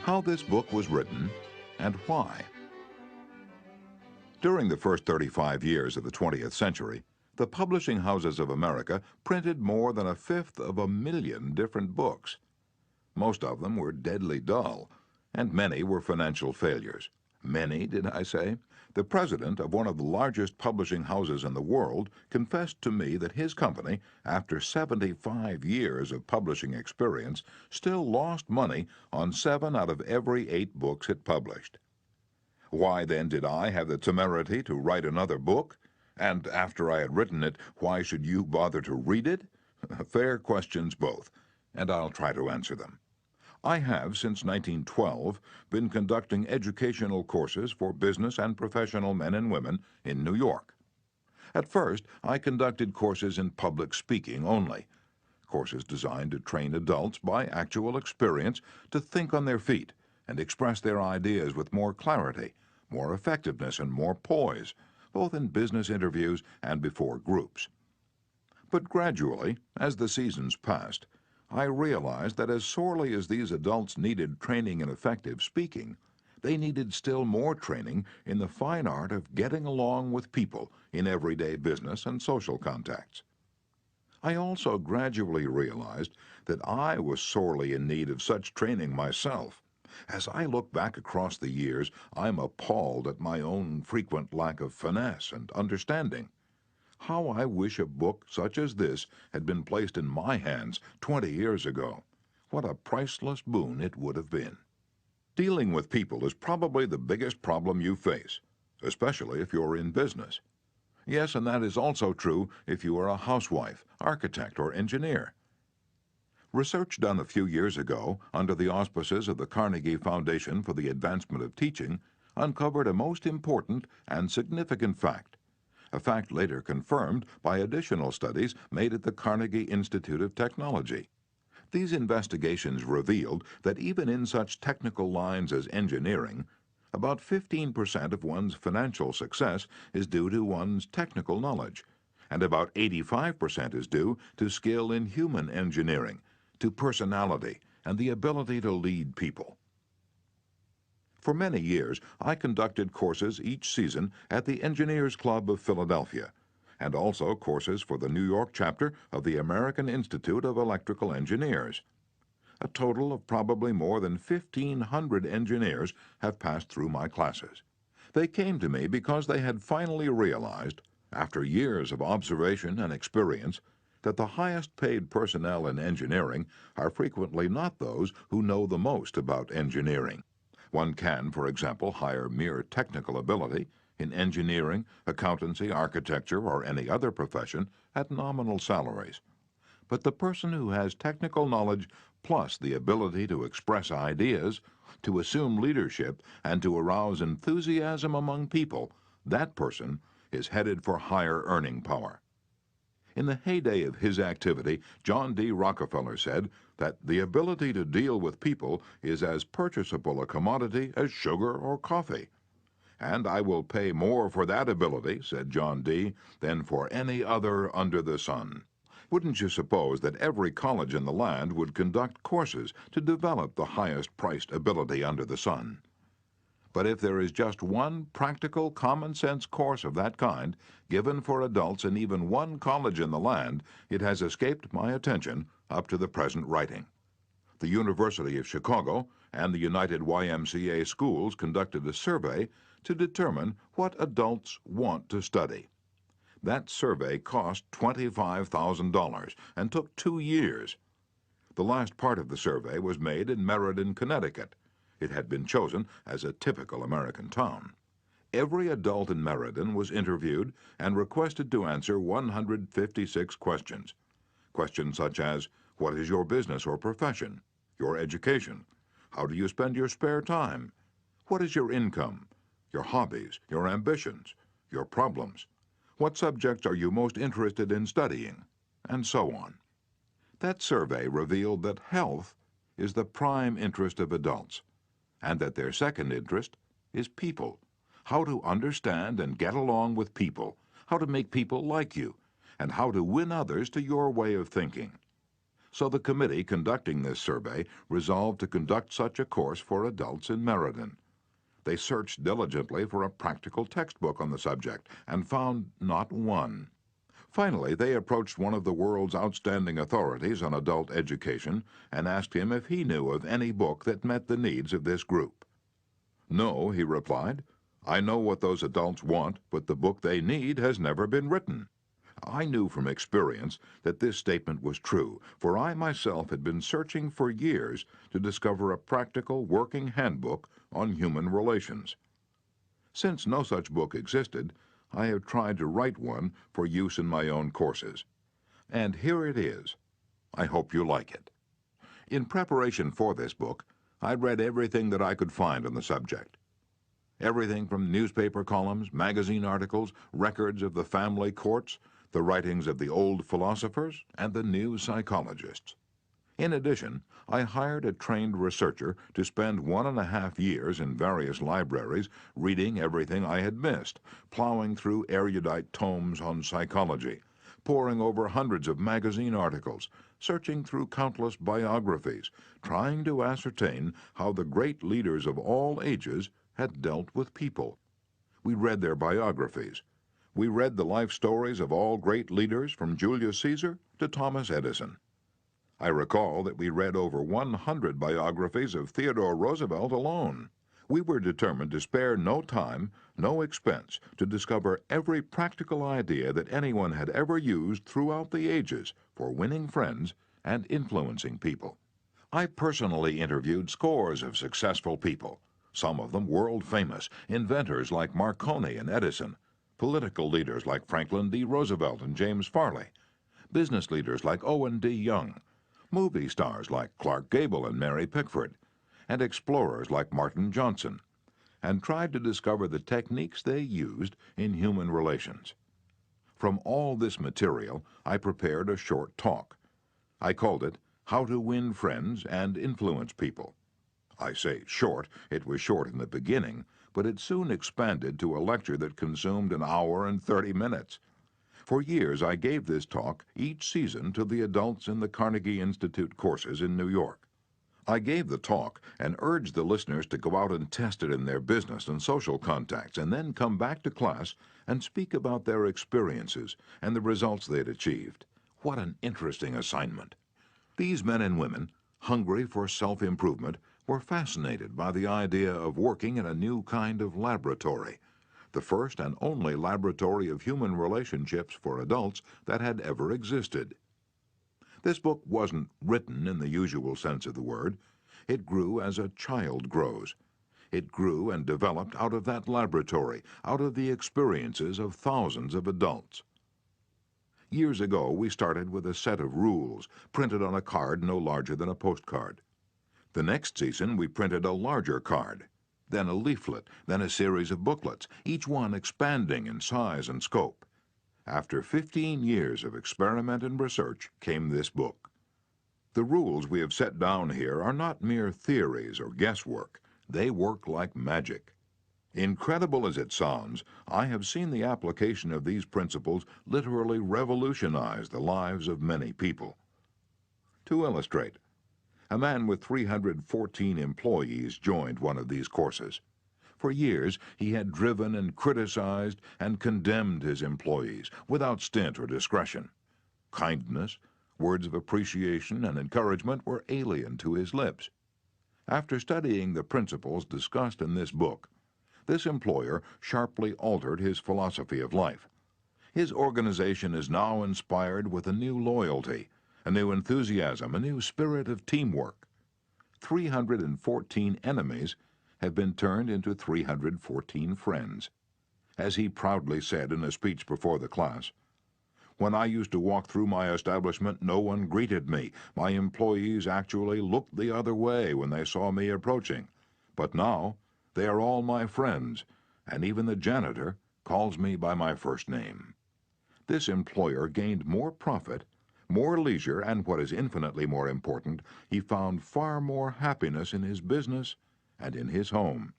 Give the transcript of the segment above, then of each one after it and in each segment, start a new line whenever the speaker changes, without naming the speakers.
how this book was written, and why. During the first 35 years of the 20th century, the publishing houses of America printed more than 1/5 of a million different books. Most of them were deadly dull, and many were financial failures. Many, did I say? The president of one of the largest publishing houses in the world confessed to me that his company, after 75 years of publishing experience, still lost money on 7 out of every 8 books it published. Why then did I have the temerity to write another book? And after I had written it, why should you bother to read it? Fair questions both, and I'll try to answer them. I have, since 1912, been conducting educational courses for business and professional men and women in New York. At first, I conducted courses in public speaking only, courses designed to train adults by actual experience to think on their feet and express their ideas with more clarity, more effectiveness, and more poise, both in business interviews and before groups. But gradually, as the seasons passed, I realized that as sorely as these adults needed training in effective speaking, they needed still more training in the fine art of getting along with people in everyday business and social contacts. I also gradually realized that I was sorely in need of such training myself. As I look back across the years, I'm appalled at my own frequent lack of finesse and understanding. How I wish a book such as this had been placed in my hands 20 years ago. What a priceless boon it would have been. Dealing with people is probably the biggest problem you face, especially if you're in business. Yes, and that is also true if you are a housewife, architect, or engineer. Research done a few years ago under the auspices of the Carnegie Foundation for the Advancement of Teaching uncovered a most important and significant fact, a fact later confirmed by additional studies made at the Carnegie Institute of Technology. These investigations revealed that even in such technical lines as engineering, about 15% of one's financial success is due to one's technical knowledge, and about 85% is due to skill in human engineering, to personality, and the ability to lead people. For many years, I conducted courses each season at the Engineers Club of Philadelphia, and also courses for the New York chapter of the American Institute of Electrical Engineers. A total of probably more than 1,500 engineers have passed through my classes. They came to me because they had finally realized, after years of observation and experience, that the highest paid personnel in engineering are frequently not those who know the most about engineering. One can, for example, hire mere technical ability in engineering, accountancy, architecture, or any other profession at nominal salaries. But the person who has technical knowledge plus the ability to express ideas, to assume leadership, and to arouse enthusiasm among people, that person is headed for higher earning power. In the heyday of his activity, John D. Rockefeller said that the ability to deal with people is as purchasable a commodity as sugar or coffee. And I will pay more for that ability, said John D., than for any other under the sun. Wouldn't you suppose that every college in the land would conduct courses to develop the highest-priced ability under the sun? But if there is just one practical, common-sense course of that kind given for adults in even one college in the land, it has escaped my attention up to the present writing. The University of Chicago and the United YMCA schools conducted a survey to determine what adults want to study. That survey cost $25,000 and took 2 years. The last part of the survey was made in Meriden, Connecticut. It had been chosen as a typical American town. Every adult in Meriden was interviewed and requested to answer 156 questions. Questions such as, what is your business or profession? Your education? How do you spend your spare time? What is your income? Your hobbies, your ambitions, your problems? What subjects are you most interested in studying? And so on. That survey revealed that health is the prime interest of adults, and that their second interest is people. How to understand and get along with people, how to make people like you, and how to win others to your way of thinking. So the committee conducting this survey resolved to conduct such a course for adults in Meriden. They searched diligently for a practical textbook on the subject and found not one. Finally, they approached one of the world's outstanding authorities on adult education and asked him if he knew of any book that met the needs of this group. "No," he replied. "I know what those adults want, but the book they need has never been written." I knew from experience that this statement was true, for I myself had been searching for years to discover a practical working handbook on human relations. Since no such book existed, I have tried to write one for use in my own courses. And here it is. I hope you like it. In preparation for this book, I read everything that I could find on the subject. Everything from newspaper columns, magazine articles, records of the family courts, the writings of the old philosophers, and the new psychologists. In addition, I hired a trained researcher to spend 1.5 years in various libraries reading everything I had missed, plowing through erudite tomes on psychology, poring over hundreds of magazine articles, searching through countless biographies, trying to ascertain how the great leaders of all ages had dealt with people. We read their biographies. We read the life stories of all great leaders from Julius Caesar to Thomas Edison. I recall that we read over 100 biographies of Theodore Roosevelt alone. We were determined to spare no time, no expense, to discover every practical idea that anyone had ever used throughout the ages for winning friends and influencing people. I personally interviewed scores of successful people, some of them world famous, inventors like Marconi and Edison, political leaders like Franklin D. Roosevelt and James Farley, business leaders like Owen D. Young, movie stars like Clark Gable and Mary Pickford, and explorers like Martin Johnson, and tried to discover the techniques they used in human relations. From all this material, I prepared a short talk. I called it How to Win Friends and Influence People. I say short, it was short in the beginning, but it soon expanded to a lecture that consumed 1 hour and 30 minutes. For years, I gave this talk each season to the adults in the Carnegie Institute courses in New York. I gave the talk and urged the listeners to go out and test it in their business and social contacts and then come back to class and speak about their experiences and the results they'd achieved. What an interesting assignment. These men and women, hungry for self-improvement, were fascinated by the idea of working in a new kind of laboratory, the first and only laboratory of human relationships for adults that had ever existed. This book wasn't written in the usual sense of the word. It grew as a child grows. It grew and developed out of that laboratory, out of the experiences of thousands of adults. Years ago, we started with a set of rules, printed on a card no larger than a postcard. The next season, we printed a larger card, then a leaflet, then a series of booklets, each one expanding in size and scope. After 15 years of experiment and research came this book. The rules we have set down here are not mere theories or guesswork. They work like magic. Incredible as it sounds, I have seen the application of these principles literally revolutionize the lives of many people. To illustrate, a man with 314 employees joined one of these courses. For years, he had driven and criticized and condemned his employees without stint or discretion. Kindness, words of appreciation and encouragement were alien to his lips. After studying the principles discussed in this book, this employer sharply altered his philosophy of life. His organization is now inspired with a new loyalty, a new enthusiasm, a new spirit of teamwork. 314 enemies have been turned into 314 friends. As he proudly said in a speech before the class, "When I used to walk through my establishment, no one greeted me. My employees actually looked the other way when they saw me approaching. But now, they are all my friends, and even the janitor calls me by my first name." This employer gained more profit, more leisure, and what is infinitely more important, he found far more happiness in his business and in his home.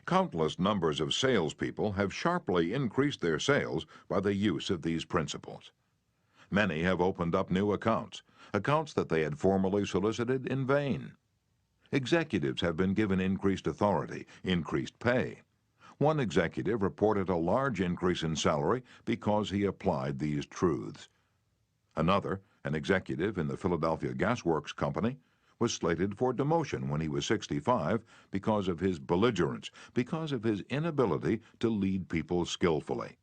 Countless numbers of salespeople have sharply increased their sales by the use of these principles. Many have opened up new accounts, accounts that they had formerly solicited in vain. Executives have been given increased authority, increased pay. One executive reported a large increase in salary because he applied these truths. Another, an executive in the Philadelphia Gas Works Company, was slated for demotion when he was 65 because of his belligerence, because of his inability to lead people skillfully.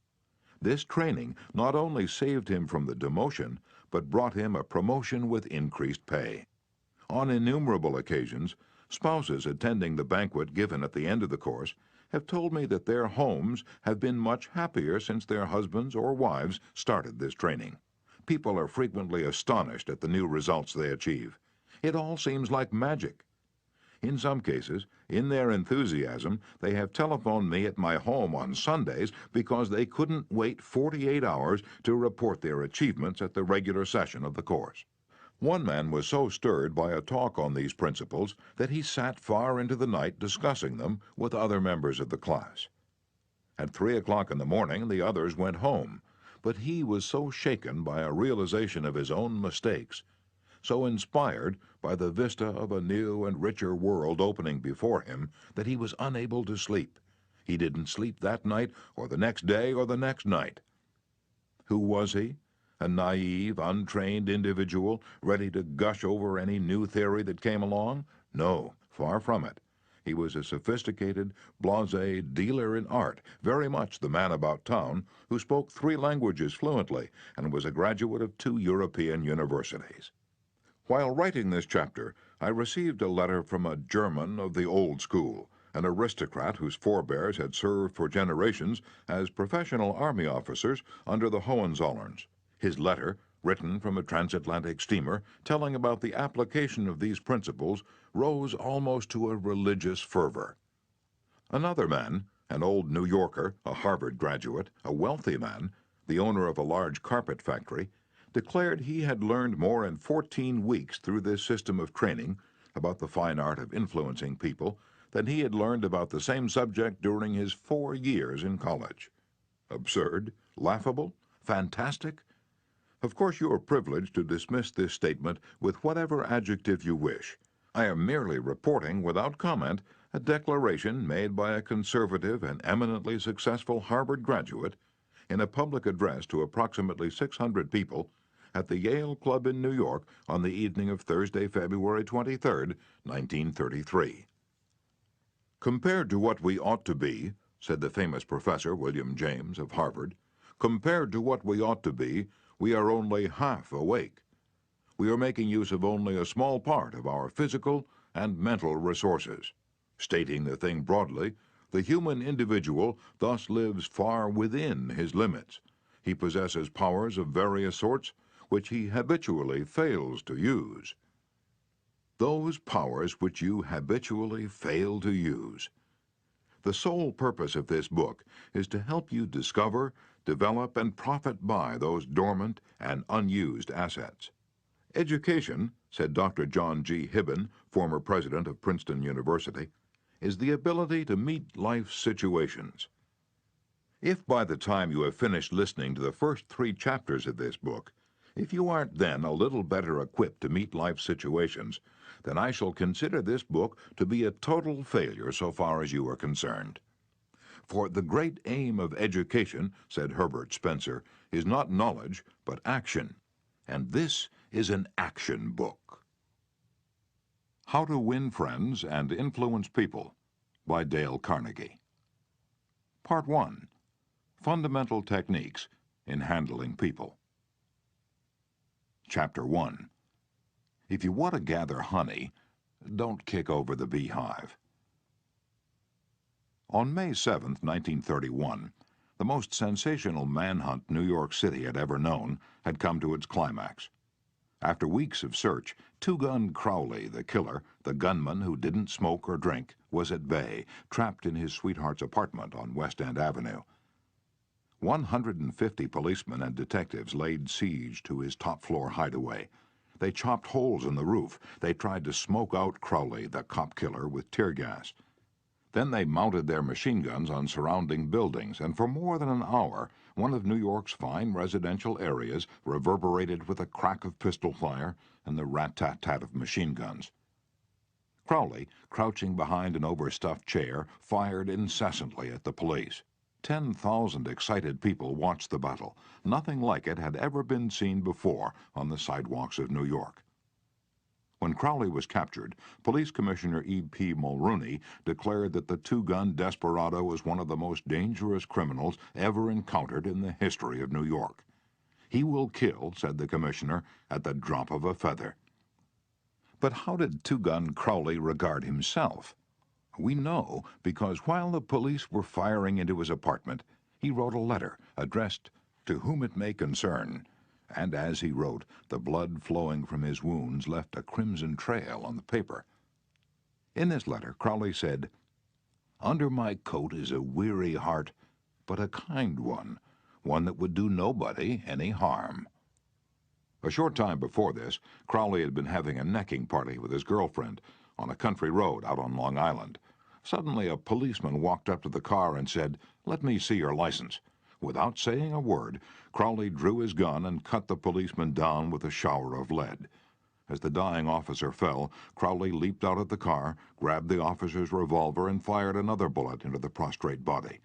This training not only saved him from the demotion, but brought him a promotion with increased pay. On innumerable occasions, spouses attending the banquet given at the end of the course have told me that their homes have been much happier since their husbands or wives started this training. People are frequently astonished at the new results they achieve. It all seems like magic. In some cases, in their enthusiasm, they have telephoned me at my home on Sundays because they couldn't wait 48 hours to report their achievements at the regular session of the course. One man was so stirred by a talk on these principles that he sat far into the night discussing them with other members of the class. At 3 o'clock in the morning, the others went home, but he was so shaken by a realization of his own mistakes, so inspired by the vista of a new and richer world opening before him, that he was unable to sleep. He didn't sleep that night, or the next day, or the next night. Who was he? A naive, untrained individual, ready to gush over any new theory that came along? No, far from it. He was a sophisticated, blasé dealer in art, very much the man about town, who spoke 3 languages fluently and was a graduate of 2 European universities. While writing this chapter, I received a letter from a German of the old school, an aristocrat whose forebears had served for generations as professional army officers under the Hohenzollerns. His letter, written from a transatlantic steamer, telling about the application of these principles, rose almost to a religious fervor. Another man, an old New Yorker, a Harvard graduate, a wealthy man, the owner of a large carpet factory, declared he had learned more in 14 weeks through this system of training about the fine art of influencing people than he had learned about the same subject during his 4 years in college. Absurd? Laughable? Fantastic? Of course, you are privileged to dismiss this statement with whatever adjective you wish. I am merely reporting, without comment, a declaration made by a conservative and eminently successful Harvard graduate in a public address to approximately 600 people at the Yale Club in New York on the evening of Thursday, February 23, 1933. Compared to what we ought to be, said the famous Professor William James of Harvard, compared to what we ought to be, we are only half awake. We are making use of only a small part of our physical and mental resources. Stating the thing broadly, the human individual thus lives far within his limits. He possesses powers of various sorts which he habitually fails to use. Those powers which you habitually fail to use. The sole purpose of this book is to help you discover, develop, and profit by those dormant and unused assets. Education, said Dr. John G. Hibben, former president of Princeton University, is the ability to meet life's situations. If by the time you have finished listening to the first 3 chapters of this book, if you aren't then a little better equipped to meet life's situations, then I shall consider this book to be a total failure so far as you are concerned. For the great aim of education, said Herbert Spencer, is not knowledge, but action. And this is an action book. How to Win Friends and Influence People by Dale Carnegie. Part 1. Fundamental Techniques in Handling People. Chapter 1. If you want to gather honey, don't kick over the beehive. On May 7, 1931, the most sensational manhunt New York City had ever known had come to its climax. After weeks of search, Two-Gun Crowley, the killer, the gunman who didn't smoke or drink, was at bay, trapped in his sweetheart's apartment on West End Avenue. 150 policemen and detectives laid siege to his top-floor hideaway. They chopped holes in the roof. They tried to smoke out Crowley, the cop killer, with tear gas. Then they mounted their machine guns on surrounding buildings, and for more than an hour, one of New York's fine residential areas reverberated with a crack of pistol fire and the rat-tat-tat of machine guns. Crowley, crouching behind an overstuffed chair, fired incessantly at the police. 10,000 excited people watched the battle. Nothing like it had ever been seen before on the sidewalks of New York. When Crowley was captured, Police Commissioner E.P. Mulrooney declared that the two-gun desperado was one of the most dangerous criminals ever encountered in the history of New York. "He will kill," said the commissioner, "at the drop of a feather." But how did two-gun Crowley regard himself? We know because while the police were firing into his apartment, he wrote a letter addressed "To whom it may concern," and as he wrote, the blood flowing from his wounds left a crimson trail on the paper. In this letter, Crowley said, "Under my coat is a weary heart, but a kind one that would do nobody any harm." A short time before this, Crowley had been having a necking party with his girlfriend on a country road out on Long Island. Suddenly, a policeman walked up to the car and said, "Let me see your license." Without saying a word, Crowley drew his gun and cut the policeman down with a shower of lead. As the dying officer fell, Crowley leaped out of the car, grabbed the officer's revolver, and fired another bullet into the prostrate body.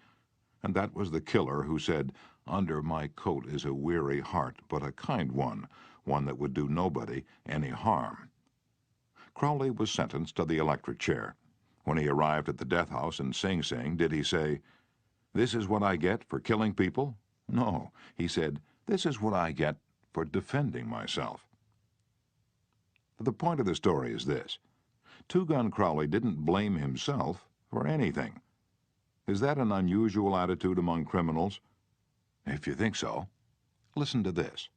And that was the killer who said, "Under my coat is a weary heart, but a kind one that would do nobody any harm." Crowley was sentenced to the electric chair. When he arrived at the death house in Sing Sing, did he say, "This is what I get for killing people"? No, he said, "This is what I get for defending myself." The point of the story is this: Two-Gun Crowley didn't blame himself for anything. Is that an unusual attitude among criminals? If you think so, listen to this.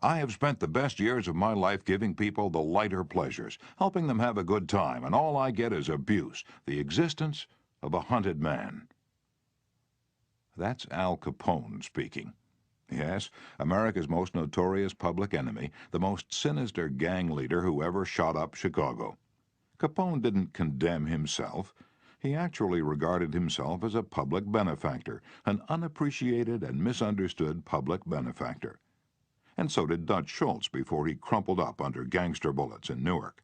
"I have spent the best years of my life giving people the lighter pleasures, helping them have a good time, and all I get is abuse, the existence of a hunted man." That's Al Capone speaking. Yes, America's most notorious public enemy, the most sinister gang leader who ever shot up Chicago. Capone didn't condemn himself. He actually regarded himself as a public benefactor, an unappreciated and misunderstood public benefactor. And so did Dutch Schultz before he crumpled up under gangster bullets in Newark.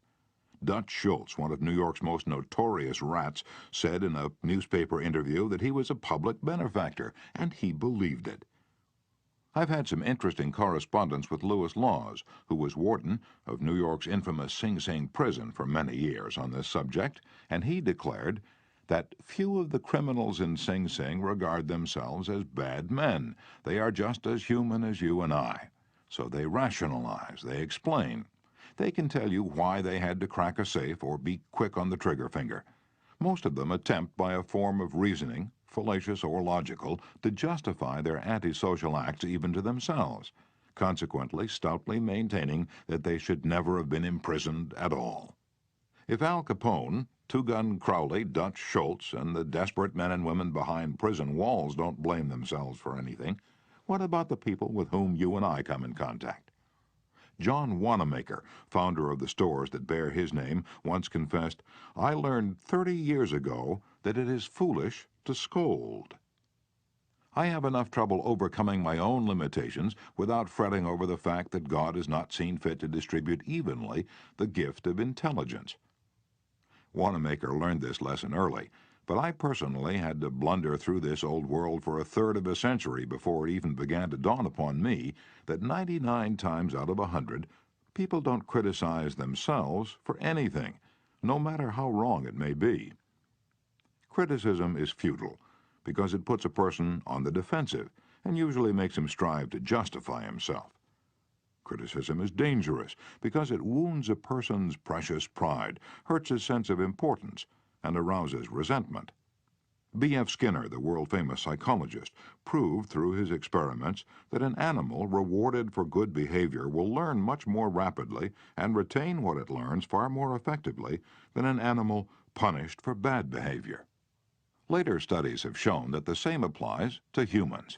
Dutch Schultz, one of New York's most notorious rats, said in a newspaper interview that he was a public benefactor, and he believed it. I've had some interesting correspondence with Lewis Laws, who was warden of New York's infamous Sing Sing prison for many years on this subject, and he declared that few of the criminals in Sing Sing regard themselves as bad men. They are just as human as you and I. So they rationalize, they explain. They can tell you why they had to crack a safe or be quick on the trigger finger. Most of them attempt by a form of reasoning, fallacious or logical, to justify their antisocial acts even to themselves, consequently stoutly maintaining that they should never have been imprisoned at all. If Al Capone, Two-Gun Crowley, Dutch Schultz, and the desperate men and women behind prison walls don't blame themselves for anything, what about the people with whom you and I come in contact? John Wanamaker, founder of the stores that bear his name, once confessed, "I learned 30 years ago that it is foolish to scold." I have enough trouble overcoming my own limitations without fretting over the fact that God has not seen fit to distribute evenly the gift of intelligence. Wanamaker learned this lesson early, but I personally had to blunder through this old world for a third of a century before it even began to dawn upon me that 99 times out of 100, people don't criticize themselves for anything, no matter how wrong it may be. Criticism is futile because it puts a person on the defensive and usually makes him strive to justify himself. Criticism is dangerous because it wounds a person's precious pride, hurts his sense of importance, and arouses resentment. B.F. Skinner, the world-famous psychologist, proved through his experiments that an animal rewarded for good behavior will learn much more rapidly and retain what it learns far more effectively than an animal punished for bad behavior. Later studies have shown that the same applies to humans.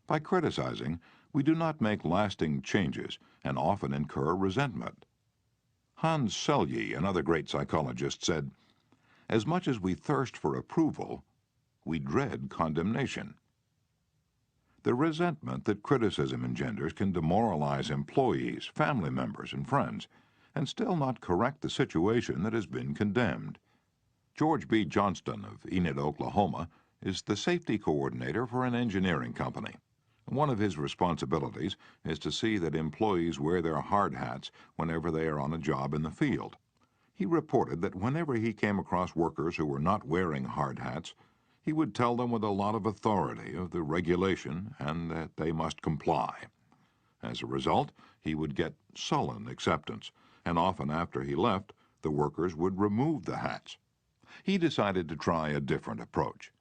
By criticizing, we do not make lasting changes and often incur resentment. Hans Selye, another great psychologist, said, "As much as we thirst for approval, we dread condemnation." The resentment that criticism engenders can demoralize employees, family members, and friends, and still not correct the situation that has been condemned. George B. Johnston of Enid, Oklahoma, is the safety coordinator for an engineering company. One of his responsibilities is to see that employees wear their hard hats whenever they are on a job in the field. He reported that whenever he came across workers who were not wearing hard hats, he would tell them with a lot of authority of the regulation and that they must comply. As a result, he would get sullen acceptance, and often after he left, the workers would remove the hats. He decided to try a different approach.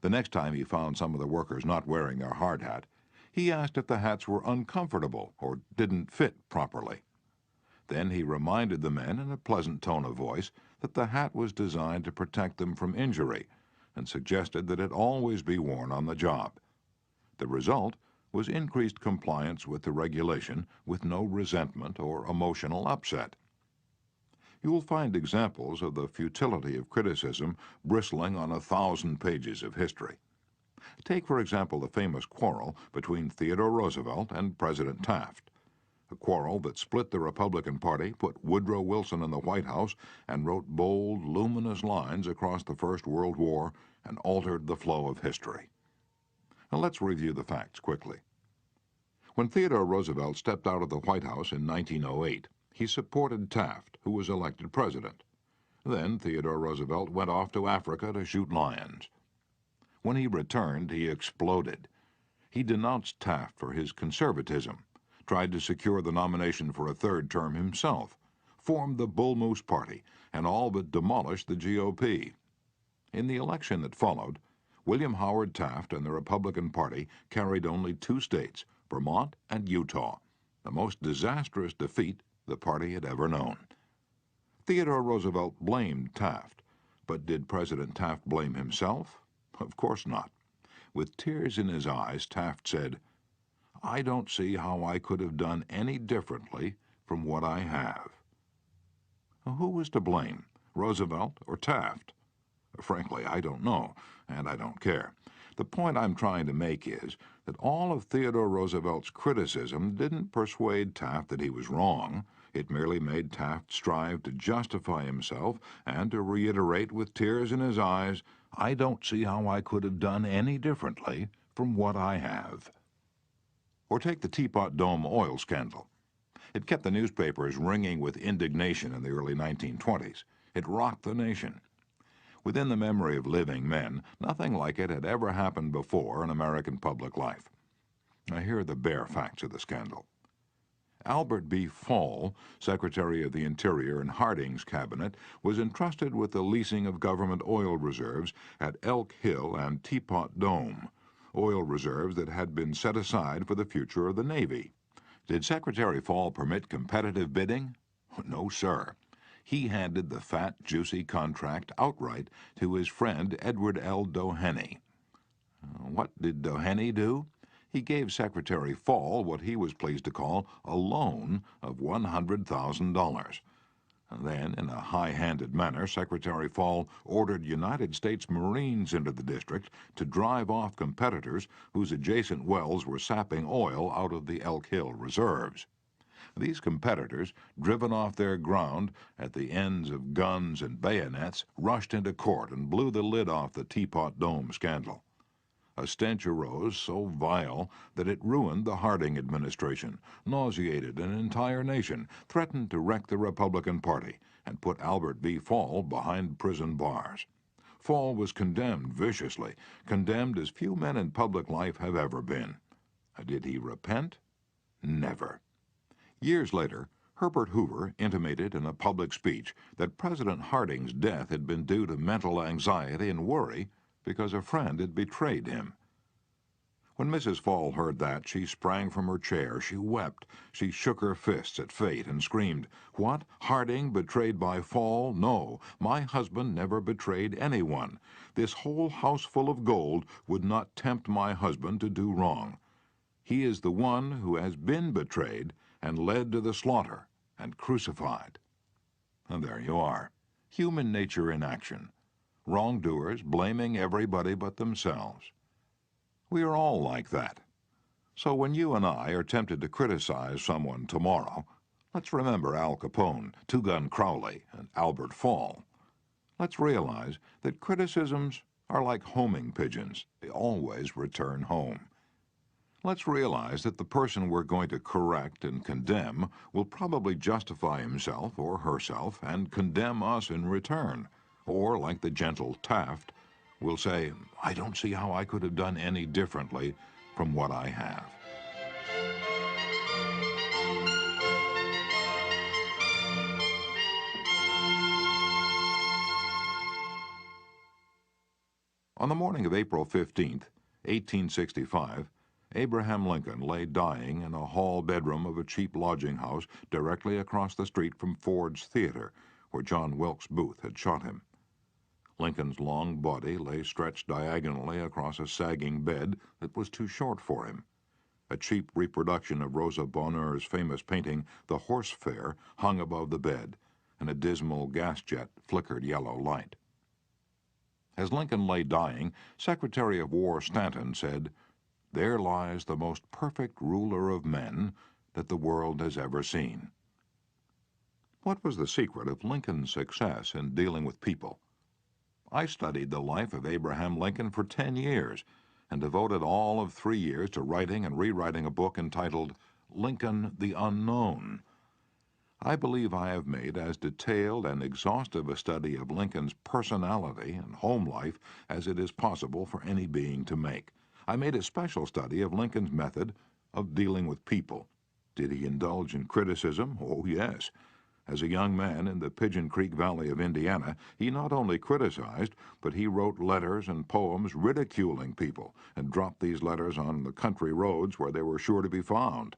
The next time he found some of the workers not wearing their hard hat, he asked if the hats were uncomfortable or didn't fit properly. Then he reminded the men in a pleasant tone of voice that the hat was designed to protect them from injury, and suggested that it always be worn on the job. The result was increased compliance with the regulation with no resentment or emotional upset. You will find examples of the futility of criticism bristling on 1,000 pages of history. Take, for example, the famous quarrel between Theodore Roosevelt and President Taft. A quarrel that split the Republican Party, put Woodrow Wilson in the White House, and wrote bold, luminous lines across the First World War and altered the flow of history. Now let's review the facts quickly. When Theodore Roosevelt stepped out of the White House in 1908, he supported Taft, who was elected president. Then Theodore Roosevelt went off to Africa to shoot lions. When he returned, he exploded. He denounced Taft for his conservatism, tried to secure the nomination for a third term himself, formed the Bull Moose Party, and all but demolished the GOP. In the election that followed, William Howard Taft and the Republican Party carried only 2 states, Vermont and Utah, the most disastrous defeat the party had ever known. Theodore Roosevelt blamed Taft, but did President Taft blame himself? Of course not. With tears in his eyes, Taft said, "I don't see how I could have done any differently from what I have." Who was to blame, Roosevelt or Taft? Frankly, I don't know, and I don't care. The point I'm trying to make is that all of Theodore Roosevelt's criticism didn't persuade Taft that he was wrong. It merely made Taft strive to justify himself and to reiterate with tears in his eyes, "I don't see how I could have done any differently from what I have." Or take the Teapot Dome oil scandal. It kept the newspapers ringing with indignation in the early 1920s. It rocked the nation. Within the memory of living men, nothing like it had ever happened before in American public life. Now, here are the bare facts of the scandal. Albert B. Fall, Secretary of the Interior in Harding's cabinet, was entrusted with the leasing of government oil reserves at Elk Hill and Teapot Dome, oil reserves that had been set aside for the future of the Navy. Did Secretary Fall permit competitive bidding? No, sir. He handed the fat, juicy contract outright to his friend Edward L. Doheny. What did Doheny do? He gave Secretary Fall what he was pleased to call a loan of $100,000. Then, in a high-handed manner, Secretary Fall ordered United States Marines into the district to drive off competitors whose adjacent wells were sapping oil out of the Elk Hill reserves. These competitors, driven off their ground at the ends of guns and bayonets, rushed into court and blew the lid off the Teapot Dome scandal. A stench arose so vile that it ruined the Harding administration, nauseated an entire nation, threatened to wreck the Republican Party, and put Albert B. Fall behind prison bars. Fall was condemned viciously, condemned as few men in public life have ever been. Did he repent? Never. Years later, Herbert Hoover intimated in a public speech that President Harding's death had been due to mental anxiety and worry because a friend had betrayed him. When Mrs. Fall heard that, she sprang from her chair. She wept. She shook her fists at fate and screamed, "What? Harding betrayed by Fall? No, my husband never betrayed anyone. This whole house full of gold would not tempt my husband to do wrong. He is the one who has been betrayed and led to the slaughter and crucified." And there you are. Human nature in action. Wrongdoers blaming everybody but themselves. We are all like that. So when you and I are tempted to criticize someone tomorrow, let's remember Al Capone, Two Gun Crowley, and Albert Fall. Let's realize that criticisms are like homing pigeons. They always return home. Let's realize that the person we're going to correct and condemn will probably justify himself or herself and condemn us in return. Or, like the gentle Taft, will say, I don't see how I could have done any differently from what I have. On the morning of April 15th, 1865, Abraham Lincoln lay dying in a hall bedroom of a cheap lodging house directly across the street from Ford's Theater, where John Wilkes Booth had shot him. Lincoln's long body lay stretched diagonally across a sagging bed that was too short for him. A cheap reproduction of Rosa Bonheur's famous painting, The Horse Fair, hung above the bed, and a dismal gas jet flickered yellow light. As Lincoln lay dying, Secretary of War Stanton said, "There lies the most perfect ruler of men that the world has ever seen." What was the secret of Lincoln's success in dealing with people? I studied the life of Abraham Lincoln for 10 years and devoted all of 3 years to writing and rewriting a book entitled Lincoln the Unknown. I believe I have made as detailed and exhaustive a study of Lincoln's personality and home life as it is possible for any being to make. I made a special study of Lincoln's method of dealing with people. Did he indulge in criticism? Oh, yes. As a young man in the Pigeon Creek Valley of Indiana, he not only criticized, but he wrote letters and poems ridiculing people and dropped these letters on the country roads where they were sure to be found.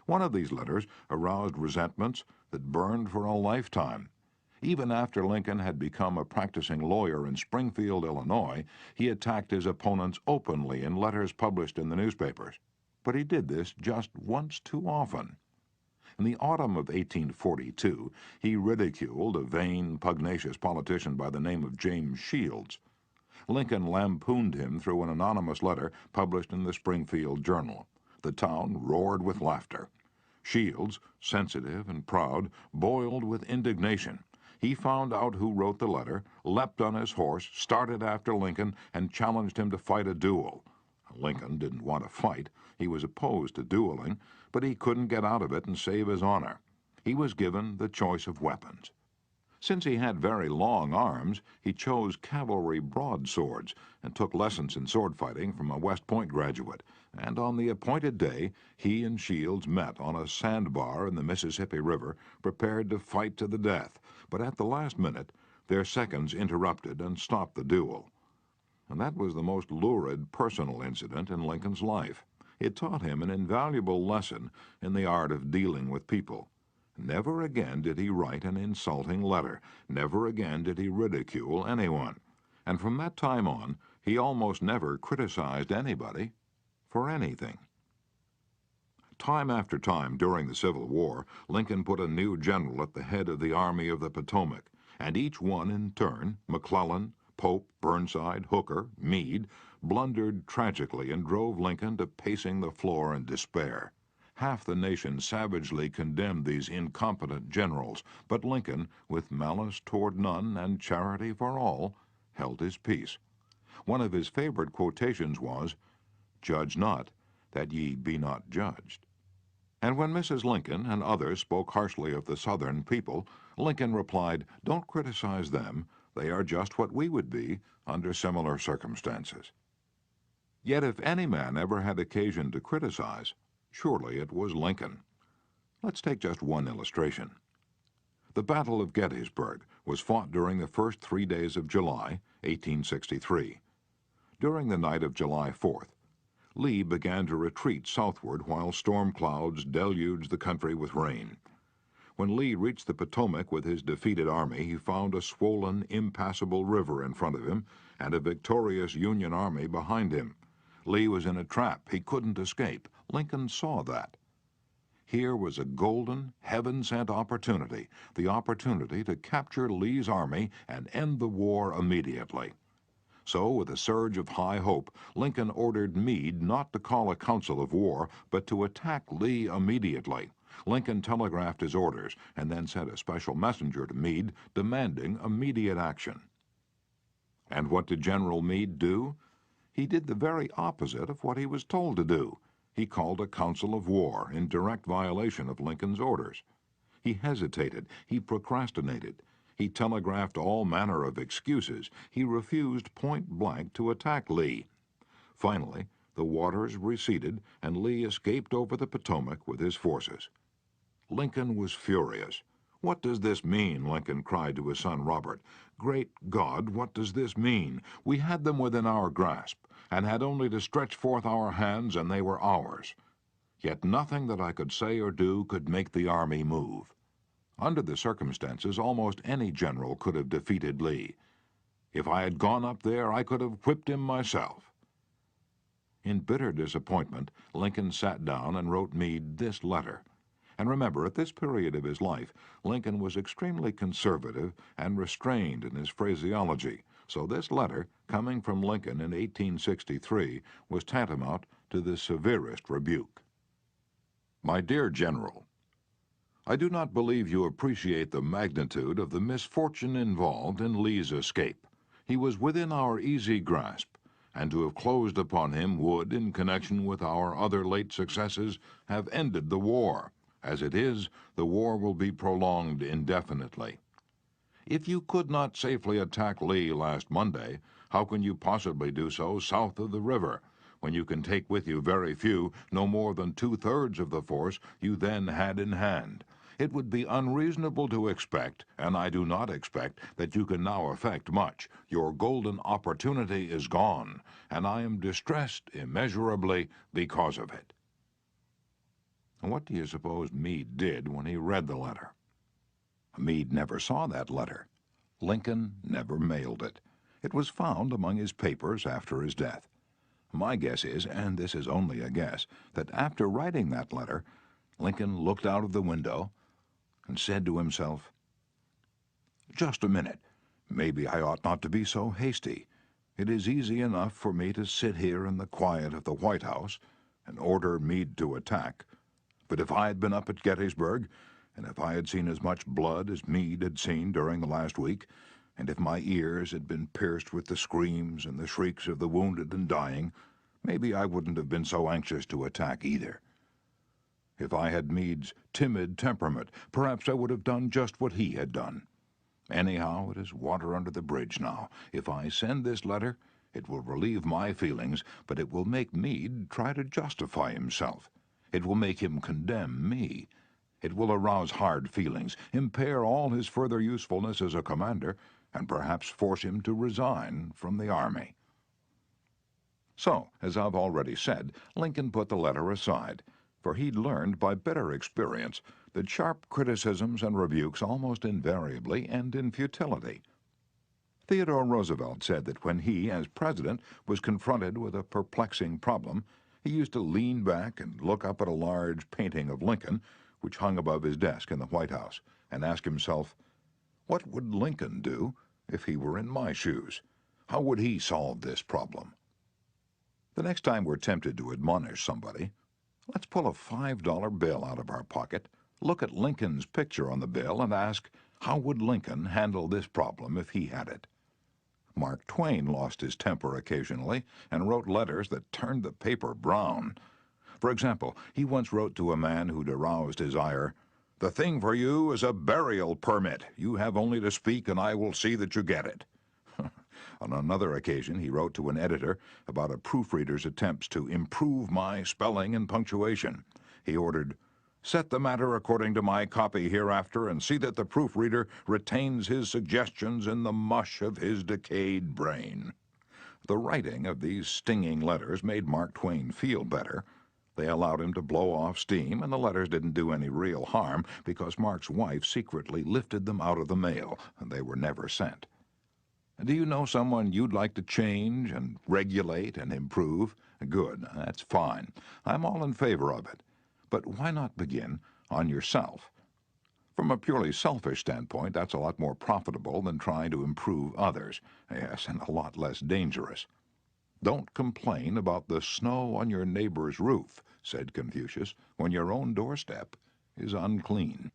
One of these letters aroused resentments that burned for a lifetime. Even after Lincoln had become a practicing lawyer in Springfield, Illinois, he attacked his opponents openly in letters published in the newspapers. But he did this just once too often. In the autumn of 1842, he ridiculed a vain, pugnacious politician by the name of James Shields. Lincoln lampooned him through an anonymous letter published in the Springfield Journal. The town roared with laughter. Shields, sensitive and proud, boiled with indignation. He found out who wrote the letter, leapt on his horse, started after Lincoln, and challenged him to fight a duel. Lincoln didn't want to fight. He was opposed to dueling, but he couldn't get out of it and save his honor. He was given the choice of weapons. Since he had very long arms, he chose cavalry broadswords and took lessons in sword fighting from a West Point graduate. And on the appointed day, he and Shields met on a sandbar in the Mississippi River, prepared to fight to the death. But at the last minute, their seconds interrupted and stopped the duel. And that was the most lurid personal incident in Lincoln's life. It taught him an invaluable lesson in the art of dealing with people. Never again did he write an insulting letter. Never again did he ridicule anyone. And from that time on, he almost never criticized anybody for anything. Time after time during the Civil War, Lincoln put a new general at the head of the Army of the Potomac, and each one in turn, McClellan, Pope, Burnside, Hooker, Meade, blundered tragically and drove Lincoln to pacing the floor in despair. Half the nation savagely condemned these incompetent generals, but Lincoln, with malice toward none and charity for all, held his peace. One of his favorite quotations was, "Judge not, that ye be not judged." And when Mrs. Lincoln and others spoke harshly of the Southern people, Lincoln replied, "Don't criticize them. They are just what we would be under similar circumstances." Yet if any man ever had occasion to criticize, surely it was Lincoln. Let's take just one illustration. The Battle of Gettysburg was fought during the first 3 days of July, 1863. During the night of July 4th, Lee began to retreat southward while storm clouds deluged the country with rain. When Lee reached the Potomac with his defeated army, he found a swollen, impassable river in front of him and a victorious Union army behind him. Lee was in a trap. He couldn't escape. Lincoln saw that. Here was a golden, heaven-sent opportunity, the opportunity to capture Lee's army and end the war immediately. So, with a surge of high hope, Lincoln ordered Meade not to call a council of war, but to attack Lee immediately. Lincoln telegraphed his orders and then sent a special messenger to Meade demanding immediate action. And what did General Meade do? He did the very opposite of what he was told to do. He called a council of war in direct violation of Lincoln's orders. He hesitated. He procrastinated. He telegraphed all manner of excuses. He refused point blank to attack Lee. Finally, the waters receded and Lee escaped over the Potomac with his forces. Lincoln was furious. "What does this mean?" Lincoln cried to his son Robert. "Great God, what does this mean? We had them within our grasp, and had only to stretch forth our hands, and they were ours. Yet nothing that I could say or do could make the army move. Under the circumstances, almost any general could have defeated Lee. If I had gone up there, I could have whipped him myself." In bitter disappointment, Lincoln sat down and wrote Meade this letter. And remember, at this period of his life, Lincoln was extremely conservative and restrained in his phraseology, so this letter, coming from Lincoln in 1863, was tantamount to the severest rebuke. My dear General, I do not believe you appreciate the magnitude of the misfortune involved in Lee's escape. He was within our easy grasp, and to have closed upon him would, in connection with our other late successes, have ended the war. As it is, the war will be prolonged indefinitely. If you could not safely attack Lee last Monday, how can you possibly do so south of the river, when you can take with you very few, no more than 2/3 of the force you then had in hand? It would be unreasonable to expect, and I do not expect, that you can now effect much. Your golden opportunity is gone, and I am distressed immeasurably because of it. What do you suppose Meade did when he read the letter? Meade never saw that letter. Lincoln never mailed it. It was found among his papers after his death. My guess is, and this is only a guess, that after writing that letter, Lincoln looked out of the window and said to himself, "Just a minute. Maybe I ought not to be so hasty. It is easy enough for me to sit here in the quiet of the White House and order Meade to attack. But if I had been up at Gettysburg, and if I had seen as much blood as Meade had seen during the last week, and if my ears had been pierced with the screams and the shrieks of the wounded and dying, maybe I wouldn't have been so anxious to attack either. If I had Meade's timid temperament, perhaps I would have done just what he had done. Anyhow, it is water under the bridge now. If I send this letter, it will relieve my feelings, but it will make Meade try to justify himself. It will make him condemn me. It will arouse hard feelings, impair all his further usefulness as a commander, and perhaps force him to resign from the army." So, as I've already said, Lincoln put the letter aside, for he'd learned by bitter experience that sharp criticisms and rebukes almost invariably end in futility. Theodore Roosevelt said that when he, as president, was confronted with a perplexing problem, he used to lean back and look up at a large painting of Lincoln, which hung above his desk in the White House, and ask himself, "What would Lincoln do if he were in my shoes? How would he solve this problem?" The next time we're tempted to admonish somebody, let's pull a $5 bill out of our pocket, look at Lincoln's picture on the bill, and ask, how would Lincoln handle this problem if he had it? Mark Twain lost his temper occasionally and wrote letters that turned the paper brown. For example, he once wrote to a man who'd aroused his ire, "The thing for you is a burial permit. You have only to speak and I will see that you get it." On another occasion, he wrote to an editor about a proofreader's attempts to improve my spelling and punctuation. He ordered, "Set the matter according to my copy hereafter and see that the proofreader retains his suggestions in the mush of his decayed brain." The writing of these stinging letters made Mark Twain feel better. They allowed him to blow off steam, and the letters didn't do any real harm because Mark's wife secretly lifted them out of the mail, and they were never sent. Do you know someone you'd like to change and regulate and improve? Good, that's fine. I'm all in favor of it. But why not begin on yourself? From a purely selfish standpoint, that's a lot more profitable than trying to improve others. Yes, and a lot less dangerous. Don't complain about the snow on your neighbor's roof, said Confucius, when your own doorstep is unclean.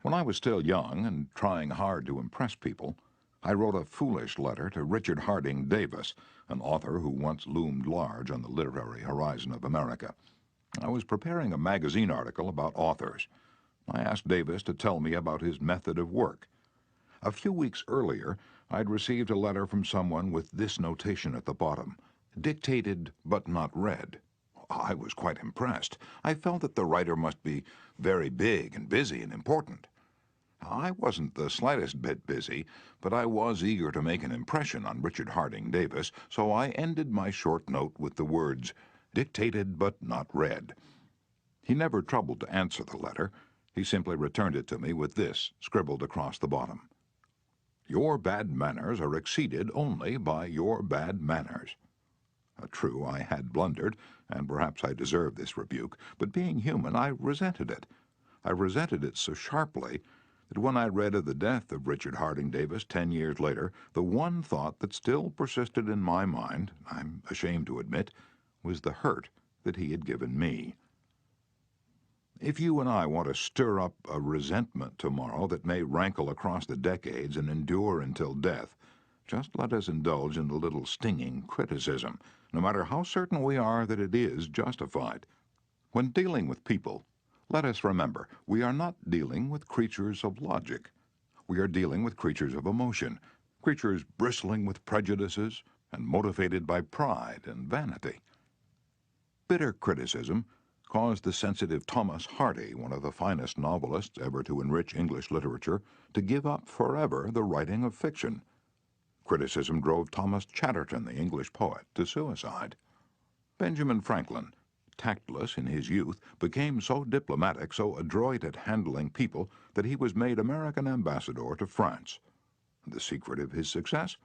When I was still young and trying hard to impress people, I wrote a foolish letter to Richard Harding Davis, an author who once loomed large on the literary horizon of America. I was preparing a magazine article about authors. I asked Davis to tell me about his method of work. A few weeks earlier, I'd received a letter from someone with this notation at the bottom: dictated but not read. I was quite impressed. I felt that the writer must be very big and busy and important. I wasn't the slightest bit busy, but I was eager to make an impression on Richard Harding Davis, so I ended my short note with the words, dictated but not read. He never troubled to answer the letter. He simply returned it to me with this scribbled across the bottom: your bad manners are exceeded only by your bad manners. True, I had blundered, and perhaps I deserved this rebuke, but being human, I resented it. I resented it so sharply that when I read of the death of Richard Harding Davis 10 years later, the one thought that still persisted in my mind, I'm ashamed to admit, was the hurt that he had given me. If you and I want to stir up a resentment tomorrow that may rankle across the decades and endure until death, just let us indulge in a little stinging criticism, no matter how certain we are that it is justified. When dealing with people, let us remember we are not dealing with creatures of logic. We are dealing with creatures of emotion, creatures bristling with prejudices and motivated by pride and vanity. Bitter criticism caused the sensitive Thomas Hardy, one of the finest novelists ever to enrich English literature, to give up forever the writing of fiction. Criticism drove Thomas Chatterton, the English poet, to suicide. Benjamin Franklin, tactless in his youth, became so diplomatic, so adroit at handling people, that he was made American ambassador to France. The secret of his success?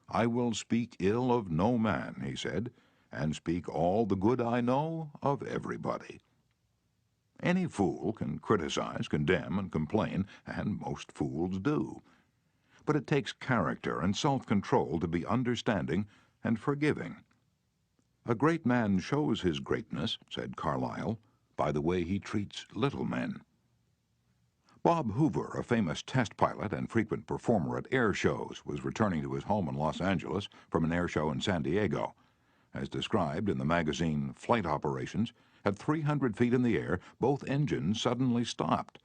I will speak ill of no man, he said, and speak all the good I know of everybody. Any fool can criticize, condemn, and complain, and most fools do. But it takes character and self-control to be understanding and forgiving. A great man shows his greatness, said Carlyle, by the way he treats little men. Bob Hoover, a famous test pilot and frequent performer at air shows, was returning to his home in Los Angeles from an air show in San Diego. As described in the magazine Flight Operations, at 300 feet in the air, both engines suddenly stopped.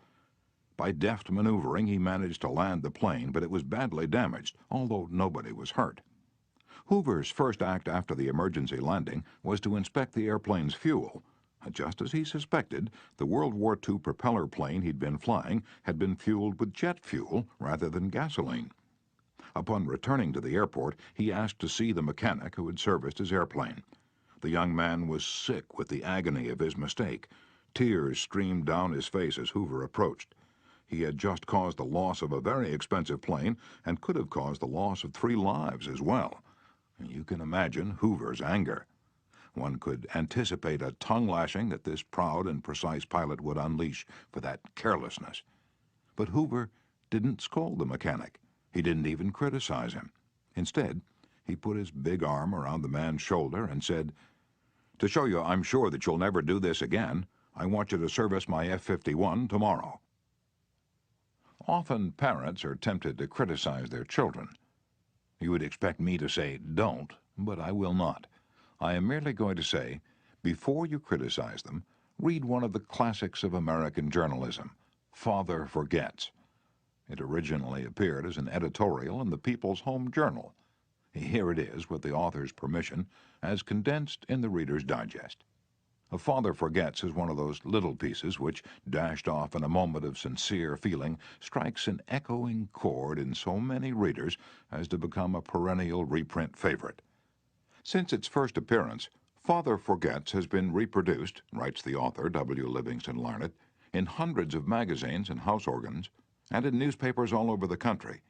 By deft maneuvering, he managed to land the plane, but it was badly damaged, although nobody was hurt. Hoover's first act after the emergency landing was to inspect the airplane's fuel. Just as he suspected, the World War II propeller plane he'd been flying had been fueled with jet fuel rather than gasoline. Upon returning to the airport, he asked to see the mechanic who had serviced his airplane. The young man was sick with the agony of his mistake. Tears streamed down his face as Hoover approached. He had just caused the loss of a very expensive plane and could have caused the loss of 3 lives as well. You can imagine Hoover's anger. One could anticipate a tongue-lashing that this proud and precise pilot would unleash for that carelessness. But Hoover didn't scold the mechanic. He didn't even criticize him. Instead, he put his big arm around the man's shoulder and said, "To show you I'm sure that you'll never do this again, I want you to service my F-51 tomorrow." Often parents are tempted to criticize their children. You would expect me to say, don't, but I will not. I am merely going to say, before you criticize them, read one of the classics of American journalism, Father Forgets. It originally appeared as an editorial in the People's Home Journal. Here it is, with the author's permission, as condensed in the Reader's Digest. A Father Forgets is one of those little pieces which, dashed off in a moment of sincere feeling, strikes an echoing chord in so many readers as to become a perennial reprint favorite. Since its first appearance, Father Forgets has been reproduced, writes the author, W. Livingston Larned, in hundreds of magazines and house organs, and in newspapers all over the country.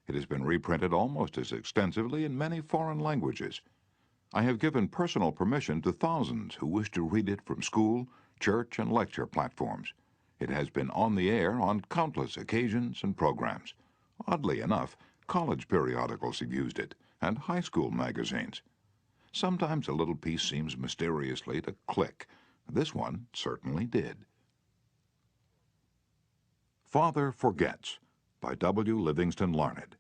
It has been reprinted almost as extensively in many foreign languages. I have given personal permission to thousands who wish to read it from school, church, and lecture platforms. It has been on the air on countless occasions and programs. Oddly enough, college periodicals have used it, and high school magazines. Sometimes a little piece seems mysteriously to click. This one certainly did. Father Forgets by W. Livingston Larned.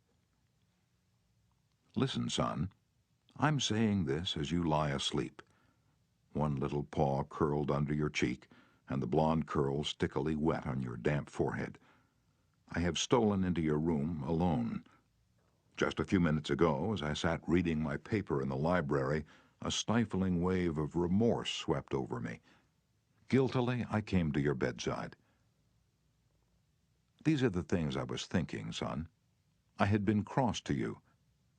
Listen, son. I'm saying this as you lie asleep. One little paw curled under your cheek, and the blonde curls stickily wet on your damp forehead. I have stolen into your room alone. Just a few minutes ago, as I sat reading my paper in the library, a stifling wave of remorse swept over me. Guiltily, I came to your bedside. These are the things I was thinking, son. I had been cross to you.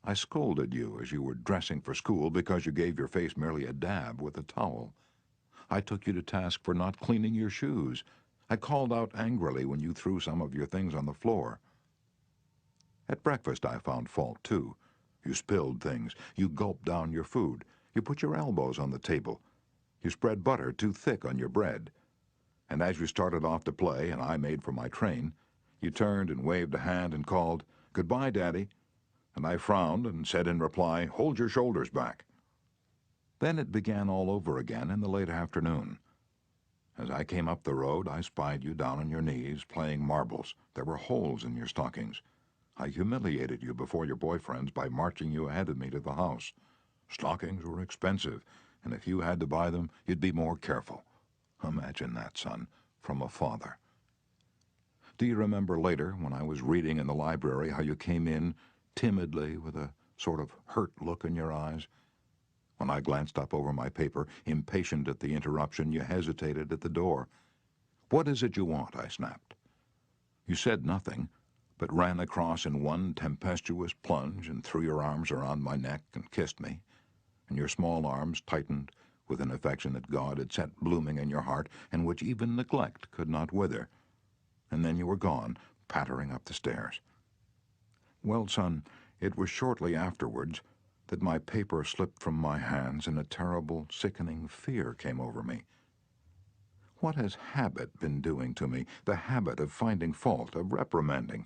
I scolded you as you were dressing for school because you gave your face merely a dab with a towel. I took you to task for not cleaning your shoes. I called out angrily when you threw some of your things on the floor. At breakfast I found fault, too. You spilled things. You gulped down your food. You put your elbows on the table. You spread butter too thick on your bread. And as you started off to play and I made for my train, you turned and waved a hand and called, "Goodbye, Daddy." And I frowned and said in reply, "Hold your shoulders back." Then it began all over again in the late afternoon. As I came up the road, I spied you down on your knees playing marbles. There were holes in your stockings. I humiliated you before your boyfriends by marching you ahead of me to the house. Stockings were expensive, and if you had to buy them, you'd be more careful. Imagine that, son, from a father. Do you remember later, when I was reading in the library, how you came in timidly with a sort of hurt look in your eyes? When I glanced up over my paper, impatient at the interruption, you hesitated at the door. "What is it you want?" I snapped. You said nothing, but ran across in one tempestuous plunge and threw your arms around my neck and kissed me, and your small arms tightened with an affection that God had set blooming in your heart and which even neglect could not wither. And then you were gone, pattering up the stairs. Well, son, it was shortly afterwards that my paper slipped from my hands and a terrible, sickening fear came over me. What has habit been doing to me? The habit of finding fault, of reprimanding.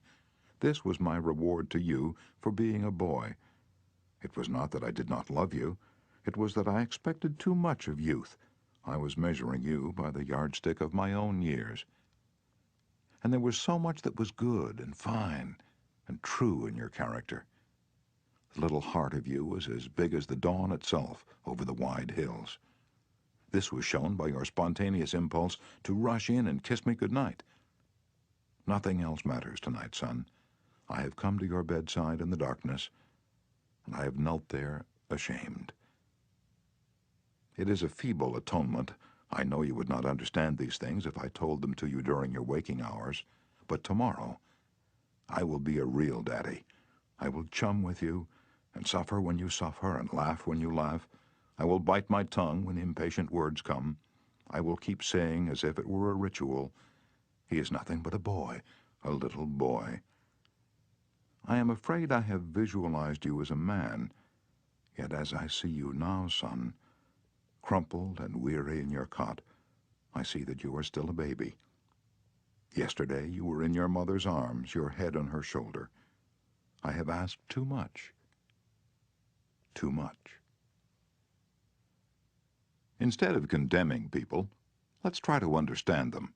This was my reward to you for being a boy. It was not that I did not love you. It was that I expected too much of youth. I was measuring you by the yardstick of my own years. And there was so much that was good and fine and true in your character. The little heart of you was as big as the dawn itself over the wide hills. This was shown by your spontaneous impulse to rush in and kiss me good night. Nothing else matters tonight, son. I have come to your bedside in the darkness, and I have knelt there ashamed. It is a feeble atonement. I know you would not understand these things if I told them to you during your waking hours, but tomorrow I will be a real daddy. I will chum with you, and suffer when you suffer, and laugh when you laugh. I will bite my tongue when impatient words come. I will keep saying, as if it were a ritual, "He is nothing but a boy, a little boy." I am afraid I have visualized you as a man, yet as I see you now, son, crumpled and weary in your cot, I see that you are still a baby. Yesterday you were in your mother's arms, your head on her shoulder. I have asked too much. Too much. Instead of condemning people, let's try to understand them.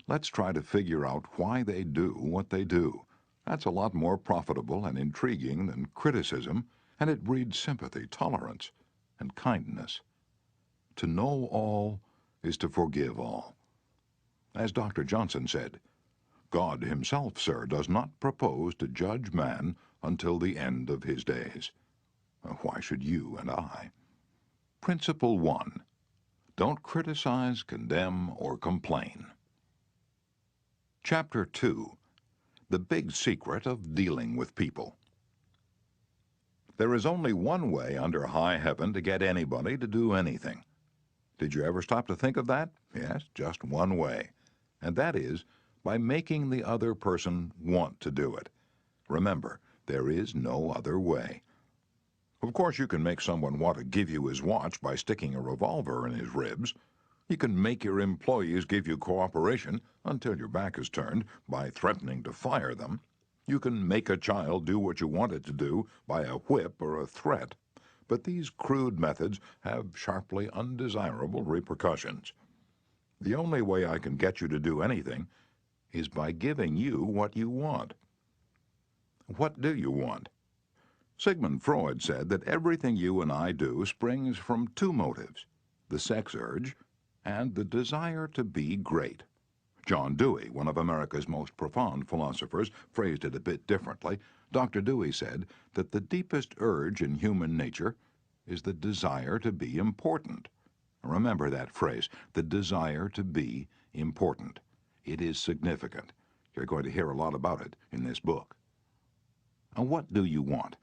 Let's try to figure out why they do what they do. That's a lot more profitable and intriguing than criticism, and it breeds sympathy, tolerance, and kindness. To know all is to forgive all. As Dr. Johnson said, God himself, sir, does not propose to judge man until the end of his days. Why should you and I? Principle 1. Don't criticize, condemn, or complain. Chapter 2. The Big Secret of Dealing with People. There is only one way under high heaven to get anybody to do anything. Did you ever stop to think of that? Yes, just one way. And that is by making the other person want to do it. Remember, there is no other way. Of course, you can make someone want to give you his watch by sticking a revolver in his ribs, You can make your employees give you cooperation until your back is turned by threatening to fire them. You can make a child do what you want it to do by a whip or a threat. But these crude methods have sharply undesirable repercussions. The only way I can get you to do anything is by giving you what you want. What do you want? Sigmund Freud said that everything you and I do springs from two motives: the sex urge and the desire to be great. John Dewey, one of America's most profound philosophers, phrased it a bit differently. Dr. Dewey said that the deepest urge in human nature is the desire to be important. Remember that phrase, the desire to be important. It is significant. You're going to hear a lot about it in this book. And what do you want?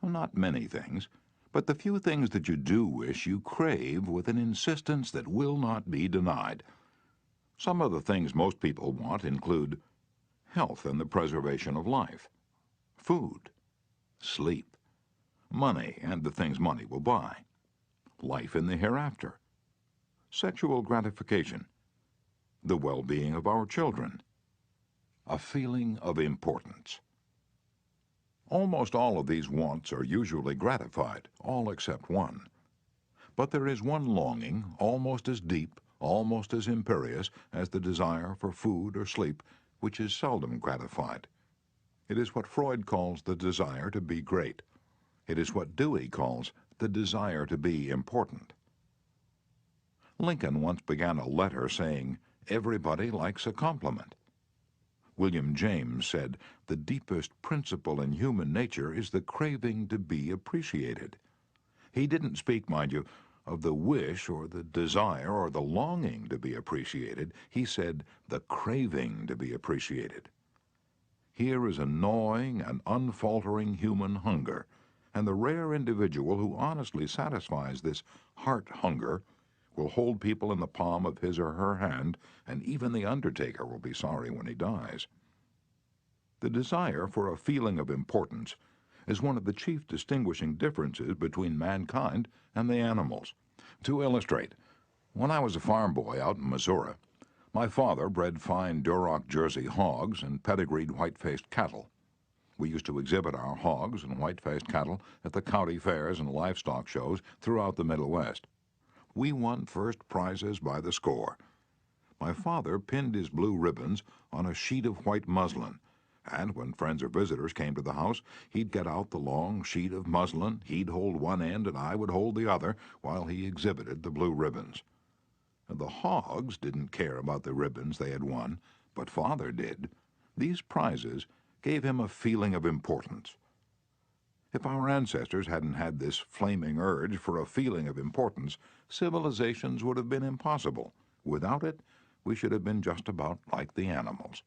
Well, not many things, but the few things that you do wish you crave with an insistence that will not be denied. Some of the things most people want include health and the preservation of life, food, sleep, money and the things money will buy, life in the hereafter, sexual gratification, the well-being of our children, a feeling of importance. Almost all of these wants are usually gratified, all except one. But there is one longing, almost as deep, almost as imperious as the desire for food or sleep, which is seldom gratified. It is what Freud calls the desire to be great. It is what Dewey calls the desire to be important. Lincoln once began a letter saying, "Everybody likes a compliment." William James said, "The deepest principle in human nature is the craving to be appreciated." He didn't speak, mind you, of the wish or the desire or the longing to be appreciated. He said the craving to be appreciated. Here is a gnawing and unfaltering human hunger, and the rare individual who honestly satisfies this heart hunger will hold people in the palm of his or her hand, and even the undertaker will be sorry when he dies. The desire for a feeling of importance is one of the chief distinguishing differences between mankind and the animals. To illustrate, when I was a farm boy out in Missouri, my father bred fine Duroc Jersey hogs and pedigreed white-faced cattle. We used to exhibit our hogs and white-faced cattle at the county fairs and livestock shows throughout the Middle West. We won first prizes by the score. My father pinned his blue ribbons on a sheet of white muslin, and when friends or visitors came to the house, he'd get out the long sheet of muslin, he'd hold one end and I would hold the other while he exhibited the blue ribbons. The hogs didn't care about the ribbons they had won, but Father did. These prizes gave him a feeling of importance. If our ancestors hadn't had this flaming urge for a feeling of importance, civilizations would have been impossible. Without it, we should have been just about like the animals.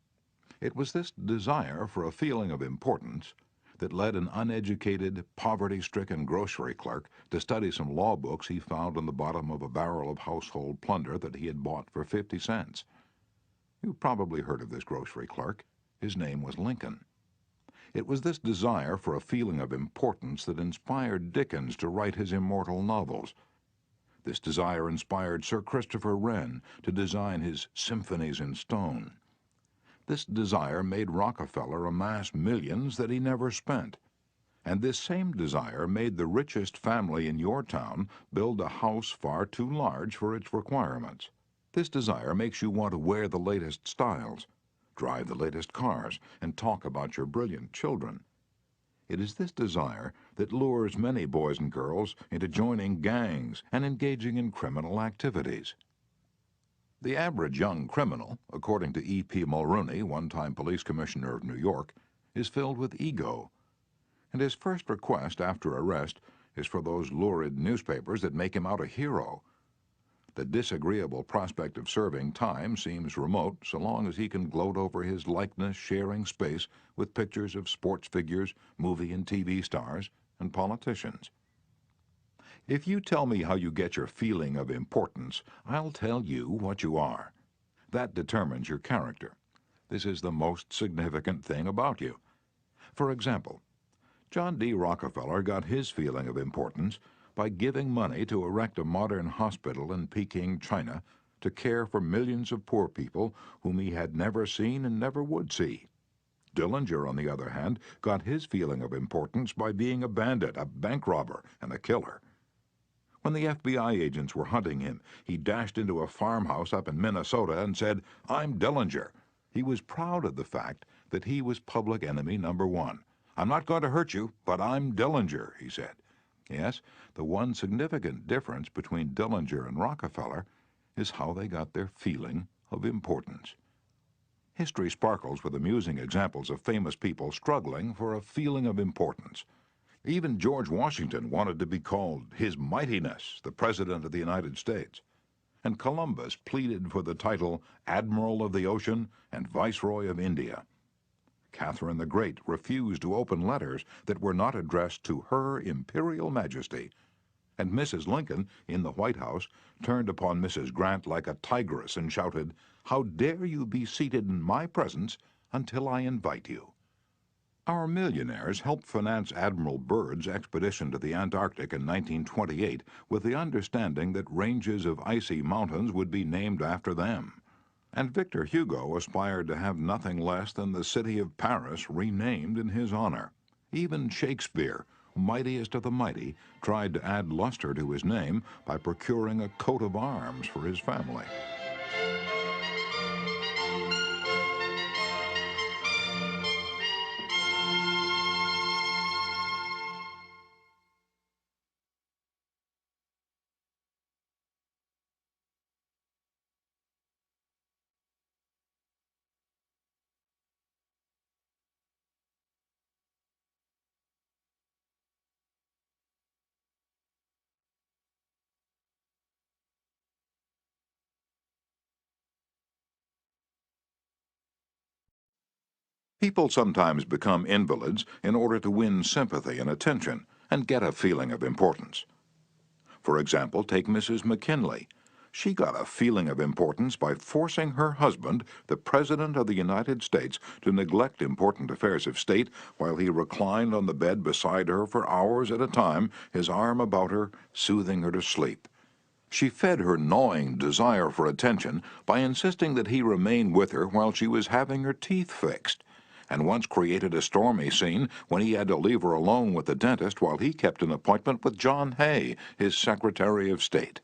It was this desire for a feeling of importance that led an uneducated, poverty-stricken grocery clerk to study some law books he found on the bottom of a barrel of household plunder that he had bought for 50 cents. You've probably heard of this grocery clerk. His name was Lincoln. It was this desire for a feeling of importance that inspired Dickens to write his immortal novels. This desire inspired Sir Christopher Wren to design his symphonies in stone. This desire made Rockefeller amass millions that he never spent. And this same desire made the richest family in your town build a house far too large for its requirements. This desire makes you want to wear the latest styles, drive the latest cars, and talk about your brilliant children. It is this desire that lures many boys and girls into joining gangs and engaging in criminal activities. The average young criminal, according to E.P. Mulrooney, one-time police commissioner of New York, is filled with ego, and his first request after arrest is for those lurid newspapers that make him out a hero. The disagreeable prospect of serving time seems remote so long as he can gloat over his likeness sharing space with pictures of sports figures, movie and TV stars, and politicians. If you tell me how you get your feeling of importance, I'll tell you what you are. That determines your character. This is the most significant thing about you. For example, John D. Rockefeller got his feeling of importance by giving money to erect a modern hospital in Peking, China, to care for millions of poor people whom he had never seen and never would see. Dillinger, on the other hand, got his feeling of importance by being a bandit, a bank robber, and a killer. When the FBI agents were hunting him, he dashed into a farmhouse up in Minnesota and said, "I'm Dillinger." He was proud of the fact that he was public enemy number one. "I'm not going to hurt you, but I'm Dillinger," he said. Yes, the one significant difference between Dillinger and Rockefeller is how they got their feeling of importance. History sparkles with amusing examples of famous people struggling for a feeling of importance. Even George Washington wanted to be called His Mightiness, the President of the United States. And Columbus pleaded for the title Admiral of the Ocean and Viceroy of India. Catherine the Great refused to open letters that were not addressed to Her Imperial Majesty. And Mrs. Lincoln, in the White House, turned upon Mrs. Grant like a tigress and shouted, "How dare you be seated in my presence until I invite you?" Our millionaires helped finance Admiral Byrd's expedition to the Antarctic in 1928 with the understanding that ranges of icy mountains would be named after them. And Victor Hugo aspired to have nothing less than the city of Paris renamed in his honor. Even Shakespeare, mightiest of the mighty, tried to add luster to his name by procuring a coat of arms for his family. People sometimes become invalids in order to win sympathy and attention and get a feeling of importance. For example, take Mrs. McKinley. She got a feeling of importance by forcing her husband, the President of the United States, to neglect important affairs of state while he reclined on the bed beside her for hours at a time, his arm about her, soothing her to sleep. She fed her gnawing desire for attention by insisting that he remain with her while she was having her teeth fixed, and once created a stormy scene when he had to leave her alone with the dentist while he kept an appointment with John Hay, his Secretary of State.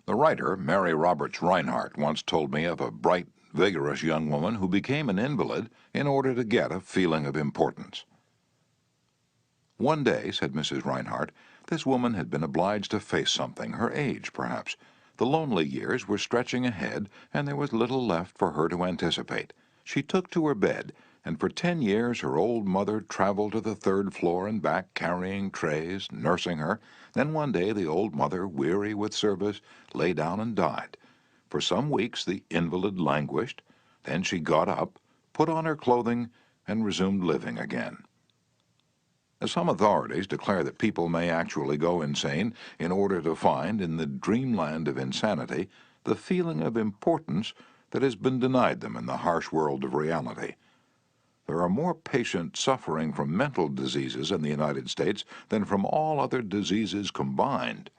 The writer, Mary Roberts Reinhardt, once told me of a bright, vigorous young woman who became an invalid in order to get a feeling of importance. "One day," said Mrs. Reinhardt, "this woman had been obliged to face something, her age perhaps. The lonely years were stretching ahead, and there was little left for her to anticipate. She took to her bed, and for 10 years her old mother traveled to the 3rd floor and back carrying trays, nursing her. Then one day the old mother, weary with service, lay down and died. For some weeks the invalid languished. Then she got up, put on her clothing, and resumed living again." Some authorities declare that people may actually go insane in order to find, in the dreamland of insanity, the feeling of importance that has been denied them in the harsh world of reality. There are more patients suffering from mental diseases in the United States than from all other diseases combined.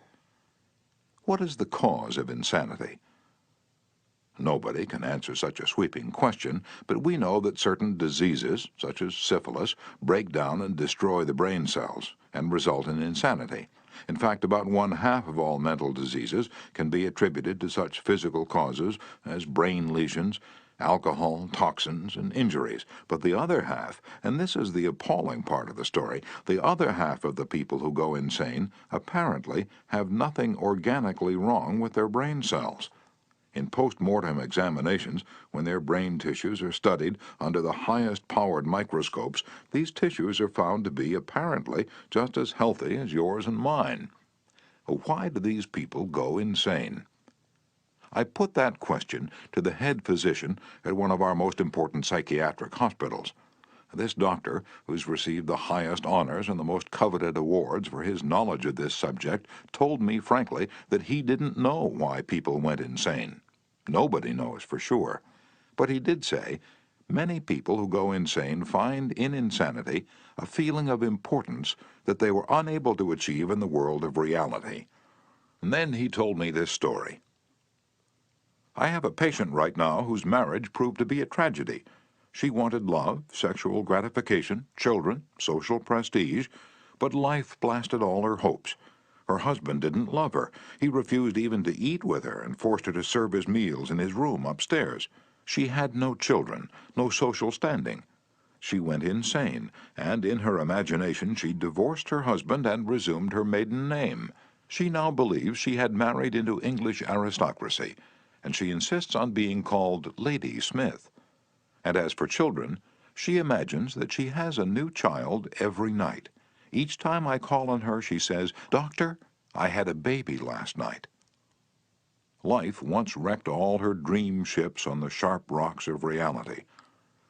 What is the cause of insanity? Nobody can answer such a sweeping question, but we know that certain diseases, such as syphilis, break down and destroy the brain cells and result in insanity. In fact, about 1/2 of all mental diseases can be attributed to such physical causes as brain lesions, alcohol, toxins, and injuries. But the other half, and this is the appalling part of the story, the other half of the people who go insane apparently have nothing organically wrong with their brain cells. In post-mortem examinations, when their brain tissues are studied under the highest-powered microscopes, these tissues are found to be apparently just as healthy as yours and mine. Why do these people go insane? I put that question to the head physician at one of our most important psychiatric hospitals. This doctor, who's received the highest honors and the most coveted awards for his knowledge of this subject, told me frankly that he didn't know why people went insane. Nobody knows for sure. But he did say, many people who go insane find in insanity a feeling of importance that they were unable to achieve in the world of reality. And then he told me this story. I have a patient right now whose marriage proved to be a tragedy. She wanted love, sexual gratification, children, social prestige, but life blasted all her hopes. Her husband didn't love her. He refused even to eat with her and forced her to serve his meals in his room upstairs. She had no children, no social standing. She went insane, and in her imagination she divorced her husband and resumed her maiden name. She now believes she had married into English aristocracy, and she insists on being called Lady Smith. And as for children, she imagines that she has a new child every night. Each time I call on her, she says, "Doctor, I had a baby last night." Life once wrecked all her dream ships on the sharp rocks of reality.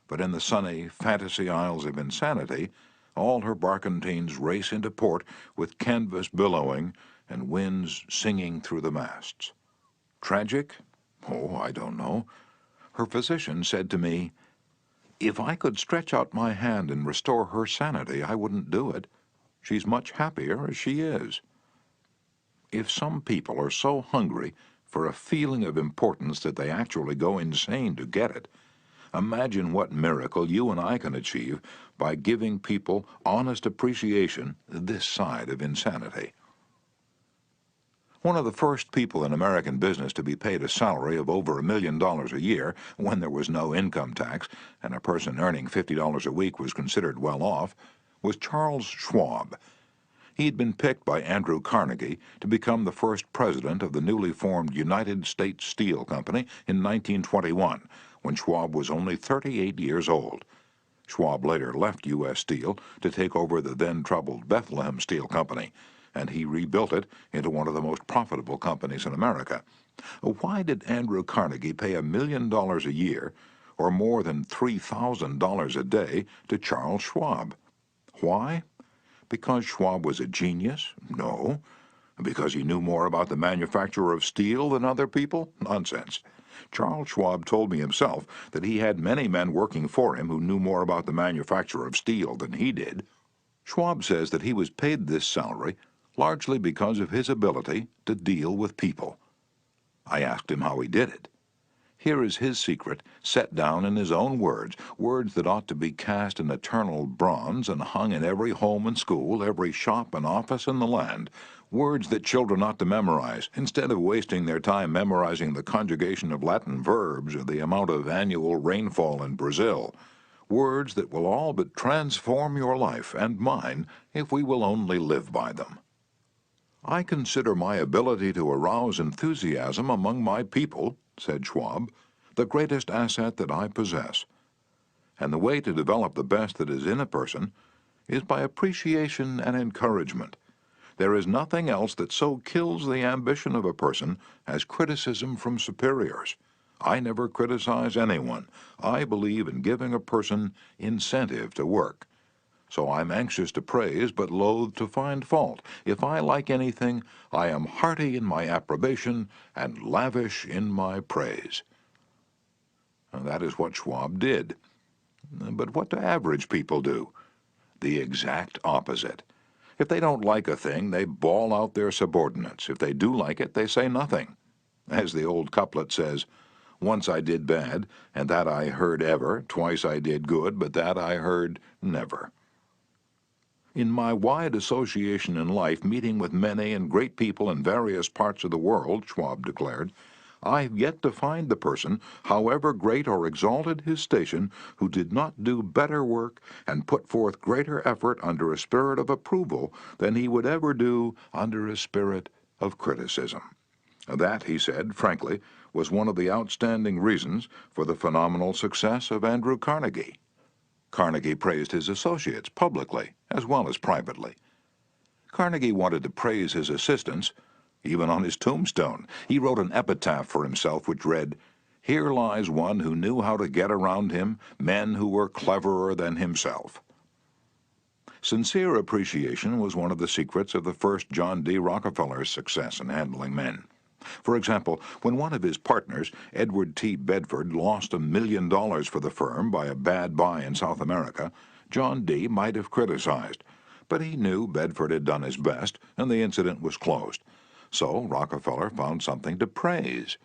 But in the sunny fantasy isles of insanity, all her barkentines race into port with canvas billowing and winds singing through the masts. Tragic? Oh, I don't know. Her physician said to me, "If I could stretch out my hand and restore her sanity, I wouldn't do it. She's much happier as she is." If some people are so hungry for a feeling of importance that they actually go insane to get it, imagine what miracle you and I can achieve by giving people honest appreciation this side of insanity. One of the first people in American business to be paid a salary of over $1 million a year when there was no income tax and a person earning $50 a week was considered well off was Charles Schwab. He'd been picked by Andrew Carnegie to become the first president of the newly formed United States Steel Company in 1921, when Schwab was only 38 years old. Schwab later left U.S. Steel to take over the then-troubled Bethlehem Steel Company, and he rebuilt it into one of the most profitable companies in America. Why did Andrew Carnegie pay $1 million a year, or more than $3,000 a day, to Charles Schwab? Why? Because Schwab was a genius? No. Because he knew more about the manufacture of steel than other people? Nonsense. Charles Schwab told me himself that he had many men working for him who knew more about the manufacture of steel than he did. Schwab says that he was paid this salary largely because of his ability to deal with people. I asked him how he did it. Here is his secret, set down in his own words, words that ought to be cast in eternal bronze and hung in every home and school, every shop and office in the land, words that children ought to memorize, instead of wasting their time memorizing the conjugation of Latin verbs or the amount of annual rainfall in Brazil, words that will all but transform your life and mine if we will only live by them. "I consider my ability to arouse enthusiasm among my people," said Schwab, "the greatest asset that I possess. And the way to develop the best that is in a person is by appreciation and encouragement. There is nothing else that so kills the ambition of a person as criticism from superiors. I never criticize anyone. I believe in giving a person incentive to work. So I'm anxious to praise, but loath to find fault. If I like anything, I am hearty in my approbation and lavish in my praise." And that is what Schwab did. But what do average people do? The exact opposite. If they don't like a thing, they bawl out their subordinates. If they do like it, they say nothing. As the old couplet says, "Once I did bad, and that I heard ever. Twice I did good, but that I heard never." In my wide association in life, meeting with many and great people in various parts of the world, Schwab declared, I've yet to find the person, however great or exalted his station, who did not do better work and put forth greater effort under a spirit of approval than he would ever do under a spirit of criticism. That, he said, frankly, was one of the outstanding reasons for the phenomenal success of Andrew Carnegie. Carnegie praised his associates publicly as well as privately. Carnegie wanted to praise his assistants, even on his tombstone. He wrote an epitaph for himself which read, "Here lies one who knew how to get around him men who were cleverer than himself." Sincere appreciation was one of the secrets of the first John D. Rockefeller's success in handling men. For example, when one of his partners, Edward T. Bedford, lost $1 million for the firm by a bad buy in South America, John D. might have criticized, but he knew Bedford had done his best and the incident was closed. So Rockefeller found something to praise.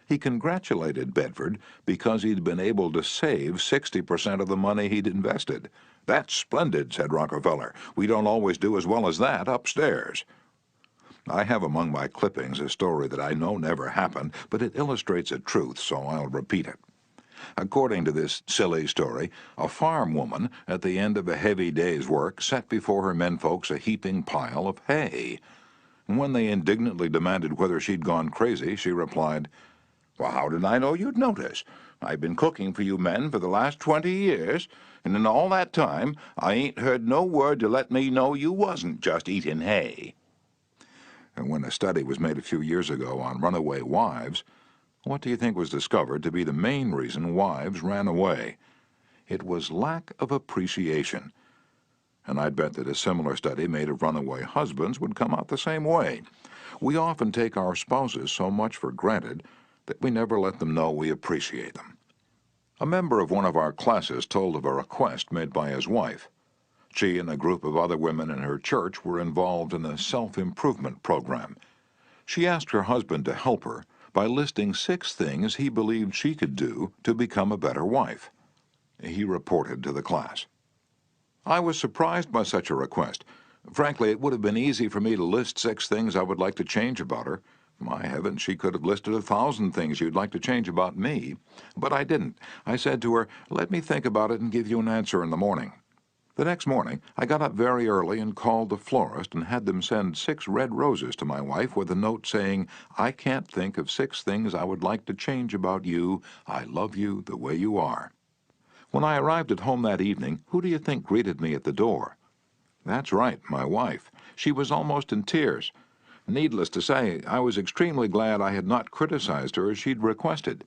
He congratulated Bedford because he'd been able to save 60% of the money he'd invested. "That's splendid," said Rockefeller. "We don't always do as well as that upstairs." I have among my clippings a story that I know never happened, but it illustrates a truth, so I'll repeat it. According to this silly story, a farm woman at the end of a heavy day's work set before her menfolks a heaping pile of hay. And when they indignantly demanded whether she'd gone crazy, she replied, "Well, how did I know you'd notice? I've been cooking for you men for the last 20 years, and in all that time I ain't heard no word to let me know you wasn't just eating hay." And when a study was made a few years ago on runaway wives, what do you think was discovered to be the main reason wives ran away? It was lack of appreciation. And I'd bet that a similar study made of runaway husbands would come out the same way. We often take our spouses so much for granted that we never let them know we appreciate them. A member of one of our classes told of a request made by his wife. She and a group of other women in her church were involved in a self-improvement program. She asked her husband to help her by listing 6 things he believed she could do to become a better wife. He reported to the class, "I was surprised by such a request. Frankly, it would have been easy for me to list 6 things I would like to change about her. My heavens, she could have listed 1,000 things you'd like to change about me. But I didn't. I said to her, 'Let me think about it and give you an answer in the morning.' The next morning, I got up very early and called the florist and had them send 6 red roses to my wife with a note saying, 'I can't think of 6 things I would like to change about you. I love you the way you are.' When I arrived at home that evening, who do you think greeted me at the door? That's right, my wife. She was almost in tears. Needless to say, I was extremely glad I had not criticized her as she'd requested.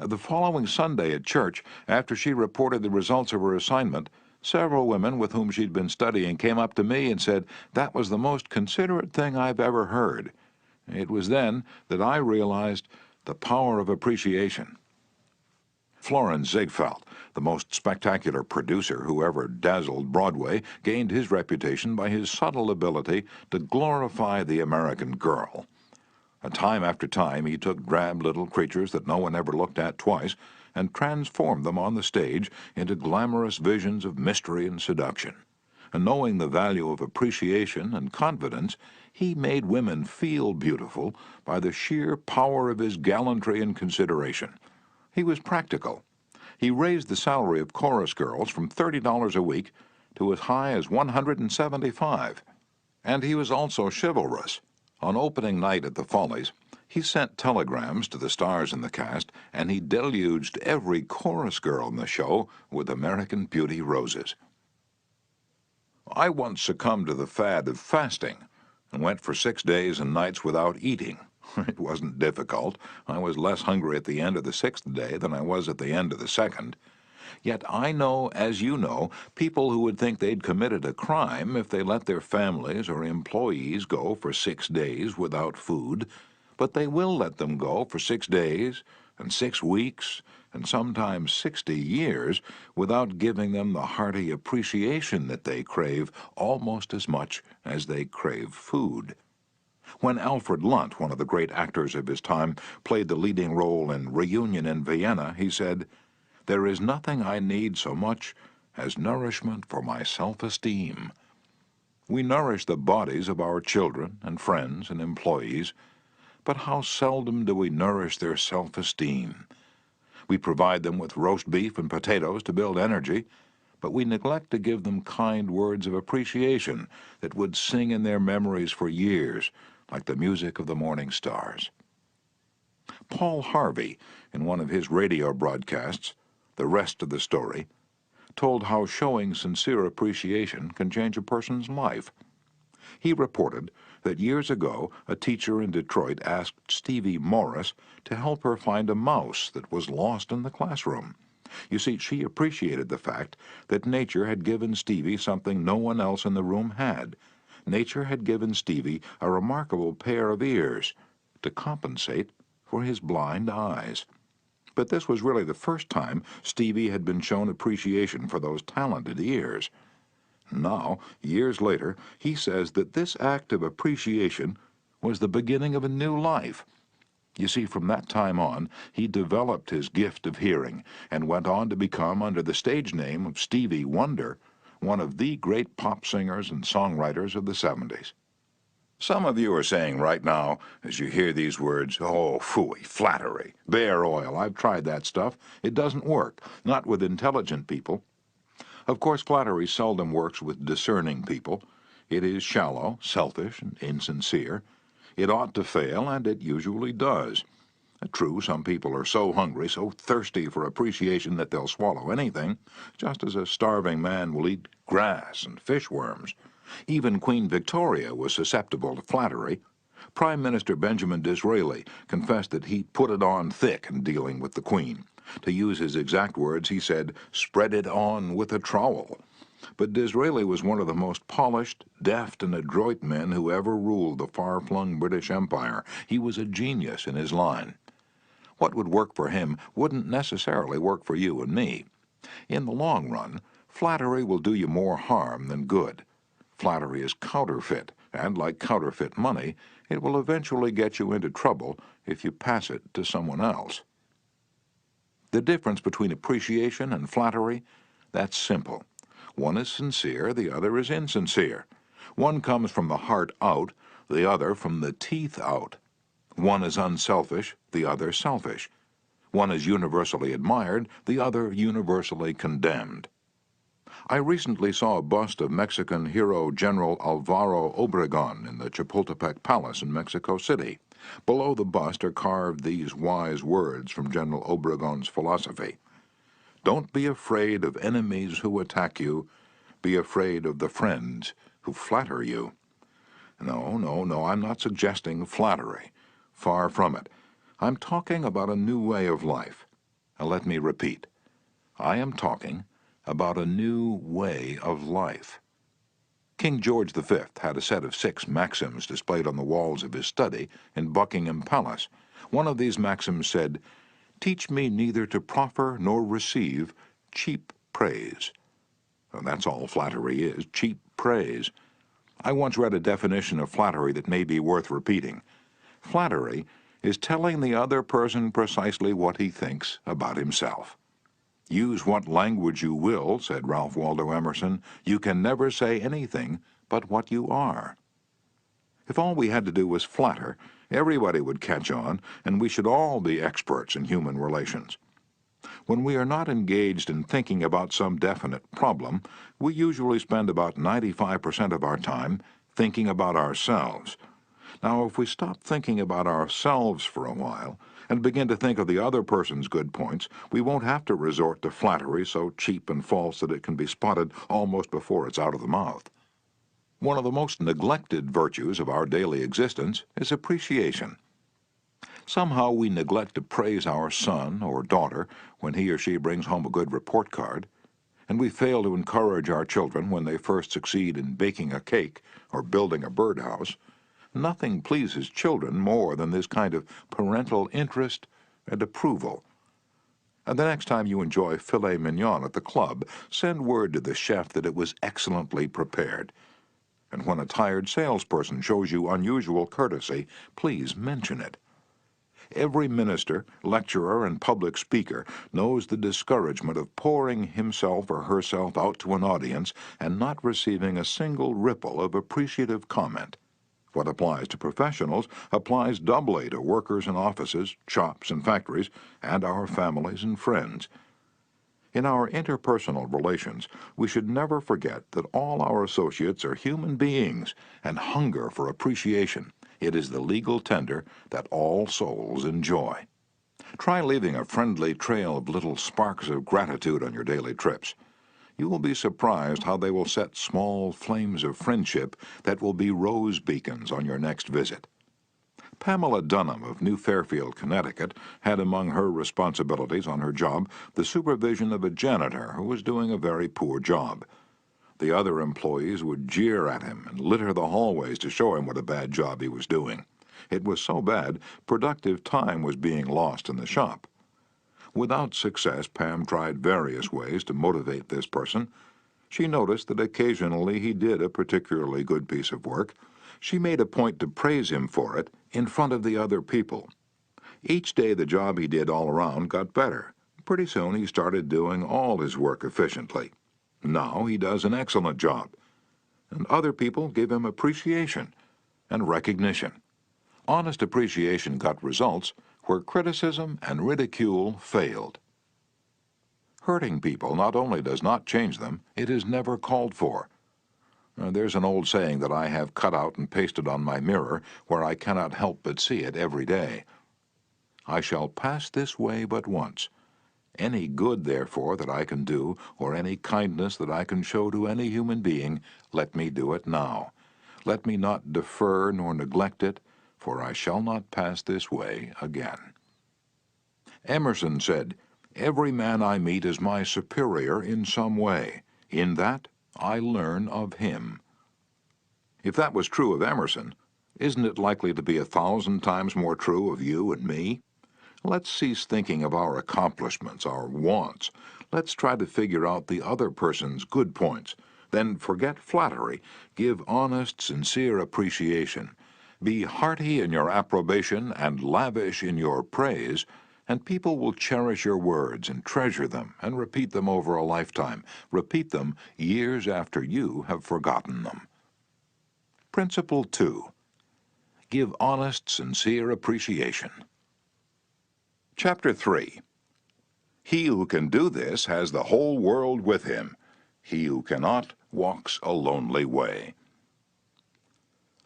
The following Sunday at church, after she reported the results of her assignment, several women with whom she'd been studying came up to me and said, 'That was the most considerate thing I've ever heard.' It was then that I realized the power of appreciation." Florin Ziegfeld, the most spectacular producer who ever dazzled Broadway, gained his reputation by his subtle ability to glorify the American girl. Time after time he took drab little creatures that no one ever looked at twice and transformed them on the stage into glamorous visions of mystery and seduction. And knowing the value of appreciation and confidence, he made women feel beautiful by the sheer power of his gallantry and consideration. He was practical. He raised the salary of chorus girls from $30 a week to as high as $175. And he was also chivalrous. On opening night at the Follies, he sent telegrams to the stars in the cast, and he deluged every chorus girl in the show with American Beauty roses. I once succumbed to the fad of fasting and went for 6 days and nights without eating. It wasn't difficult. I was less hungry at the end of the 6th day than I was at the end of the 2nd. Yet I know, as you know, people who would think they'd committed a crime if they let their families or employees go for 6 days without food, but they will let them go for 6 days and 6 weeks and sometimes 60 years without giving them the hearty appreciation that they crave almost as much as they crave food. When Alfred Lunt, one of the great actors of his time, played the leading role in Reunion in Vienna, he said, "There is nothing I need so much as nourishment for my self-esteem." We nourish the bodies of our children and friends and employees, but how seldom do we nourish their self-esteem? We provide them with roast beef and potatoes to build energy, but we neglect to give them kind words of appreciation that would sing in their memories for years, like the music of the morning stars. Paul Harvey, in one of his radio broadcasts, The Rest of the Story, told how showing sincere appreciation can change a person's life. He reported that years ago a teacher in Detroit asked Stevie Morris to help her find a mouse that was lost in the classroom. You see, she appreciated the fact that nature had given Stevie something no one else in the room had. Nature had given Stevie a remarkable pair of ears to compensate for his blind eyes. But this was really the first time Stevie had been shown appreciation for those talented ears. Now, years later, he says that this act of appreciation was the beginning of a new life. You see, from that time on, he developed his gift of hearing and went on to become, under the stage name of Stevie Wonder, one of the great pop singers and songwriters of the 70s. Some of you are saying right now, as you hear these words, "Oh, phooey, flattery, bear oil, I've tried that stuff. It doesn't work, not with intelligent people." Of course, flattery seldom works with discerning people. It is shallow, selfish, and insincere. It ought to fail, and it usually does. True, some people are so hungry, so thirsty for appreciation that they'll swallow anything, just as a starving man will eat grass and fishworms. Even Queen Victoria was susceptible to flattery. Prime Minister Benjamin Disraeli confessed that he put it on thick in dealing with the Queen. To use his exact words, he said, "Spread it on with a trowel." But Disraeli was one of the most polished, deft, and adroit men who ever ruled the far-flung British Empire. He was a genius in his line. What would work for him wouldn't necessarily work for you and me. In the long run, flattery will do you more harm than good. Flattery is counterfeit, and like counterfeit money, it will eventually get you into trouble if you pass it to someone else. The difference between appreciation and flattery, that's simple. One is sincere, the other is insincere. One comes from the heart out, the other from the teeth out. One is unselfish, the other selfish. One is universally admired, the other universally condemned. I recently saw a bust of Mexican hero General Alvaro Obregón in the Chapultepec Palace in Mexico City. Below the bust are carved these wise words from General Obregón's philosophy. "Don't be afraid of enemies who attack you. Be afraid of the friends who flatter you." No, I'm not suggesting flattery. Far from it. I'm talking about a new way of life. Now let me repeat. I am talking about a new way of life. King George V had a set of 6 maxims displayed on the walls of his study in Buckingham Palace. One of these maxims said, "Teach me neither to proffer nor receive cheap praise." Well, that's all flattery is, cheap praise. I once read a definition of flattery that may be worth repeating. Flattery is telling the other person precisely what he thinks about himself. "Use what language you will," said Ralph Waldo Emerson, "you can never say anything but what you are." If all we had to do was flatter, everybody would catch on, and we should all be experts in human relations. When we are not engaged in thinking about some definite problem, we usually spend about 95% of our time thinking about ourselves. Now, if we stop thinking about ourselves for a while and begin to think of the other person's good points, we won't have to resort to flattery so cheap and false that it can be spotted almost before it's out of the mouth. One of the most neglected virtues of our daily existence is appreciation. Somehow we neglect to praise our son or daughter when he or she brings home a good report card, and we fail to encourage our children when they first succeed in baking a cake or building a birdhouse. Nothing pleases children more than this kind of parental interest and approval. And the next time you enjoy filet mignon at the club, send word to the chef that it was excellently prepared. And when a tired salesperson shows you unusual courtesy, please mention it. Every minister, lecturer, and public speaker knows the discouragement of pouring himself or herself out to an audience and not receiving a single ripple of appreciative comment. What applies to professionals applies doubly to workers in offices, shops, and factories, and our families and friends. In our interpersonal relations, we should never forget that all our associates are human beings and hunger for appreciation. It is the legal tender that all souls enjoy. Try leaving a friendly trail of little sparks of gratitude on your daily trips. You will be surprised how they will set small flames of friendship that will be rose beacons on your next visit. Pamela Dunham of New Fairfield, Connecticut, had among her responsibilities on her job the supervision of a janitor who was doing a very poor job. The other employees would jeer at him and litter the hallways to show him what a bad job he was doing. It was so bad, productive time was being lost in the shop. Without success, Pam tried various ways to motivate this person. She noticed that occasionally he did a particularly good piece of work. She made a point to praise him for it in front of the other people. Each day the job he did all around got better. Pretty soon he started doing all his work efficiently. Now he does an excellent job, and other people give him appreciation and recognition. Honest appreciation got results where criticism and ridicule failed. Hurting people not only does not change them, it is never called for. There's an old saying that I have cut out and pasted on my mirror where I cannot help but see it every day. I shall pass this way but once. Any good, therefore, that I can do, or any kindness that I can show to any human being, let me do it now. Let me not defer nor neglect it, for I shall not pass this way again. Emerson said, "Every man I meet is my superior in some way. In that I learn of him." If that was true of Emerson, isn't it likely to be 1,000 times more true of you and me? Let's cease thinking of our accomplishments, our wants. Let's try to figure out the other person's good points. Then forget flattery. Give honest, sincere appreciation. Be hearty in your approbation and lavish in your praise, and people will cherish your words and treasure them and repeat them over a lifetime. Repeat them years after you have forgotten them. Principle 2. Give honest, sincere appreciation. Chapter 3. He who can do this has the whole world with him. He who cannot walks a lonely way.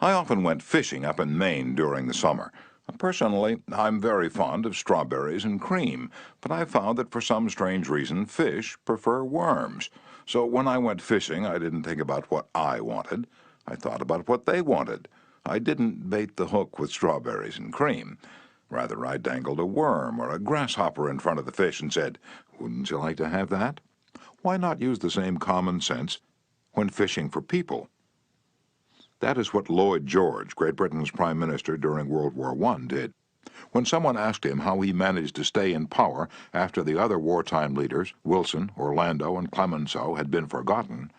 I often went fishing up in Maine during the summer. Personally, I'm very fond of strawberries and cream, but I found that for some strange reason fish prefer worms. So when I went fishing, I didn't think about what I wanted. I thought about what they wanted. I didn't bait the hook with strawberries and cream. Rather, I dangled a worm or a grasshopper in front of the fish and said, "Wouldn't you like to have that?" Why not use the same common sense when fishing for people? That is what Lloyd George, Great Britain's Prime Minister during World War I, did. When someone asked him how he managed to stay in power after the other wartime leaders, Wilson, Orlando, and Clemenceau, had been forgotten,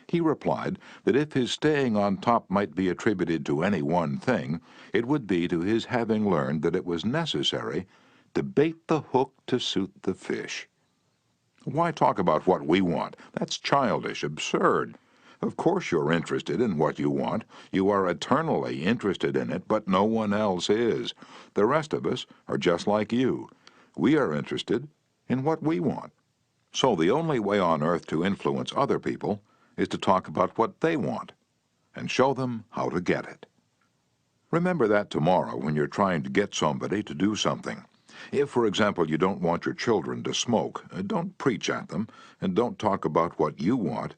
he replied that if his staying on top might be attributed to any one thing, it would be to his having learned that it was necessary to bait the hook to suit the fish. Why talk about what we want? That's childish, absurd. Of course you're interested in what you want. You are eternally interested in it, but no one else is. The rest of us are just like you. We are interested in what we want. So the only way on earth to influence other people is to talk about what they want and show them how to get it. Remember that tomorrow when you're trying to get somebody to do something. If, for example, you don't want your children to smoke, don't preach at them and don't talk about what you want,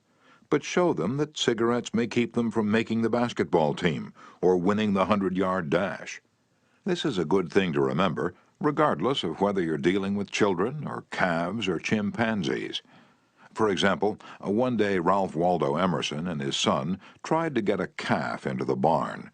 but show them that cigarettes may keep them from making the basketball team or winning the 100-yard dash. This is a good thing to remember, regardless of whether you're dealing with children or calves or chimpanzees. For example, one day Ralph Waldo Emerson and his son tried to get a calf into the barn.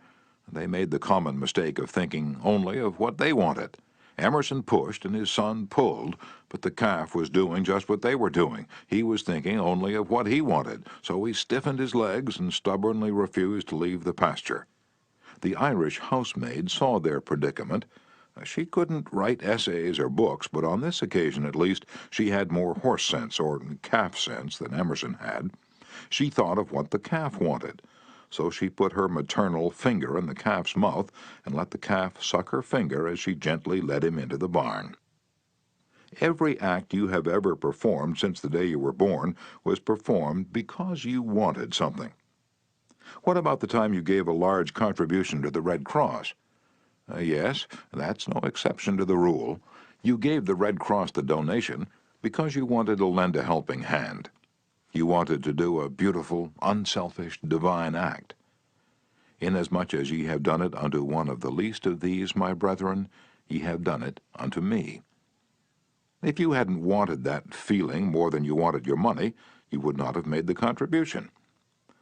They made the common mistake of thinking only of what they wanted. Emerson pushed and his son pulled, but the calf was doing just what they were doing. He was thinking only of what he wanted, so he stiffened his legs and stubbornly refused to leave the pasture. The Irish housemaid saw their predicament. She couldn't write essays or books, but on this occasion at least she had more horse sense or calf sense than Emerson had. She thought of what the calf wanted. So she put her maternal finger in the calf's mouth and let the calf suck her finger as she gently led him into the barn. Every act you have ever performed since the day you were born was performed because you wanted something. What about the time you gave a large contribution to the Red Cross? Yes, that's no exception to the rule. You gave the Red Cross the donation because you wanted to lend a helping hand. You wanted to do a beautiful, unselfish, divine act. Inasmuch as ye have done it unto one of the least of these, my brethren, ye have done it unto me. If you hadn't wanted that feeling more than you wanted your money, you would not have made the contribution.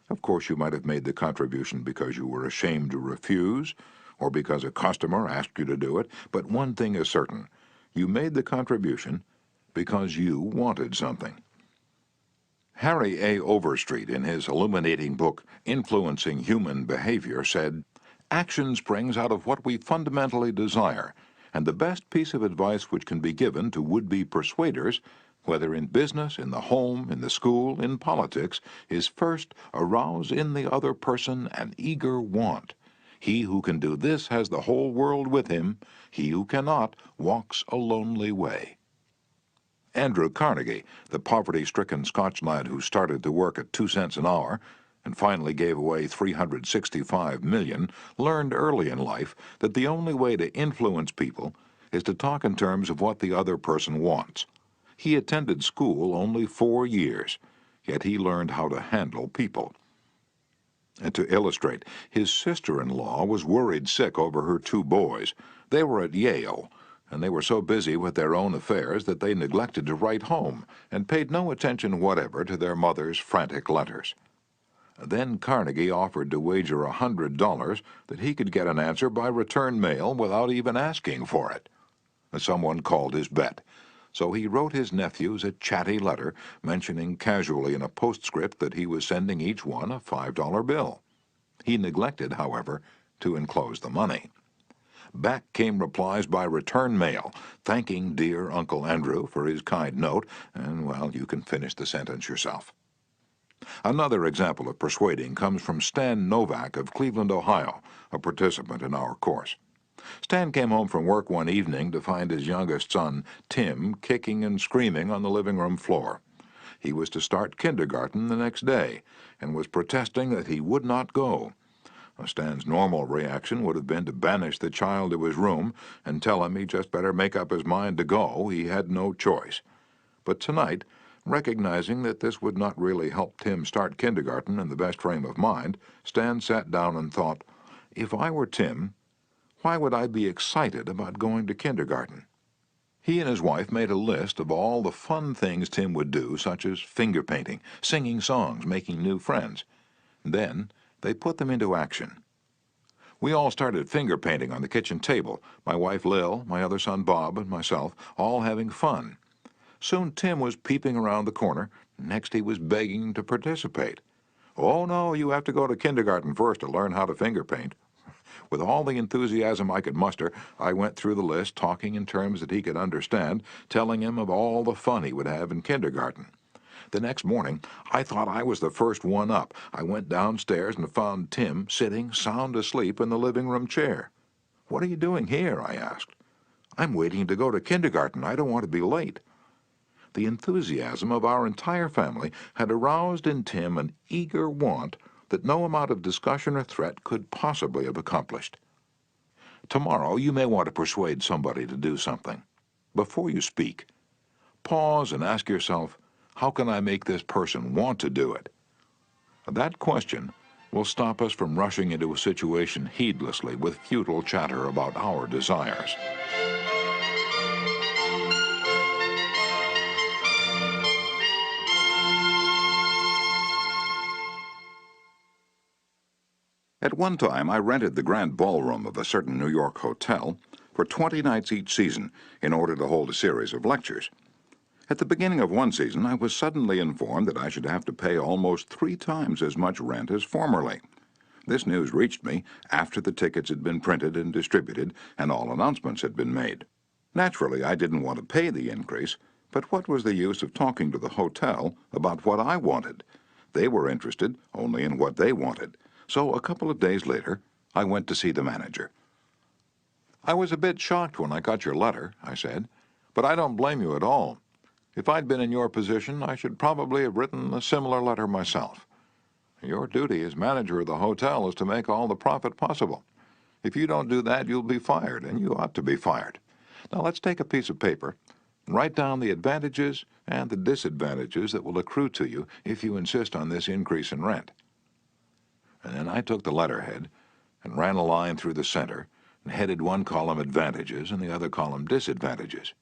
Of course, you might have made the contribution because you were ashamed to refuse, or because a customer asked you to do it, but one thing is certain. You made the contribution because you wanted something. Harry A. Overstreet, in his illuminating book, Influencing Human Behavior, said, "Action springs out of what we fundamentally desire, and the best piece of advice which can be given to would-be persuaders, whether in business, in the home, in the school, in politics, is first arouse in the other person an eager want. He who can do this has the whole world with him. He who cannot walks a lonely way. Andrew Carnegie, the poverty-stricken Scotch lad who started to work at 2 cents an hour and finally gave away $365 million, learned early in life that the only way to influence people is to talk in terms of what the other person wants. He attended school only 4 years, yet he learned how to handle people. And to illustrate, his sister-in-law was worried sick over her 2 boys. They were at Yale, and they were so busy with their own affairs that they neglected to write home and paid no attention whatever to their mother's frantic letters. Then Carnegie offered to wager $100 that he could get an answer by return mail without even asking for it. Someone called his bet, so he wrote his nephews a chatty letter mentioning casually in a postscript that he was sending each one a $5 bill. He neglected, however, to enclose the money. Back came replies by return mail, thanking dear Uncle Andrew for his kind note, and, well, you can finish the sentence yourself. Another example of persuading comes from Stan Novak of Cleveland, Ohio, a participant in our course. Stan came home from work one evening to find his youngest son, Tim, kicking and screaming on the living room floor. He was to start kindergarten the next day and was protesting that he would not go. Stan's normal reaction would have been to banish the child to his room and tell him he just better make up his mind to go. He had no choice. But tonight, recognizing that this would not really help Tim start kindergarten in the best frame of mind, Stan sat down and thought, if I were Tim, why would I be excited about going to kindergarten? He and his wife made a list of all the fun things Tim would do, such as finger painting, singing songs, making new friends. Then they put them into action. We all started finger painting on the kitchen table, my wife Lil, my other son Bob, and myself, all having fun. Soon Tim was peeping around the corner. Next he was begging to participate. Oh no, you have to go to kindergarten first to learn how to finger paint. With all the enthusiasm I could muster, I went through the list, talking in terms that he could understand, telling him of all the fun he would have in kindergarten. The next morning, I thought I was the first one up. I went downstairs and found Tim sitting sound asleep in the living room chair. "What are you doing here?" I asked. "I'm waiting to go to kindergarten. I don't want to be late." The enthusiasm of our entire family had aroused in Tim an eager want that no amount of discussion or threat could possibly have accomplished. Tomorrow you may want to persuade somebody to do something. Before you speak, pause and ask yourself, how can I make this person want to do it? That question will stop us from rushing into a situation heedlessly with futile chatter about our desires. At one time, I rented the grand ballroom of a certain New York hotel for 20 nights each season in order to hold a series of lectures. At the beginning of one season, I was suddenly informed that I should have to pay almost 3 times as much rent as formerly. This news reached me after the tickets had been printed and distributed and all announcements had been made. Naturally, I didn't want to pay the increase, but what was the use of talking to the hotel about what I wanted? They were interested only in what they wanted. So a couple of days later, I went to see the manager. "I was a bit shocked when I got your letter," I said, "but I don't blame you at all. If I'd been in your position, I should probably have written a similar letter myself. Your duty as manager of the hotel is to make all the profit possible. If you don't do that, you'll be fired, and you ought to be fired. Now let's take a piece of paper and write down the advantages and the disadvantages that will accrue to you if you insist on this increase in rent." And then I took the letterhead and ran a line through the center and headed one column advantages and the other column disadvantages.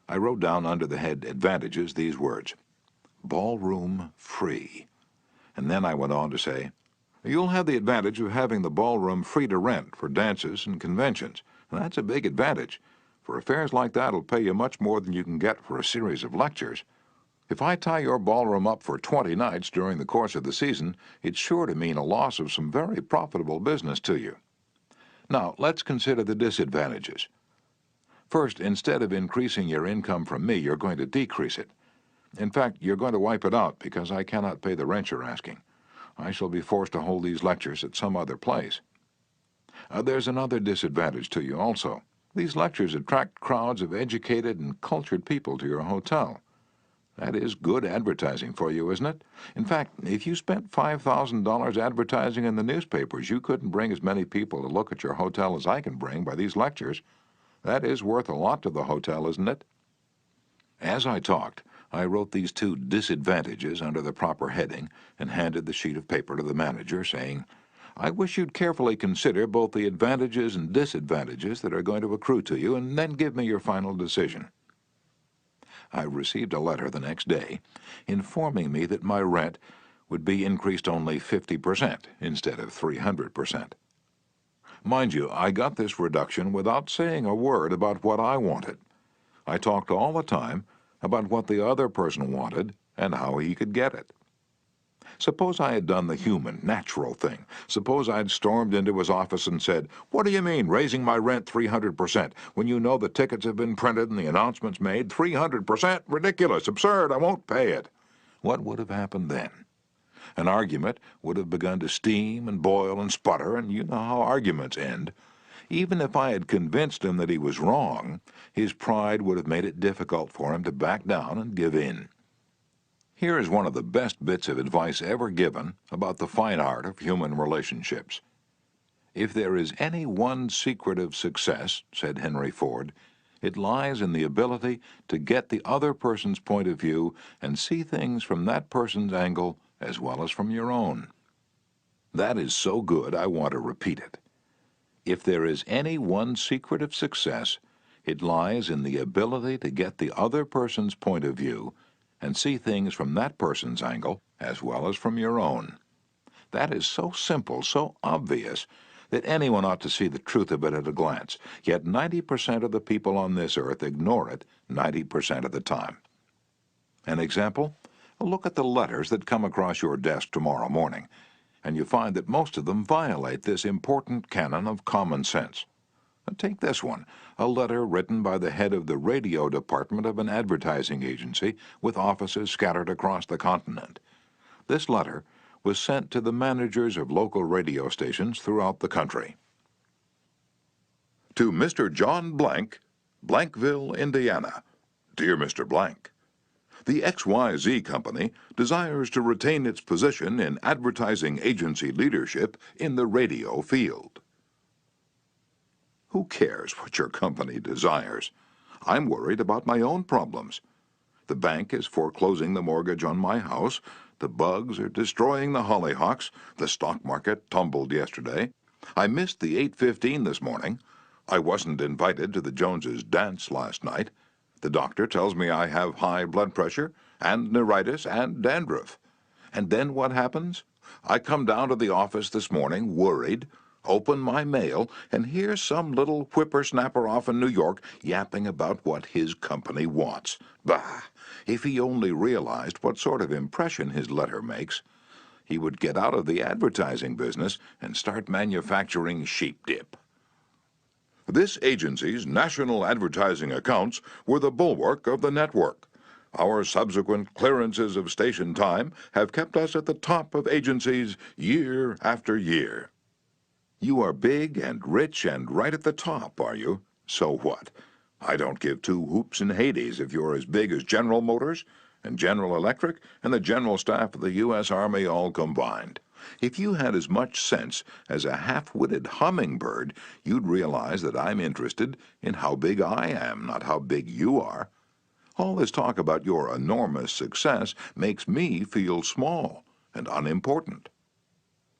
I wrote down under the head advantages these words, "Ballroom free." And then I went on to say, "You'll have the advantage of having the ballroom free to rent for dances and conventions. And that's a big advantage, for affairs like that will pay you much more than you can get for a series of lectures. If I tie your ballroom up for 20 nights during the course of the season, it's sure to mean a loss of some very profitable business to you. Now, let's consider the disadvantages. First, instead of increasing your income from me, you're going to decrease it. In fact, you're going to wipe it out because I cannot pay the rent you're asking. I shall be forced to hold these lectures at some other place. There's another disadvantage to you also. These lectures attract crowds of educated and cultured people to your hotel. That is good advertising for you, isn't it? In fact, if you spent $5,000 advertising in the newspapers, you couldn't bring as many people to look at your hotel as I can bring by these lectures. That is worth a lot to the hotel, isn't it? As I talked, I wrote these two disadvantages under the proper heading and handed the sheet of paper to the manager, saying, "I wish you'd carefully consider both the advantages and disadvantages that are going to accrue to you, and then give me your final decision." I received a letter the next day informing me that my rent would be increased only 50% instead of 300%. Mind you, I got this reduction without saying a word about what I wanted. I talked all the time about what the other person wanted and how he could get it. Suppose I had done the human, natural thing. Suppose I'd stormed into his office and said, "What do you mean, raising my rent 300%, when you know the tickets have been printed and the announcements made? 300%? Ridiculous, absurd, I won't pay it." What would have happened then? An argument would have begun to steam and boil and sputter, and you know how arguments end. Even if I had convinced him that he was wrong, his pride would have made it difficult for him to back down and give in. Here is one of the best bits of advice ever given about the fine art of human relationships. "If there is any one secret of success," said Henry Ford, "it lies in the ability to get the other person's point of view and see things from that person's angle as well as from your own." That is so good I want to repeat it. If there is any one secret of success, it lies in the ability to get the other person's point of view and see things from that person's angle as well as from your own. That is so simple, so obvious, that anyone ought to see the truth of it at a glance, yet 90% of the people on this earth ignore it 90% of the time. An example? Look at the letters that come across your desk tomorrow morning, and you find that most of them violate this important canon of common sense. Take this one, a letter written by the head of the radio department of an advertising agency with offices scattered across the continent. This letter was sent to the managers of local radio stations throughout the country. To Mr. John Blank, Blankville, Indiana. Dear Mr. Blank, the XYZ Company desires to retain its position in advertising agency leadership in the radio field. Who cares what your company desires? I'm worried about my own problems. The bank is foreclosing the mortgage on my house. The bugs are destroying the hollyhocks. The stock market tumbled yesterday. I missed the 8:15 this morning. I wasn't invited to the Joneses' dance last night. The doctor tells me I have high blood pressure and neuritis and dandruff. And then what happens? I come down to the office this morning worried, open my mail, and hear some little whippersnapper off in New York yapping about what his company wants. Bah! If he only realized what sort of impression his letter makes, he would get out of the advertising business and start manufacturing sheep dip. This agency's national advertising accounts were the bulwark of the network. Our subsequent clearances of station time have kept us at the top of agencies year after year. You are big and rich and right at the top, are you? So what? I don't give two hoops in Hades if you're as big as General Motors and General Electric and the General Staff of the U.S. Army all combined. If you had as much sense as a half-witted hummingbird, you'd realize that I'm interested in how big I am, not how big you are. All this talk about your enormous success makes me feel small and unimportant.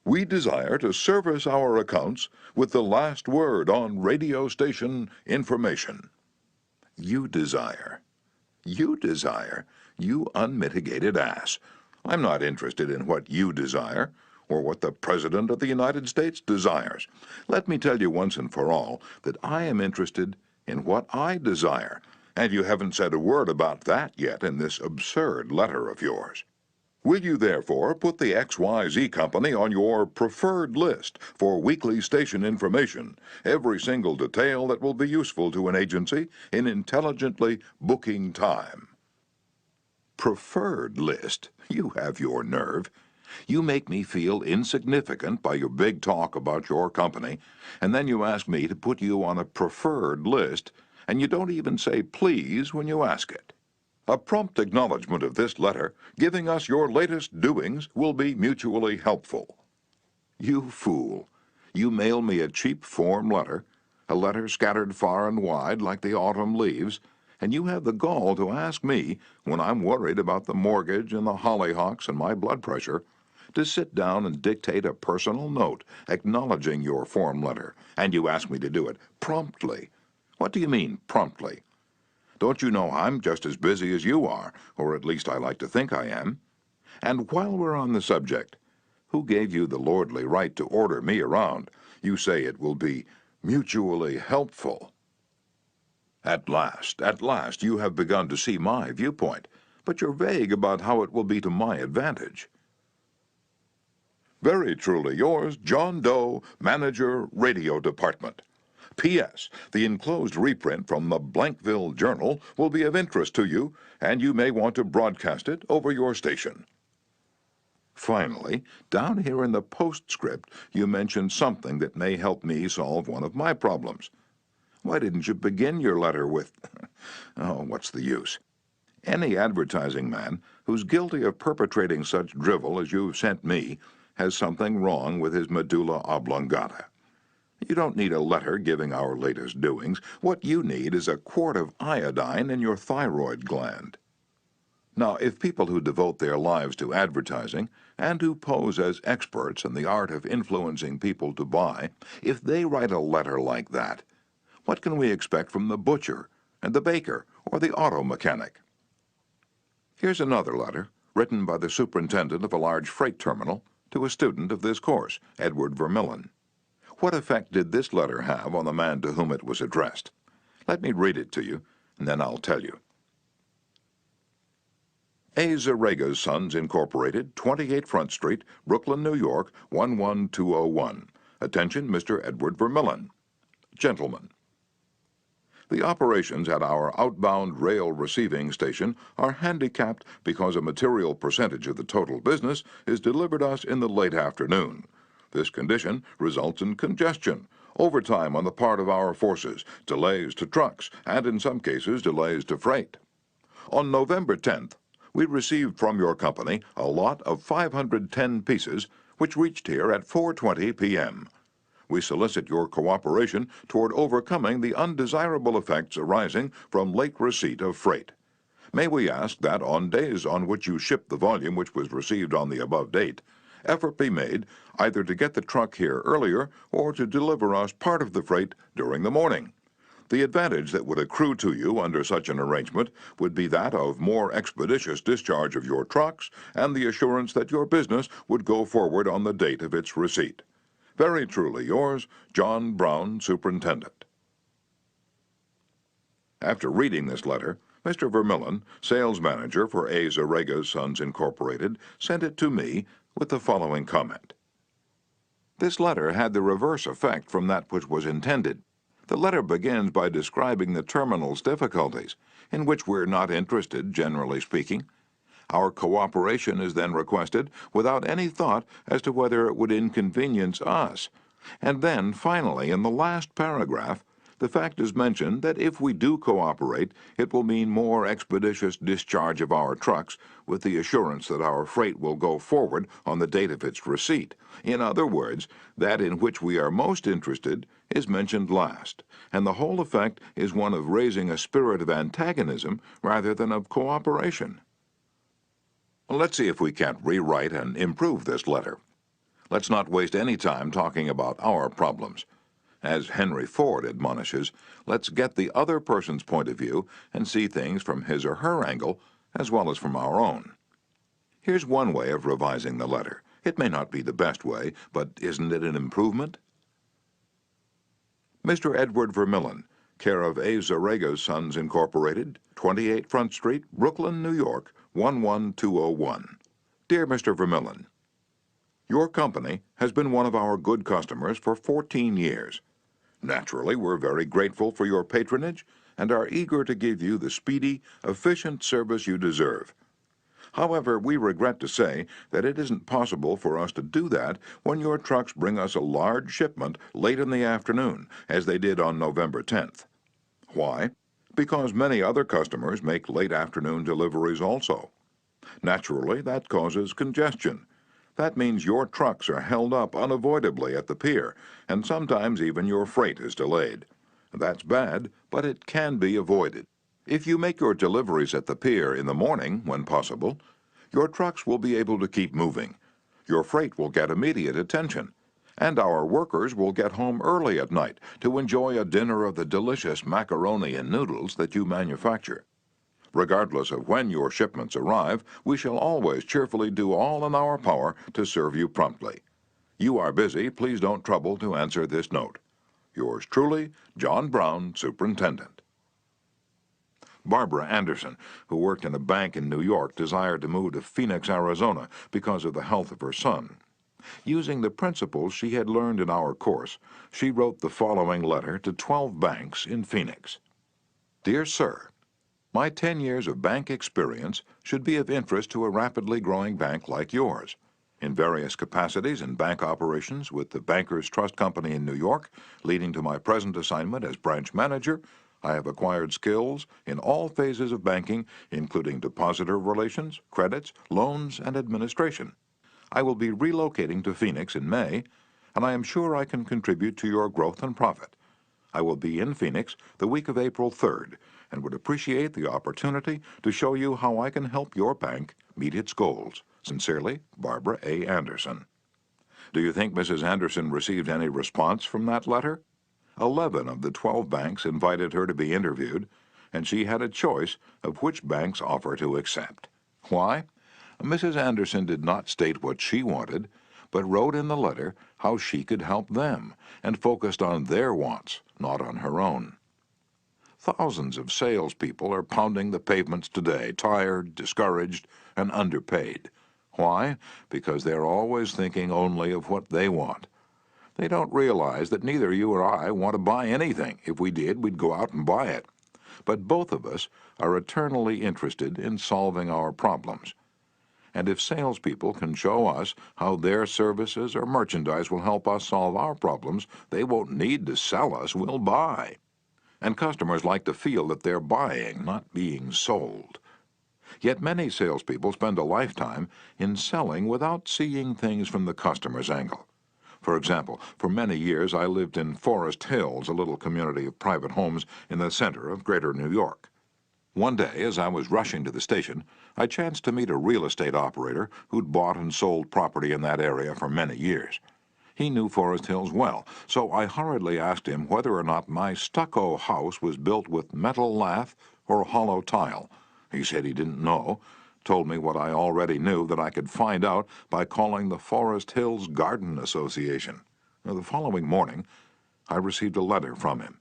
We desire to service our accounts with the last word on radio station information. You desire. You desire. You unmitigated ass. I'm not interested in what you desire or what the President of the United States desires. Let me tell you once and for all that I am interested in what I desire, and you haven't said a word about that yet in this absurd letter of yours. Will you therefore put the XYZ Company on your preferred list for weekly station information, every single detail that will be useful to an agency in intelligently booking time? Preferred list? You have your nerve. You make me feel insignificant by your big talk about your company, and then you ask me to put you on a preferred list, and you don't even say please when you ask it. A prompt acknowledgement of this letter, giving us your latest doings, will be mutually helpful. You fool. You mail me a cheap form letter, a letter scattered far and wide like the autumn leaves, and you have the gall to ask me, when I'm worried about the mortgage and the hollyhocks and my blood pressure, to sit down and dictate a personal note acknowledging your form letter, and you ask me to do it promptly. What do you mean, promptly? Don't you know I'm just as busy as you are, or at least I like to think I am? And while we're on the subject, who gave you the lordly right to order me around? You say it will be mutually helpful. At last, you have begun to see my viewpoint, but you're vague about how it will be to my advantage. Very truly yours, John Doe, Manager, Radio Department. P.S. The enclosed reprint from the Blankville Journal will be of interest to you, and you may want to broadcast it over your station. Finally, down here in the postscript, you mentioned something that may help me solve one of my problems. Why didn't you begin your letter with, oh, what's the use? Any advertising man who's guilty of perpetrating such drivel as you've sent me has something wrong with his medulla oblongata. You don't need a letter giving our latest doings. What you need is a quart of iodine in your thyroid gland. Now, if people who devote their lives to advertising and who pose as experts in the art of influencing people to buy, if they write a letter like that, what can we expect from the butcher and the baker or the auto mechanic? Here's another letter, written by the superintendent of a large freight terminal to a student of this course, Edward Vermillion. What effect did this letter have on the man to whom it was addressed? Let me read it to you, and then I'll tell you. A. Zarega's Sons, Incorporated, 28 Front Street, Brooklyn, New York, 11201. Attention, Mr. Edward Vermillion. Gentlemen, the operations at our outbound rail receiving station are handicapped because a material percentage of the total business is delivered us in the late afternoon. This condition results in congestion, overtime on the part of our forces, delays to trucks, and in some cases delays to freight. On November 10th, we received from your company a lot of 510 pieces, which reached here at 4:20 p.m. We solicit your cooperation toward overcoming the undesirable effects arising from late receipt of freight. May we ask that on days on which you ship the volume which was received on the above date, effort be made either to get the truck here earlier or to deliver us part of the freight during the morning. The advantage that would accrue to you under such an arrangement would be that of more expeditious discharge of your trucks and the assurance that your business would go forward on the date of its receipt. Very truly yours, John Brown, Superintendent. After reading this letter, Mr. Vermillion, sales manager for A. Zarega's Sons, Incorporated, sent it to me with the following comment. This letter had the reverse effect from that which was intended. The letter begins by describing the terminal's difficulties, in which we're not interested, generally speaking. Our cooperation is then requested without any thought as to whether it would inconvenience us. And then, finally, in the last paragraph, the fact is mentioned that if we do cooperate, it will mean more expeditious discharge of our trucks, with the assurance that our freight will go forward on the date of its receipt. In other words, that in which we are most interested is mentioned last, and the whole effect is one of raising a spirit of antagonism rather than of cooperation. Let's see if we can't rewrite and improve this letter. Let's not waste any time talking about our problems. As Henry Ford admonishes, let's get the other person's point of view and see things from his or her angle as well as from our own. Here's one way of revising the letter. It may not be the best way, but isn't it an improvement? Mr. Edward Vermillion, care of A. Zarega's Sons, Incorporated, 28 Front Street, Brooklyn, New York, 11201. Dear Mr. Vermillion, your company has been one of our good customers for 14 years. Naturally, we're very grateful for your patronage and are eager to give you the speedy, efficient service you deserve. However, we regret to say that it isn't possible for us to do that when your trucks bring us a large shipment late in the afternoon, as they did on November 10th. Why? Because many other customers make late afternoon deliveries also. Naturally, that causes congestion. That means your trucks are held up unavoidably at the pier, and sometimes even your freight is delayed. That's bad, but it can be avoided. If you make your deliveries at the pier in the morning, when possible, your trucks will be able to keep moving. Your freight will get immediate attention, and our workers will get home early at night to enjoy a dinner of the delicious macaroni and noodles that you manufacture. Regardless of when your shipments arrive, we shall always cheerfully do all in our power to serve you promptly. You are busy, please don't trouble to answer this note. Yours truly, John Brown, Superintendent. Barbara Anderson, who worked in a bank in New York, desired to move to Phoenix, Arizona because of the health of her son. Using the principles she had learned in our course, she wrote the following letter to 12 banks in Phoenix. Dear Sir, my 10 years of bank experience should be of interest to a rapidly growing bank like yours. In various capacities in bank operations with the Bankers Trust Company in New York, leading to my present assignment as branch manager, I have acquired skills in all phases of banking, including depositor relations, credits, loans, and administration. I will be relocating to Phoenix in May, and I am sure I can contribute to your growth and profit. I will be in Phoenix the week of April 3rd and would appreciate the opportunity to show you how I can help your bank meet its goals. Sincerely, Barbara A. Anderson. Do you think Mrs. Anderson received any response from that letter? 11 of the 12 banks invited her to be interviewed, and she had a choice of which bank's offer to accept. Why? Mrs. Anderson did not state what she wanted, but wrote in the letter how she could help them and focused on their wants, not on her own. Thousands of salespeople are pounding the pavements today, tired, discouraged, and underpaid. Why? Because they're always thinking only of what they want. They don't realize that neither you or I want to buy anything. If we did, we'd go out and buy it. But both of us are eternally interested in solving our problems. And if salespeople can show us how their services or merchandise will help us solve our problems, they won't need to sell us, we'll buy. And customers like to feel that they're buying, not being sold. Yet many salespeople spend a lifetime in selling without seeing things from the customer's angle. For example, for many years I lived in Forest Hills, a little community of private homes in the center of Greater New York. One day, as I was rushing to the station, I chanced to meet a real estate operator who'd bought and sold property in that area for many years. He knew Forest Hills well, so I hurriedly asked him whether or not my stucco house was built with metal lath or hollow tile. He said he didn't know, told me what I already knew, that I could find out by calling the Forest Hills Garden Association. The following morning, I received a letter from him.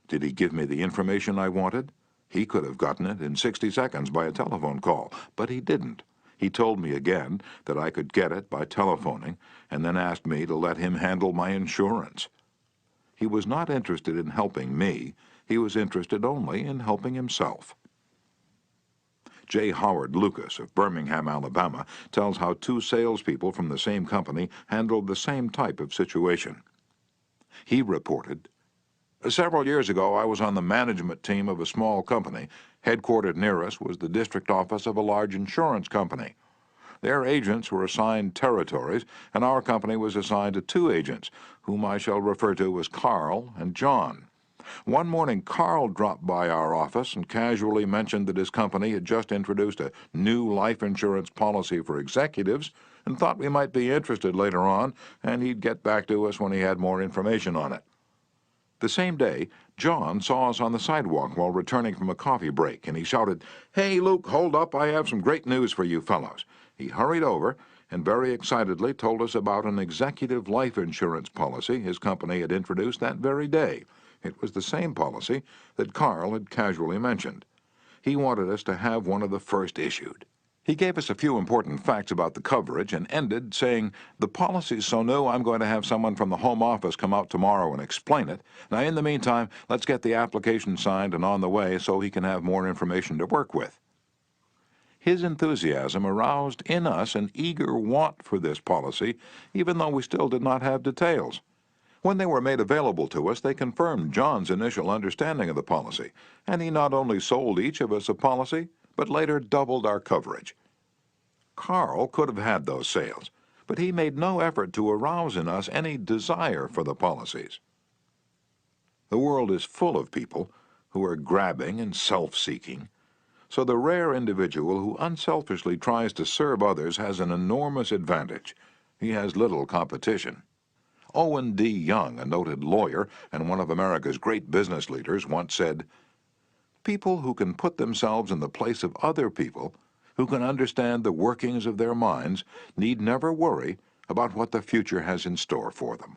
Did he give me the information I wanted? He could have gotten it in 60 seconds by a telephone call, but he didn't. He told me again that I could get it by telephoning, and then asked me to let him handle my insurance. He was not interested in helping me. He was interested only in helping himself. J. Howard Lucas of Birmingham, Alabama, tells how two salespeople from the same company handled the same type of situation. He reported, Several years ago, I was on the management team of a small company. Headquartered near us was the district office of a large insurance company. Their agents were assigned territories, and our company was assigned to 2 agents, whom I shall refer to as Carl and John. One morning, Carl dropped by our office and casually mentioned that his company had just introduced a new life insurance policy for executives and thought we might be interested later on, and he'd get back to us when he had more information on it. The same day, John saw us on the sidewalk while returning from a coffee break, and he shouted, "Hey, Luke, hold up, I have some great news for you fellows." He hurried over and very excitedly told us about an executive life insurance policy his company had introduced that very day. It was the same policy that Carl had casually mentioned. He wanted us to have one of the first issued. He gave us a few important facts about the coverage and ended saying, "The policy's so new I'm going to have someone from the Home Office come out tomorrow and explain it. Now in the meantime, let's get the application signed and on the way so he can have more information to work with." His enthusiasm aroused in us an eager want for this policy, even though we still did not have details. When they were made available to us, they confirmed John's initial understanding of the policy, and he not only sold each of us a policy, but later doubled our coverage. Carl could have had those sales, but he made no effort to arouse in us any desire for the policies. The world is full of people who are grabbing and self-seeking, so the rare individual who unselfishly tries to serve others has an enormous advantage. He has little competition. Owen D. Young, a noted lawyer and one of America's great business leaders, once said, "People who can put themselves in the place of other people, who can understand the workings of their minds, need never worry about what the future has in store for them."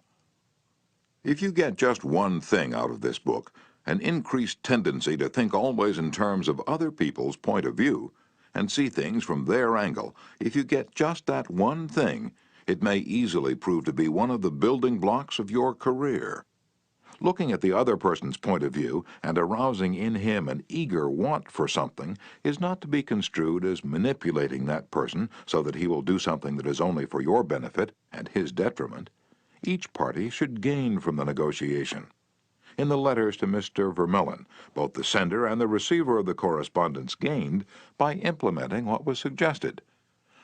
If you get just one thing out of this book, an increased tendency to think always in terms of other people's point of view and see things from their angle, if you get just that one thing, it may easily prove to be one of the building blocks of your career. Looking at the other person's point of view and arousing in him an eager want for something is not to be construed as manipulating that person so that he will do something that is only for your benefit and his detriment. Each party should gain from the negotiation. In the letters to Mr. Vermillion, both the sender and the receiver of the correspondence gained by implementing what was suggested.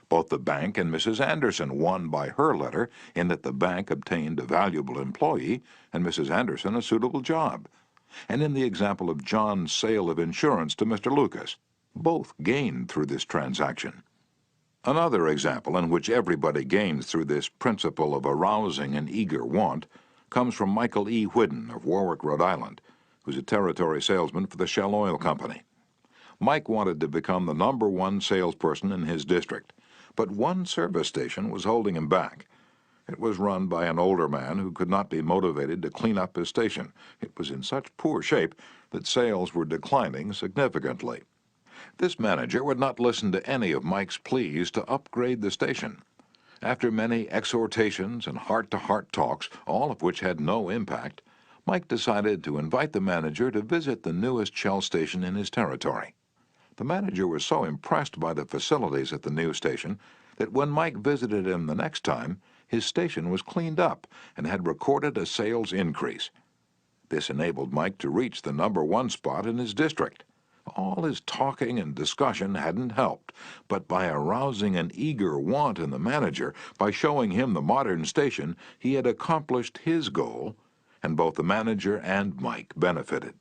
Both the bank and Mrs. Anderson won by her letter in that the bank obtained a valuable employee and Mrs. Anderson a suitable job. And in the example of John's sale of insurance to Mr. Lucas, both gained through this transaction. Another example in which everybody gains through this principle of arousing an eager want comes from Michael E. Whidden of Warwick, Rhode Island, who's a territory salesman for the Shell Oil Company. Mike wanted to become the #1 salesperson in his district, but one service station was holding him back. It was run by an older man who could not be motivated to clean up his station. It was in such poor shape that sales were declining significantly. This manager would not listen to any of Mike's pleas to upgrade the station. After many exhortations and heart-to-heart talks, all of which had no impact, Mike decided to invite the manager to visit the newest Shell station in his territory. The manager was so impressed by the facilities at the new station that when Mike visited him the next time, his station was cleaned up and had recorded a sales increase. This enabled Mike to reach the #1 spot in his district. All his talking and discussion hadn't helped, but by arousing an eager want in the manager, by showing him the modern station, he had accomplished his goal, and both the manager and Mike benefited.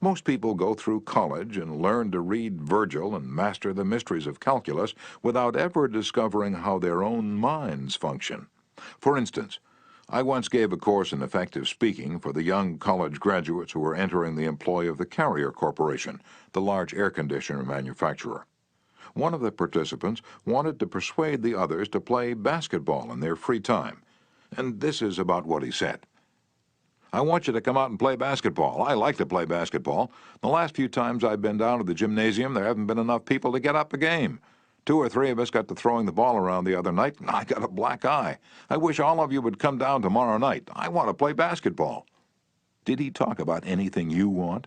Most people go through college and learn to read Virgil and master the mysteries of calculus without ever discovering how their own minds function. For instance, I once gave a course in effective speaking for the young college graduates who were entering the employ of the Carrier Corporation, the large air conditioner manufacturer. One of the participants wanted to persuade the others to play basketball in their free time, and this is about what he said. "I want you to come out and play basketball. I like to play basketball. The last few times I've been down to the gymnasium, there haven't been enough people to get up a game. 2 or 3 of us got to throwing the ball around the other night, and I got a black eye. I wish all of you would come down tomorrow night. I want to play basketball." Did he talk about anything you want?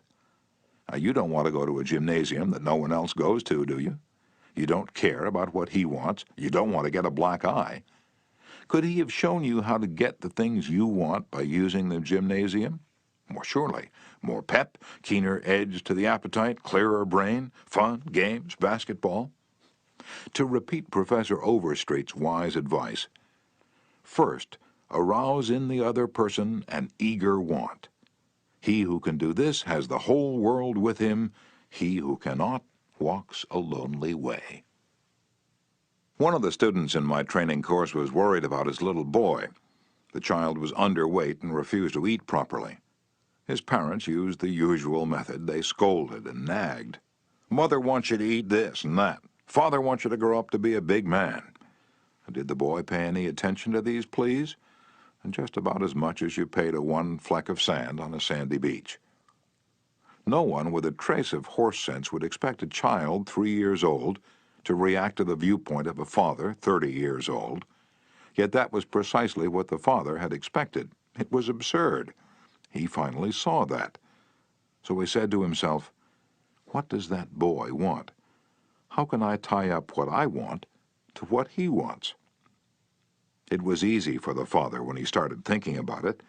You don't want to go to a gymnasium that no one else goes to, do you? You don't care about what he wants. You don't want to get a black eye. Could he have shown you how to get the things you want by using the gymnasium? More surely. More pep, keener edge to the appetite, clearer brain, fun, games, basketball. To repeat Professor Overstreet's wise advice, first, arouse in the other person an eager want. He who can do this has the whole world with him. He who cannot walks a lonely way. One of the students in my training course was worried about his little boy. The child was underweight and refused to eat properly. His parents used the usual method. They scolded and nagged. "Mother wants you to eat this and that. Father wants you to grow up to be a big man." Did the boy pay any attention to these pleas? And just about as much as you pay to one fleck of sand on a sandy beach. No one with a trace of horse sense would expect a child 3 years old to react to the viewpoint of a father 30 years old. Yet that was precisely what the father had expected. It was absurd. He finally saw that. So he said to himself, "What does that boy want? How can I tie up what I want to what he wants?" It was easy for the father when he started thinking about it.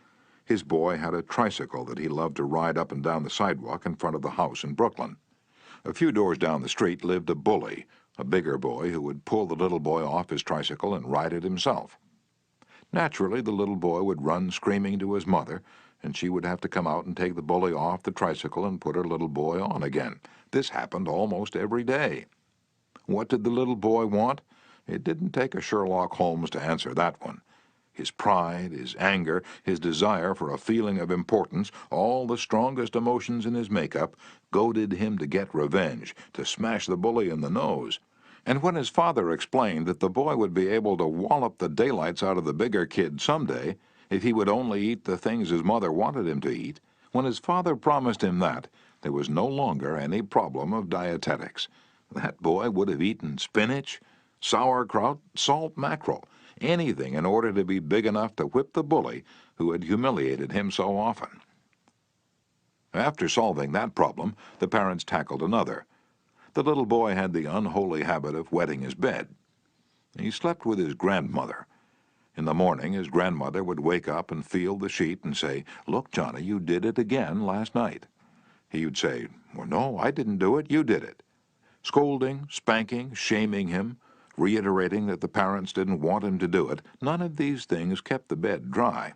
His boy had a tricycle that he loved to ride up and down the sidewalk in front of the house in Brooklyn. A few doors down the street lived a bully, a bigger boy who would pull the little boy off his tricycle and ride it himself. Naturally, the little boy would run screaming to his mother, and she would have to come out and take the bully off the tricycle and put her little boy on again. This happened almost every day. What did the little boy want? It didn't take a Sherlock Holmes to answer that one. His pride, his anger, his desire for a feeling of importance, all the strongest emotions in his makeup, goaded him to get revenge, to smash the bully in the nose. And when his father explained that the boy would be able to wallop the daylights out of the bigger kid someday if he would only eat the things his mother wanted him to eat, when his father promised him that, there was no longer any problem of dietetics. That boy would have eaten spinach, sauerkraut, salt mackerel, anything in order to be big enough to whip the bully who had humiliated him so often. After solving that problem, the parents tackled another. The little boy had the unholy habit of wetting his bed. He slept with his grandmother. In the morning, his grandmother would wake up and feel the sheet and say, "Look, Johnny, you did it again last night." He would say, "Well, no, I didn't do it, you did it." Scolding, spanking, shaming him, reiterating that the parents didn't want him to do it, none of these things kept the bed dry.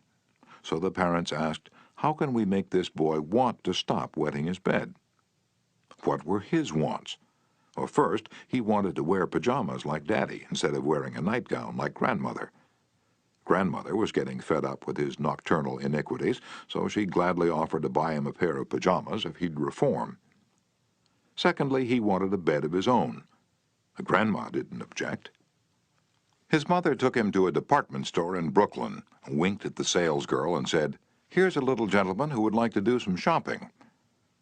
So the parents asked, how can we make this boy want to stop wetting his bed? What were his wants? Well, first, he wanted to wear pajamas like Daddy instead of wearing a nightgown like Grandmother. Grandmother was getting fed up with his nocturnal iniquities, so she gladly offered to buy him a pair of pajamas if he'd reform. Secondly, he wanted a bed of his own. Grandma didn't object. His mother took him to a department store in Brooklyn, winked at the salesgirl, and said, "Here's a little gentleman who would like to do some shopping."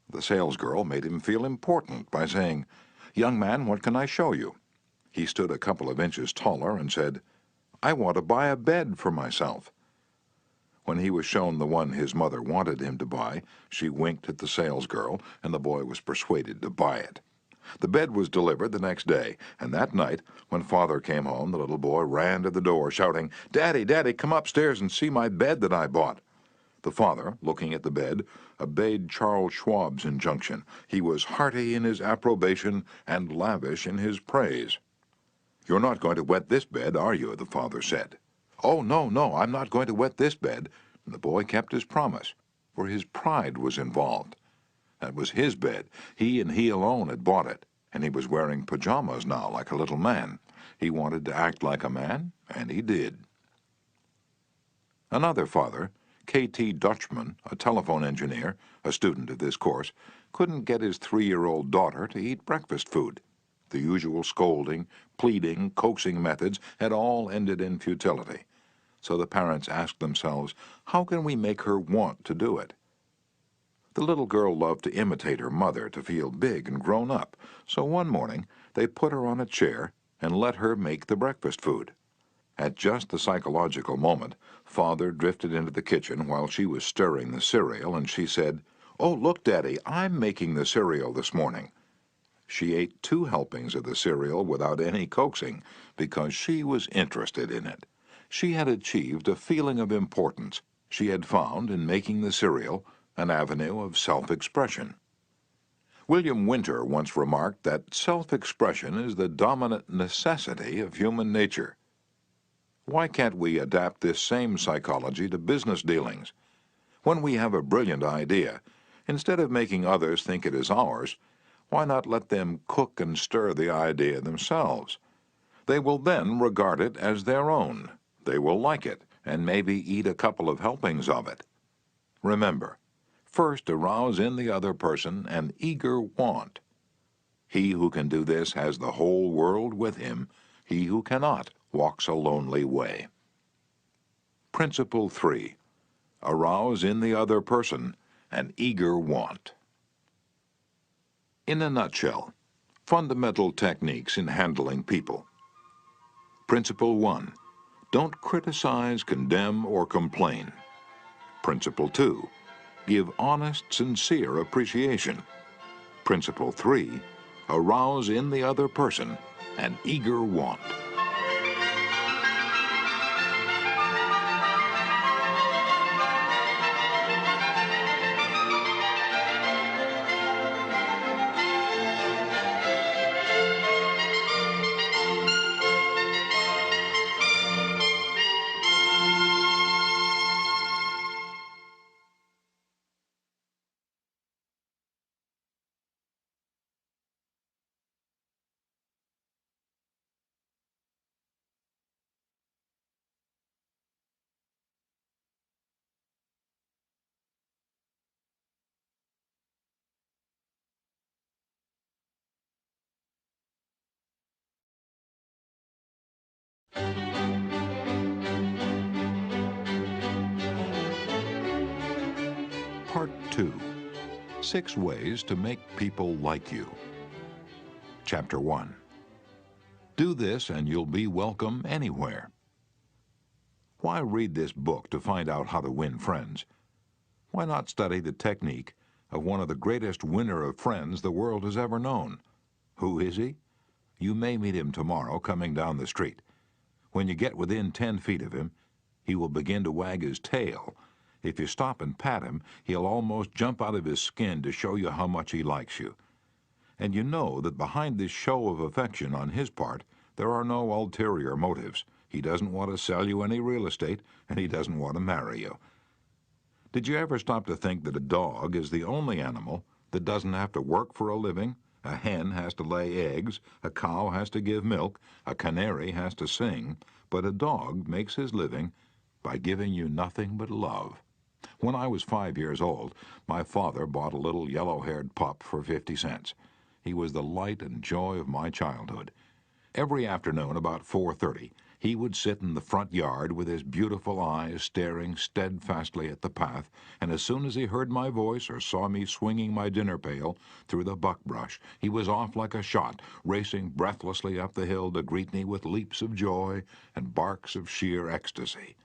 The salesgirl made him feel important by saying, "Young man, what can I show you?" He stood a couple of inches taller and said, "I want to buy a bed for myself." When he was shown the one his mother wanted him to buy, she winked at the salesgirl, and the boy was persuaded to buy it. The bed was delivered the next day, and that night, when Father came home, the little boy ran to the door, shouting, "Daddy, Daddy, come upstairs and see my bed that I bought." The father, looking at the bed, obeyed Charles Schwab's injunction. He was hearty in his approbation and lavish in his praise. "You're not going to wet this bed, are you?" the father said. "Oh, no, no, I'm not going to wet this bed." And the boy kept his promise, for his pride was involved. That was his bed. He and he alone had bought it, and he was wearing pajamas now like a little man. He wanted to act like a man, and he did. Another father, K.T. Dutchman, a telephone engineer, a student of this course, couldn't get his 3-year-old daughter to eat breakfast food. The usual scolding, pleading, coaxing methods had all ended in futility. So the parents asked themselves, how can we make her want to do it? The little girl loved to imitate her mother to feel big and grown up, so one morning they put her on a chair and let her make the breakfast food. At just the psychological moment, Father drifted into the kitchen while she was stirring the cereal, and she said, "Oh, look, Daddy, I'm making the cereal this morning." She ate 2 helpings of the cereal without any coaxing because she was interested in it. She had achieved a feeling of importance. She had found, in making the cereal, an avenue of self-expression. William Winter once remarked that self-expression is the dominant necessity of human nature. Why can't we adapt this same psychology to business dealings? When we have a brilliant idea, instead of making others think it is ours, why not let them cook and stir the idea themselves? They will then regard it as their own. They will like it, and maybe eat a couple of helpings of it. Remember, first arouse in the other person an eager want. He who can do this has the whole world with him. He who cannot walks a lonely way. Principle 3. Arouse in the other person an eager want. In a nutshell, Fundamental techniques in handling people. Principle 1. Don't criticize, condemn, or complain. Principle 2. Give honest, sincere appreciation. Principle 3. Arouse in the other person an eager want. Part 2. 6 ways to make people like you. Chapter 1. Do this and you'll be welcome anywhere. Why read this book to find out how to win friends? Why not study the technique of one of the greatest winner of friends the world has ever known? Who is he? You may meet him tomorrow coming down the street. When you get within 10 feet of him, he will begin to wag his tail. If you stop and pat him, he'll almost jump out of his skin to show you how much he likes you. And you know that behind this show of affection on his part, there are no ulterior motives. He doesn't want to sell you any real estate, and he doesn't want to marry you. Did you ever stop to think that a dog is the only animal that doesn't have to work for a living? A hen has to lay eggs, a cow has to give milk, a canary has to sing, but a dog makes his living by giving you nothing but love. When I was 5 years old, my father bought a little yellow-haired pup for 50 cents. He was the light and joy of my childhood. Every afternoon about 4:30, he would sit in the front yard with his beautiful eyes staring steadfastly at the path, and as soon as he heard my voice or saw me swinging my dinner pail through the buckbrush, he was off like a shot, racing breathlessly up the hill to greet me with leaps of joy and barks of sheer ecstasy.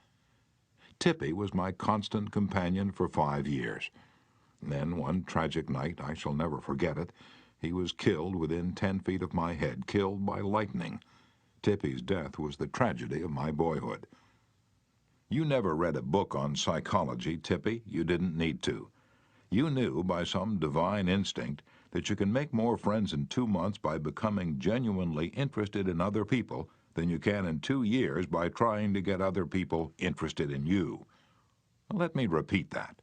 Tippy was my constant companion for 5 years. Then, one tragic night, I shall never forget it, he was killed within 10 feet of my head, killed by lightning. Tippy's death was the tragedy of my boyhood. You never read a book on psychology, Tippy. You didn't need to. You knew by some divine instinct that you can make more friends in 2 months by becoming genuinely interested in other people than you can in 2 years by trying to get other people interested in you. Let me repeat that.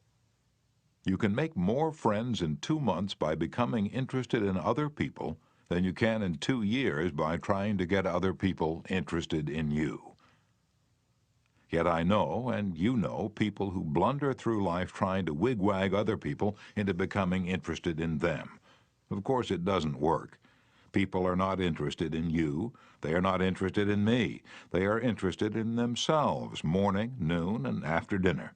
You can make more friends in 2 months by becoming interested in other people than you can in 2 years by trying to get other people interested in you. Yet I know, and you know, people who blunder through life trying to wigwag other people into becoming interested in them. Of course, it doesn't work. People are not interested in you. They are not interested in me. They are interested in themselves, morning, noon, and after dinner.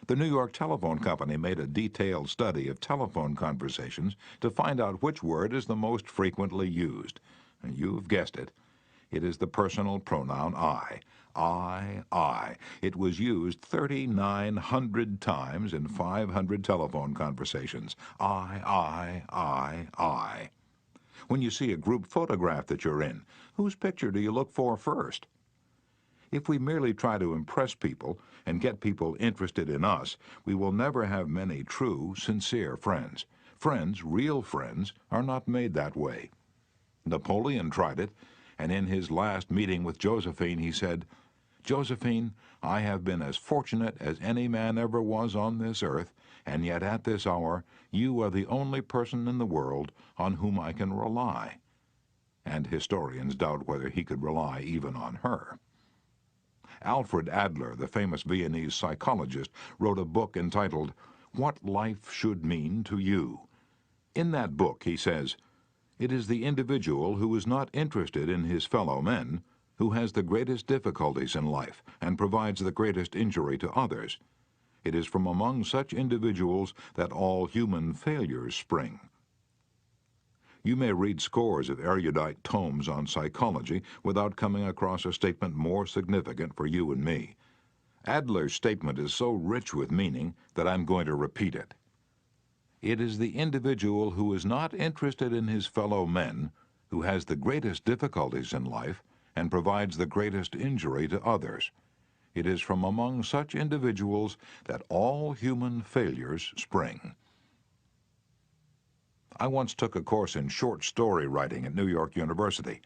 The New York Telephone Company made a detailed study of telephone conversations to find out which word is the most frequently used. And you've guessed it. It is the personal pronoun I. I. It was used 3,900 times in 500 telephone conversations. I. When you see a group photograph that you're in, whose picture do you look for first? If we merely try to impress people and get people interested in us, we will never have many true, sincere friends. Friends, real friends, are not made that way. Napoleon tried it, and in his last meeting with Josephine, he said, "Josephine, I have been as fortunate as any man ever was on this earth, and yet at this hour you are the only person in the world on whom I can rely." And historians doubt whether he could rely even on her. Alfred Adler, the famous Viennese psychologist, wrote a book entitled, "What Life Should Mean to You." In that book, he says, "It is the individual who is not interested in his fellow men who has the greatest difficulties in life and provides the greatest injury to others. It is from among such individuals that all human failures spring." You may read scores of erudite tomes on psychology without coming across a statement more significant for you and me. Adler's statement is so rich with meaning that I'm going to repeat it. It is the individual who is not interested in his fellow men who has the greatest difficulties in life and provides the greatest injury to others. It is from among such individuals that all human failures spring. I once took a course in short story writing at New York University,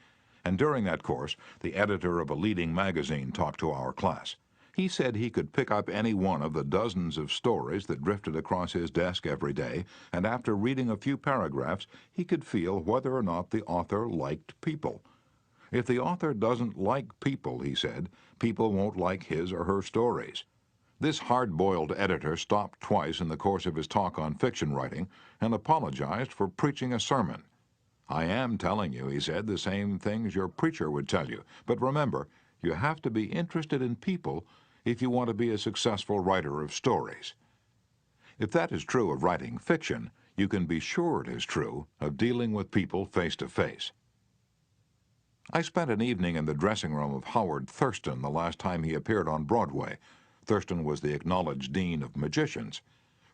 and during that course, the editor of a leading magazine talked to our class. He said he could pick up any one of the dozens of stories that drifted across his desk every day, and after reading a few paragraphs, he could feel whether or not the author liked people. If the author doesn't like people, he said, people won't like his or her stories. This hard-boiled editor stopped twice in the course of his talk on fiction writing and apologized for preaching a sermon. I am telling you, he said, the same things your preacher would tell you, but remember, you have to be interested in people if you want to be a successful writer of stories. If that is true of writing fiction, you can be sure it is true of dealing with people face to face. I spent an evening in the dressing room of Howard Thurston the last time he appeared on Broadway. Thurston was the acknowledged dean of magicians.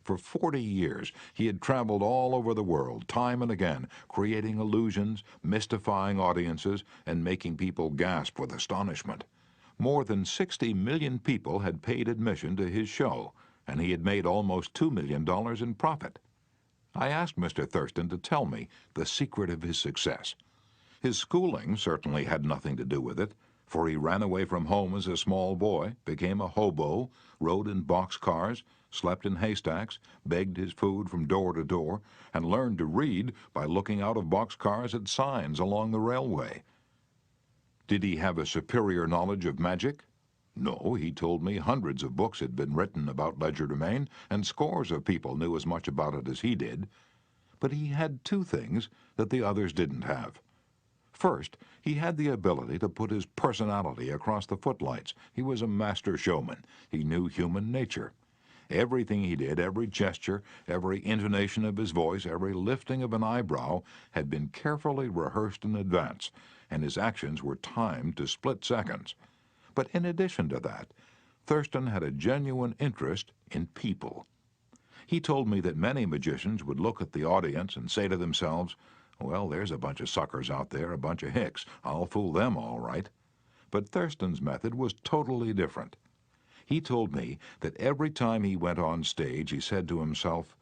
For 40 years, he had traveled all over the world, time and again, creating illusions, mystifying audiences, and making people gasp with astonishment. More than 60 million people had paid admission to his show, and he had made almost $2 million in profit. I asked Mr. Thurston to tell me the secret of his success. His schooling certainly had nothing to do with it, for he ran away from home as a small boy, became a hobo, rode in boxcars, slept in haystacks, begged his food from door to door, and learned to read by looking out of boxcars at signs along the railway. Did he have a superior knowledge of magic? No, he told me hundreds of books had been written about legerdemain, and scores of people knew as much about it as he did. But he had two things that the others didn't have. First, he had the ability to put his personality across the footlights. He was a master showman. He knew human nature. Everything he did, every gesture, every intonation of his voice, every lifting of an eyebrow had been carefully rehearsed in advance, and his actions were timed to split seconds. But in addition to that, Thurston had a genuine interest in people. He told me that many magicians would look at the audience and say to themselves, "Well, there's a bunch of suckers out there, a bunch of hicks. I'll fool them all right." But Thurston's method was totally different. He told me that every time he went on stage, he said to himself,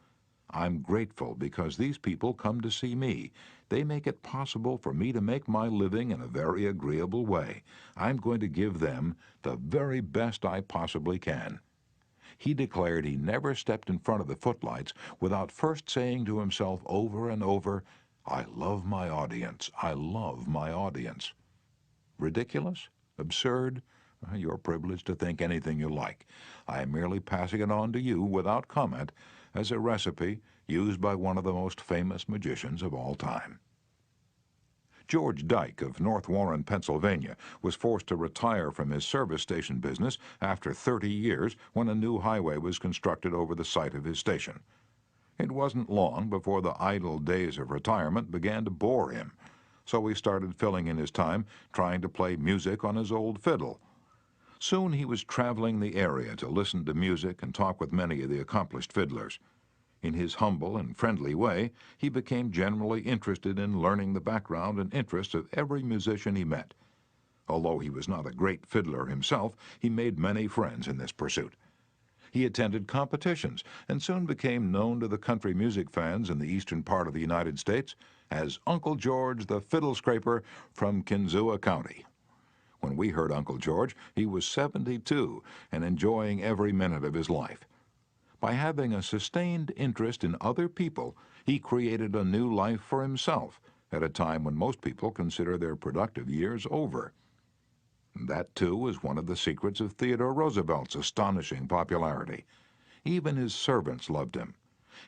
"I'm grateful because these people come to see me. They make it possible for me to make my living in a very agreeable way. I'm going to give them the very best I possibly can." He declared he never stepped in front of the footlights without first saying to himself over and over, "I love my audience. I love my audience." Ridiculous? Absurd? You're privileged to think anything you like. I am merely passing it on to you without comment as a recipe used by one of the most famous magicians of all time. George Dyke of North Warren, Pennsylvania, was forced to retire from his service station business after 30 years when a new highway was constructed over the site of his station. It wasn't long before the idle days of retirement began to bore him, so he started filling in his time trying to play music on his old fiddle. Soon he was traveling the area to listen to music and talk with many of the accomplished fiddlers. In his humble and friendly way, he became generally interested in learning the background and interests of every musician he met. Although he was not a great fiddler himself, he made many friends in this pursuit. He attended competitions and soon became known to the country music fans in the eastern part of the United States as Uncle George the Fiddle Scraper from Kinzua County. When we heard Uncle George, he was 72 and enjoying every minute of his life. By having a sustained interest in other people, he created a new life for himself at a time when most people consider their productive years over. That, too, was one of the secrets of Theodore Roosevelt's astonishing popularity. Even his servants loved him.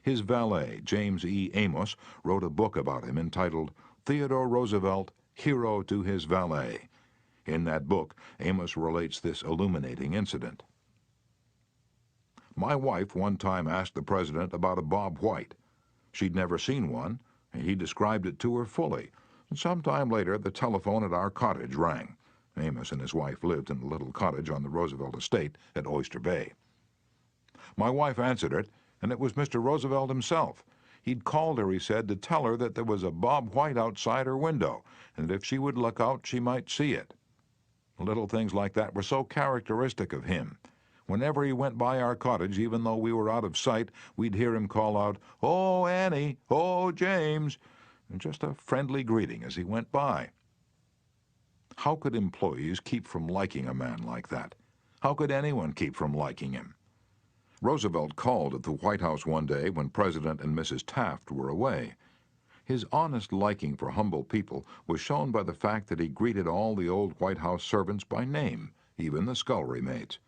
His valet, James E. Amos, wrote a book about him entitled Theodore Roosevelt, Hero to His Valet. In that book, Amos relates this illuminating incident. "My wife one time asked the president about a Bob White. She'd never seen one, He described it to her fully, and some time later the telephone at our cottage rang. Amos and his wife lived in a little cottage on the Roosevelt estate at Oyster Bay. My wife answered it, and it was Mr. Roosevelt himself. He'd called her, he said, to tell her that there was a Bob White outside her window, and that if she would look out, she might see it. Little things like that were so characteristic of him. Whenever he went by our cottage, even though we were out of sight, we'd hear him call out, "Oh, Annie! Oh, James!" and just a friendly greeting as he went by. How could employees keep from liking a man like that? How could anyone keep from liking him? Roosevelt called at the White House one day when President and Mrs. Taft were away. His honest liking for humble people was shown by the fact that he greeted all the old White House servants by name, even the scullery maids.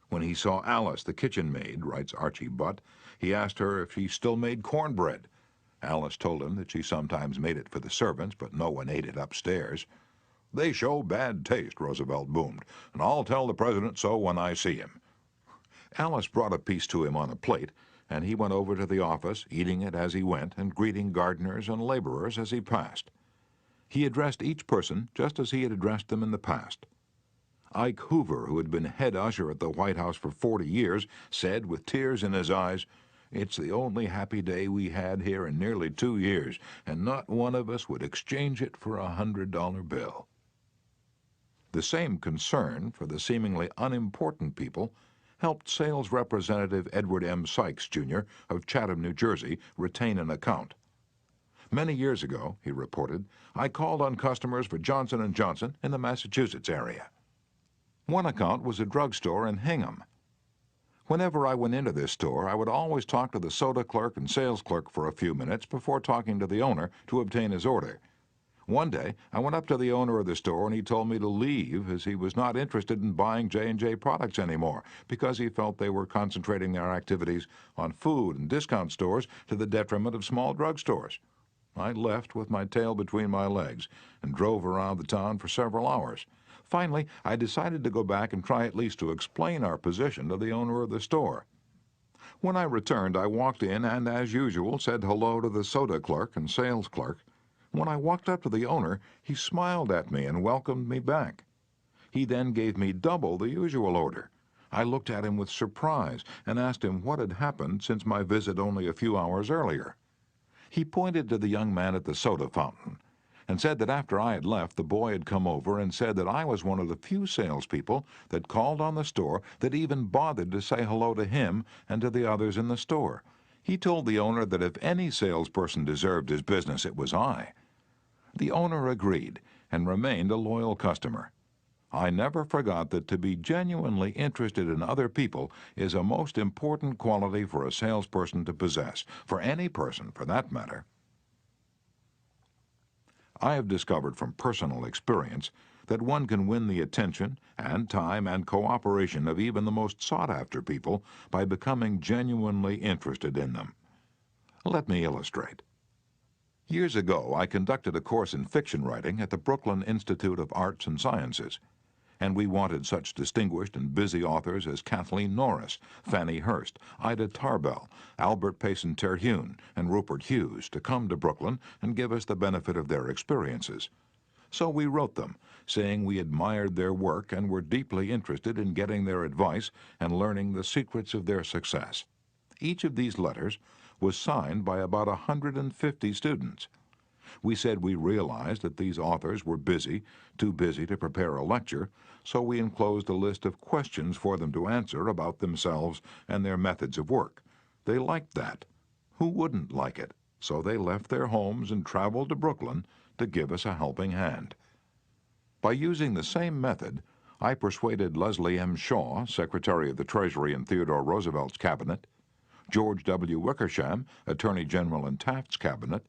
When he saw Alice, the kitchen maid, writes Archie Butt, he asked her if she still made cornbread. Alice told him that she sometimes made it for the servants, but no one ate it upstairs. "They show bad taste," Roosevelt boomed, "and I'll tell the president so when I see him." Alice brought a piece to him on a plate, and he went over to the office, eating it as he went and greeting gardeners and laborers as he passed. He addressed each person just as he had addressed them in the past. Ike Hoover, who had been head usher at the White House for 40 years, said with tears in his eyes, "It's the only happy day we had here in nearly 2 years, and not one of us would exchange it for a $100 bill." The same concern for the seemingly unimportant people helped sales representative Edward M. Sykes, Jr. of Chatham, New Jersey, retain an account. "Many years ago," he reported, "I called on customers for Johnson & Johnson in the Massachusetts area. One account was a drugstore in Hingham. Whenever I went into this store, I would always talk to the soda clerk and sales clerk for a few minutes before talking to the owner to obtain his order. One day, I went up to the owner of the store and he told me to leave as he was not interested in buying J&J products anymore because he felt they were concentrating their activities on food and discount stores to the detriment of small drugstores. I left with my tail between my legs and drove around the town for several hours. Finally, I decided to go back and try at least to explain our position to the owner of the store. When I returned, I walked in and, as usual, said hello to the soda clerk and sales clerk. When I walked up to the owner, he smiled at me and welcomed me back. He then gave me double the usual order. I looked at him with surprise and asked him what had happened since my visit only a few hours earlier. He pointed to the young man at the soda fountain and said that after I had left, the boy had come over and said that I was one of the few salespeople that called on the store that even bothered to say hello to him and to the others in the store. He told the owner that if any salesperson deserved his business, it was I. The owner agreed and remained a loyal customer. I never forgot that to be genuinely interested in other people is a most important quality for a salesperson to possess, for any person, for that matter. I have discovered from personal experience that one can win the attention and time and cooperation of even the most sought-after people by becoming genuinely interested in them. Let me illustrate. Years ago, I conducted a course in fiction writing at the Brooklyn Institute of Arts and Sciences, and we wanted such distinguished and busy authors as Kathleen Norris, Fannie Hurst, Ida Tarbell, Albert Payson Terhune, and Rupert Hughes to come to Brooklyn and give us the benefit of their experiences. So we wrote them, saying we admired their work and were deeply interested in getting their advice and learning the secrets of their success. Each of these letters was signed by about 150 students. We said we realized that these authors were busy, too busy to prepare a lecture, so we enclosed a list of questions for them to answer about themselves and their methods of work. They liked that. Who wouldn't like it? So they left their homes and traveled to Brooklyn to give us a helping hand. By using the same method, I persuaded Leslie M. Shaw, Secretary of the Treasury in Theodore Roosevelt's cabinet, George W. Wickersham, Attorney General in Taft's cabinet,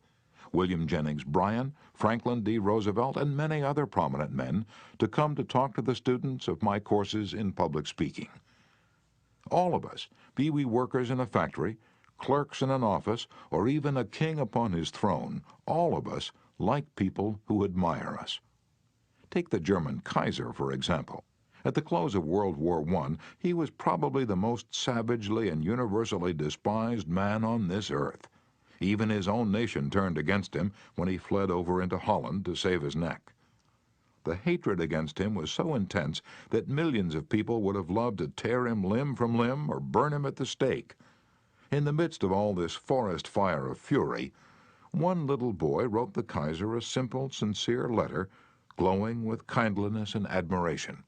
William Jennings Bryan, Franklin D. Roosevelt, and many other prominent men to come to talk to the students of my courses in public speaking. All of us, be we workers in a factory, clerks in an office, or even a king upon his throne, all of us like people who admire us. Take the German Kaiser, for example. At the close of World War I, he was probably the most savagely and universally despised man on this earth. Even his own nation turned against him when he fled over into Holland to save his neck. The hatred against him was so intense that millions of people would have loved to tear him limb from limb or burn him at the stake. In the midst of all this forest fire of fury, one little boy wrote the Kaiser a simple, sincere letter, glowing with kindliness and admiration.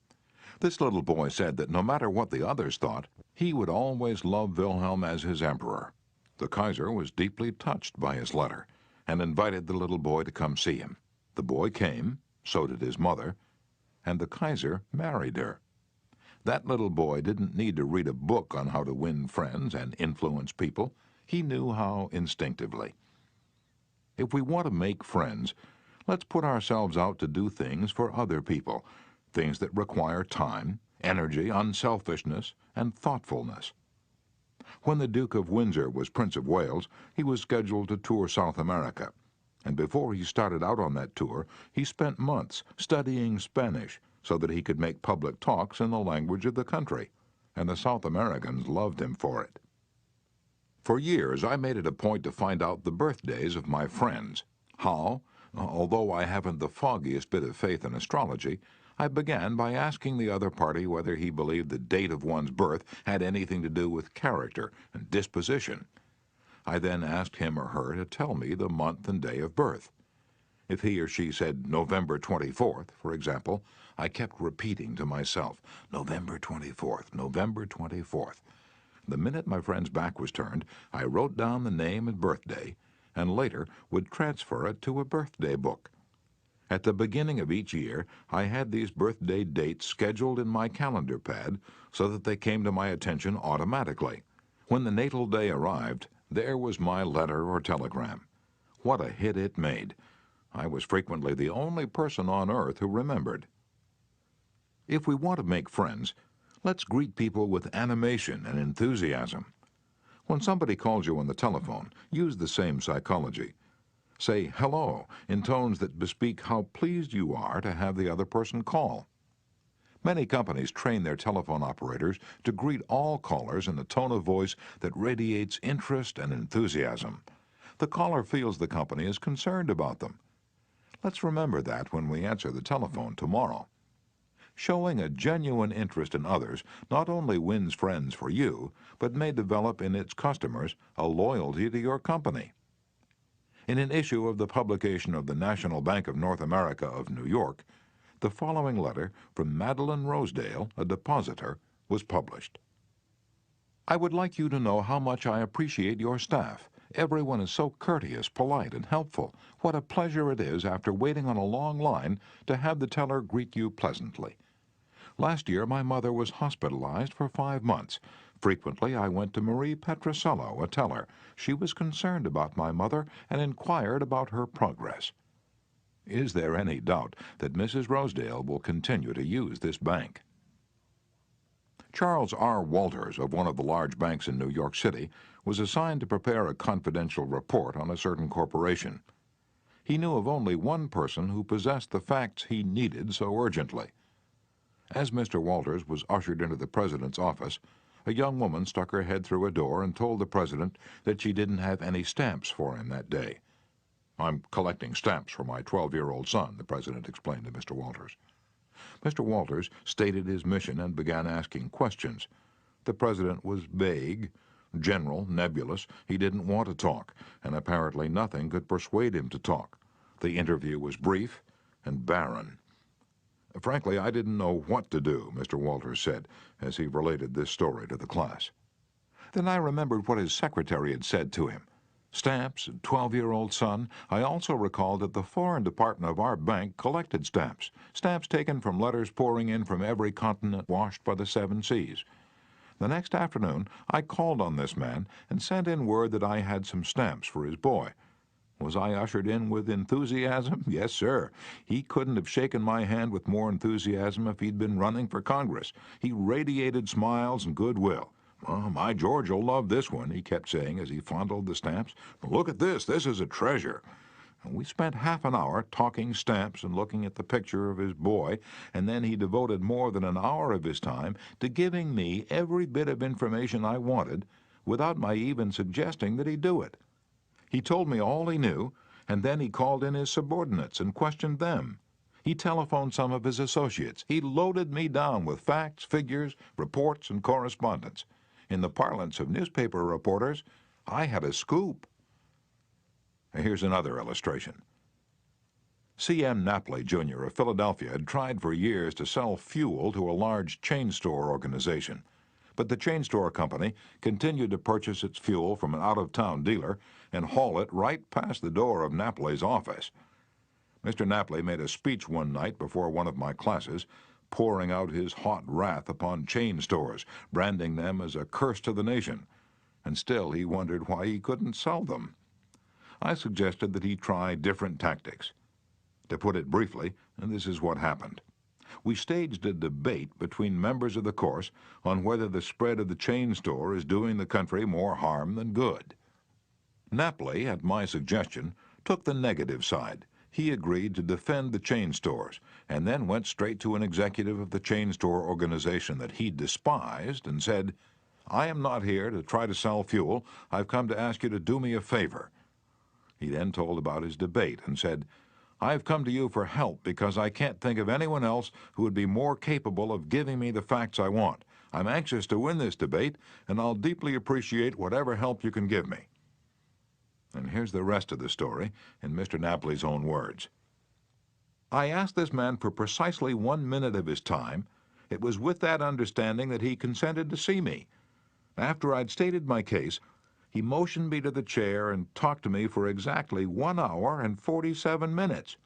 This little boy said that no matter what the others thought, he would always love Wilhelm as his emperor. The Kaiser was deeply touched by his letter and invited the little boy to come see him. The boy came, so did his mother, and the Kaiser married her. That little boy didn't need to read a book on how to win friends and influence people. He knew how instinctively. If we want to make friends, let's put ourselves out to do things for other people, things that require time, energy, unselfishness, and thoughtfulness. When the Duke of Windsor was Prince of Wales, he was scheduled to tour South America. And before he started out on that tour, he spent months studying Spanish so that he could make public talks in the language of the country, and the South Americans loved him for it. For years, I made it a point to find out the birthdays of my friends. How? Although I haven't the foggiest bit of faith in astrology, I began by asking the other party whether he believed the date of one's birth had anything to do with character and disposition. I then asked him or her to tell me the month and day of birth. If he or she said November 24th, for example, I kept repeating to myself, November 24th, November 24th. The minute my friend's back was turned, I wrote down the name and birthday, and later would transfer it to a birthday book. At the beginning of each year, I had these birthday dates scheduled in my calendar pad so that they came to my attention automatically. When the natal day arrived, there was my letter or telegram. What a hit it made! I was frequently the only person on earth who remembered. If we want to make friends, let's greet people with animation and enthusiasm. When somebody calls you on the telephone, use the same psychology. Say hello in tones that bespeak how pleased you are to have the other person call. Many companies train their telephone operators to greet all callers in a tone of voice that radiates interest and enthusiasm. The caller feels the company is concerned about them. Let's remember that when we answer the telephone tomorrow. Showing a genuine interest in others not only wins friends for you, but may develop in its customers a loyalty to your company. In an issue of the publication of the National Bank of North America of New York, the following letter from Madeline Rosedale, a depositor, was published. I would like you to know how much I appreciate your staff. Everyone is so courteous, polite, and helpful. What a pleasure it is, after waiting on a long line, to have the teller greet you pleasantly. Last year, my mother was hospitalized for 5 months. Frequently, I went to Marie Petrosello, a teller. She was concerned about my mother and inquired about her progress. Is there any doubt that Mrs. Rosedale will continue to use this bank? Charles R. Walters, of one of the large banks in New York City, was assigned to prepare a confidential report on a certain corporation. He knew of only one person who possessed the facts he needed so urgently. As Mr. Walters was ushered into the president's office, a young woman stuck her head through a door and told the president that she didn't have any stamps for him that day. I'm collecting stamps for my 12-year-old son, the president explained to Mr. Walters. Mr. Walters stated his mission and began asking questions. The president was vague, general, nebulous. He didn't want to talk, and apparently nothing could persuade him to talk. The interview was brief and barren. Frankly, I didn't know what to do, Mr. Walters said, as he related this story to the class. Then I remembered what his secretary had said to him. Stamps, 12-year-old son. I also recalled that the foreign department of our bank collected stamps. Stamps taken from letters pouring in from every continent washed by the 7 seas. The next afternoon, I called on this man and sent in word that I had some stamps for his boy. Was I ushered in with enthusiasm? Yes, sir. He couldn't have shaken my hand with more enthusiasm if he'd been running for Congress. He radiated smiles and goodwill. "Oh, my George will love this one," he kept saying as he fondled the stamps. "Look at this. This is a treasure." And we spent half an hour talking stamps and looking at the picture of his boy, and then he devoted more than an hour of his time to giving me every bit of information I wanted without my even suggesting that he do it. He told me all he knew, and then he called in his subordinates and questioned them. He telephoned some of his associates. He loaded me down with facts, figures, reports, and correspondence. In the parlance of newspaper reporters, I had a scoop. Here's another illustration. C.M. Napoli, Jr. of Philadelphia had tried for years to sell fuel to a large chain store organization, but the chain store company continued to purchase its fuel from an out-of-town dealer and haul it right past the door of Napoli's office. Mr. Napoli made a speech one night before one of my classes, pouring out his hot wrath upon chain stores, branding them as a curse to the nation, and still he wondered why he couldn't sell them. I suggested that he try different tactics. To put it briefly, this is what happened. We staged a debate between members of the course on whether the spread of the chain store is doing the country more harm than good. Napoli, at my suggestion, took the negative side. He agreed to defend the chain stores, and then went straight to an executive of the chain store organization that he despised and said, "I am not here to try to sell fuel. I've come to ask you to do me a favor." He then told about his debate and said, "I've come to you for help because I can't think of anyone else who would be more capable of giving me the facts I want. I'm anxious to win this debate, and I'll deeply appreciate whatever help you can give me." And here's the rest of the story in Mr. Napoli's own words. "I asked this man for precisely 1 minute of his time. It was with that understanding that he consented to see me. After I'd stated my case, he motioned me to the chair and talked to me for exactly 1 hour and 47 minutes.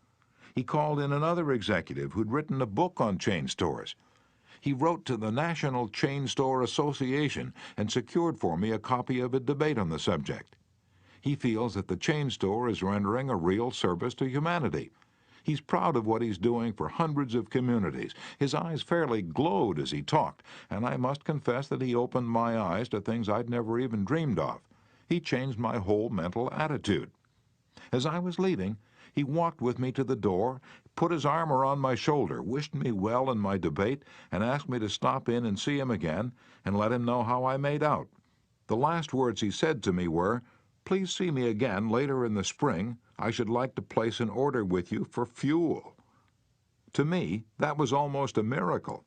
He called in another executive who'd written a book on chain stores. He wrote to the National Chain Store Association and secured for me a copy of a debate on the subject. He feels that the chain store is rendering a real service to humanity. He's proud of what he's doing for hundreds of communities. His eyes fairly glowed as he talked, and I must confess that he opened my eyes to things I'd never even dreamed of. He changed my whole mental attitude. As I was leaving, he walked with me to the door, put his arm around my shoulder, wished me well in my debate, and asked me to stop in and see him again and let him know how I made out. The last words he said to me were, 'Please see me again later in the spring. I should like to place an order with you for fuel.' To me, that was almost a miracle.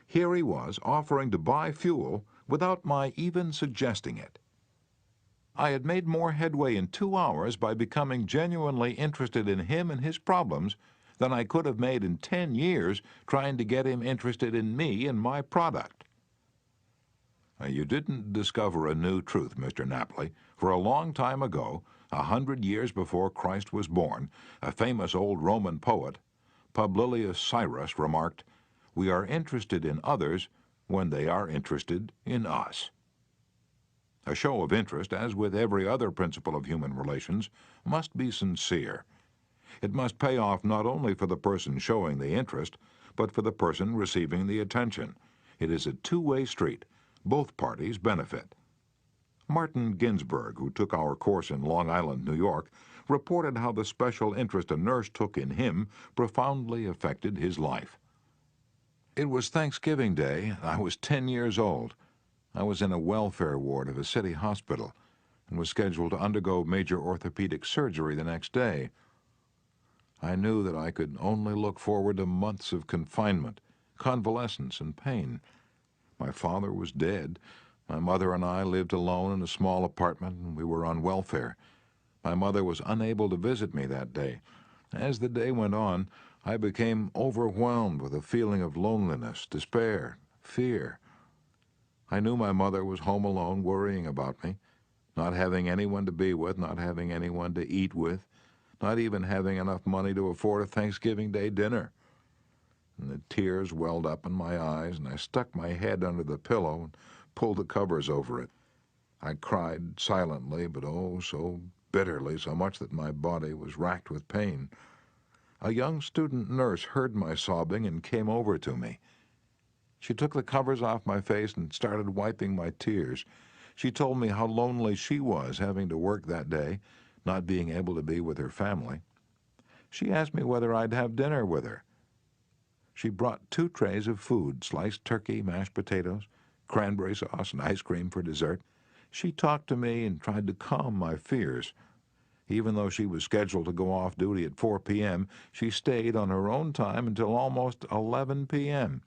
Here he was offering to buy fuel without my even suggesting it. I had made more headway in 2 hours by becoming genuinely interested in him and his problems than I could have made in 10 years trying to get him interested in me and my product." You didn't discover a new truth, Mr. Napoli. For a long time ago, 100 years before Christ was born, a famous old Roman poet, Publilius Cyrus, remarked, "We are interested in others when they are interested in us." A show of interest, as with every other principle of human relations, must be sincere. It must pay off not only for the person showing the interest, but for the person receiving the attention. It is a two-way street. Both parties benefit. Martin Ginsburg, who took our course in Long Island, New York, reported how the special interest a nurse took in him profoundly affected his life. "It was Thanksgiving Day. I was 10 years old. I was in a welfare ward of a city hospital and was scheduled to undergo major orthopedic surgery the next day. I knew that I could only look forward to months of confinement, convalescence, and pain. My father was dead. My mother and I lived alone in a small apartment, and we were on welfare. My mother was unable to visit me that day. As the day went on, I became overwhelmed with a feeling of loneliness, despair, fear. I knew my mother was home alone worrying about me, not having anyone to be with, not having anyone to eat with, not even having enough money to afford a Thanksgiving Day dinner. And the tears welled up in my eyes, and I stuck my head under the pillow and pulled the covers over it. I cried silently, but oh, so bitterly, so much that my body was racked with pain. A young student nurse heard my sobbing and came over to me. She took the covers off my face and started wiping my tears. She told me how lonely she was having to work that day, not being able to be with her family. She asked me whether I'd have dinner with her. She brought 2 trays of food, sliced turkey, mashed potatoes, cranberry sauce, and ice cream for dessert. She talked to me and tried to calm my fears. Even though she was scheduled to go off duty at 4 p.m., she stayed on her own time until almost 11 p.m.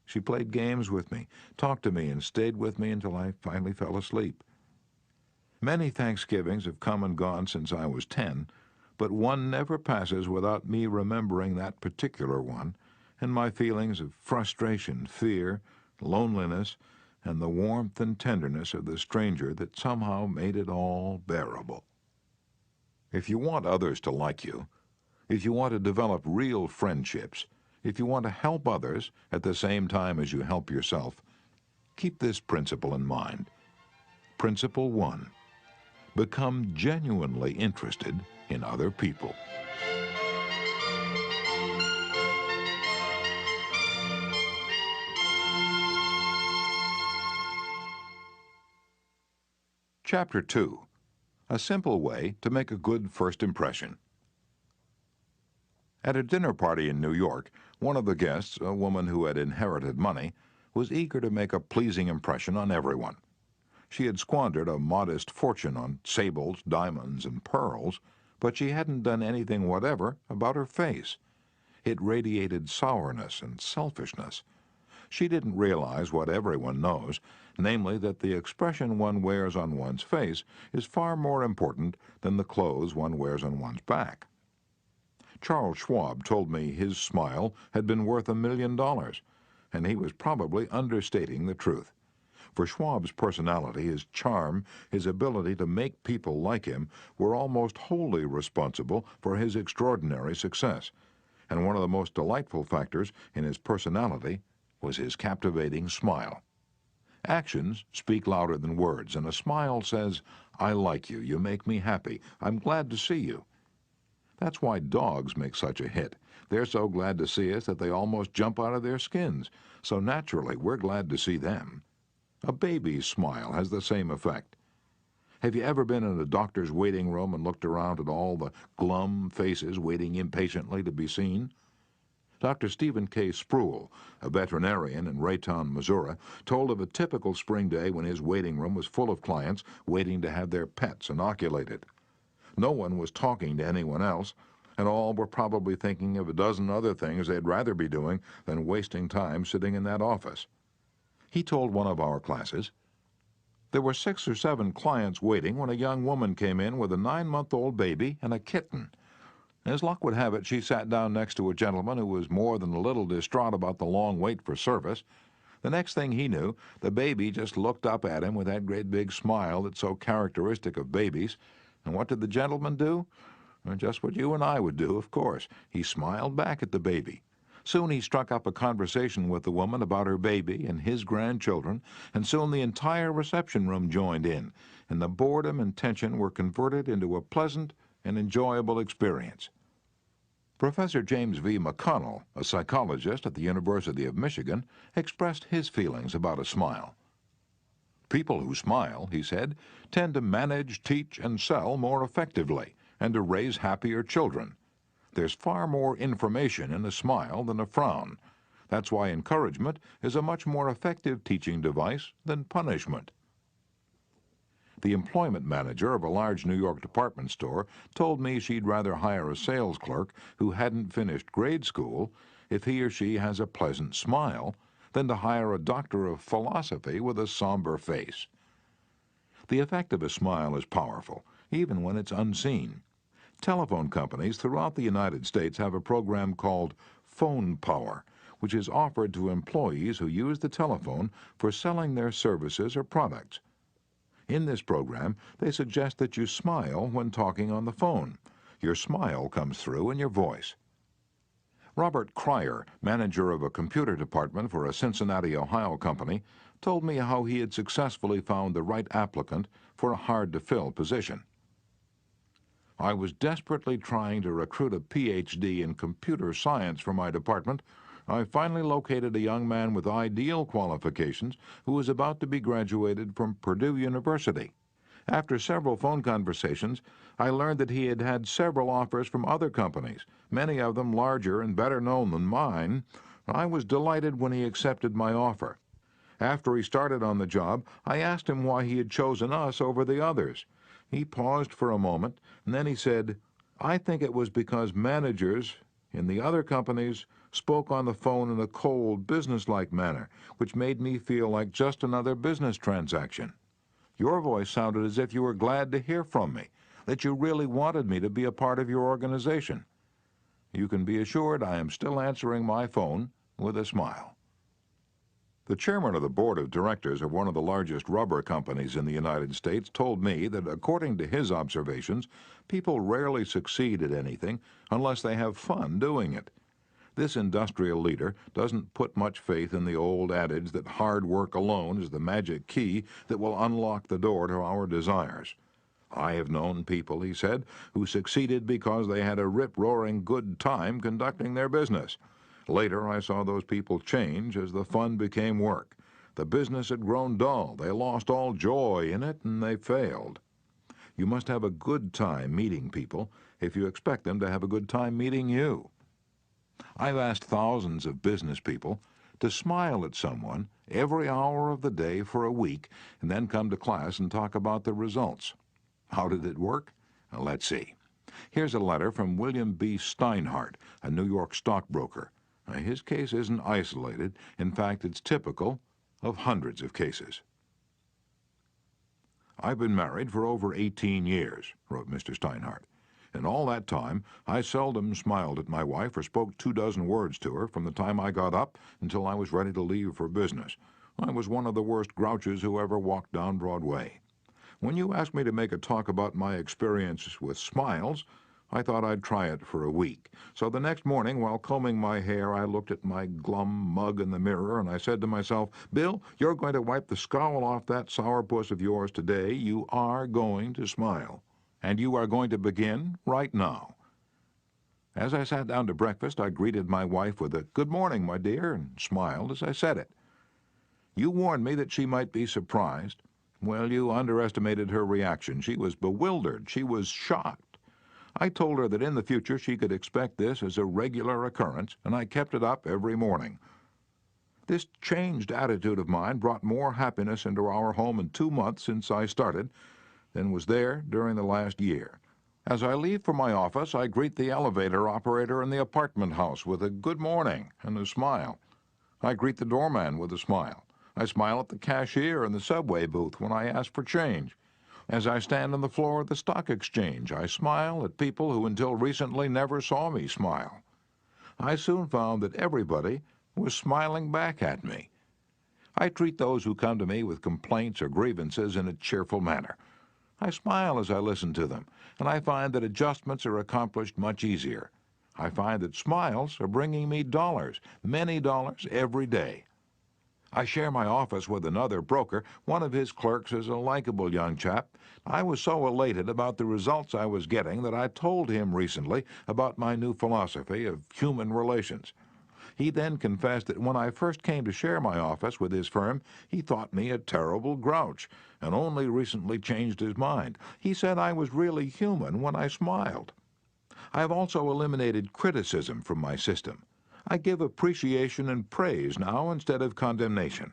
She played games with me, talked to me, and stayed with me until I finally fell asleep. Many Thanksgivings have come and gone since I was 10, but one never passes without me remembering that particular one and my feelings of frustration, fear, loneliness, and the warmth and tenderness of the stranger that somehow made it all bearable. If you want others to like you, if you want to develop real friendships, if you want to help others at the same time as you help yourself, keep this principle in mind. Principle 1. Become genuinely interested in other people. Chapter 2. A simple way to make a good first impression. At a dinner party in New York, one of the guests, a woman who had inherited money, was eager to make a pleasing impression on everyone. She had squandered a modest fortune on sables, diamonds, and pearls, but she hadn't done anything whatever about her face. It radiated sourness and selfishness. She didn't realize what everyone knows, namely that the expression one wears on one's face is far more important than the clothes one wears on one's back. Charles Schwab told me his smile had been worth $1 million, and he was probably understating the truth. For Schwab's personality, his charm, his ability to make people like him were almost wholly responsible for his extraordinary success, and one of the most delightful factors in his personality was his captivating smile. Actions speak louder than words, and a smile says, "I like you, you make me happy, I'm glad to see you." That's why dogs make such a hit. They're so glad to see us that they almost jump out of their skins, so naturally we're glad to see them. A baby's smile has the same effect. Have you ever been in a doctor's waiting room and looked around at all the glum faces waiting impatiently to be seen? Dr. Stephen K. Spruill, a veterinarian in Raytown, Missouri, told of a typical spring day when his waiting room was full of clients waiting to have their pets inoculated. No one was talking to anyone else, and all were probably thinking of a dozen other things they'd rather be doing than wasting time sitting in that office. He told one of our classes, "There were 6 or 7 clients waiting when a young woman came in with a 9-month-old baby and a kitten. As luck would have it, she sat down next to a gentleman who was more than a little distraught about the long wait for service. The next thing he knew, the baby just looked up at him with that great big smile that's so characteristic of babies. And what did the gentleman do? Well, just what you and I would do, of course. He smiled back at the baby. Soon he struck up a conversation with the woman about her baby and his grandchildren, and soon the entire reception room joined in, and the boredom and tension were converted into a pleasant and enjoyable experience." Professor James V. McConnell, a psychologist at the University of Michigan, expressed his feelings about a smile. "People who smile," he said, "tend to manage, teach, and sell more effectively, and to raise happier children. There's far more information in a smile than a frown. That's why encouragement is a much more effective teaching device than punishment." The employment manager of a large New York department store told me she'd rather hire a sales clerk who hadn't finished grade school if he or she has a pleasant smile than to hire a doctor of philosophy with a somber face. The effect of a smile is powerful, even when it's unseen. Telephone companies throughout the United States have a program called Phone Power, which is offered to employees who use the telephone for selling their services or products. In this program, they suggest that you smile when talking on the phone. Your smile comes through in your voice. Robert Cryer, manager of a computer department for a Cincinnati, Ohio company, told me how he had successfully found the right applicant for a hard-to-fill position. "I was desperately trying to recruit a Ph.D. in computer science for my department. I finally located a young man with ideal qualifications who was about to be graduated from Purdue University. After several phone conversations, I learned that he had had several offers from other companies, many of them larger and better known than mine. I was delighted when he accepted my offer. After he started on the job, I asked him why he had chosen us over the others. He paused for a moment, and then he said, "I think it was because managers in the other companies spoke on the phone in a cold, businesslike manner, which made me feel like just another business transaction. Your voice sounded as if you were glad to hear from me, that you really wanted me to be a part of your organization. You can be assured I am still answering my phone with a smile." The chairman of the board of directors of one of the largest rubber companies in the United States told me that, according to his observations, people rarely succeed at anything unless they have fun doing it. This industrial leader doesn't put much faith in the old adage that hard work alone is the magic key that will unlock the door to our desires. "I have known people," he said, "who succeeded because they had a rip-roaring good time conducting their business. Later, I saw those people change as the fun became work. The business had grown dull, they lost all joy in it, and they failed." You must have a good time meeting people if you expect them to have a good time meeting you. I've asked thousands of business people to smile at someone every hour of the day for a week and then come to class and talk about the results. How did it work? Well, let's see. Here's a letter from William B. Steinhardt, a New York stockbroker. His case isn't isolated. In fact, it's typical of hundreds of cases. "I've been married for over 18 years, wrote Mr. Steinhardt. In all that time, I seldom smiled at my wife or spoke 24 words to her from the time I got up until I was ready to leave for business. I was one of the worst grouches who ever walked down Broadway. When you asked me to make a talk about my experience with smiles, I thought I'd try it for a week. So the next morning, while combing my hair, I looked at my glum mug in the mirror and I said to myself, 'Bill, you're going to wipe the scowl off that sourpuss of yours today. You are going to smile. And you are going to begin right now.' As I sat down to breakfast, I greeted my wife with a 'Good morning, my dear,' and smiled as I said it. You warned me that she might be surprised. Well, you underestimated her reaction. She was bewildered. She was shocked. I told her that in the future she could expect this as a regular occurrence, and I kept it up every morning. This changed attitude of mine brought more happiness into our home in 2 months since I started than was there during the last year. As I leave for my office, I greet the elevator operator in the apartment house with a 'good morning' and a smile. I greet the doorman with a smile. I smile at the cashier in the subway booth when I ask for change. As I stand on the floor of the stock exchange, I smile at people who until recently never saw me smile. I soon found that everybody was smiling back at me. I treat those who come to me with complaints or grievances in a cheerful manner. I smile as I listen to them, and I find that adjustments are accomplished much easier. I find that smiles are bringing me dollars, many dollars every day. I share my office with another broker. One of his clerks is a likable young chap. I was so elated about the results I was getting that I told him recently about my new philosophy of human relations. He then confessed that when I first came to share my office with his firm, he thought me a terrible grouch, and only recently changed his mind. He said I was really human when I smiled. I have also eliminated criticism from my system. I give appreciation and praise now instead of condemnation.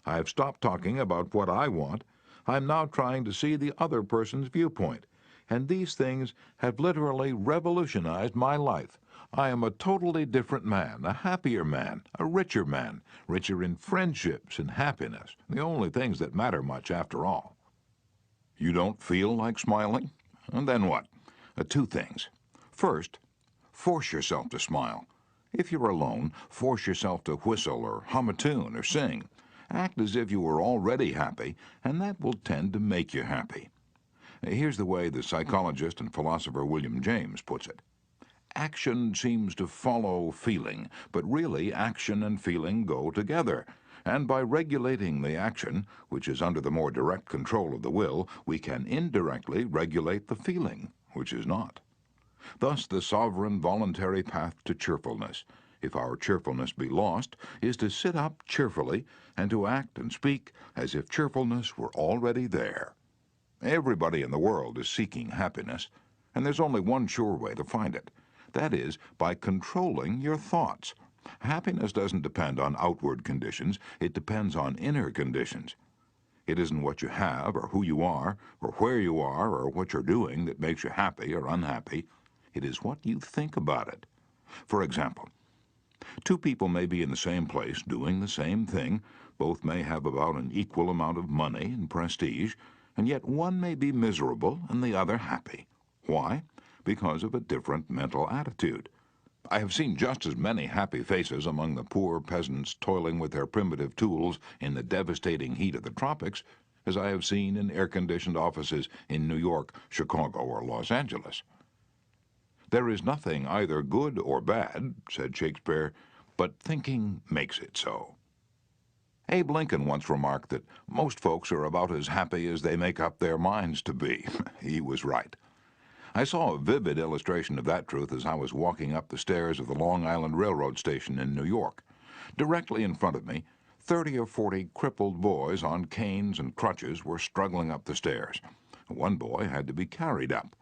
I have stopped talking about what I want. I'm now trying to see the other person's viewpoint. And these things have literally revolutionized my life. I am a totally different man, a happier man, a richer man, richer in friendships and happiness, the only things that matter much after all." You don't feel like smiling? And then what? 2 things. First, force yourself to smile. If you're alone, force yourself to whistle or hum a tune or sing. Act as if you were already happy, and that will tend to make you happy. Here's the way the psychologist and philosopher William James puts it. Action seems to follow feeling, but really action and feeling go together. And by regulating the action, which is under the more direct control of the will, we can indirectly regulate the feeling, which is not. Thus, the sovereign voluntary path to cheerfulness, if our cheerfulness be lost, is to sit up cheerfully and to act and speak as if cheerfulness were already there. Everybody in the world is seeking happiness, and there's only one sure way to find it. That is, by controlling your thoughts. Happiness doesn't depend on outward conditions, it depends on inner conditions. It isn't what you have or who you are or where you are or what you're doing that makes you happy or unhappy. It is what you think about it. For example, two people may be in the same place doing the same thing. Both may have about an equal amount of money and prestige, and yet one may be miserable and the other happy. Why? Because of a different mental attitude. I have seen just as many happy faces among the poor peasants toiling with their primitive tools in the devastating heat of the tropics as I have seen in air-conditioned offices in New York, Chicago, or Los Angeles. There is nothing either good or bad, said Shakespeare, but thinking makes it so. Abe Lincoln once remarked that most folks are about as happy as they make up their minds to be. He was right. I saw a vivid illustration of that truth as I was walking up the stairs of the Long Island Railroad station in New York. Directly in front of me, 30 or 40 crippled boys on canes and crutches were struggling up the stairs. One boy had to be carried up.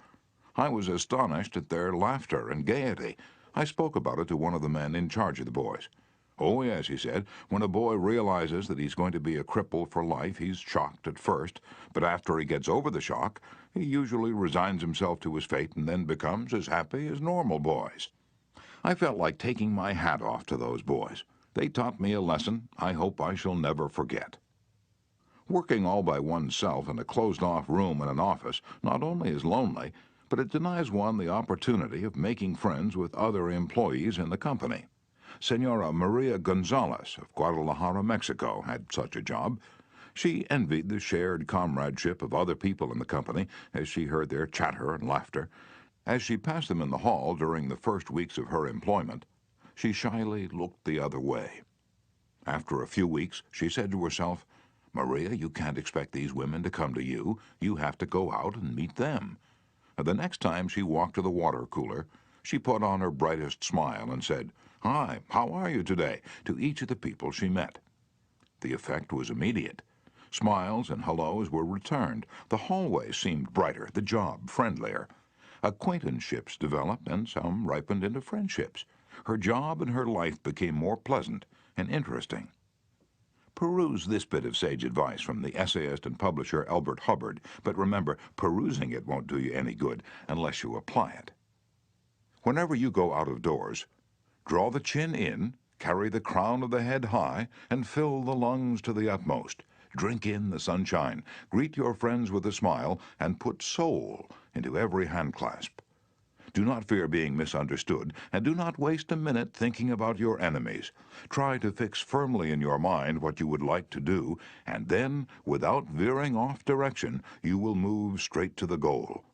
I was astonished at their laughter and gaiety. I spoke about it to one of the men in charge of the boys. "Oh, yes," he said, "when a boy realizes that he's going to be a cripple for life, he's shocked at first, but after he gets over the shock, he usually resigns himself to his fate and then becomes as happy as normal boys." I felt like taking my hat off to those boys. They taught me a lesson I hope I shall never forget. Working all by oneself in a closed-off room in an office not only is lonely, but it denies one the opportunity of making friends with other employees in the company. Senora Maria Gonzalez of Guadalajara, Mexico, had such a job. She envied the shared comradeship of other people in the company as she heard their chatter and laughter. As she passed them in the hall during the first weeks of her employment, she shyly looked the other way. After a few weeks, she said to herself, "Maria, you can't expect these women to come to you. You have to go out and meet them." The next time she walked to the water cooler, she put on her brightest smile and said, "Hi, how are you today?" to each of the people she met. The effect was immediate. Smiles and hellos were returned. The hallway seemed brighter, the job friendlier. Acquaintanceships developed, and some ripened into friendships. Her job and her life became more pleasant and interesting. Peruse this bit of sage advice from the essayist and publisher Elbert Hubbard, but remember, perusing it won't do you any good unless you apply it. Whenever you go out of doors, draw the chin in, carry the crown of the head high, and fill the lungs to the utmost. Drink in the sunshine, greet your friends with a smile, and put soul into every handclasp. Do not fear being misunderstood, and do not waste a minute thinking about your enemies. Try to fix firmly in your mind what you would like to do, and then, without veering off direction, you will move straight to the goal.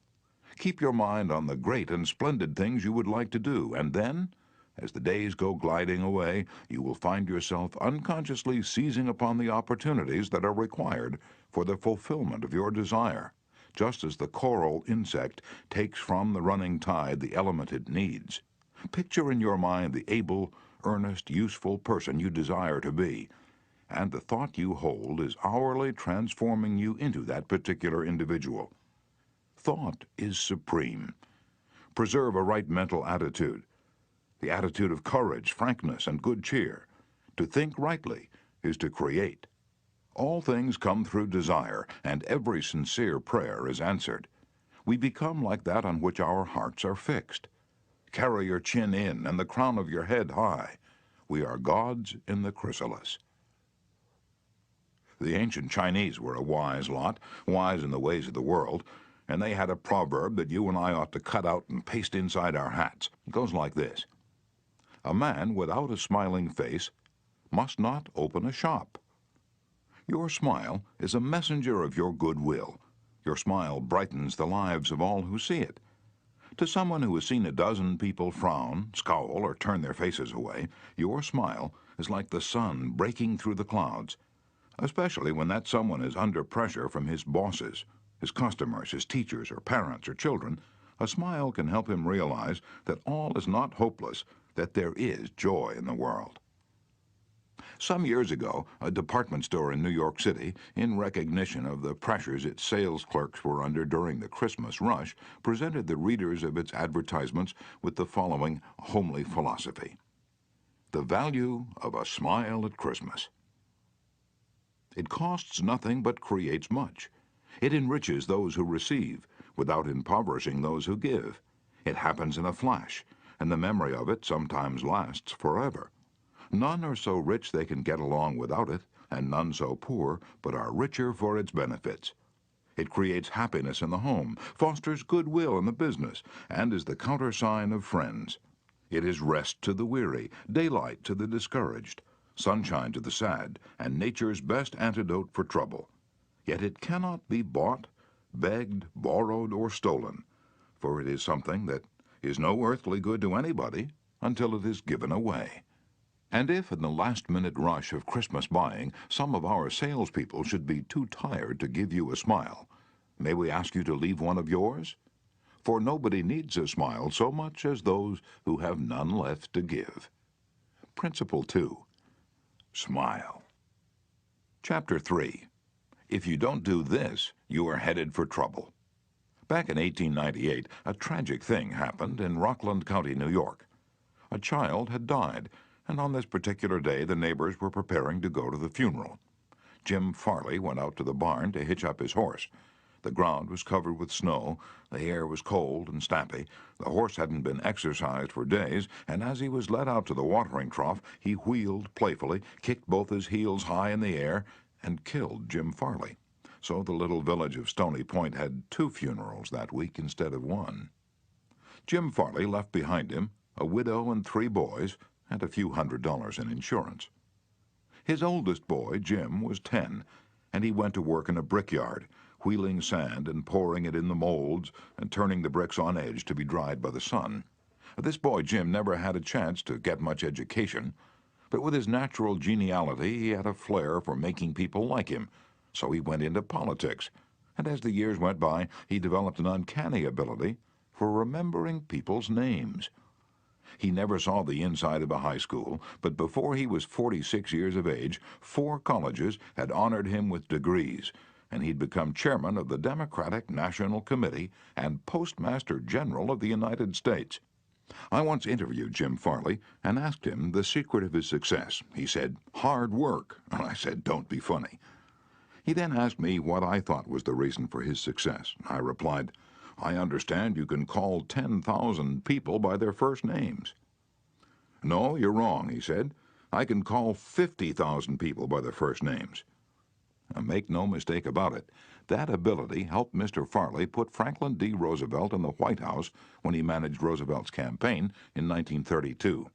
Keep your mind on the great and splendid things you would like to do, and then, as the days go gliding away, you will find yourself unconsciously seizing upon the opportunities that are required for the fulfillment of your desire, just as the coral insect takes from the running tide the element it needs. Picture in your mind the able, earnest, useful person you desire to be, and the thought you hold is hourly transforming you into that particular individual. Thought is supreme. Preserve a right mental attitude, the attitude of courage, frankness, and good cheer. To think rightly is to create. All things come through desire, and every sincere prayer is answered. We become like that on which our hearts are fixed. Carry your chin in and the crown of your head high. We are gods in the chrysalis. The ancient Chinese were a wise lot, wise in the ways of the world, and they had a proverb that you and I ought to cut out and paste inside our hats. It goes like this: "A man without a smiling face must not open a shop." Your smile is a messenger of your goodwill. Your smile brightens the lives of all who see it. To someone who has seen a dozen people frown, scowl, or turn their faces away, your smile is like the sun breaking through the clouds, especially when that someone is under pressure from his bosses, his customers, his teachers, or parents, or children. A smile can help him realize that all is not hopeless, that there is joy in the world. Some years ago, a department store in New York City, in recognition of the pressures its sales clerks were under during the Christmas rush, presented the readers of its advertisements with the following homely philosophy: the value of a smile at Christmas. It costs nothing but creates much. It enriches those who receive, without impoverishing those who give. It happens in a flash, and the memory of it sometimes lasts forever. None are so rich they can get along without it, and none so poor but are richer for its benefits. It creates happiness in the home, fosters goodwill in the business, and is the countersign of friends. It is rest to the weary, daylight to the discouraged, sunshine to the sad, and nature's best antidote for trouble. Yet it cannot be bought, begged, borrowed, or stolen, for it is something that is no earthly good to anybody until it is given away. And if in the last-minute rush of Christmas buying, some of our salespeople should be too tired to give you a smile, may we ask you to leave one of yours? For nobody needs a smile so much as those who have none left to give. Principle 2. Smile. Chapter 3. If you don't do this, you are headed for trouble. Back in 1898, a tragic thing happened in Rockland County, New York. A child had died, and on this particular day the neighbors were preparing to go to the funeral. Jim Farley went out to the barn to hitch up his horse. The ground was covered with snow, the air was cold and stampy, the horse hadn't been exercised for days, and as he was led out to the watering trough, he wheeled playfully, kicked both his heels high in the air, and killed Jim Farley. So the little village of Stony Point had 2 funerals that week instead of 1. Jim Farley left behind him a widow and 3 boys, and a few $100s in insurance. His oldest boy, Jim, was 10, and he went to work in a brickyard, wheeling sand and pouring it in the molds and turning the bricks on edge to be dried by the sun. This boy, Jim, never had a chance to get much education, but with his natural geniality he had a flair for making people like him, so he went into politics, and as the years went by, he developed an uncanny ability for remembering people's names. He never saw the inside of a high school, but before he was 46 years of age, 4 colleges had honored him with degrees, and he'd become chairman of the Democratic National Committee and Postmaster General of the United States. I once interviewed Jim Farley and asked him the secret of his success. He said, "Hard work." And I said, "Don't be funny." He then asked me what I thought was the reason for his success. I replied, "I understand you can call 10,000 people by their first names." "No, you're wrong," he said. "I can call 50,000 people by their first names." Now, make no mistake about it, that ability helped Mr. Farley put Franklin D. Roosevelt in the White House when he managed Roosevelt's campaign in 1932.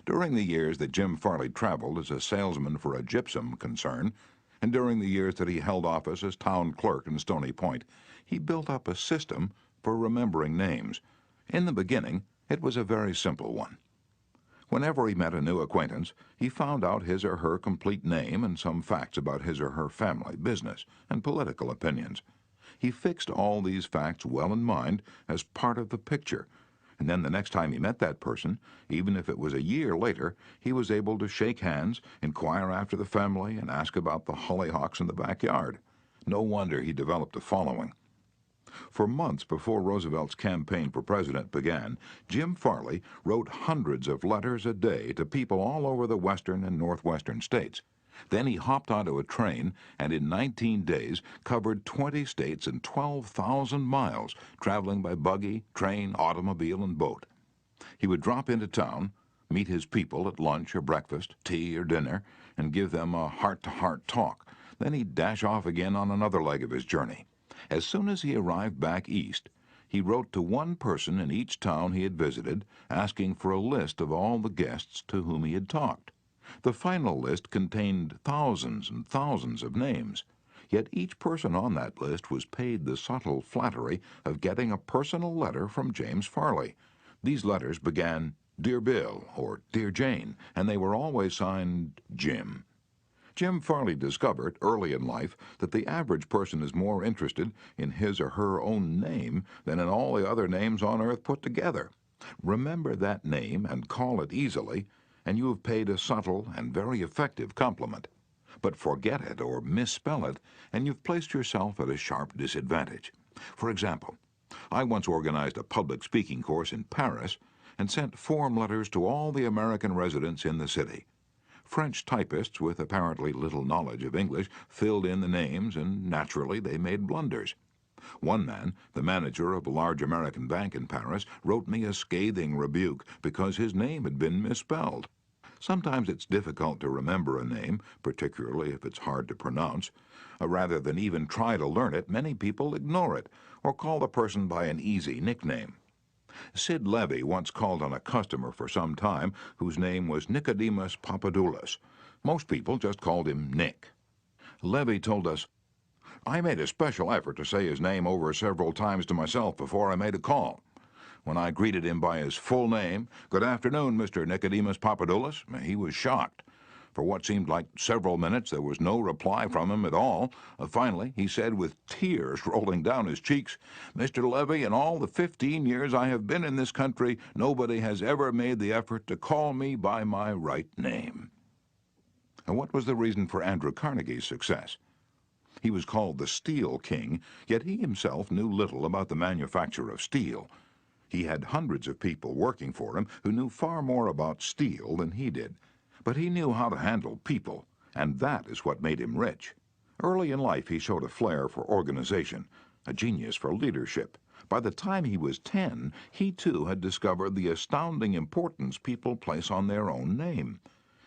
During the years that Jim Farley traveled as a salesman for a gypsum concern, and during the years that he held office as town clerk in Stony Point, he built up a system for remembering names. In the beginning, it was a very simple one. Whenever he met a new acquaintance, he found out his or her complete name and some facts about his or her family, business, and political opinions. He fixed all these facts well in mind as part of the picture, and then the next time he met that person, even if it was a year later, he was able to shake hands, inquire after the family, and ask about the hollyhocks in the backyard. No wonder he developed a following. For months before Roosevelt's campaign for president began, Jim Farley wrote hundreds of letters a day to people all over the western and northwestern states. Then he hopped onto a train and in 19 days covered 20 states and 12,000 miles, traveling by buggy, train, automobile, and boat. He would drop into town, meet his people at lunch or breakfast, tea or dinner, and give them a heart-to-heart talk. Then he'd dash off again on another leg of his journey. As soon as he arrived back east, he wrote to one person in each town he had visited, asking for a list of all the guests to whom he had talked. The final list contained thousands and thousands of names, yet each person on that list was paid the subtle flattery of getting a personal letter from James Farley. These letters began, "Dear Bill," or "Dear Jane," and they were always signed Jim. Jim Farley discovered early in life that the average person is more interested in his or her own name than in all the other names on earth put together. Remember that name and call it easily, and you have paid a subtle and very effective compliment. But forget it or misspell it, and you've placed yourself at a sharp disadvantage. For example, I once organized a public speaking course in Paris and sent form letters to all the American residents in the city. French typists with apparently little knowledge of English filled in the names, and naturally they made blunders. One man, the manager of a large American bank in Paris, wrote me a scathing rebuke because his name had been misspelled. Sometimes it's difficult to remember a name, particularly if it's hard to pronounce. Rather than even try to learn it, many people ignore it or call the person by an easy nickname. Sid Levy once called on a customer for some time whose name was Nicodemus Papadoulos. Most people just called him Nick. Levy told us, "I made a special effort to say his name over several times to myself before I made a call. When I greeted him by his full name, 'Good afternoon, Mr. Nicodemus Papadoulos,' he was shocked. For what seemed like several minutes, there was no reply from him at all. Finally, he said with tears rolling down his cheeks, 'Mr. Levy, in all the 15 years I have been in this country, nobody has ever made the effort to call me by my right name.'" And what was the reason for Andrew Carnegie's success? He was called the Steel King, yet he himself knew little about the manufacture of steel. He had hundreds of people working for him who knew far more about steel than he did. But he knew how to handle people, and that is what made him rich. Early in life, he showed a flair for organization, a genius for leadership. By the time he was 10, he too had discovered the astounding importance people place on their own name.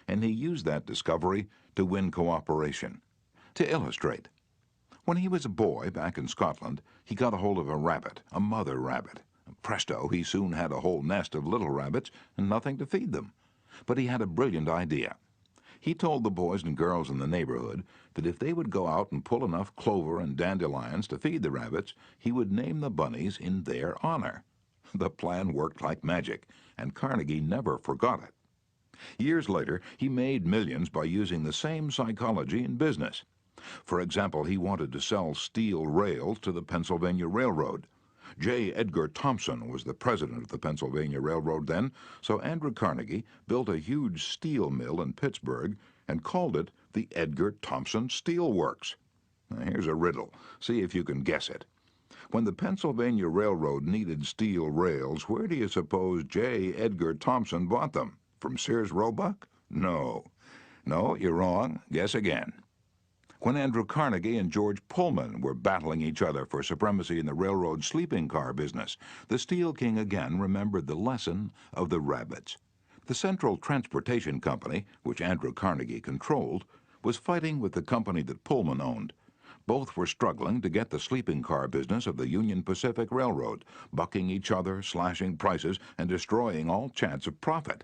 And he used that discovery to win cooperation. To illustrate, when he was a boy back in Scotland, he got a hold of a rabbit, a mother rabbit. Presto, he soon had a whole nest of little rabbits and nothing to feed them. But he had a brilliant idea. He told the boys and girls in the neighborhood that if they would go out and pull enough clover and dandelions to feed the rabbits, he would name the bunnies in their honor. The plan worked like magic, and Carnegie never forgot it. Years later, he made millions by using the same psychology in business. For example, he wanted to sell steel rails to the Pennsylvania Railroad. J. Edgar Thompson was the president of the Pennsylvania Railroad then, so Andrew Carnegie built a huge steel mill in Pittsburgh and called it the Edgar Thompson Steel Works. Now, here's a riddle. See if you can guess it. When the Pennsylvania Railroad needed steel rails, where do you suppose J. Edgar Thompson bought them? From Sears Roebuck? No. No, you're wrong. Guess again. When Andrew Carnegie and George Pullman were battling each other for supremacy in the railroad sleeping car business, the Steel King again remembered the lesson of the rabbits. The Central Transportation Company, which Andrew Carnegie controlled, was fighting with the company that Pullman owned. Both were struggling to get the sleeping car business of the Union Pacific Railroad, bucking each other, slashing prices, and destroying all chance of profit.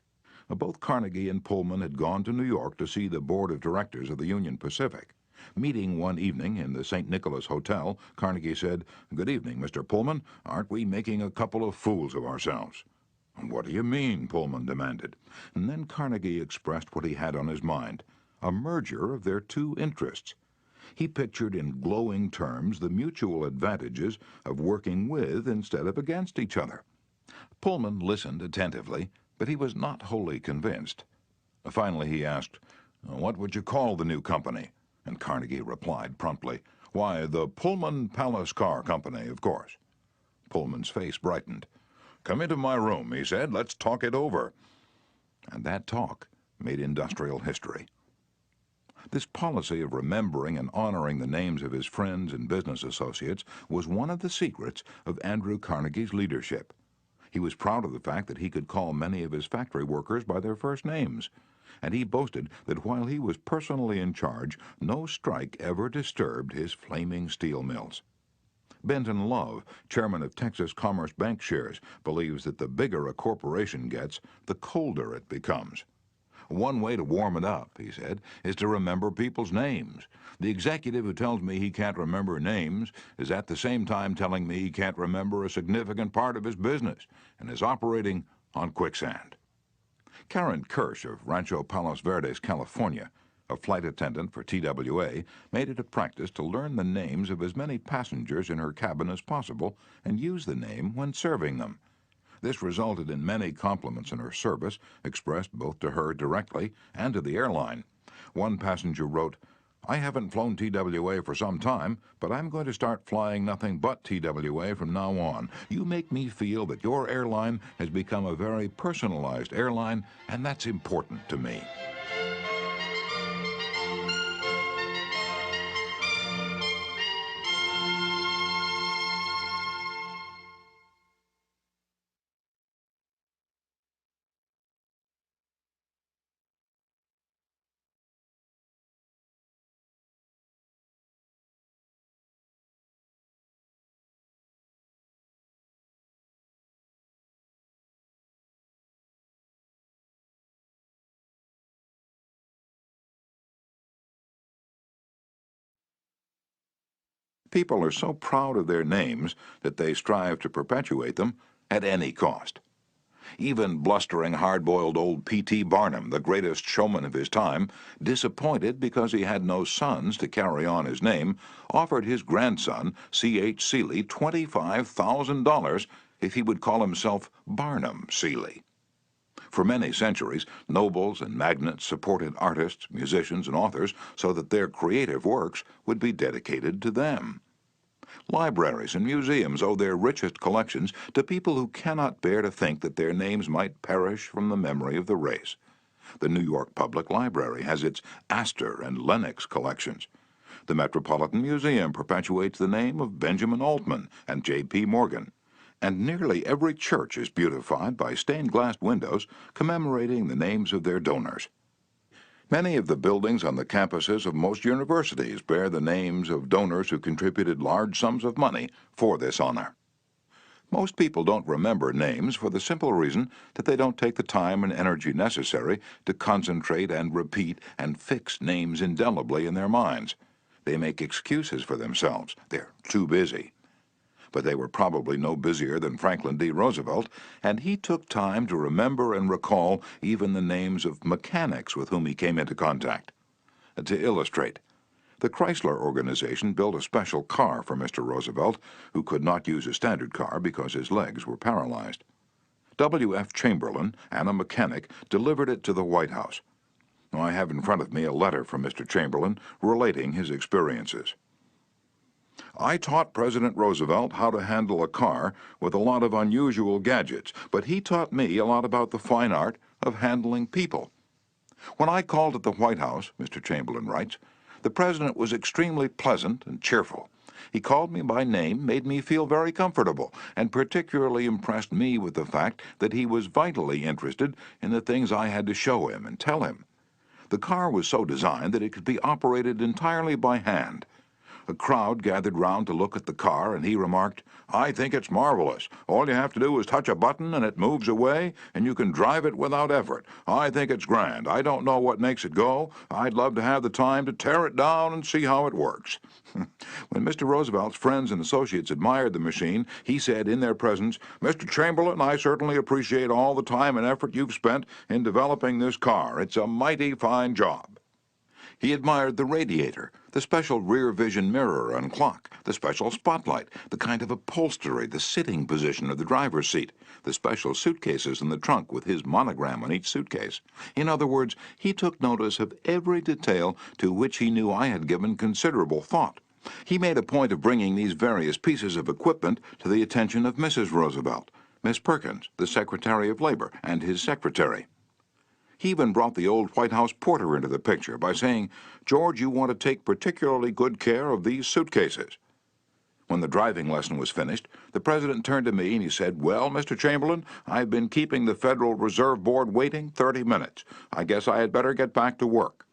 Both Carnegie and Pullman had gone to New York to see the board of directors of the Union Pacific. Meeting one evening in the St. Nicholas Hotel, Carnegie said, "Good evening, Mr. Pullman. Aren't we making a couple of fools of ourselves?" "What do you mean?" Pullman demanded. And then Carnegie expressed what he had on his mind, a merger of their two interests. He pictured in glowing terms the mutual advantages of working with instead of against each other. Pullman listened attentively, but he was not wholly convinced. Finally he asked, "What would you call the new company?" And Carnegie replied promptly, "Why, the Pullman Palace Car Company, of course." Pullman's face brightened. "Come into my room," he said. "Let's talk it over." And that talk made industrial history. This policy of remembering and honoring the names of his friends and business associates was one of the secrets of Andrew Carnegie's leadership. He was proud of the fact that he could call many of his factory workers by their first names. And he boasted that while he was personally in charge, no strike ever disturbed his flaming steel mills. Benton Love, chairman of Texas Commerce Bank Shares, believes that the bigger a corporation gets, the colder it becomes. "One way to warm it up," he said, "is to remember people's names. The executive who tells me he can't remember names is at the same time telling me he can't remember a significant part of his business and is operating on quicksand." Karen Kirsch of Rancho Palos Verdes, California, a flight attendant for TWA, made it a practice to learn the names of as many passengers in her cabin as possible and use the name when serving them. This resulted in many compliments in her service, expressed both to her directly and to the airline. One passenger wrote, "I haven't flown TWA for some time, but I'm going to start flying nothing but TWA from now on. You make me feel that your airline has become a very personalized airline, and that's important to me." People are so proud of their names that they strive to perpetuate them at any cost. Even blustering, hard-boiled old P.T. Barnum, the greatest showman of his time, disappointed because he had no sons to carry on his name, offered his grandson, C.H. Seeley, $25,000 if he would call himself Barnum Seeley. For many centuries, nobles and magnates supported artists, musicians, and authors so that their creative works would be dedicated to them. Libraries and museums owe their richest collections to people who cannot bear to think that their names might perish from the memory of the race. The New York Public Library has its Astor and Lenox collections. The Metropolitan Museum perpetuates the name of Benjamin Altman and J.P. Morgan. And nearly every church is beautified by stained-glass windows commemorating the names of their donors. Many of the buildings on the campuses of most universities bear the names of donors who contributed large sums of money for this honor. Most people don't remember names for the simple reason that they don't take the time and energy necessary to concentrate and repeat and fix names indelibly in their minds. They make excuses for themselves. They're too busy. But they were probably no busier than Franklin D. Roosevelt, and he took time to remember and recall even the names of mechanics with whom he came into contact. To illustrate, the Chrysler organization built a special car for Mr. Roosevelt, who could not use a standard car because his legs were paralyzed. W.F. Chamberlain and a mechanic delivered it to the White House. I have in front of me a letter from Mr. Chamberlain relating his experiences. I taught President Roosevelt how to handle a car with a lot of unusual gadgets, but he taught me a lot about the fine art of handling people. When I called at the White House, Mr. Chamberlain writes, the President was extremely pleasant and cheerful. He called me by name, made me feel very comfortable, and particularly impressed me with the fact that he was vitally interested in the things I had to show him and tell him. The car was so designed that it could be operated entirely by hand. A crowd gathered round to look at the car, and he remarked, I think it's marvelous. All you have to do is touch a button and it moves away, and you can drive it without effort. I think it's grand. I don't know what makes it go. I'd love to have the time to tear it down and see how it works. When Mr. Roosevelt's friends and associates admired the machine, he said in their presence, Mr. Chamberlain, I certainly appreciate all the time and effort you've spent in developing this car. It's a mighty fine job. He admired the radiator, the special rear vision mirror and clock, the special spotlight, the kind of upholstery, the sitting position of the driver's seat, the special suitcases in the trunk with his monogram on each suitcase. In other words, he took notice of every detail to which he knew I had given considerable thought. He made a point of bringing these various pieces of equipment to the attention of Mrs. Roosevelt, Miss Perkins, the Secretary of Labor, and his secretary. He even brought the old White House porter into the picture by saying, George, you want to take particularly good care of these suitcases. When the driving lesson was finished, the President turned to me and he said, Well, Mr. Chamberlain, I've been keeping the Federal Reserve Board waiting 30 minutes. I guess I had better get back to work.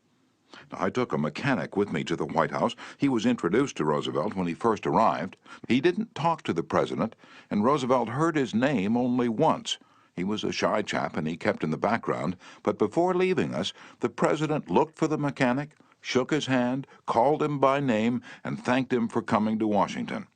I took a mechanic with me to the White House. He was introduced to Roosevelt when he first arrived. He didn't talk to the President, and Roosevelt heard his name only once. He was a shy chap and he kept in the background, but before leaving us, the President looked for the mechanic, shook his hand, called him by name, and thanked him for coming to Washington.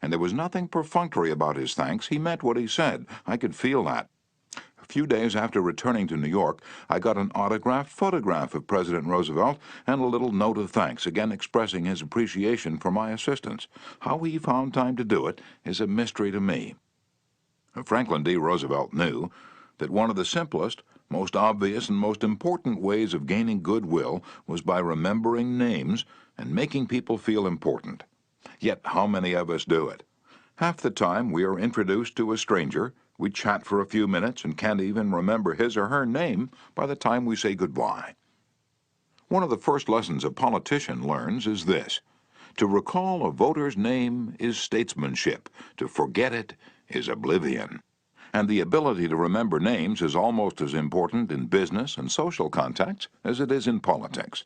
And there was nothing perfunctory about his thanks. He meant what he said. I could feel that. A few days after returning to New York, I got an autographed photograph of President Roosevelt and a little note of thanks, again expressing his appreciation for my assistance. How he found time to do it is a mystery to me. Franklin D. Roosevelt knew that one of the simplest, most obvious, and most important ways of gaining goodwill was by remembering names and making people feel important. Yet how many of us do it? Half the time we are introduced to a stranger, we chat for a few minutes and can't even remember his or her name by the time we say goodbye. One of the first lessons a politician learns is this: to recall a voter's name is statesmanship, to forget it is oblivion. And the ability to remember names is almost as important in business and social contacts as it is in politics.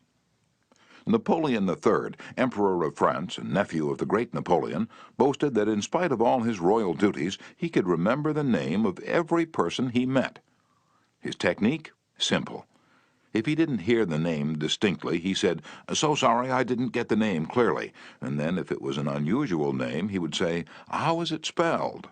Napoleon III, Emperor of France and nephew of the great Napoleon, boasted that in spite of all his royal duties, he could remember the name of every person he met. His technique? Simple. If he didn't hear the name distinctly, he said, "So sorry, I didn't get the name clearly." And then, if it was an unusual name, he would say, "How is it spelled?"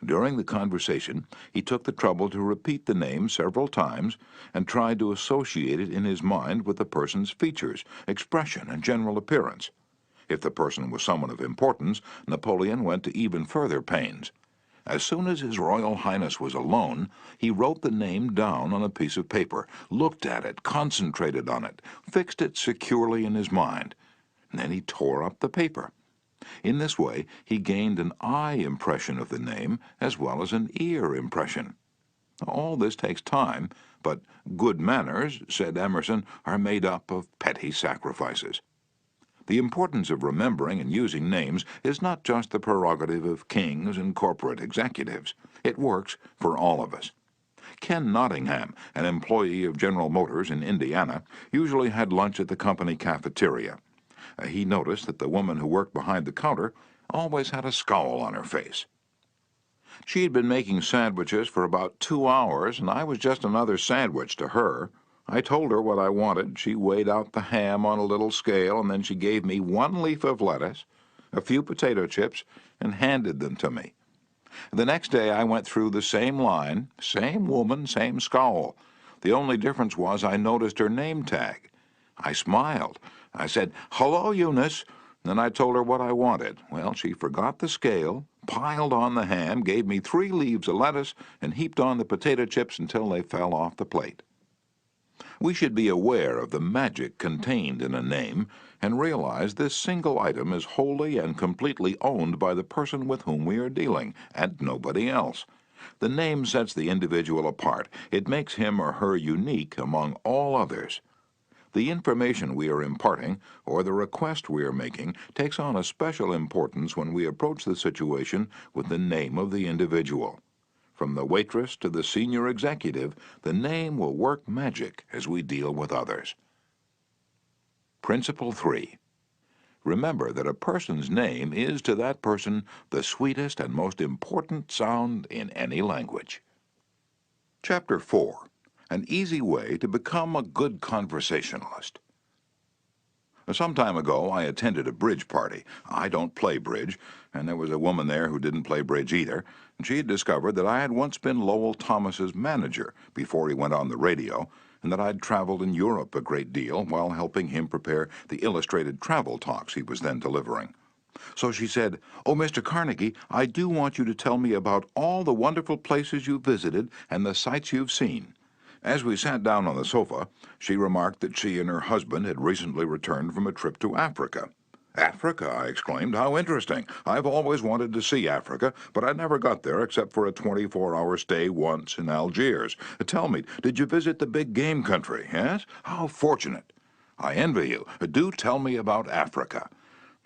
During the conversation, he took the trouble to repeat the name several times and tried to associate it in his mind with the person's features, expression, and general appearance. If the person was someone of importance, Napoleon went to even further pains. As soon as His Royal Highness was alone, he wrote the name down on a piece of paper, looked at it, concentrated on it, fixed it securely in his mind. And then he tore up the paper. In this way, he gained an eye impression of the name as well as an ear impression. All this takes time, but good manners, said Emerson, are made up of petty sacrifices. The importance of remembering and using names is not just the prerogative of kings and corporate executives. It works for all of us. Ken Nottingham, an employee of General Motors in Indiana, usually had lunch at the company cafeteria. He noticed that the woman who worked behind the counter always had a scowl on her face. She had been making sandwiches for about 2 hours, and I was just another sandwich to her. I told her what I wanted. She weighed out the ham on a little scale, and then she gave me 1 leaf of lettuce, a few potato chips, and handed them to me. The next day I went through the same line, same woman, same scowl. The only difference was I noticed her name tag. I smiled. I said, "Hello, Eunice." Then I told her what I wanted. Well, she forgot the scale, piled on the ham, gave me 3 leaves of lettuce, and heaped on the potato chips until they fell off the plate. We should be aware of the magic contained in a name and realize this single item is wholly and completely owned by the person with whom we are dealing, and nobody else. The name sets the individual apart. It makes him or her unique among all others. The information we are imparting, or the request we are making, takes on a special importance when we approach the situation with the name of the individual. From the waitress to the senior executive, the name will work magic as we deal with others. Principle 3. Remember that a person's name is to that person the sweetest and most important sound in any language. Chapter 4. An easy way to become a good conversationalist. Some time ago, I attended a bridge party. I don't play bridge, and there was a woman there who didn't play bridge either, and she had discovered that I had once been Lowell Thomas's manager before he went on the radio, and that I'd traveled in Europe a great deal while helping him prepare the illustrated travel talks he was then delivering. So she said, "Oh, Mr. Carnegie, I do want you to tell me about all the wonderful places you've visited and the sights you've seen." As we sat down on the sofa, she remarked that she and her husband had recently returned from a trip to Africa. "Africa?" I exclaimed. "How interesting. I've always wanted to see Africa, but I never got there except for a 24-hour stay once in Algiers. Tell me, did you visit the big game country, yes? How fortunate. I envy you. Do tell me about Africa."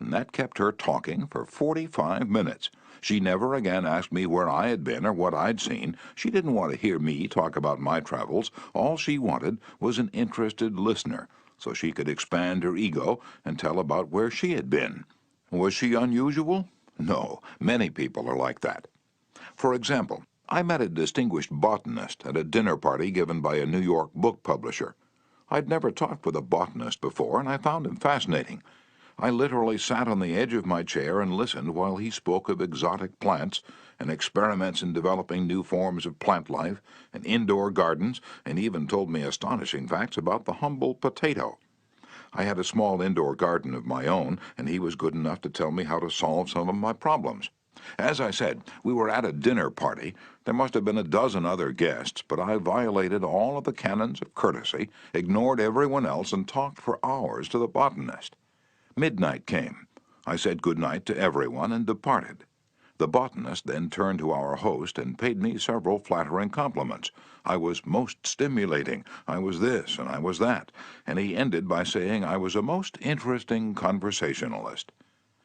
And that kept her talking for 45 minutes. She never again asked me where I had been or what I'd seen. She didn't want to hear me talk about my travels. All she wanted was an interested listener, so she could expand her ego and tell about where she had been. Was she unusual? No, many people are like that. For example, I met a distinguished botanist at a dinner party given by a New York book publisher. I'd never talked with a botanist before, and I found him fascinating. I literally sat on the edge of my chair and listened while he spoke of exotic plants and experiments in developing new forms of plant life and indoor gardens, and even told me astonishing facts about the humble potato. I had a small indoor garden of my own, and he was good enough to tell me how to solve some of my problems. As I said, we were at a dinner party. There must have been a dozen other guests, but I violated all of the canons of courtesy, ignored everyone else, and talked for hours to the botanist. Midnight came. I said good night to everyone and departed. The botanist then turned to our host and paid me several flattering compliments. I was most stimulating, I was this and I was that, and he ended by saying I was a most interesting conversationalist.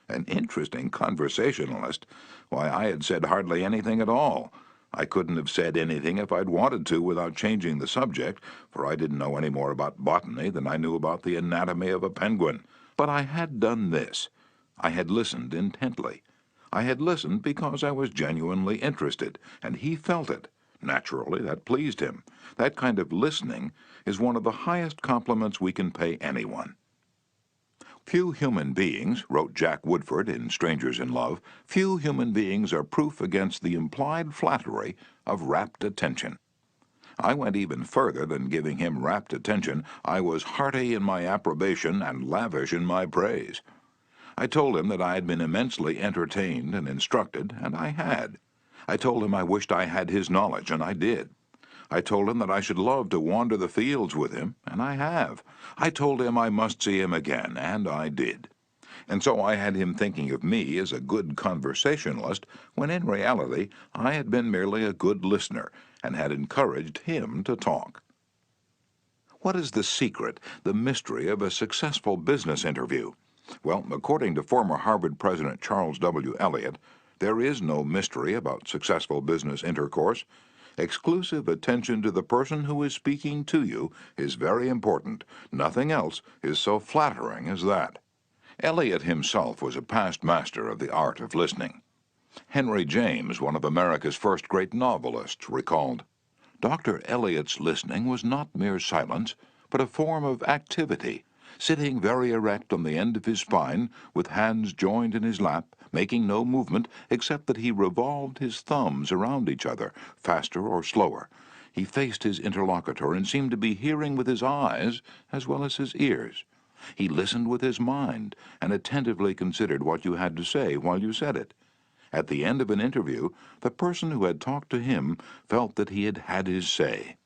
An interesting conversationalist? Why, I had said hardly anything at all. I couldn't have said anything if I'd wanted to without changing the subject, for I didn't know any more about botany than I knew about the anatomy of a penguin. But I had done this. I had listened intently. I had listened because I was genuinely interested, and he felt it. Naturally, that pleased him. That kind of listening is one of the highest compliments we can pay anyone. Few human beings, wrote Jack Woodford in Strangers in Love, few human beings are proof against the implied flattery of rapt attention. I went even further than giving him rapt attention. I was hearty in my approbation and lavish in my praise. I told him that I had been immensely entertained and instructed, and I had. I told him I wished I had his knowledge, and I did. I told him that I should love to wander the fields with him, and I have. I told him I must see him again, and I did. And so I had him thinking of me as a good conversationalist, when in reality I had been merely a good listener, and had encouraged him to talk. What is the secret, the mystery of a successful business interview? Well, according to former Harvard President Charles W. Eliot, there is no mystery about successful business intercourse. Exclusive attention to the person who is speaking to you is very important. Nothing else is so flattering as that. Eliot himself was a past master of the art of listening. Henry James, one of America's first great novelists, recalled, "Dr. Eliot's listening was not mere silence, but a form of activity, sitting very erect on the end of his spine, with hands joined in his lap, making no movement except that he revolved his thumbs around each other, faster or slower. He faced his interlocutor and seemed to be hearing with his eyes as well as his ears. He listened with his mind and attentively considered what you had to say while you said it. At the end of an interview, the person who had talked to him felt that he had had his say."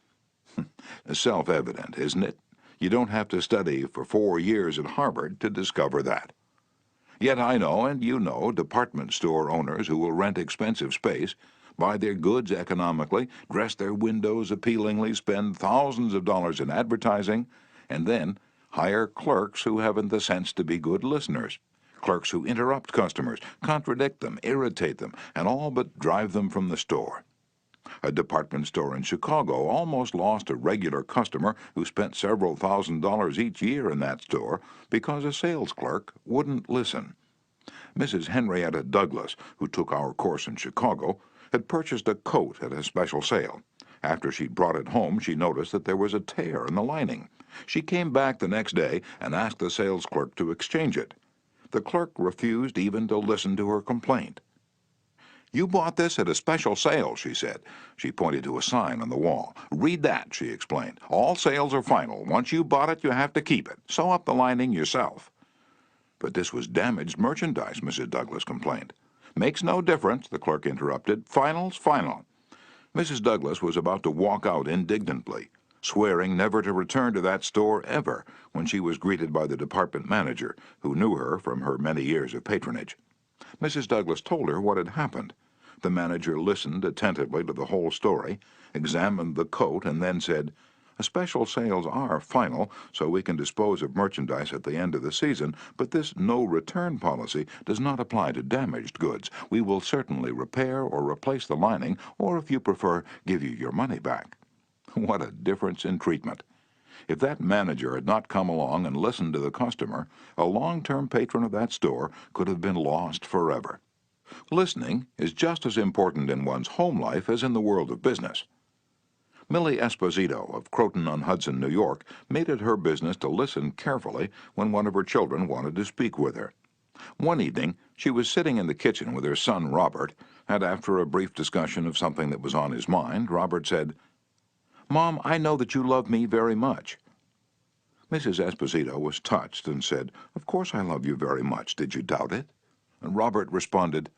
Self-evident, isn't it? You don't have to study for 4 years at Harvard to discover that. Yet I know, and you know, department store owners who will rent expensive space, buy their goods economically, dress their windows appealingly, spend thousands of dollars in advertising, and then hire clerks who haven't the sense to be good listeners. Clerks who interrupt customers, contradict them, irritate them, and all but drive them from the store. A department store in Chicago almost lost a regular customer who spent several $1,000s each year in that store because a sales clerk wouldn't listen. Mrs. Henrietta Douglas, who took our course in Chicago, had purchased a coat at a special sale. After she'd brought it home, she noticed that there was a tear in the lining. She came back the next day and asked the sales clerk to exchange it. The clerk refused even to listen to her complaint. "You bought this at a special sale," she said. She pointed to a sign on the wall. "Read that," she explained. "All sales are final. Once you bought it, you have to keep it. Sew up the lining yourself." "But this was damaged merchandise," Mrs. Douglas complained. "Makes no difference," the clerk interrupted. "Final's final." Mrs. Douglas was about to walk out indignantly, swearing never to return to that store ever, when she was greeted by the department manager, who knew her from her many years of patronage. Mrs. Douglas told her what had happened. The manager listened attentively to the whole story, examined the coat, and then said, "Special sales are final, so we can dispose of merchandise at the end of the season, but this no-return policy does not apply to damaged goods. We will certainly repair or replace the lining, or if you prefer, give you your money back." What a difference in treatment! If that manager had not come along and listened to the customer, a long-term patron of that store could have been lost forever. Listening is just as important in one's home life as in the world of business. Millie Esposito of Croton-on-Hudson, New York, made it her business to listen carefully when one of her children wanted to speak with her. One evening, she was sitting in the kitchen with her son Robert, and after a brief discussion of something that was on his mind, Robert said, "Mom, I know that you love me very much." Mrs. Esposito was touched and said, "Of course I love you very much. Did you doubt it?" And Robert responded,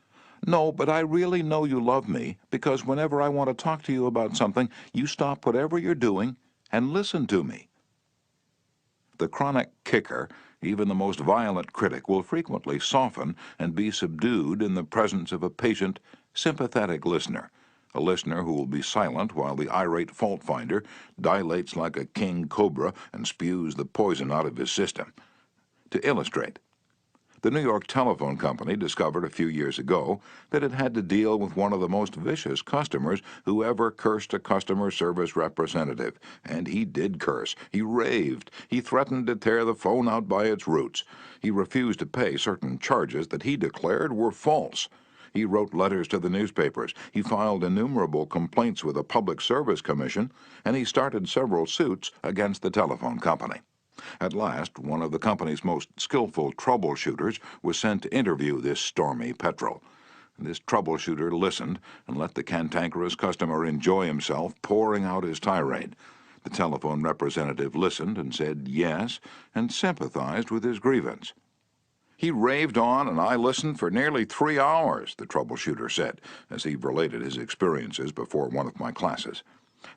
"No, but I really know you love me, because whenever I want to talk to you about something, you stop whatever you're doing and listen to me." The chronic kicker, even the most violent critic, will frequently soften and be subdued in the presence of a patient, sympathetic listener, a listener who will be silent while the irate fault-finder dilates like a king cobra and spews the poison out of his system. To illustrate, the New York Telephone Company discovered a few years ago that it had to deal with one of the most vicious customers who ever cursed a customer service representative. And he did curse. He raved. He threatened to tear the phone out by its roots. He refused to pay certain charges that he declared were false. He wrote letters to the newspapers. He filed innumerable complaints with the Public Service Commission, and he started several suits against the telephone company. At last, one of the company's most skillful troubleshooters was sent to interview this stormy petrel. This troubleshooter listened and let the cantankerous customer enjoy himself, pouring out his tirade. The telephone representative listened and said yes, and sympathized with his grievance. "He raved on, and I listened for nearly 3 hours," the troubleshooter said, as he related his experiences before one of my classes.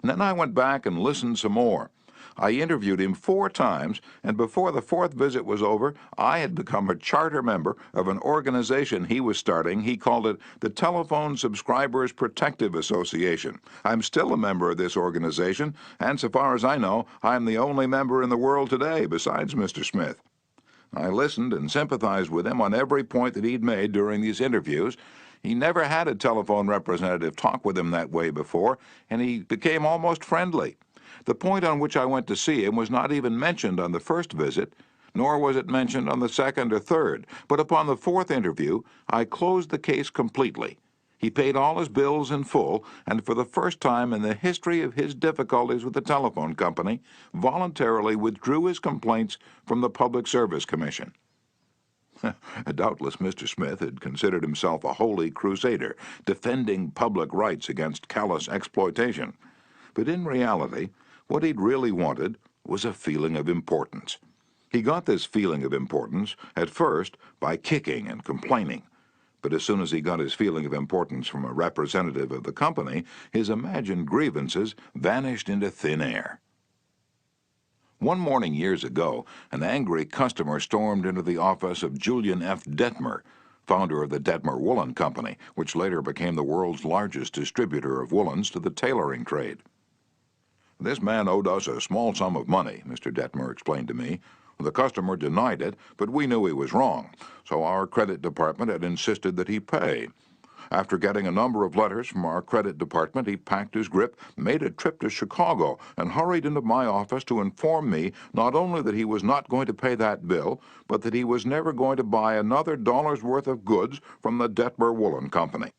"And then I went back and listened some more. I interviewed him 4 times, and before the 4th visit was over, I had become a charter member of an organization he was starting. He called it the Telephone Subscribers Protective Association. I'm still a member of this organization, and so far as I know, I'm the only member in the world today besides Mr. Smith. I listened and sympathized with him on every point that he'd made during these interviews. He never had a telephone representative talk with him that way before, and he became almost friendly. The point on which I went to see him was not even mentioned on the first visit, nor was it mentioned on the second or third, but upon the 4th interview, I closed the case completely. He paid all his bills in full, and for the first time in the history of his difficulties with the telephone company, voluntarily withdrew his complaints from the Public Service Commission." Doubtless Mr. Smith had considered himself a holy crusader, defending public rights against callous exploitation. But in reality, what he'd really wanted was a feeling of importance. He got this feeling of importance, at first, by kicking and complaining. But as soon as he got his feeling of importance from a representative of the company, his imagined grievances vanished into thin air. One morning years ago, an angry customer stormed into the office of Julian F. Detmer, founder of the Detmer Woolen Company, which later became the world's largest distributor of woolens to the tailoring trade. "This man owed us a small sum of money," Mr. Detmer explained to me. "The customer denied it, but we knew he was wrong, so our credit department had insisted that he pay. After getting a number of letters from our credit department, he packed his grip, made a trip to Chicago, and hurried into my office to inform me not only that he was not going to pay that bill, but that he was never going to buy another dollar's worth of goods from the Detmer Woolen Company.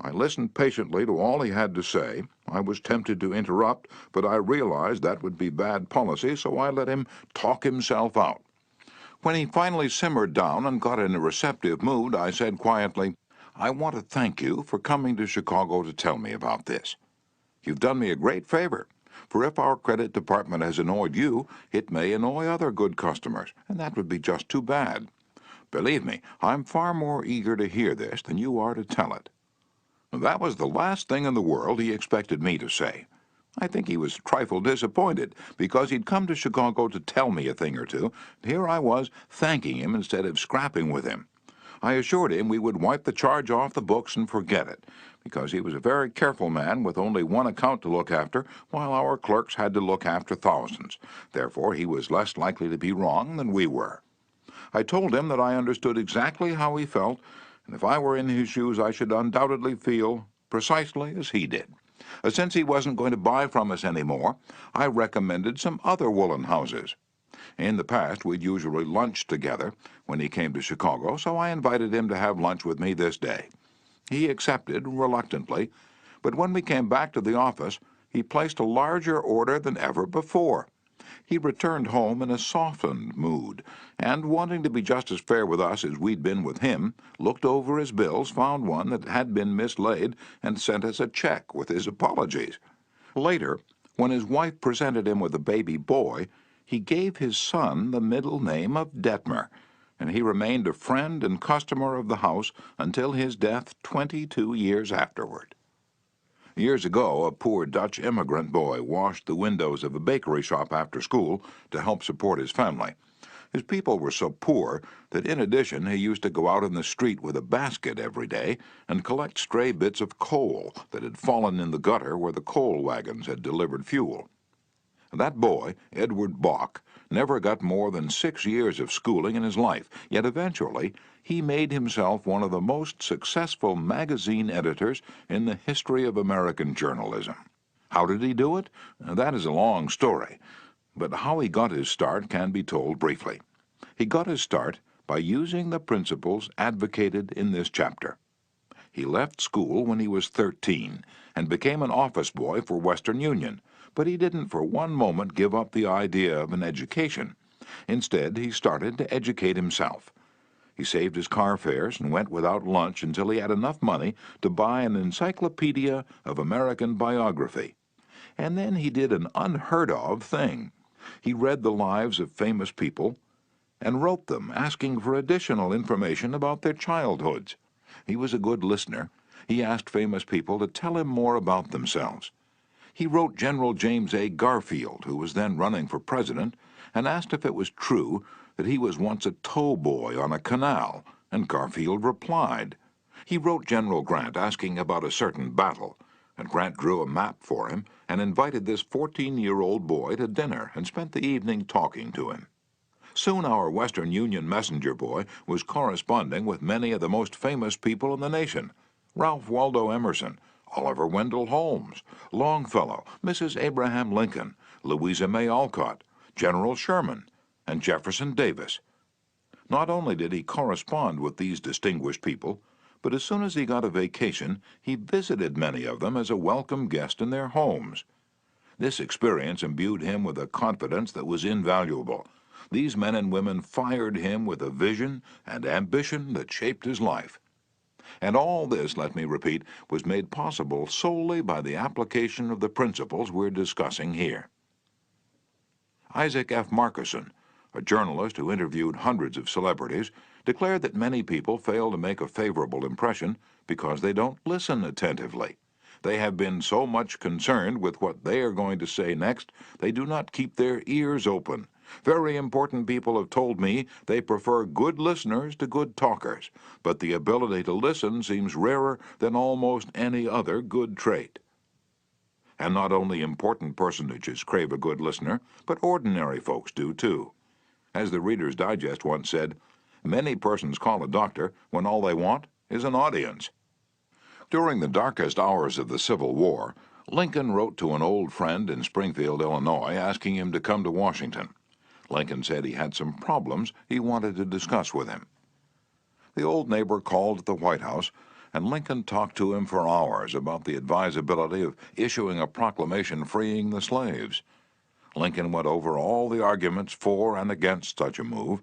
I listened patiently to all he had to say. I was tempted to interrupt, but I realized that would be bad policy, so I let him talk himself out. When he finally simmered down and got in a receptive mood, I said quietly, 'I want to thank you for coming to Chicago to tell me about this. You've done me a great favor, for if our credit department has annoyed you, it may annoy other good customers, and that would be just too bad. Believe me, I'm far more eager to hear this than you are to tell it.' That was the last thing in the world he expected me to say. I think he was a trifle disappointed, because he'd come to Chicago to tell me a thing or two, and here I was thanking him instead of scrapping with him. I assured him we would wipe the charge off the books and forget it, because he was a very careful man with only one account to look after, while our clerks had to look after thousands. Therefore, he was less likely to be wrong than we were. I told him that I understood exactly how he felt, and if I were in his shoes, I should undoubtedly feel precisely as he did. Since he wasn't going to buy from us anymore, I recommended some other woolen houses. In the past, we'd usually lunched together when he came to Chicago, so I invited him to have lunch with me this day. He accepted reluctantly, but when we came back to the office, he placed a larger order than ever before. He returned home in a softened mood, and, wanting to be just as fair with us as we'd been with him, looked over his bills, found one that had been mislaid, and sent us a check with his apologies. Later, when his wife presented him with a baby boy, he gave his son the middle name of Detmer, and he remained a friend and customer of the house until his death 22 years afterward. Years ago, a poor Dutch immigrant boy washed the windows of a bakery shop after school to help support his family. His people were so poor that in addition he used to go out in the street with a basket every day and collect stray bits of coal that had fallen in the gutter where the coal wagons had delivered fuel. That boy, Edward Bach, never got more than 6 years of schooling in his life, yet eventually he made himself one of the most successful magazine editors in the history of American journalism. How did he do it? That is a long story, but how he got his start can be told briefly. He got his start by using the principles advocated in this chapter. He left school when he was 13 and became an office boy for Western Union, but he didn't for one moment give up the idea of an education. Instead, he started to educate himself. He saved his car fares and went without lunch until he had enough money to buy an encyclopedia of American biography. And then he did an unheard-of thing. He read the lives of famous people and wrote them, asking for additional information about their childhoods. He was a good listener. He asked famous people to tell him more about themselves. He wrote General James A. Garfield, who was then running for president, and asked if it was true that he was once a tow boy on a canal, and Garfield replied. He wrote General Grant asking about a certain battle, and Grant drew a map for him and invited this 14-year-old boy to dinner and spent the evening talking to him. Soon our Western Union messenger boy was corresponding with many of the most famous people in the nation: Ralph Waldo Emerson, Oliver Wendell Holmes, Longfellow, Mrs. Abraham Lincoln, Louisa May Alcott, General Sherman, and Jefferson Davis. Not only did he correspond with these distinguished people, but as soon as he got a vacation, he visited many of them as a welcome guest in their homes. This experience imbued him with a confidence that was invaluable. These men and women fired him with a vision and ambition that shaped his life. And all this, let me repeat, was made possible solely by the application of the principles we're discussing here. Isaac F. Marcusson, a journalist who interviewed hundreds of celebrities, declared that many people fail to make a favorable impression because they don't listen attentively. They have been so much concerned with what they are going to say next, they do not keep their ears open. Very important people have told me they prefer good listeners to good talkers, but the ability to listen seems rarer than almost any other good trait. And not only important personages crave a good listener, but ordinary folks do too. As the Reader's Digest once said, many persons call a doctor when all they want is an audience. During the darkest hours of the Civil War, Lincoln wrote to an old friend in Springfield, Illinois, asking him to come to Washington. Lincoln said he had some problems he wanted to discuss with him. The old neighbor called at the White House, and Lincoln talked to him for hours about the advisability of issuing a proclamation freeing the slaves. Lincoln went over all the arguments for and against such a move,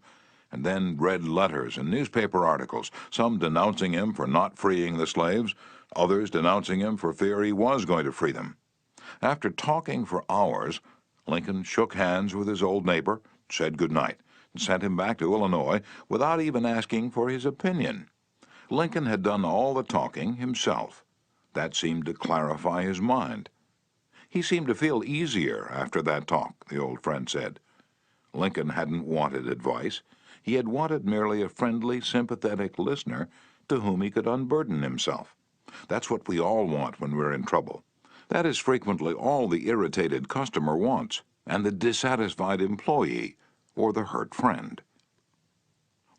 and then read letters and newspaper articles, some denouncing him for not freeing the slaves, others denouncing him for fear he was going to free them. After talking for hours, Lincoln shook hands with his old neighbor, said good night, and sent him back to Illinois without even asking for his opinion. Lincoln had done all the talking himself. That seemed to clarify his mind. He seemed to feel easier after that talk, the old friend said. Lincoln hadn't wanted advice. He had wanted merely a friendly, sympathetic listener to whom he could unburden himself. That's what we all want when we're in trouble. That is frequently all the irritated customer wants, and the dissatisfied employee, or the hurt friend.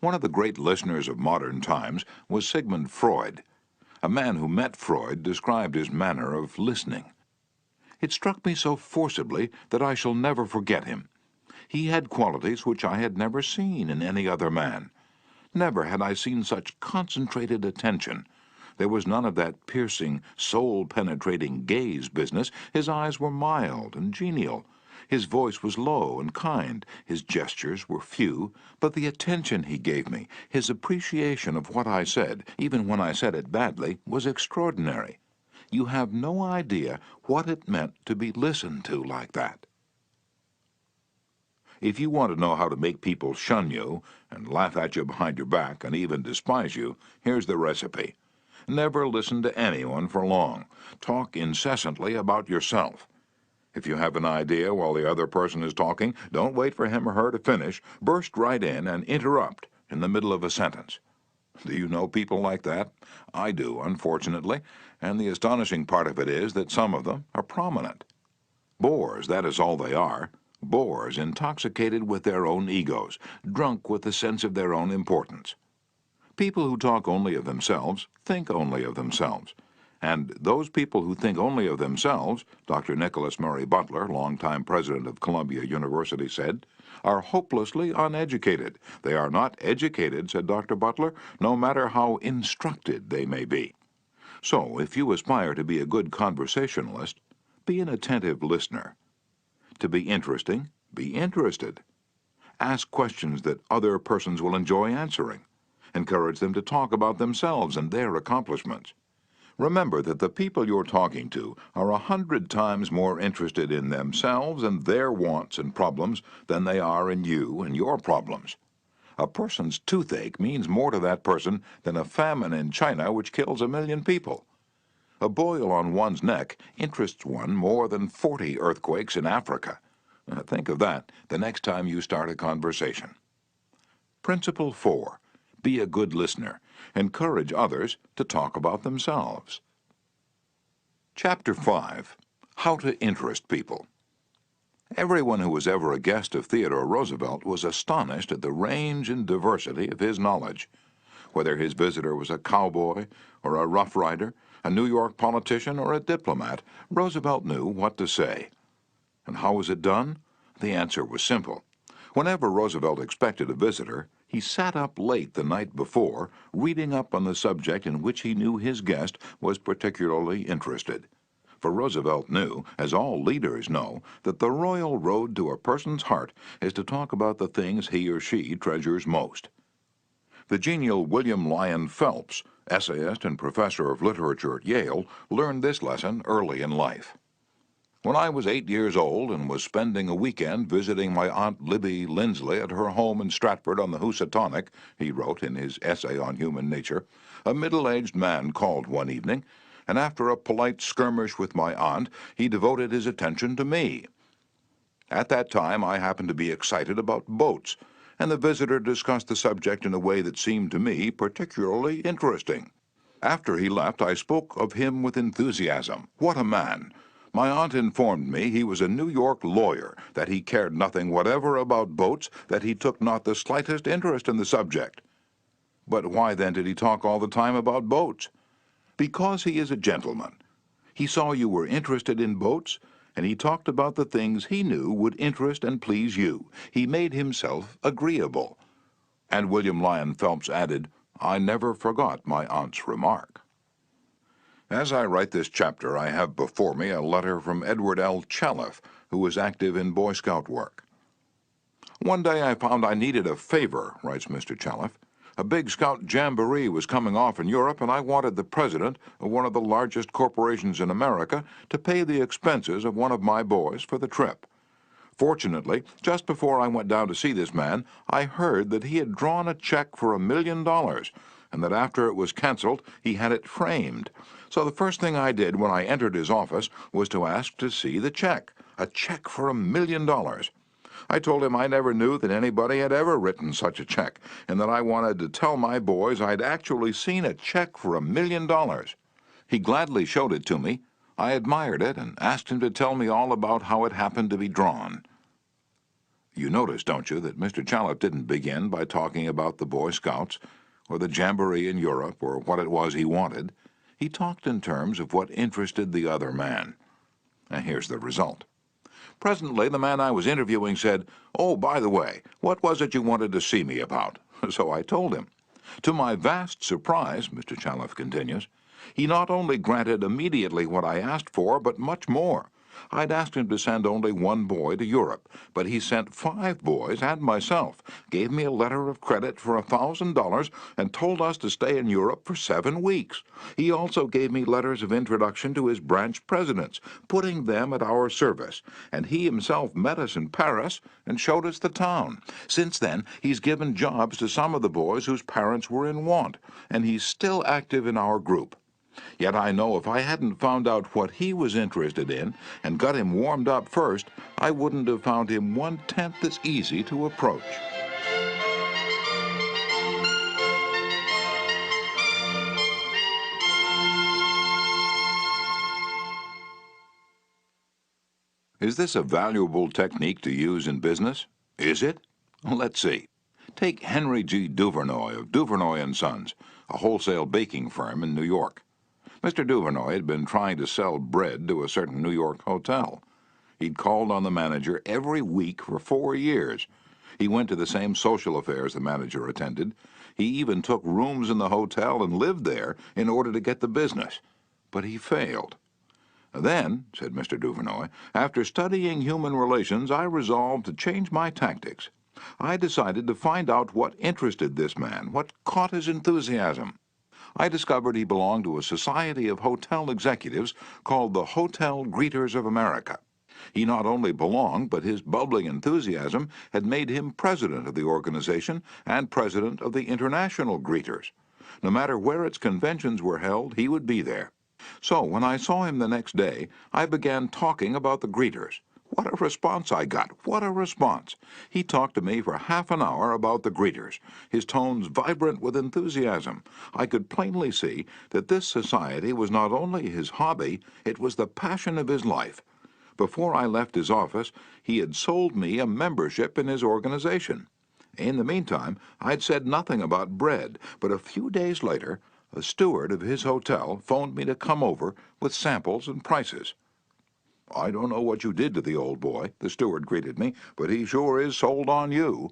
One of the great listeners of modern times was Sigmund Freud. A man who met Freud described his manner of listening. It struck me so forcibly that I shall never forget him. He had qualities which I had never seen in any other man. Never had I seen such concentrated attention. There was none of that piercing, soul-penetrating gaze business. His eyes were mild and genial. His voice was low and kind. His gestures were few, but the attention he gave me, his appreciation of what I said, even when I said it badly, was extraordinary. You have no idea what it meant to be listened to like that. If you want to know how to make people shun you and laugh at you behind your back and even despise you, here's the recipe. Never listen to anyone for long. Talk incessantly about yourself. If you have an idea while the other person is talking, don't wait for him or her to finish. Burst right in and interrupt in the middle of a sentence. Do you know people like that? I do, unfortunately, and the astonishing part of it is that some of them are prominent. Bores, that is all they are. Bores, intoxicated with their own egos, drunk with the sense of their own importance. People who talk only of themselves think only of themselves. And those people who think only of themselves, Dr. Nicholas Murray Butler, longtime president of Columbia University, said, are hopelessly uneducated. They are not educated, said Dr. Butler, no matter how instructed they may be. So, if you aspire to be a good conversationalist, be an attentive listener. To be interesting, be interested. Ask questions that other persons will enjoy answering. Encourage them to talk about themselves and their accomplishments. Remember that the people you're talking to are 100 times more interested in themselves and their wants and problems than they are in you and your problems. A person's toothache means more to that person than a famine in China which kills 1 million people. A boil on one's neck interests one more than 40 earthquakes in Africa. Think of that the next time you start a conversation. Principle 4. Be a good listener. Encourage others to talk about themselves. Chapter 5. How to Interest People. Everyone who was ever a guest of Theodore Roosevelt was astonished at the range and diversity of his knowledge. Whether his visitor was a cowboy or a rough rider, a New York politician or a diplomat, Roosevelt knew what to say. And how was it done? The answer was simple. Whenever Roosevelt expected a visitor, he sat up late the night before, reading up on the subject in which he knew his guest was particularly interested. For Roosevelt knew, as all leaders know, that the royal road to a person's heart is to talk about the things he or she treasures most. The genial William Lyon Phelps, essayist and professor of literature at Yale, learned this lesson early in life. When I was 8 years old and was spending a weekend visiting my Aunt Libby Lindsley at her home in Stratford on the Housatonic, he wrote in his essay on human nature, a middle-aged man called one evening, and after a polite skirmish with my aunt, he devoted his attention to me. At that time, I happened to be excited about boats, and the visitor discussed the subject in a way that seemed to me particularly interesting. After he left, I spoke of him with enthusiasm. What a man! My aunt informed me he was a New York lawyer, that he cared nothing whatever about boats, that he took not the slightest interest in the subject. But why then did he talk all the time about boats? Because he is a gentleman. He saw you were interested in boats, and he talked about the things he knew would interest and please you. He made himself agreeable. And William Lyon Phelps added, I never forgot my aunt's remark. As I write this chapter, I have before me a letter from Edward L. Chalif, who was active in Boy Scout work. One day I found I needed a favor, writes Mr. Chalif. A big Scout jamboree was coming off in Europe, and I wanted the president of one of the largest corporations in America to pay the expenses of one of my boys for the trip. Fortunately, just before I went down to see this man, I heard that he had drawn a check for $1 million, and that after it was canceled, he had it framed. So the first thing I did when I entered his office was to ask to see the check, a check for $1 million. I told him I never knew that anybody had ever written such a check, and that I wanted to tell my boys I'd actually seen a check for $1 million. He gladly showed it to me. I admired it and asked him to tell me all about how it happened to be drawn. You notice, don't you, that Mr. Chalif didn't begin by talking about the Boy Scouts, or the jamboree in Europe, or what it was he wanted. He talked in terms of what interested the other man. And here's the result. Presently, the man I was interviewing said, "Oh, by the way, what was it you wanted to see me about?" So I told him. To my vast surprise, Mr. Chalif continues, he not only granted immediately what I asked for, but much more. I'd asked him to send only one boy to Europe, but he sent 5 boys and myself, gave me a letter of credit for $1,000, and told us to stay in Europe for 7 weeks. He also gave me letters of introduction to his branch presidents, putting them at our service, and he himself met us in Paris and showed us the town. Since then, he's given jobs to some of the boys whose parents were in want, and he's still active in our group. Yet I know if I hadn't found out what he was interested in and got him warmed up first, I wouldn't have found him 1/10 as easy to approach. Is this a valuable technique to use in business? Is it? Let's see. Take Henry G. Duvernoy of Duvernoy & Sons, a wholesale baking firm in New York. Mr. Duvernoy had been trying to sell bread to a certain New York hotel. He'd called on the manager every week for 4 years, He went to the same social affairs the manager attended. He even took rooms in the hotel and lived there in order to get the business. But he failed. Then, said Mr. Duvernoy, after studying human relations, I resolved to change my tactics. I decided to find out what interested this man, what caught his enthusiasm. I discovered he belonged to a society of hotel executives called the Hotel Greeters of America. He not only belonged, but his bubbling enthusiasm had made him president of the organization and president of the International Greeters. No matter where its conventions were held, he would be there. So when I saw him the next day, I began talking about the greeters. What a response I got! What a response! He talked to me for half an hour about the greeters, his tones vibrant with enthusiasm. I could plainly see that this society was not only his hobby, it was the passion of his life. Before I left his office, he had sold me a membership in his organization. In the meantime, I'd said nothing about bread, but a few days later, a steward of his hotel phoned me to come over with samples and prices. "I don't know what you did to the old boy," the steward greeted me, "but he sure is sold on you."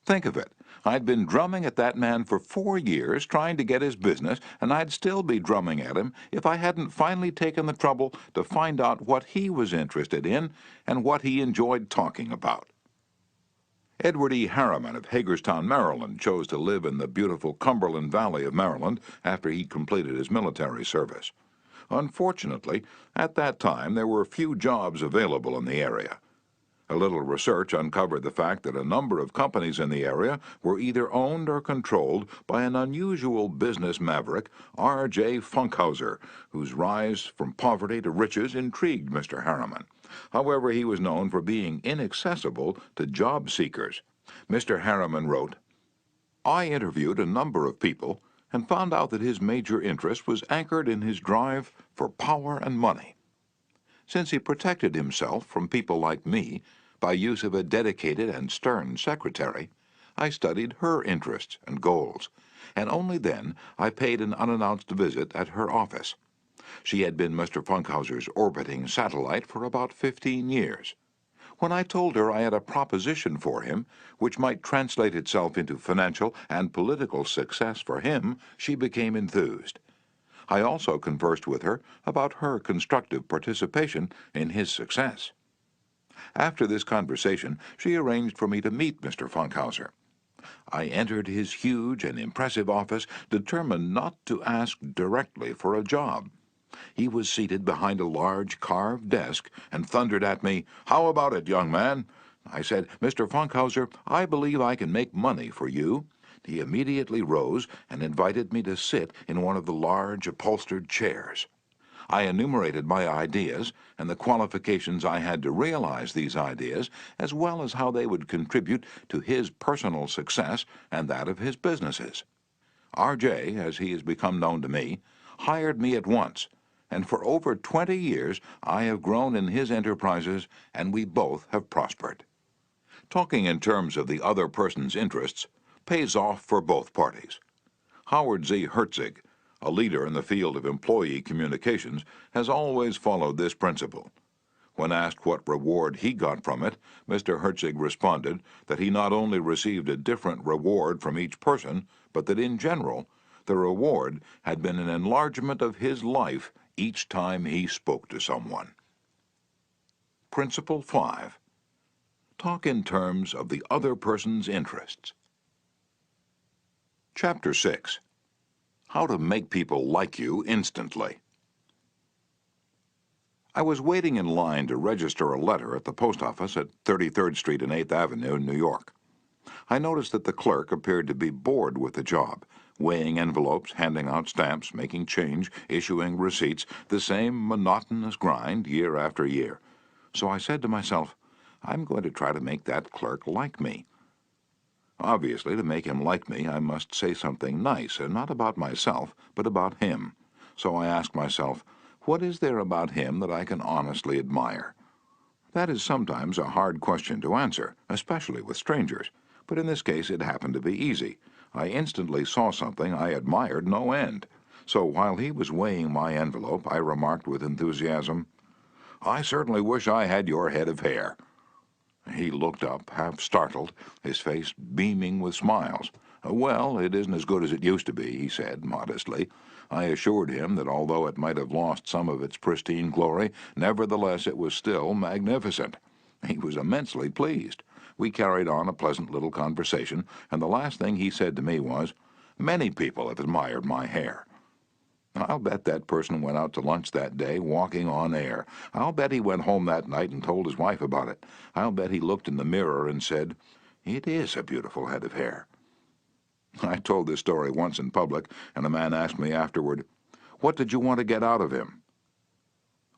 Think of it. I'd been drumming at that man for 4 years, trying to get his business, and I'd still be drumming at him if I hadn't finally taken the trouble to find out what he was interested in and what he enjoyed talking about. Edward E. Harriman of Hagerstown, Maryland, chose to live in the beautiful Cumberland Valley of Maryland after he completed his military service. Unfortunately, at that time there were few jobs available in the area. A little research uncovered the fact that a number of companies in the area were either owned or controlled by an unusual business maverick, R.J. Funkhauser, whose rise from poverty to riches intrigued Mr. Harriman. However, he was known for being inaccessible to job seekers. Mr. Harriman wrote, "I interviewed a number of people and found out that his major interest was anchored in his drive for power and money. Since he protected himself from people like me by use of a dedicated and stern secretary, I studied her interests and goals, and only then I paid an unannounced visit at her office. She had been Mr. Funkhauser's orbiting satellite for about 15 years. When I told her I had a proposition for him, which might translate itself into financial and political success for him, she became enthused. I also conversed with her about her constructive participation in his success. After this conversation, she arranged for me to meet Mr. Funkhauser. I entered his huge and impressive office, determined not to ask directly for a job. He was seated behind a large carved desk and thundered at me, "How about it, young man?" I said, "Mr. Funkhauser, I believe I can make money for you." He immediately rose and invited me to sit in one of the large upholstered chairs. I enumerated my ideas and the qualifications I had to realize these ideas, as well as how they would contribute to his personal success and that of his businesses. R.J., as he has become known to me, hired me at once, and for over 20 years I have grown in his enterprises, and we both have prospered. Talking in terms of the other person's interests pays off for both parties. Howard Z. Herzig, a leader in the field of employee communications, has always followed this principle. When asked what reward he got from it, Mr. Herzig responded that he not only received a different reward from each person, but that in general, the reward had been an enlargement of his life each time he spoke to someone. Principle 5. Talk in terms of the other person's interests. Chapter 6. How to make people like you instantly. I was waiting in line to register a letter at the post office at 33rd Street and 8th Avenue in New York. I noticed that the clerk appeared to be bored with the job, weighing envelopes, handing out stamps, making change, issuing receipts, the same monotonous grind year after year. So I said to myself, I'm going to try to make that clerk like me. Obviously, to make him like me, I must say something nice, and not about myself, but about him. So I asked myself, what is there about him that I can honestly admire? That is sometimes a hard question to answer, especially with strangers, but in this case it happened to be easy. I instantly saw something I admired no end. So while he was weighing my envelope, I remarked with enthusiasm, "I certainly wish I had your head of hair." He looked up, half startled, his face beaming with smiles. "Well, it isn't as good as it used to be," he said modestly. I assured him that although it might have lost some of its pristine glory, nevertheless it was still magnificent. He was immensely pleased. We carried on a pleasant little conversation, and the last thing he said to me was, "Many people have admired my hair." I'll bet that person went out to lunch that day walking on air. I'll bet he went home that night and told his wife about it. I'll bet he looked in the mirror and said, "It is a beautiful head of hair." I told this story once in public, and a man asked me afterward, "What did you want to get out of him?"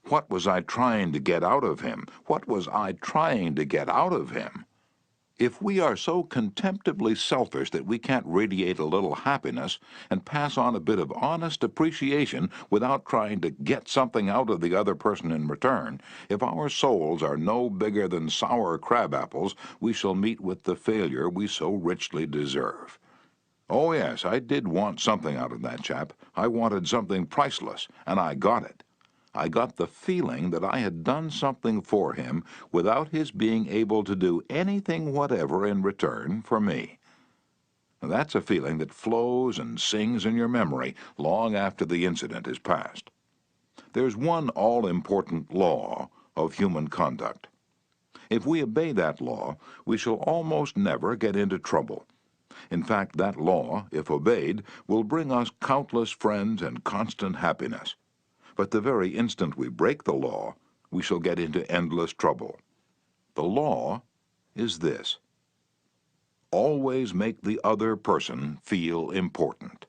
What was I trying to get out of him? What was I trying to get out of him? If we are so contemptibly selfish that we can't radiate a little happiness and pass on a bit of honest appreciation without trying to get something out of the other person in return, if our souls are no bigger than sour crab apples, we shall meet with the failure we so richly deserve. Oh yes, I did want something out of that chap. I wanted something priceless, and I got it. I got the feeling that I had done something for him without his being able to do anything whatever in return for me. That's a feeling that flows and sings in your memory long after the incident is past. There's one all-important law of human conduct. If we obey that law, we shall almost never get into trouble. In fact, that law, if obeyed, will bring us countless friends and constant happiness. But the very instant we break the law, we shall get into endless trouble. The law is this: always make the other person feel important.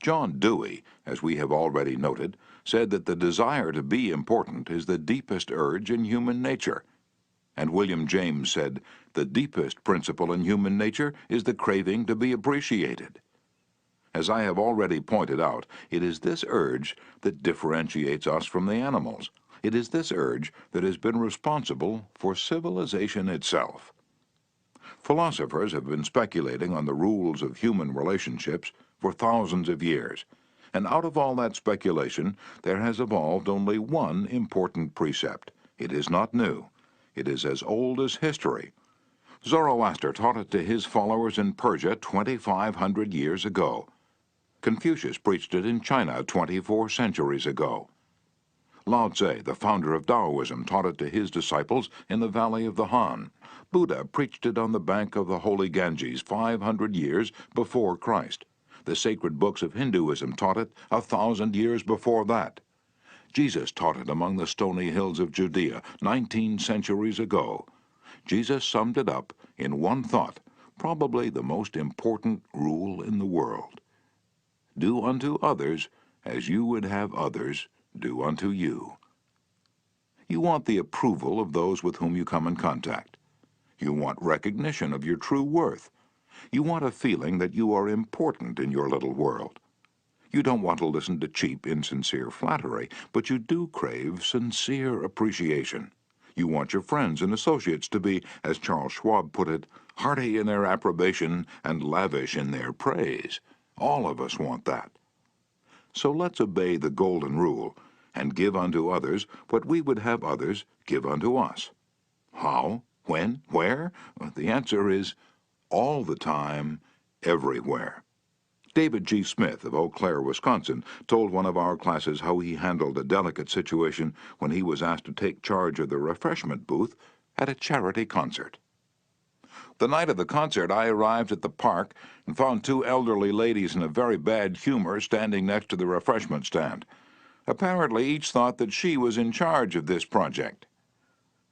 John Dewey, as we have already noted, said that the desire to be important is the deepest urge in human nature. And William James said, the deepest principle in human nature is the craving to be appreciated. As I have already pointed out, it is this urge that differentiates us from the animals. It is this urge that has been responsible for civilization itself. Philosophers have been speculating on the rules of human relationships for thousands of years, and out of all that speculation there has evolved only one important precept. It is not new. It is as old as history. Zoroaster taught it to his followers in Persia 2,500 years ago. Confucius preached it in China 24 centuries ago. Lao Tse, the founder of Taoism, taught it to his disciples in the valley of the Han. Buddha preached it on the bank of the holy Ganges 500 years before Christ. The sacred books of Hinduism taught it 1,000 years before that. Jesus taught it among the stony hills of Judea 19 centuries ago. Jesus summed it up in one thought, probably the most important rule in the world. Do unto others as you would have others do unto you. You want the approval of those with whom you come in contact. You want recognition of your true worth. You want a feeling that you are important in your little world. You don't want to listen to cheap, insincere flattery, but you do crave sincere appreciation. You want your friends and associates to be, as Charles Schwab put it, hearty in their approbation and lavish in their praise. All of us want that. So let's obey the golden rule and give unto others what we would have others give unto us. How? When? Where? Well, the answer is all the time, everywhere. David G. Smith of Eau Claire, Wisconsin, told one of our classes how he handled a delicate situation when he was asked to take charge of the refreshment booth at a charity concert. The night of the concert, I arrived at the park and found two elderly ladies in a very bad humor standing next to the refreshment stand. Apparently, each thought that she was in charge of this project.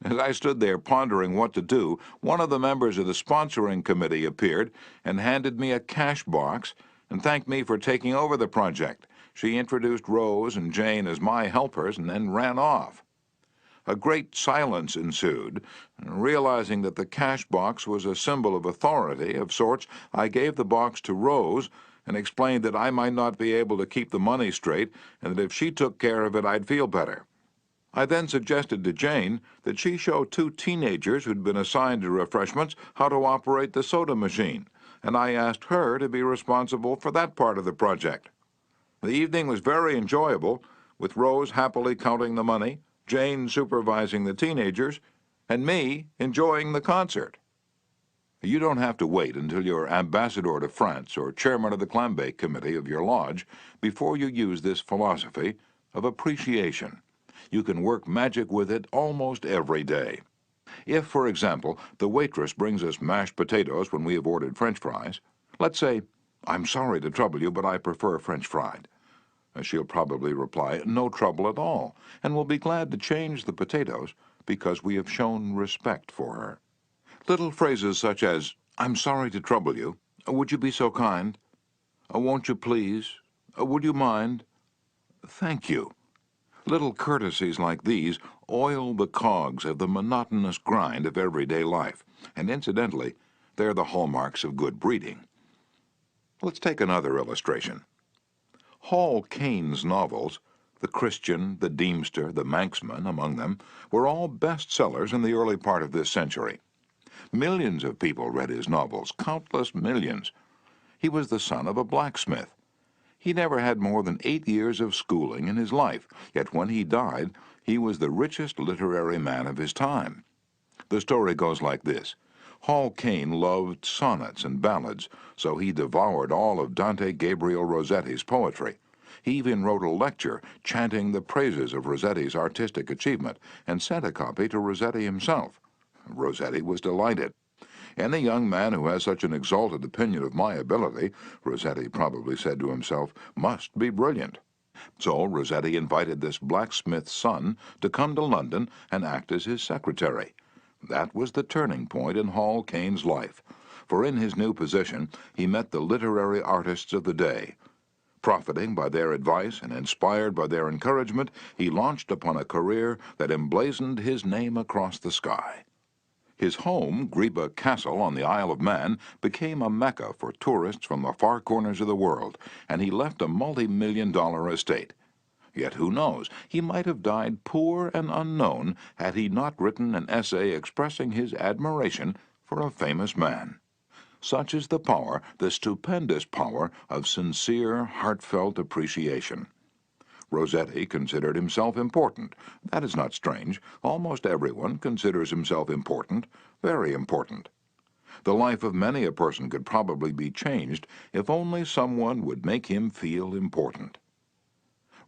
As I stood there pondering what to do, one of the members of the sponsoring committee appeared and handed me a cash box and thanked me for taking over the project. She introduced Rose and Jane as my helpers and then ran off. A great silence ensued. Realizing that the cash box was a symbol of authority of sorts, I gave the box to Rose and explained that I might not be able to keep the money straight and that if she took care of it, I'd feel better. I then suggested to Jane that she show two teenagers who'd been assigned to refreshments how to operate the soda machine, and I asked her to be responsible for that part of the project. The evening was very enjoyable, with Rose happily counting the money, Jane supervising the teenagers, and me enjoying the concert. You don't have to wait until you're ambassador to France or chairman of the clambake committee of your lodge before you use this philosophy of appreciation. You can work magic with it almost every day. If, for example, the waitress brings us mashed potatoes when we have ordered French fries, let's say, "I'm sorry to trouble you, but I prefer French fried." She'll probably reply, "No trouble at all," and will be glad to change the potatoes because we have shown respect for her. Little phrases such as, "I'm sorry to trouble you," "Would you be so kind?" "Won't you please?" "Would you mind?" "Thank you." Little courtesies like these oil the cogs of the monotonous grind of everyday life, and incidentally, they're the hallmarks of good breeding. Let's take another illustration. Hall Caine's novels, The Christian, The Deemster, The Manxman among them, were all bestsellers in the early part of this century. Millions of people read his novels, countless millions. He was the son of a blacksmith. He never had more than 8 years of schooling in his life, yet when he died, he was the richest literary man of his time. The story goes like this. Hall Caine loved sonnets and ballads, so he devoured all of Dante Gabriel Rossetti's poetry. He even wrote a lecture chanting the praises of Rossetti's artistic achievement and sent a copy to Rossetti himself. Rossetti was delighted. "Any young man who has such an exalted opinion of my ability," Rossetti probably said to himself, "must be brilliant." So Rossetti invited this blacksmith's son to come to London and act as his secretary. That was the turning point in Hall Caine's life, for in his new position he met the literary artists of the day. Profiting by their advice and inspired by their encouragement, he launched upon a career that emblazoned his name across the sky. His home, Greba Castle on the Isle of Man, became a mecca for tourists from the far corners of the world, and he left a multi-million-dollar estate. Yet who knows, he might have died poor and unknown had he not written an essay expressing his admiration for a famous man. Such is the power, the stupendous power, of sincere, heartfelt appreciation. Rossetti considered himself important. That is not strange. Almost everyone considers himself important, very important. The life of many a person could probably be changed if only someone would make him feel important.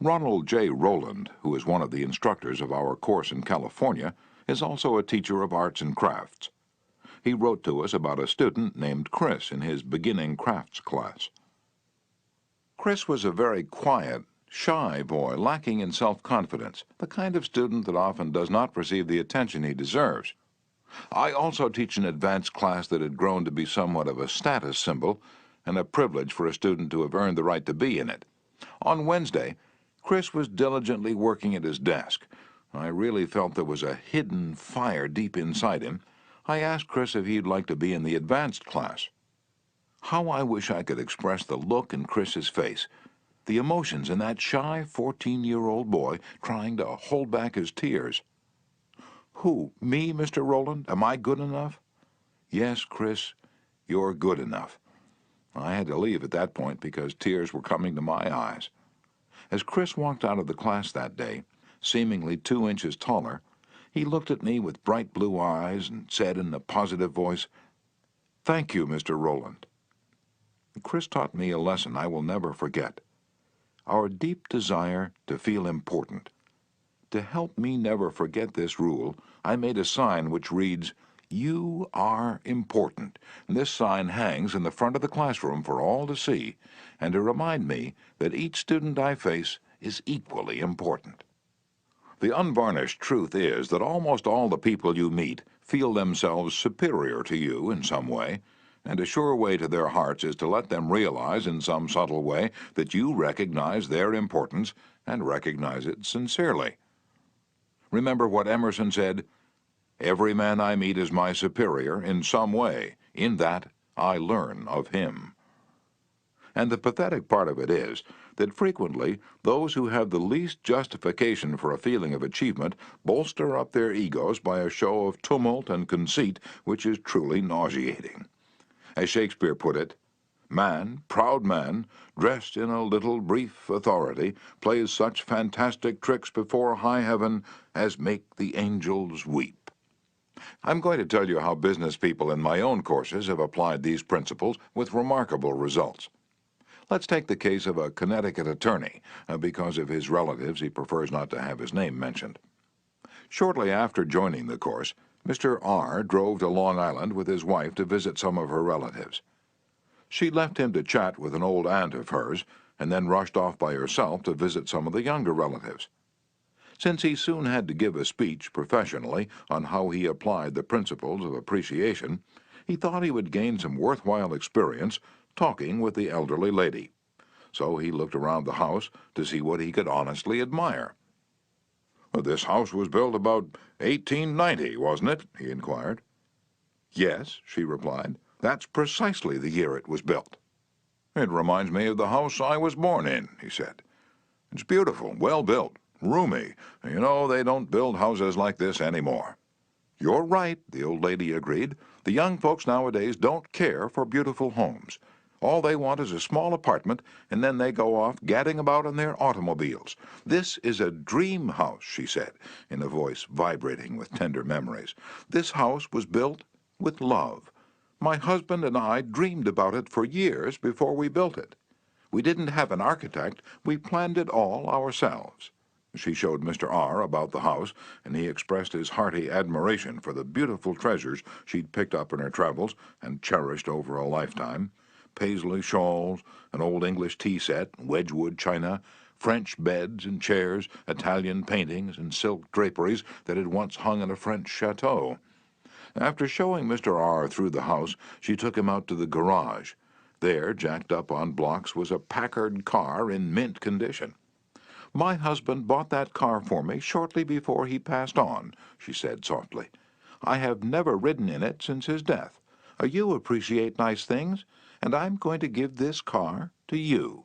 Ronald J. Rowland, who is one of the instructors of our course in California, is also a teacher of arts and crafts. He wrote to us about a student named Chris in his beginning crafts class. Chris was a very quiet, shy boy, lacking in self-confidence, the kind of student that often does not receive the attention he deserves. I also teach an advanced class that had grown to be somewhat of a status symbol and a privilege for a student to have earned the right to be in it. On Wednesday, Chris was diligently working at his desk. I really felt there was a hidden fire deep inside him. I asked Chris if he'd like to be in the advanced class. How I wish I could express the look in Chris's face, the emotions in that shy 14-year-old boy trying to hold back his tears. "Who, me, Mr. Rowland? Am I good enough?" "Yes, Chris, you're good enough." I had to leave at that point because tears were coming to my eyes. As Chris walked out of the class that day, seemingly 2 inches taller, he looked at me with bright blue eyes and said in a positive voice, "Thank you, Mr. Rowland." Chris taught me a lesson I will never forget. Our deep desire to feel important. To help me never forget this rule, I made a sign which reads, "You are important." And this sign hangs in the front of the classroom for all to see, and to remind me that each student I face is equally important. The unvarnished truth is that almost all the people you meet feel themselves superior to you in some way, and a sure way to their hearts is to let them realize in some subtle way that you recognize their importance and recognize it sincerely. Remember what Emerson said, "Every man I meet is my superior in some way. In that I learn of him." And the pathetic part of it is that frequently those who have the least justification for a feeling of achievement bolster up their egos by a show of tumult and conceit which is truly nauseating. As Shakespeare put it, "Man, proud man, dressed in a little brief authority, plays such fantastic tricks before high heaven as make the angels weep." I'm going to tell you how business people in my own courses have applied these principles with remarkable results. Let's take the case of a Connecticut attorney. Because of his relatives, he prefers not to have his name mentioned. Shortly after joining the course, Mr. R. drove to Long Island with his wife to visit some of her relatives. She left him to chat with an old aunt of hers, and then rushed off by herself to visit some of the younger relatives. Since he soon had to give a speech professionally on how he applied the principles of appreciation, he thought he would gain some worthwhile experience talking with the elderly lady. So he looked around the house to see what he could honestly admire. "This house was built about 1890, wasn't it?" he inquired. "Yes," she replied. "That's precisely the year it was built." "It reminds me of the house I was born in," he said. "It's beautiful, well built, roomy. You know, they don't build houses like this anymore." "You're right," the old lady agreed. "The young folks nowadays don't care for beautiful homes. All they want is a small apartment, and then they go off gadding about in their automobiles. This is a dream house," she said, in a voice vibrating with tender memories. "This house was built with love. My husband and I dreamed about it for years before we built it. We didn't have an architect. We planned it all ourselves." She showed Mr. R. about the house, and he expressed his hearty admiration for the beautiful treasures she'd picked up in her travels and cherished over a lifetime. Paisley shawls, an old English tea set, Wedgwood china, French beds and chairs, Italian paintings, and silk draperies that had once hung in a French chateau. After showing Mr. R. through the house, she took him out to the garage. There, jacked up on blocks, was a Packard car in mint condition. "My husband bought that car for me shortly before he passed on," she said softly. "I have never ridden in it since his death. You appreciate nice things, and I'm going to give this car to you."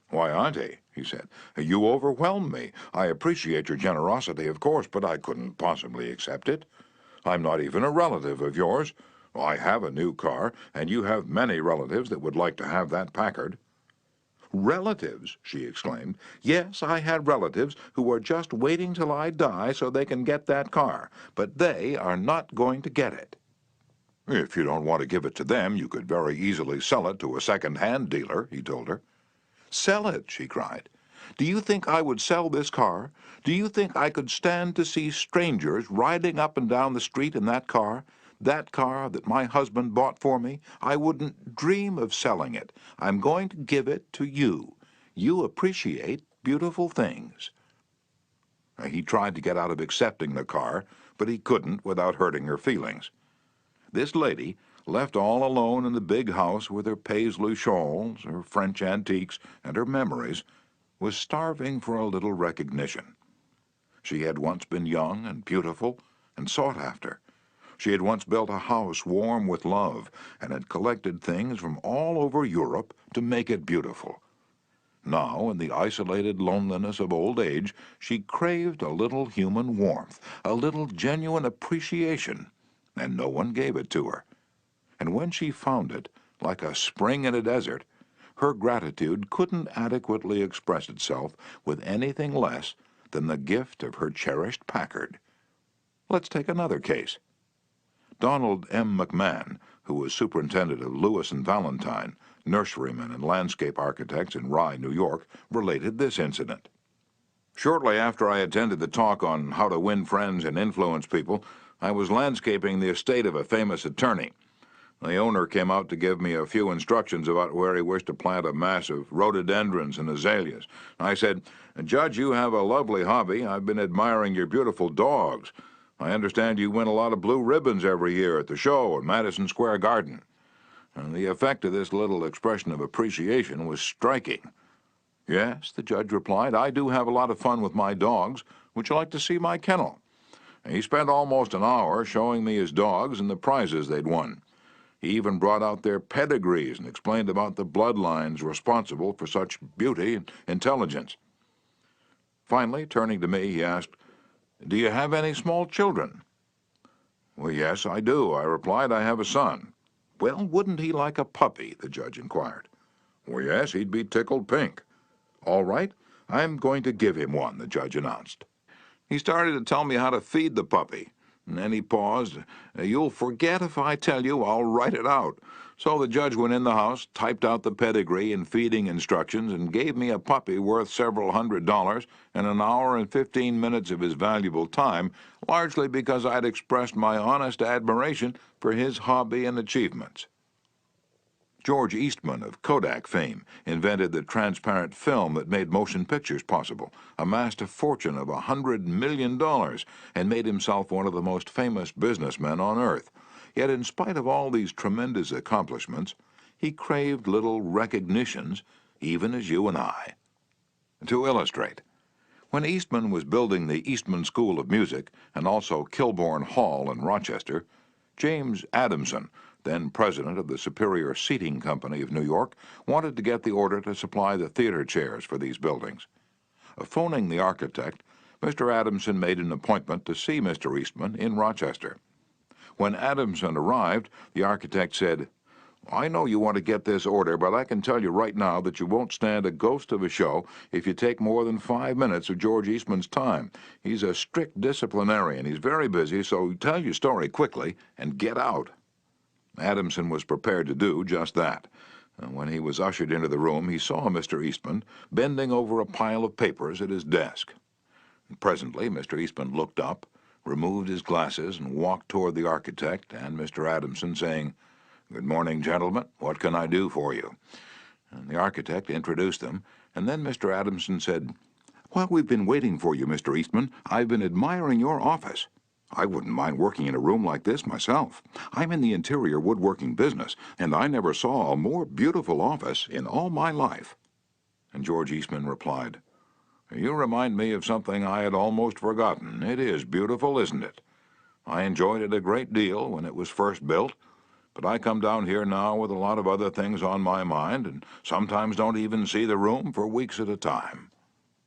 "Why, Auntie," he said, "you overwhelm me. I appreciate your generosity, of course, but I couldn't possibly accept it. I'm not even a relative of yours. I have a new car, and you have many relatives that would like to have that Packard." "Relatives!" she exclaimed. "Yes, I had relatives who are just waiting till I die so they can get that car, but they are not going to get it." "If you don't want to give it to them, you could very easily sell it to a second-hand dealer," he told her. "Sell it!" she cried. "Do you think I would sell this car? Do you think I could stand to see strangers riding up and down the street in that car? That car that my husband bought for me? I wouldn't dream of selling it. I'm going to give it to you. You appreciate beautiful things." He tried to get out of accepting the car, but he couldn't without hurting her feelings. This lady, left all alone in the big house with her Paisley shawls, her French antiques, and her memories, was starving for a little recognition. She had once been young and beautiful and sought after. She had once built a house warm with love and had collected things from all over Europe to make it beautiful. Now, in the isolated loneliness of old age, she craved a little human warmth, a little genuine appreciation, and no one gave it to her. And when she found it, like a spring in a desert, her gratitude couldn't adequately express itself with anything less than the gift of her cherished Packard. Let's take another case. Donald M. McMahon, who was superintendent of Lewis and Valentine, nurserymen and landscape architects in Rye, New York, related this incident. "Shortly after I attended the talk on how to win friends and influence people, I was landscaping the estate of a famous attorney. The owner came out to give me a few instructions about where he wished to plant a mass of rhododendrons and azaleas. I said, 'Judge, you have a lovely hobby. I've been admiring your beautiful dogs. I understand you win a lot of blue ribbons every year at the show in Madison Square Garden.' And the effect of this little expression of appreciation was striking. 'Yes,' the judge replied, 'I do have a lot of fun with my dogs. Would you like to see my kennel?' He spent almost an hour showing me his dogs and the prizes they'd won. He even brought out their pedigrees and explained about the bloodlines responsible for such beauty and intelligence. Finally, turning to me, he asked, 'Do you have any small children?' 'Well, yes, I do,' I replied. 'I have a son.' 'Well, wouldn't he like a puppy?' the judge inquired. 'Well, yes, he'd be tickled pink.' 'All right, I'm going to give him one,' the judge announced. He started to tell me how to feed the puppy. And then he paused. "You'll forget if I tell you, I'll write it out." So the judge went in the house, typed out the pedigree and feeding instructions, and gave me a puppy worth several $100 and an hour and 15 minutes of his valuable time, largely because I'd expressed my honest admiration for his hobby and achievements. George Eastman of Kodak fame invented the transparent film that made motion pictures possible, amassed a fortune of $100 million, and made himself one of the most famous businessmen on earth. Yet in spite of all these tremendous accomplishments, he craved little recognitions, even as you and I. To illustrate, when Eastman was building the Eastman School of Music and also Kilbourne Hall in Rochester, James Adamson, then president of the Superior Seating Company of New York, wanted to get the order to supply the theater chairs for these buildings. Phoning the architect, Mr. Adamson made an appointment to see Mr. Eastman in Rochester. When Adamson arrived, the architect said, "I know you want to get this order, but I can tell you right now that you won't stand a ghost of a show if you take more than 5 minutes of George Eastman's time. He's a strict disciplinarian. He's very busy, so tell your story quickly and get out." Adamson was prepared to do just that. When he was ushered into the room, he saw Mr. Eastman bending over a pile of papers at his desk. Presently, Mr. Eastman looked up, removed his glasses, and walked toward the architect and Mr. Adamson, saying, "Good morning, gentlemen. What can I do for you?" And the architect introduced them, and then Mr. Adamson said, "While we've been waiting for you, Mr. Eastman, I've been admiring your office. I wouldn't mind working in a room like this myself. I'm in the interior woodworking business, and I never saw a more beautiful office in all my life." And George Eastman replied, "You remind me of something I had almost forgotten. It is beautiful, isn't it? I enjoyed it a great deal when it was first built, but I come down here now with a lot of other things on my mind, and sometimes don't even see the room for weeks at a time."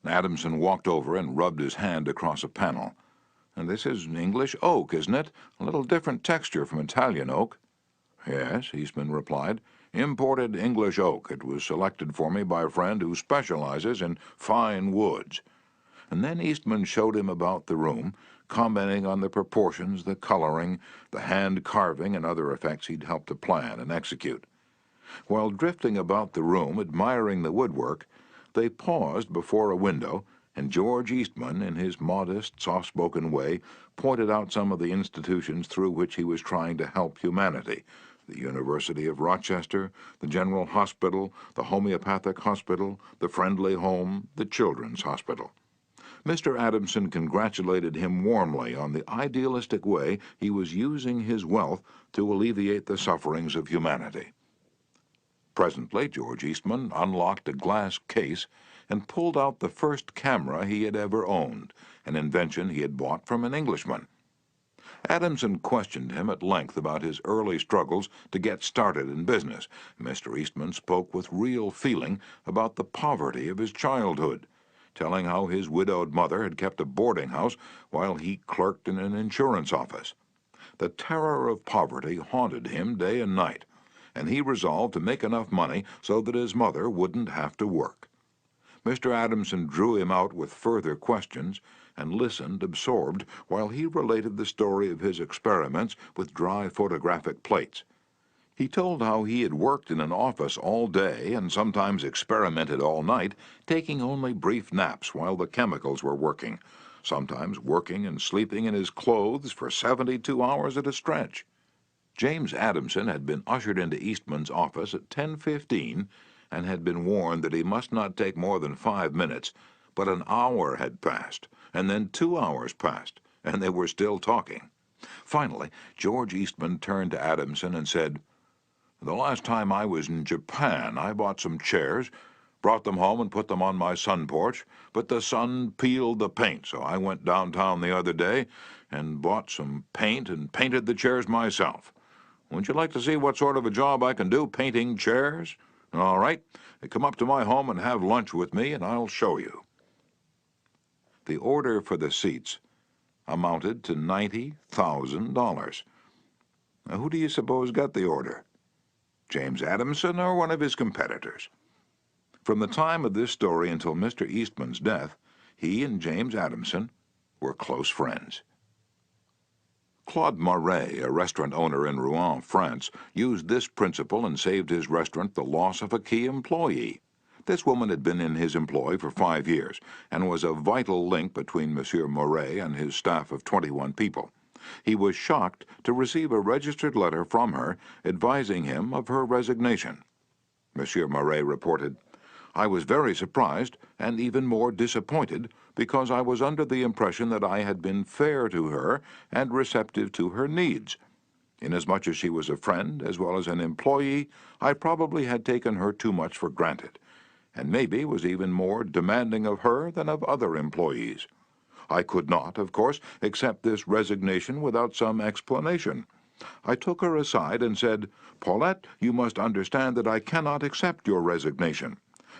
Adamson walked over and rubbed his hand across a panel. "And this is English oak, isn't it? A little different texture from Italian oak." "Yes," Eastman replied. "Imported English oak. It was selected for me by a friend who specializes in fine woods." And then Eastman showed him about the room, commenting on the proportions, the coloring, the hand carving, and other effects he'd helped to plan and execute. While drifting about the room, admiring the woodwork, they paused before a window, and George Eastman, in his modest, soft-spoken way, pointed out some of the institutions through which he was trying to help humanity: the University of Rochester, the General Hospital, the Homeopathic Hospital, the Friendly Home, the Children's Hospital. Mr. Adamson congratulated him warmly on the idealistic way he was using his wealth to alleviate the sufferings of humanity. Presently, George Eastman unlocked a glass case and pulled out the first camera he had ever owned, an invention he had bought from an Englishman. Adamson questioned him at length about his early struggles to get started in business. Mr. Eastman spoke with real feeling about the poverty of his childhood, telling how his widowed mother had kept a boarding house while he clerked in an insurance office. The terror of poverty haunted him day and night, and he resolved to make enough money so that his mother wouldn't have to work. Mr. Adamson drew him out with further questions and listened absorbed while he related the story of his experiments with dry photographic plates. He told how he had worked in an office all day and sometimes experimented all night, taking only brief naps while the chemicals were working, sometimes working and sleeping in his clothes for 72 hours at a stretch. James Adamson had been ushered into Eastman's office at 10:15 and had been warned that he must not take more than 5 minutes, but an hour had passed, and then 2 hours passed, and they were still talking. Finally, George Eastman turned to Adamson and said, "The last time I was in Japan, I bought some chairs, brought them home and put them on my sun porch, but the sun peeled the paint, so I went downtown the other day and bought some paint and painted the chairs myself. Would you like to see what sort of a job I can do painting chairs? All right, come up to my home and have lunch with me, and I'll show you." The order for the seats amounted to $90,000. Now, who do you suppose got the order? James Adamson or one of his competitors? From the time of this story until Mr. Eastman's death, he and James Adamson were close friends. Claude Marais, a restaurant owner in Rouen, France, used this principle and saved his restaurant the loss of a key employee. This woman had been in his employ for 5 years and was a vital link between Monsieur Marais and his staff of 21 people. He was shocked to receive a registered letter from her advising him of her resignation. Monsieur Marais reported, "I was very surprised and even more disappointed because I was under the impression that I had been fair to her and receptive to her needs. Inasmuch as she was a friend as well as an employee, I probably had taken her too much for granted, and maybe was even more demanding of her than of other employees. I could not, of course, accept this resignation without some explanation. I took her aside and said, 'Paulette, you must understand that I cannot accept your resignation.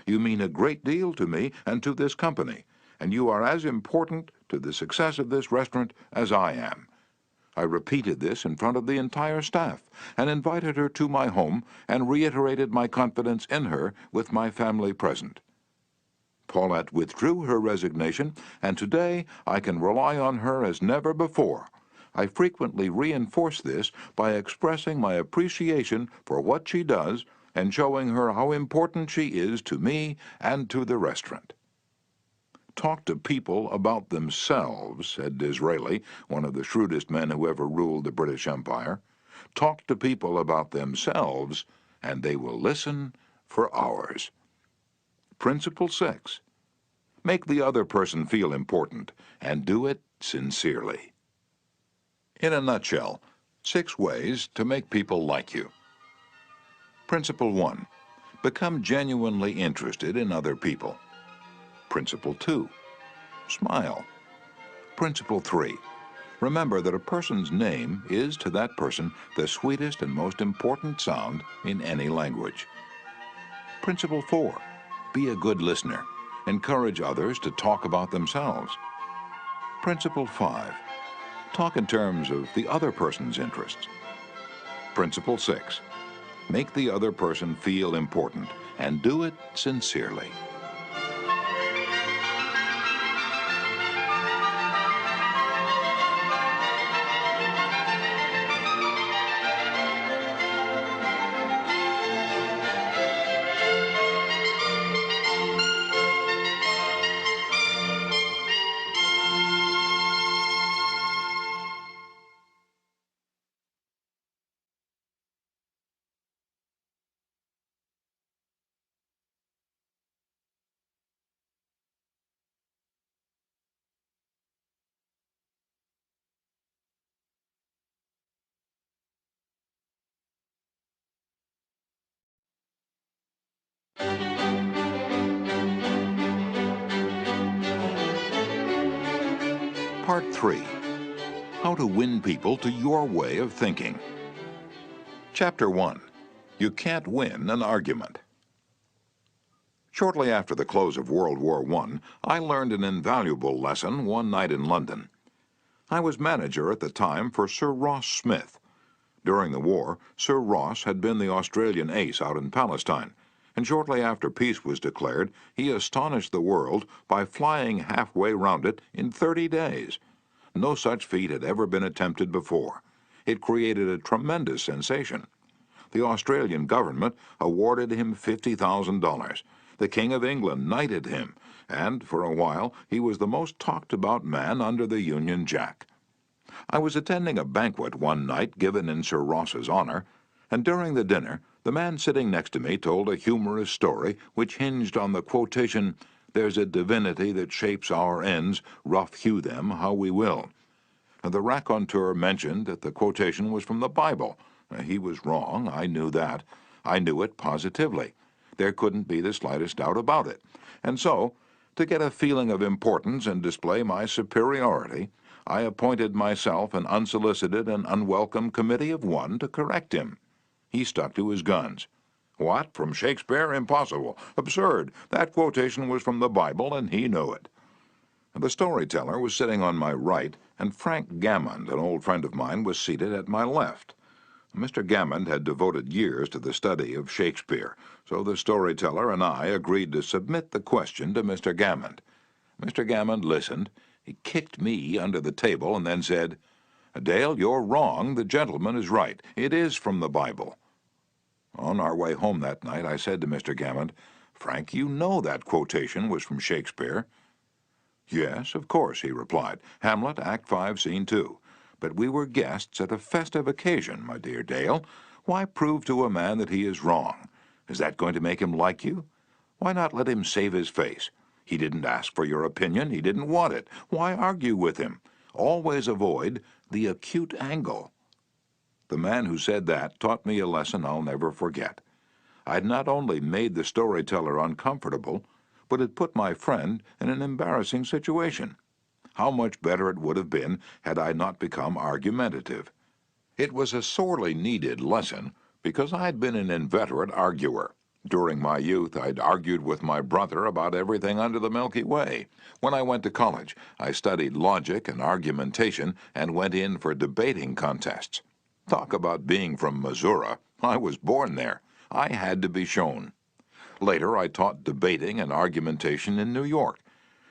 You mean a great deal to me and to this company, and you are as important to the success of this restaurant as I am.' I repeated this in front of the entire staff and invited her to my home and reiterated my confidence in her with my family present. Paulette withdrew her resignation, and today I can rely on her as never before. I frequently reinforce this by expressing my appreciation for what she does and showing her how important she is to me and to the restaurant." "Talk to people about themselves," said Disraeli, one of the shrewdest men who ever ruled the British Empire. "Talk to people about themselves, and they will listen for hours." Principle 6. Make the other person feel important, and do it sincerely. In a nutshell, 6 ways to make people like you. Principle 1. Become genuinely interested in other people. Principle 2. Smile. Principle 3. Remember that a person's name is to that person the sweetest and most important sound in any language. Principle 4. Be a good listener. Encourage others to talk about themselves. Principle 5. Talk in terms of the other person's interests. Principle 6. Make the other person feel important, and do it sincerely. Part 3. How to win people to your way of thinking. Chapter 1. You can't win an argument. Shortly after the close of World War I learned an invaluable lesson one night in London. I was manager at the time for Sir Ross Smith. During the war, Sir Ross had been the Australian ace out in Palestine, and shortly after peace was declared, he astonished the world by flying halfway round it in 30 days. No such feat had ever been attempted before. It created a tremendous sensation. The Australian government awarded him $50,000. The King of England knighted him, and for a while he was the most talked about man under the Union Jack. I was attending a banquet one night given in Sir Ross's honor, and during the dinner the man sitting next to me told a humorous story which hinged on the quotation, "There's a divinity that shapes our ends, rough hew them how we will." The raconteur mentioned that the quotation was from the Bible. He was wrong, I knew that. I knew it positively. There couldn't be the slightest doubt about it. And so, to get a feeling of importance and display my superiority, I appointed myself an unsolicited and unwelcome committee of 1 to correct him. He stuck to his guns. "What, from Shakespeare? Impossible. Absurd. That quotation was from the Bible, and he knew it." The storyteller was sitting on my right, and Frank Gammond, an old friend of mine, was seated at my left. Mr. Gammond had devoted years to the study of Shakespeare, so the storyteller and I agreed to submit the question to Mr. Gammond. Mr. Gammond listened. He kicked me under the table and then said, Dale, you're wrong. The gentleman is right. It is from the Bible. On our way home that night, I said to Mr. Gammond, Frank, you know that quotation was from Shakespeare. Yes, of course, he replied. Hamlet, Act 5, Scene 2. But we were guests at a festive occasion, my dear Dale. Why prove to a man that he is wrong? Is that going to make him like you? Why not let him save his face? He didn't ask for your opinion. He didn't want it. Why argue with him? Always avoid the acute angle. The man who said that taught me a lesson I'll never forget. I'd not only made the storyteller uncomfortable, but had put my friend in an embarrassing situation. How much better it would have been had I not become argumentative. It was a sorely needed lesson because I'd been an inveterate arguer. During my youth, I'd argued with my brother about everything under the Milky Way. When I went to college, I studied logic and argumentation and went in for debating contests. Talk about being from Missouri. I was born there. I had to be shown. Later, I taught debating and argumentation in New York.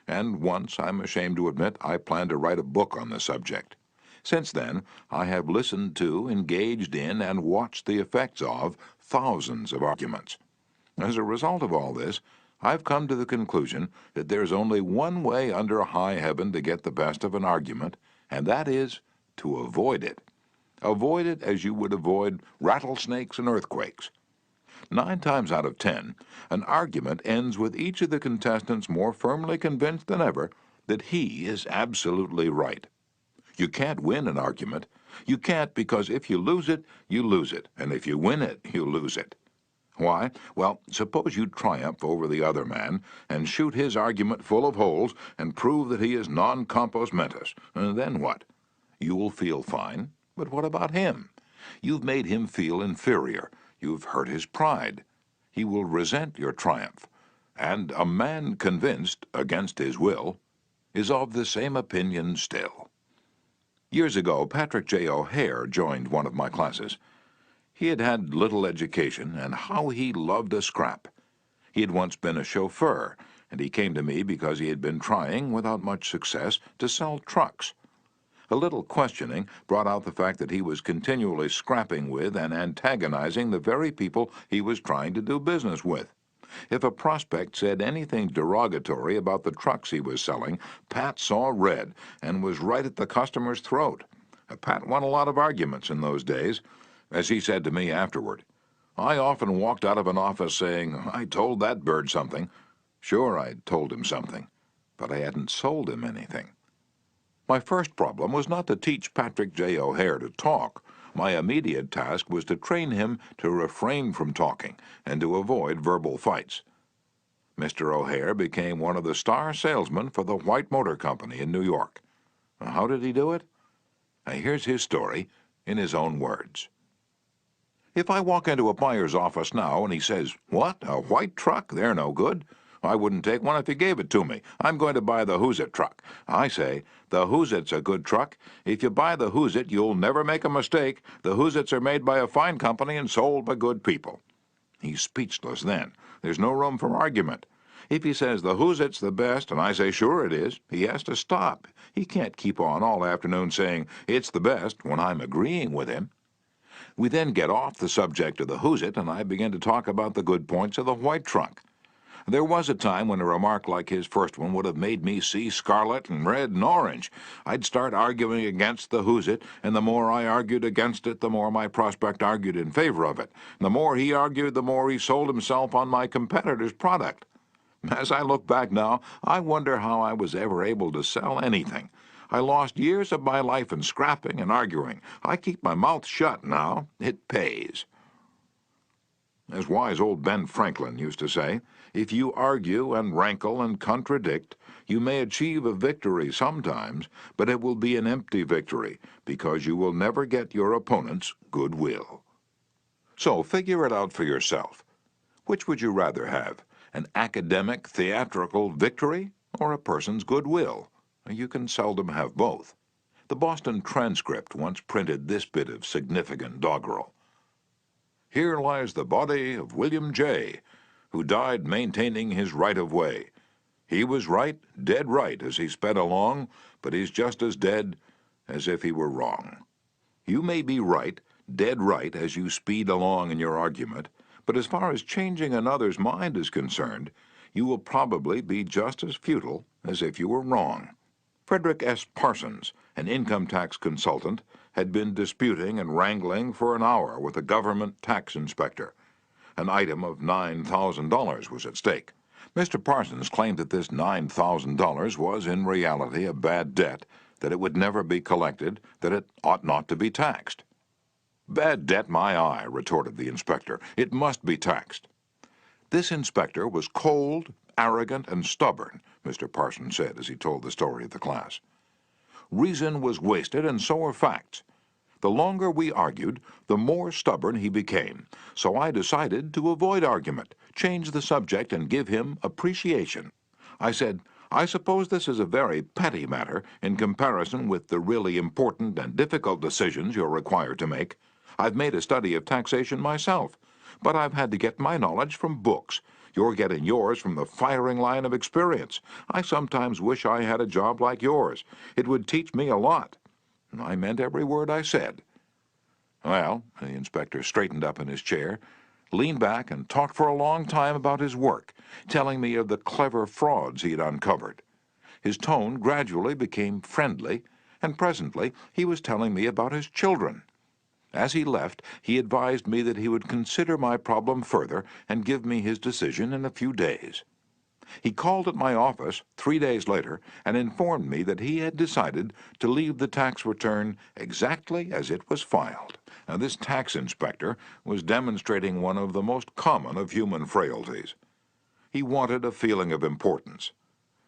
And once, I'm ashamed to admit, I plan to write a book on the subject. Since then, I have listened to, engaged in, and watched the effects of thousands of arguments. As a result of all this, I've come to the conclusion that there's only one way under high heaven to get the best of an argument, and that is to avoid it. Avoid it as you would avoid rattlesnakes and earthquakes. 9 times out of 10, an argument ends with each of the contestants more firmly convinced than ever that he is absolutely right. You can't win an argument. You can't because if you lose it, you lose it, and if you win it, you lose it. Why? Well, suppose you triumph over the other man and shoot his argument full of holes and prove that he is non compos mentis. And then what? You'll feel fine, but what about him? You've made him feel inferior. You've hurt his pride. He will resent your triumph. And a man convinced, against his will, is of the same opinion still. Years ago, Patrick J. O'Hare joined one of my classes. He had had little education, and how he loved a scrap. He had once been a chauffeur, and he came to me because he had been trying, without much success, to sell trucks. A little questioning brought out the fact that he was continually scrapping with and antagonizing the very people he was trying to do business with. If a prospect said anything derogatory about the trucks he was selling, Pat saw red and was right at the customer's throat. Pat won a lot of arguments in those days. As he said to me afterward, I often walked out of an office saying, I told that bird something. Sure, I'd told him something, but I hadn't sold him anything. My first problem was not to teach Patrick J. O'Hare to talk. My immediate task was to train him to refrain from talking and to avoid verbal fights. Mr. O'Hare became one of the star salesmen for the White Motor Company in New York. How did he do it? Here's his story in his own words. If I walk into a buyer's office now and he says, What, a white truck? They're no good. I wouldn't take one if you gave it to me. I'm going to buy the Who's It truck. I say, the Who's It's a good truck. If you buy the Who's It, you'll never make a mistake. The Who's It's are made by a fine company and sold by good people. He's speechless then. There's no room for argument. If he says the Who's It's the best, and I say sure it is, he has to stop. He can't keep on all afternoon saying it's the best when I'm agreeing with him. We then get off the subject of the Who's It, and I begin to talk about the good points of the white truck. There was a time when a remark like his first one would have made me see scarlet and red and orange. I'd start arguing against the Who's It, and the more I argued against it, the more my prospect argued in favor of it. The more he argued, the more he sold himself on my competitor's product. As I look back now, I wonder how I was ever able to sell anything. I lost years of my life in scrapping and arguing. I keep my mouth shut now. It pays. As wise old Ben Franklin used to say, if you argue and rankle and contradict, you may achieve a victory sometimes, but it will be an empty victory because you will never get your opponent's goodwill. So figure it out for yourself. Which would you rather have, an academic, theatrical victory or a person's goodwill? You can seldom have both. The Boston Transcript once printed this bit of significant doggerel. Here lies the body of William J., who died maintaining his right-of-way. He was right, dead right, as he sped along, but he's just as dead as if he were wrong. You may be right, dead right, as you speed along in your argument, but as far as changing another's mind is concerned, you will probably be just as futile as if you were wrong. Frederick S. Parsons, an income tax consultant, had been disputing and wrangling for an hour with a government tax inspector. An item of $9,000 was at stake. Mr. Parsons claimed that this $9,000 was in reality a bad debt, that it would never be collected, that it ought not to be taxed. "Bad debt, my eye," retorted the inspector. "It must be taxed." This inspector was cold, arrogant, and stubborn, Mr. Parsons said as he told the story of the class. Reason was wasted, and so were facts. The longer we argued, the more stubborn he became, so I decided to avoid argument, change the subject, and give him appreciation. I said, "I suppose this is a very petty matter in comparison with the really important and difficult decisions you're required to make. I've made a study of taxation myself, but I've had to get my knowledge from books. You're getting yours from the firing line of experience. I sometimes wish I had a job like yours. It would teach me a lot." I meant every word I said. Well, the inspector straightened up in his chair, leaned back, and talked for a long time about his work, telling me of the clever frauds he had uncovered. His tone gradually became friendly, and presently he was telling me about his children. As he left, he advised me that he would consider my problem further and give me his decision in a few days. He called at my office 3 days later and informed me that he had decided to leave the tax return exactly as it was filed. Now, this tax inspector was demonstrating one of the most common of human frailties. He wanted a feeling of importance.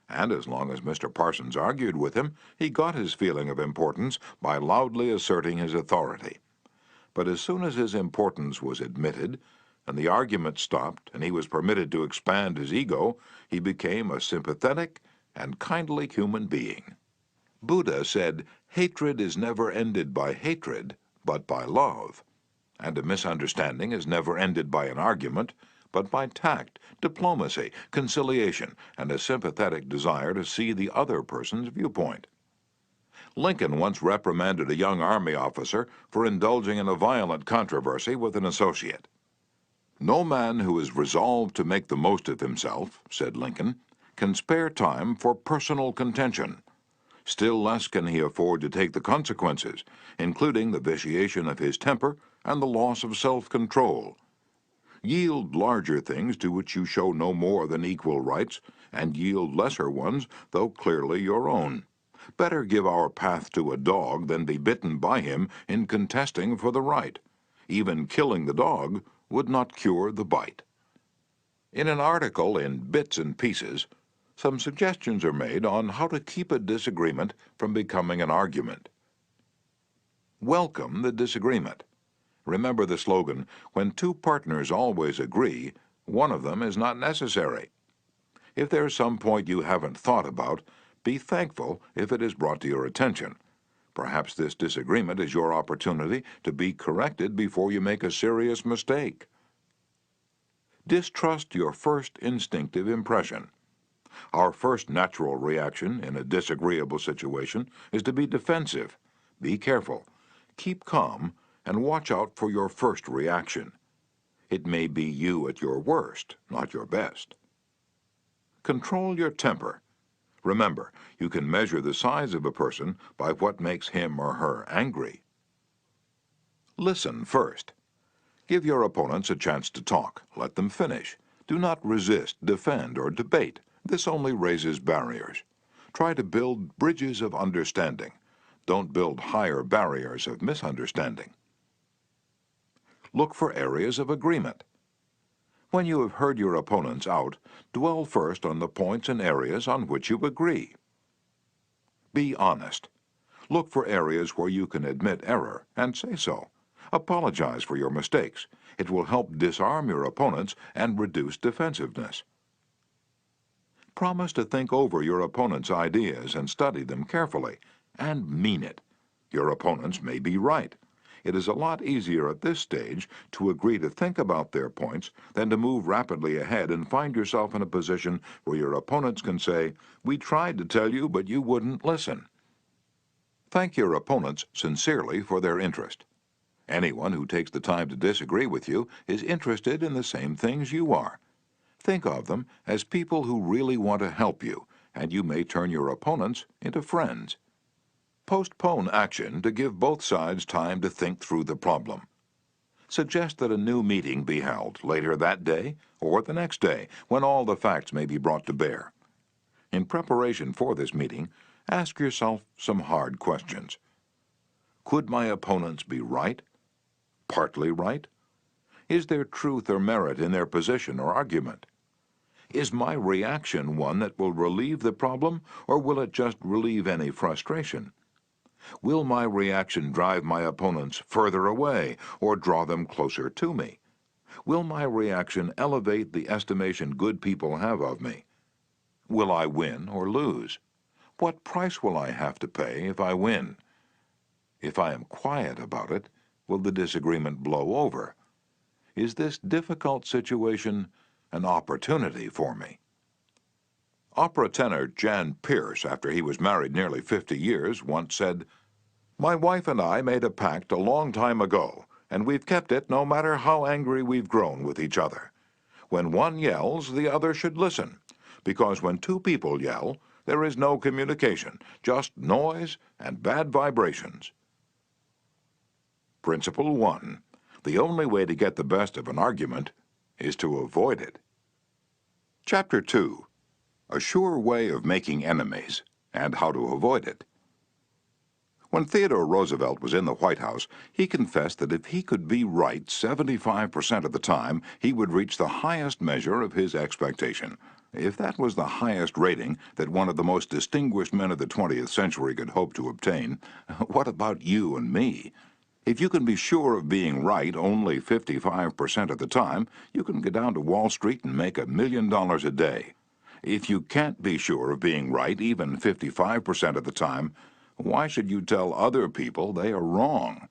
And as long as Mr. Parsons argued with him, he got his feeling of importance by loudly asserting his authority. But as soon as his importance was admitted, and the argument stopped, and he was permitted to expand his ego, he became a sympathetic and kindly human being. Buddha said, "Hatred is never ended by hatred, but by love. And a misunderstanding is never ended by an argument, but by tact, diplomacy, conciliation, and a sympathetic desire to see the other person's viewpoint." Lincoln once reprimanded a young Army officer for indulging in a violent controversy with an associate. "No man who is resolved to make the most of himself," said Lincoln, "can spare time for personal contention. Still less can he afford to take the consequences, including the vitiation of his temper and the loss of self-control. Yield larger things to which you show no more than equal rights, and yield lesser ones, though clearly your own. Better give our path to a dog than be bitten by him in contesting for the right. Even killing the dog would not cure the bite." In an article in Bits and Pieces, some suggestions are made on how to keep a disagreement from becoming an argument. Welcome the disagreement. Remember the slogan, "When two partners always agree, one of them is not necessary." If there's some point you haven't thought about, be thankful if it is brought to your attention. Perhaps this disagreement is your opportunity to be corrected before you make a serious mistake. Distrust your first instinctive impression. Our first natural reaction in a disagreeable situation is to be defensive. Be careful. Keep calm and watch out for your first reaction. It may be you at your worst, not your best. Control your temper. Remember, you can measure the size of a person by what makes him or her angry. Listen first. Give your opponents a chance to talk. Let them finish. Do not resist, defend, or debate. This only raises barriers. Try to build bridges of understanding. Don't build higher barriers of misunderstanding. Look for areas of agreement. When you have heard your opponents out, dwell first on the points and areas on which you agree. Be honest. Look for areas where you can admit error and say so. Apologize for your mistakes. It will help disarm your opponents and reduce defensiveness. Promise to think over your opponent's ideas and study them carefully, and mean it. Your opponents may be right. It is a lot easier at this stage to agree to think about their points than to move rapidly ahead and find yourself in a position where your opponents can say, "We tried to tell you, but you wouldn't listen." Thank your opponents sincerely for their interest. Anyone who takes the time to disagree with you is interested in the same things you are. Think of them as people who really want to help you, and you may turn your opponents into friends. Postpone action to give both sides time to think through the problem. Suggest that a new meeting be held later that day or the next day when all the facts may be brought to bear. In preparation for this meeting, ask yourself some hard questions. Could my opponents be right? Partly right? Is there truth or merit in their position or argument? Is my reaction one that will relieve the problem, or will it just relieve any frustration? Will my reaction drive my opponents further away or draw them closer to me? Will my reaction elevate the estimation good people have of me? Will I win or lose? What price will I have to pay if I win? If I am quiet about it, will the disagreement blow over? Is this difficult situation an opportunity for me? Opera tenor Jan Pierce, after he was married nearly 50 years, once said, "My wife and I made a pact a long time ago, and we've kept it no matter how angry we've grown with each other. When one yells, the other should listen, because when two people yell, there is no communication, just noise and bad vibrations." Principle 1. The only way to get the best of an argument is to avoid it. Chapter 2. A sure way of making enemies and how to avoid it. When Theodore Roosevelt was in the White House, he confessed that if he could be right 75% of the time, he would reach the highest measure of his expectation. If that was the highest rating that one of the most distinguished men of the 20th century could hope to obtain, what about you and me? If you can be sure of being right only 55% of the time, you can go down to Wall Street and make $1 million a day. If you can't be sure of being right even 55% of the time, why should you tell other people they are wrong?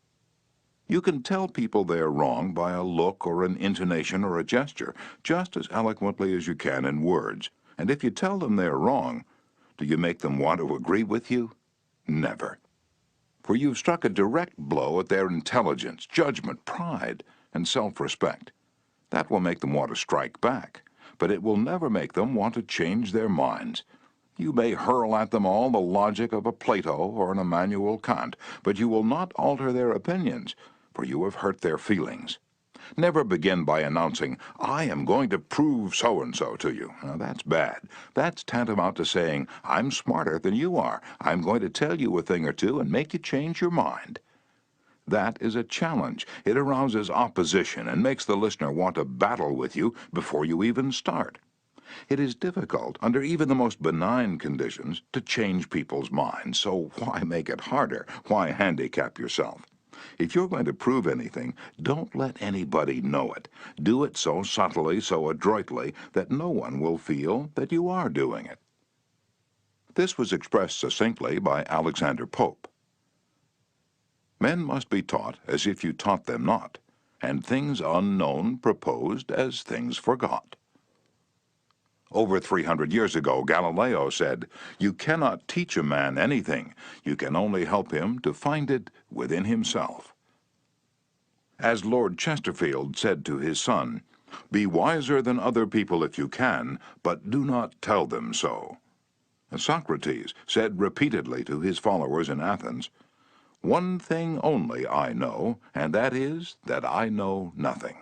You can tell people they are wrong by a look or an intonation or a gesture, just as eloquently as you can in words. And if you tell them they are wrong, do you make them want to agree with you? Never. For you've struck a direct blow at their intelligence, judgment, pride, and self-respect. That will make them want to strike back, but it will never make them want to change their minds. You may hurl at them all the logic of a Plato or an Immanuel Kant, but you will not alter their opinions, for you have hurt their feelings. Never begin by announcing, "I am going to prove so-and-so to you." Now, that's bad. That's tantamount to saying, "I'm smarter than you are. I'm going to tell you a thing or two and make you change your mind." That is a challenge. It arouses opposition and makes the listener want to battle with you before you even start. It is difficult, under even the most benign conditions, to change people's minds, so why make it harder? Why handicap yourself? If you're going to prove anything, don't let anybody know it. Do it so subtly, so adroitly, that no one will feel that you are doing it. This was expressed succinctly by Alexander Pope. Men must be taught as if you taught them not, and things unknown proposed as things forgot. Over 300 years ago, Galileo said, "You cannot teach a man anything. You can only help him to find it within himself." As Lord Chesterfield said to his son, "Be wiser than other people if you can, but do not tell them so." Socrates said repeatedly to his followers in Athens, "One thing only I know, and that is that I know nothing."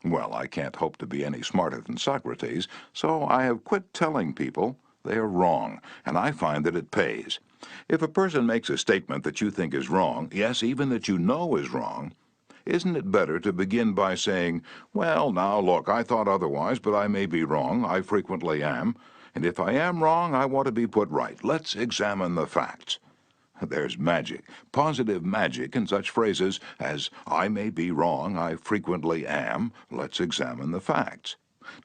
Well, I can't hope to be any smarter than Socrates, so I have quit telling people they are wrong, and I find that it pays. If a person makes a statement that you think is wrong, yes, even that you know is wrong, isn't it better to begin by saying, "Well, now, look, I thought otherwise, but I may be wrong. I frequently am. And if I am wrong, I want to be put right. Let's examine the facts." There's magic, positive magic in such phrases as, "I may be wrong, I frequently am, let's examine the facts."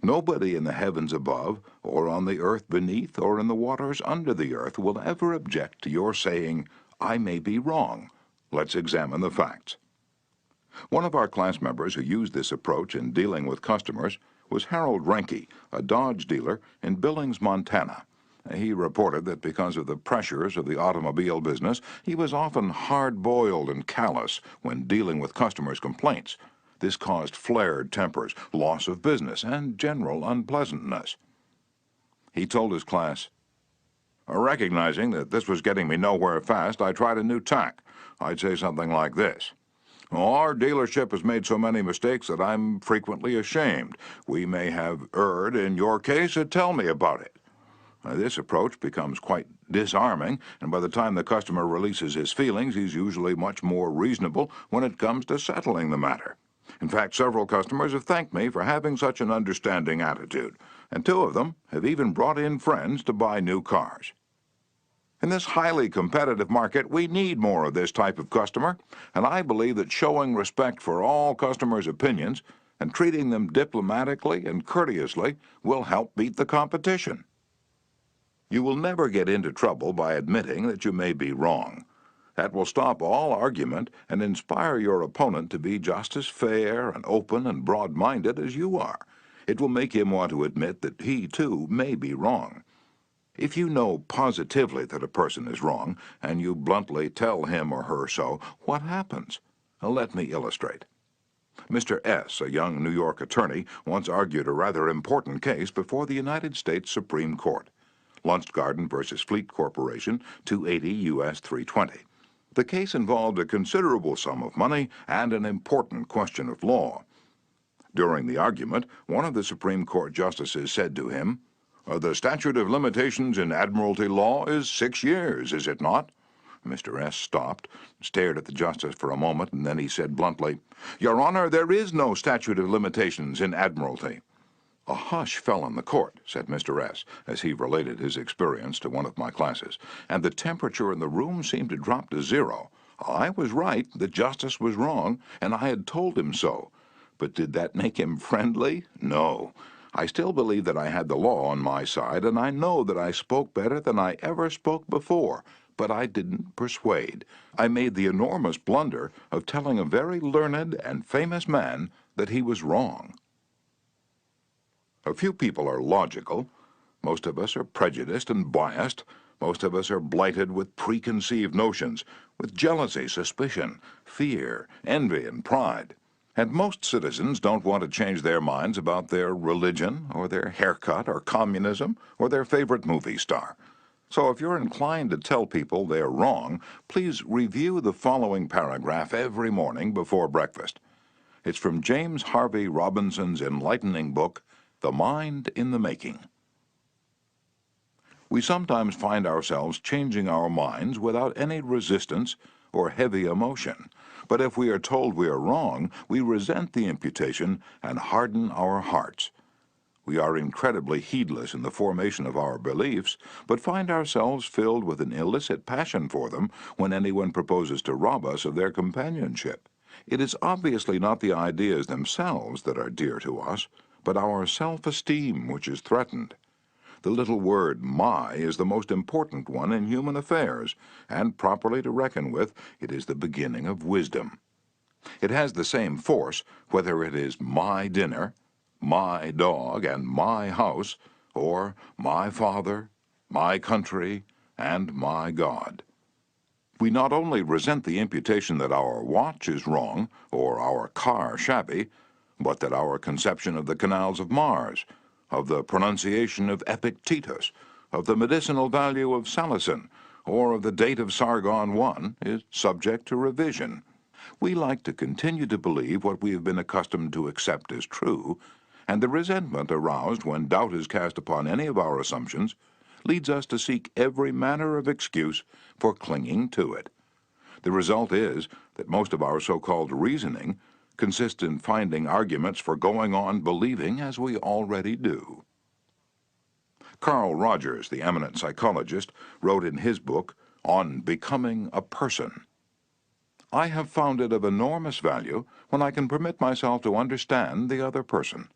Nobody in the heavens above, or on the earth beneath, or in the waters under the earth will ever object to your saying, "I may be wrong, let's examine the facts." One of our class members who used this approach in dealing with customers was Harold Ranke, a Dodge dealer in Billings, Montana. He reported that because of the pressures of the automobile business, he was often hard-boiled and callous when dealing with customers' complaints. This caused flared tempers, loss of business, and general unpleasantness. He told his class, "Recognizing that this was getting me nowhere fast, I tried a new tack. I'd say something like this. Our dealership has made so many mistakes that I'm frequently ashamed. We may have erred in your case, so tell me about it." This approach becomes quite disarming, and by the time the customer releases his feelings, he's usually much more reasonable when it comes to settling the matter. In fact, several customers have thanked me for having such an understanding attitude, and 2 of them have even brought in friends to buy new cars. In this highly competitive market, we need more of this type of customer, and I believe that showing respect for all customers' opinions and treating them diplomatically and courteously will help beat the competition. You will never get into trouble by admitting that you may be wrong. That will stop all argument and inspire your opponent to be just as fair and open and broad-minded as you are. It will make him want to admit that he, too, may be wrong. If you know positively that a person is wrong, and you bluntly tell him or her so, what happens? Let me illustrate. Mr. S., a young New York attorney, once argued a rather important case before the United States Supreme Court. Lunchgarden versus Fleet Corporation, 280 U.S. 320. The case involved a considerable sum of money and an important question of law. During the argument, one of the Supreme Court justices said to him, "The statute of limitations in admiralty law is 6 years, is it not?" Mr. S. stopped, stared at the justice for a moment, and then he said bluntly, "Your Honor, there is no statute of limitations in admiralty." A hush fell on the court, said Mr. S., as he related his experience to one of my classes, and the temperature in the room seemed to drop to 0. I was right, the justice was wrong, and I had told him so. But did that make him friendly? No. I still believe that I had the law on my side, and I know that I spoke better than I ever spoke before, but I didn't persuade. I made the enormous blunder of telling a very learned and famous man that he was wrong. A few people are logical. Most of us are prejudiced and biased. Most of us are blighted with preconceived notions, with jealousy, suspicion, fear, envy, and pride. And most citizens don't want to change their minds about their religion, or their haircut, or communism, or their favorite movie star. So if you're inclined to tell people they're wrong, please review the following paragraph every morning before breakfast. It's from James Harvey Robinson's enlightening book, The Mind in the Making. We sometimes find ourselves changing our minds without any resistance or heavy emotion. But if we are told we are wrong, we resent the imputation and harden our hearts. We are incredibly heedless in the formation of our beliefs, but find ourselves filled with an illicit passion for them when anyone proposes to rob us of their companionship. It is obviously not the ideas themselves that are dear to us, but our self-esteem which is threatened. The little word "my" is the most important one in human affairs, and properly to reckon with, it is the beginning of wisdom. It has the same force whether it is my dinner, my dog, and my house, or my father, my country, and my God. We not only resent the imputation that our watch is wrong, or our car shabby, but that our conception of the canals of Mars, of the pronunciation of Epictetus, of the medicinal value of salicin, or of the date of Sargon I is subject to revision. We like to continue to believe what we have been accustomed to accept as true, and the resentment aroused when doubt is cast upon any of our assumptions leads us to seek every manner of excuse for clinging to it. The result is that most of our so-called reasoning consists in finding arguments for going on believing as we already do. Carl Rogers, the eminent psychologist, wrote in his book, On Becoming a Person, "I have found it of enormous value when I can permit myself to understand the other person.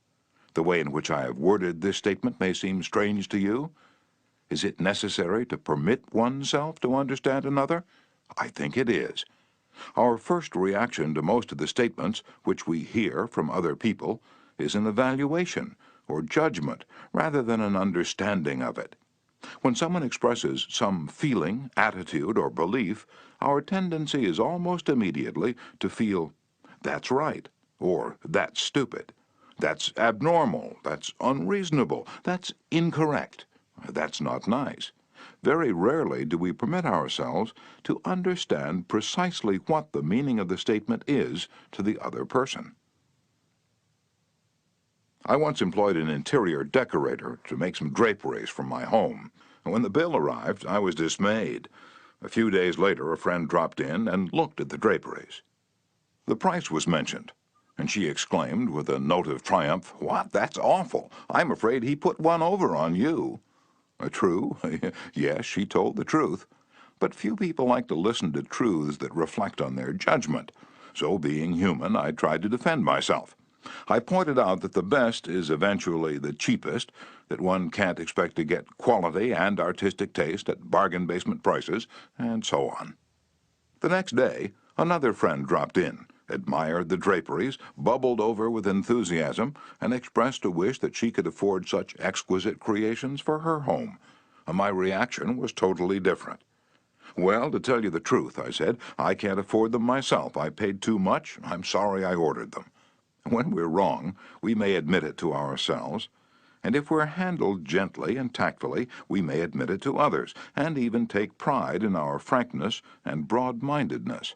The way in which I have worded this statement may seem strange to you. Is it necessary to permit oneself to understand another? I think it is. Our first reaction to most of the statements which we hear from other people is an evaluation or judgment rather than an understanding of it. When someone expresses some feeling, attitude, or belief, our tendency is almost immediately to feel, that's right, or that's stupid, that's abnormal, that's unreasonable, that's incorrect, that's not nice. Very rarely do we permit ourselves to understand precisely what the meaning of the statement is to the other person. I once employed an interior decorator to make some draperies for my home. When the bill arrived, I was dismayed. A few days later, a friend dropped in and looked at the draperies. The price was mentioned, and she exclaimed with a note of triumph, "What? That's awful! I'm afraid he put one over on you." True, yes, she told the truth. But few people like to listen to truths that reflect on their judgment. So, being human, I tried to defend myself. I pointed out that the best is eventually the cheapest, that one can't expect to get quality and artistic taste at bargain basement prices, and so on. The next day, another friend dropped in, admired the draperies, bubbled over with enthusiasm, and expressed a wish that she could afford such exquisite creations for her home. My reaction was totally different. "Well, to tell you the truth," I said, "I can't afford them myself. I paid too much. I'm sorry I ordered them." When we're wrong, we may admit it to ourselves, and if we're handled gently and tactfully, we may admit it to others, and even take pride in our frankness and broad-mindedness.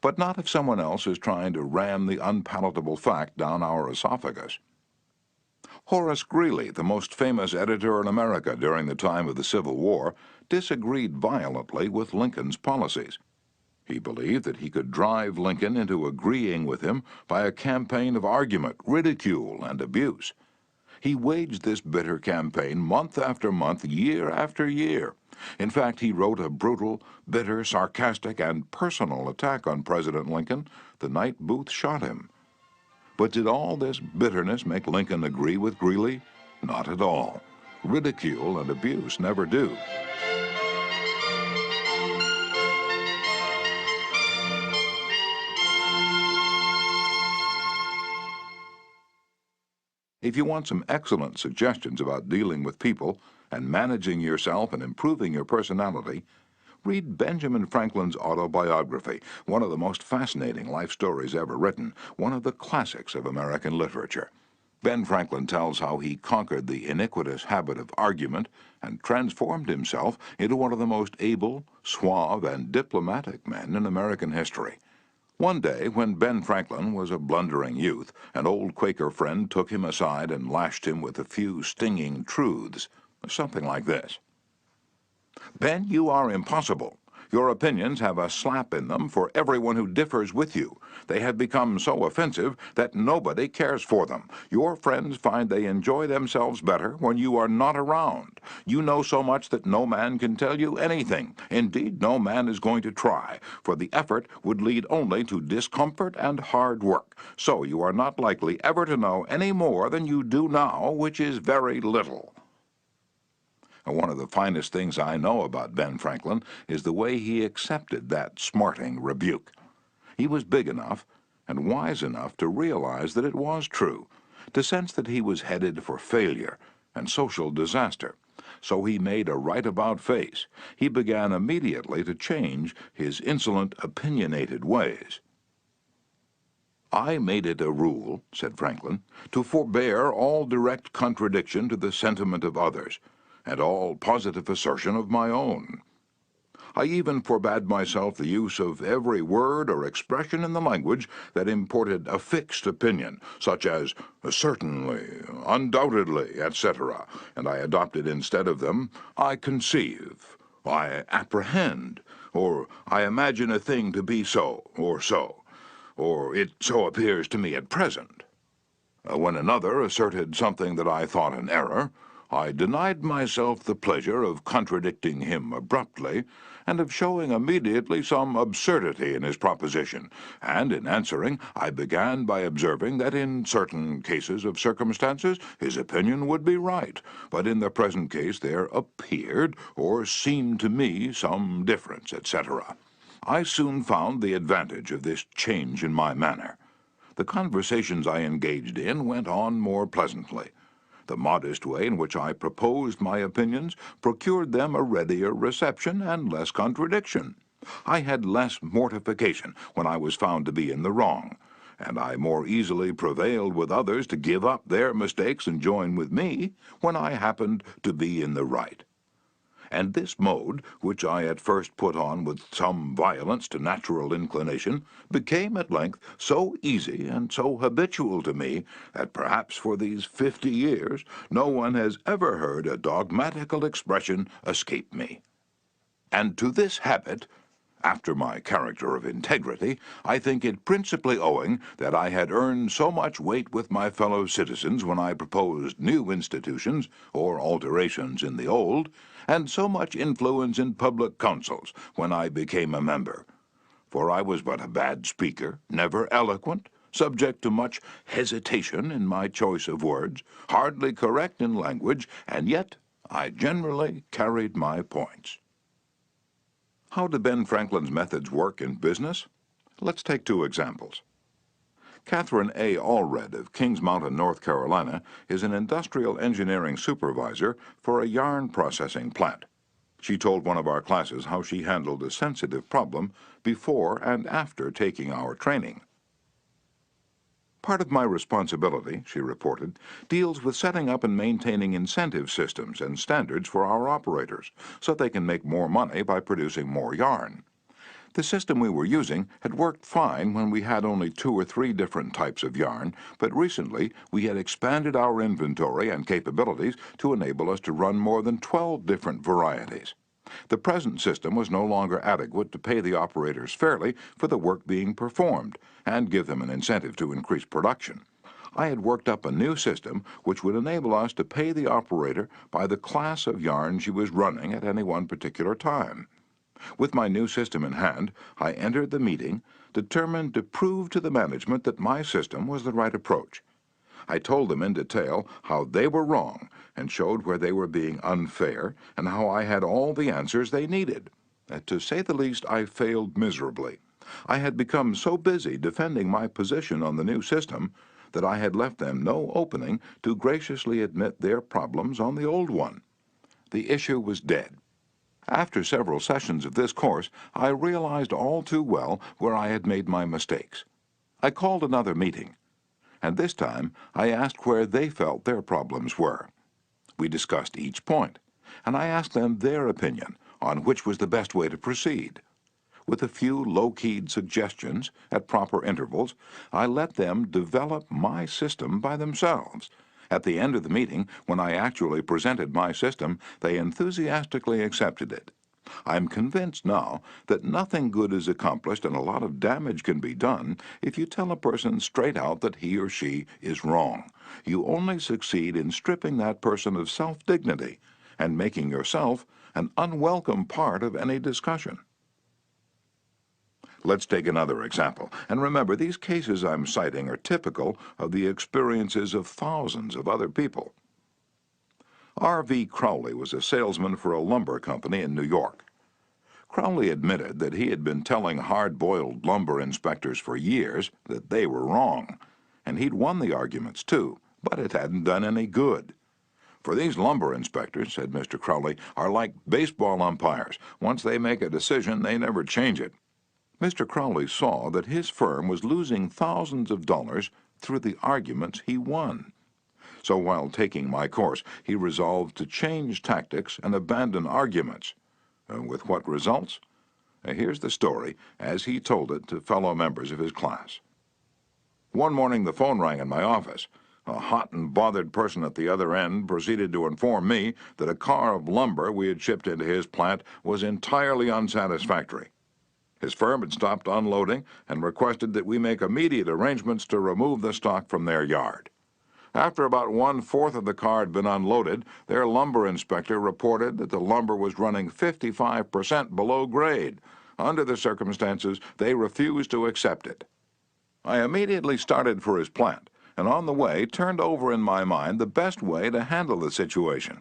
But not if someone else is trying to ram the unpalatable fact down our esophagus. Horace Greeley, the most famous editor in America during the time of the Civil War, disagreed violently with Lincoln's policies. He believed that he could drive Lincoln into agreeing with him by a campaign of argument, ridicule, and abuse. He waged this bitter campaign month after month, year after year. In fact, he wrote a brutal, bitter, sarcastic, and personal attack on President Lincoln the night Booth shot him. But did all this bitterness make Lincoln agree with Greeley? Not at all. Ridicule and abuse never do. If you want some excellent suggestions about dealing with people and managing yourself and improving your personality, read Benjamin Franklin's autobiography, one of the most fascinating life stories ever written, one of the classics of American literature. Ben Franklin tells how he conquered the iniquitous habit of argument and transformed himself into one of the most able, suave, and diplomatic men in American history. One day, when Ben Franklin was a blundering youth, an old Quaker friend took him aside and lashed him with a few stinging truths, something like this. "Ben, you are impossible. Your opinions have a slap in them for everyone who differs with you. They have become so offensive that nobody cares for them. Your friends find they enjoy themselves better when you are not around. You know so much that no man can tell you anything. Indeed, no man is going to try, for the effort would lead only to discomfort and hard work. So you are not likely ever to know any more than you do now, which is very little." One of the finest things I know about Ben Franklin is the way he accepted that smarting rebuke. He was big enough and wise enough to realize that it was true, to sense that he was headed for failure and social disaster. So he made a right-about face. He began immediately to change his insolent, opinionated ways. "I made it a rule," said Franklin, "to forbear all direct contradiction to the sentiment of others, and all positive assertion of my own. I even forbade myself the use of every word or expression in the language that imported a fixed opinion, such as certainly, undoubtedly, etc., and I adopted instead of them, I conceive, I apprehend, or I imagine a thing to be so, or it so appears to me at present. When another asserted something that I thought an error, I denied myself the pleasure of contradicting him abruptly, and of showing immediately some absurdity in his proposition, and in answering I began by observing that in certain cases of circumstances his opinion would be right, but in the present case there appeared or seemed to me some difference, etc. I soon found the advantage of this change in my manner. The conversations I engaged in went on more pleasantly. The modest way in which I proposed my opinions procured them a readier reception and less contradiction. I had less mortification when I was found to be in the wrong, and I more easily prevailed with others to give up their mistakes and join with me when I happened to be in the right. And this mode, which I at first put on with some violence to natural inclination, became at length so easy and so habitual to me that perhaps for these 50 years no one has ever heard a dogmatical expression escape me. And to this habit, after my character of integrity, I think it principally owing that I had earned so much weight with my fellow citizens when I proposed new institutions or alterations in the old, and so much influence in public councils when I became a member. For I was but a bad speaker, never eloquent, subject to much hesitation in my choice of words, hardly correct in language, and yet I generally carried my points. How did Ben Franklin's methods work in business? Let's take two examples. Catherine A. Allred of Kings Mountain, North Carolina, is an industrial engineering supervisor for a yarn processing plant. She told one of our classes how she handled a sensitive problem before and after taking our training. Part of my responsibility, she reported, deals with setting up and maintaining incentive systems and standards for our operators so they can make more money by producing more yarn. The system we were using had worked fine when we had only 2 or 3 different types of yarn, but recently we had expanded our inventory and capabilities to enable us to run more than 12 different varieties. The present system was no longer adequate to pay the operators fairly for the work being performed and give them an incentive to increase production. I had worked up a new system which would enable us to pay the operator by the class of yarn she was running at any one particular time. With my new system in hand, I entered the meeting, determined to prove to the management that my system was the right approach. I told them in detail how they were wrong and showed where they were being unfair and how I had all the answers they needed. To say the least, I failed miserably. I had become so busy defending my position on the new system that I had left them no opening to graciously admit their problems on the old one. The issue was dead. After several sessions of this course, I realized all too well where I had made my mistakes. I called another meeting, and this time I asked where they felt their problems were. We discussed each point, and I asked them their opinion on which was the best way to proceed. With a few low-keyed suggestions at proper intervals, I let them develop my system by themselves. At the end of the meeting, when I actually presented my system, they enthusiastically accepted it. I'm convinced now that nothing good is accomplished and a lot of damage can be done if you tell a person straight out that he or she is wrong. You only succeed in stripping that person of self-dignity and making yourself an unwelcome part of any discussion. Let's take another example, and remember, these cases I'm citing are typical of the experiences of thousands of other people. R.V. Crowley was a salesman for a lumber company in New York. Crowley admitted that he had been telling hard-boiled lumber inspectors for years that they were wrong, and he'd won the arguments too, but it hadn't done any good. For these lumber inspectors, said Mr. Crowley, are like baseball umpires. Once they make a decision, they never change it. Mr. Crowley saw that his firm was losing thousands of dollars through the arguments he won. So while taking my course, he resolved to change tactics and abandon arguments. With what results? Here's the story as he told it to fellow members of his class. One morning the phone rang in my office. A hot and bothered person at the other end proceeded to inform me that a car of lumber we had shipped into his plant was entirely unsatisfactory. His firm had stopped unloading and requested that we make immediate arrangements to remove the stock from their yard. After about 1/4 of the car had been unloaded, their lumber inspector reported that the lumber was running 55% below grade. Under the circumstances, they refused to accept it. I immediately started for his plant, and on the way turned over in my mind the best way to handle the situation.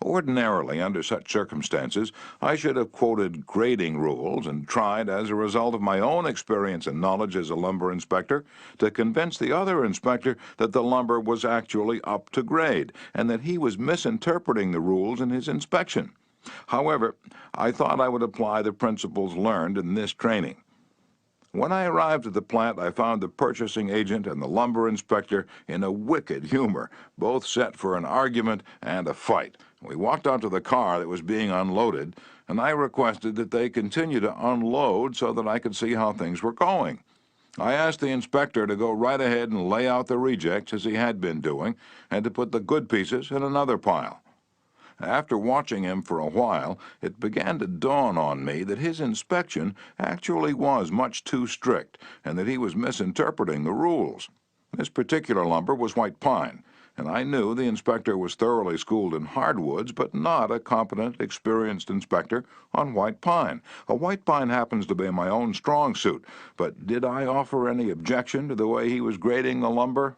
Ordinarily, under such circumstances, I should have quoted grading rules and tried, as a result of my own experience and knowledge as a lumber inspector, to convince the other inspector that the lumber was actually up to grade and that he was misinterpreting the rules in his inspection. However, I thought I would apply the principles learned in this training. When I arrived at the plant, I found the purchasing agent and the lumber inspector in a wicked humor, both set for an argument and a fight. We walked out to the car that was being unloaded, and I requested that they continue to unload so that I could see how things were going. I asked the inspector to go right ahead and lay out the rejects as he had been doing, and to put the good pieces in another pile. After watching him for a while, it began to dawn on me that his inspection actually was much too strict and that he was misinterpreting the rules. This particular lumber was white pine, and I knew the inspector was thoroughly schooled in hardwoods, but not a competent, experienced inspector on white pine. A white pine happens to be my own strong suit, but did I offer any objection to the way he was grading the lumber?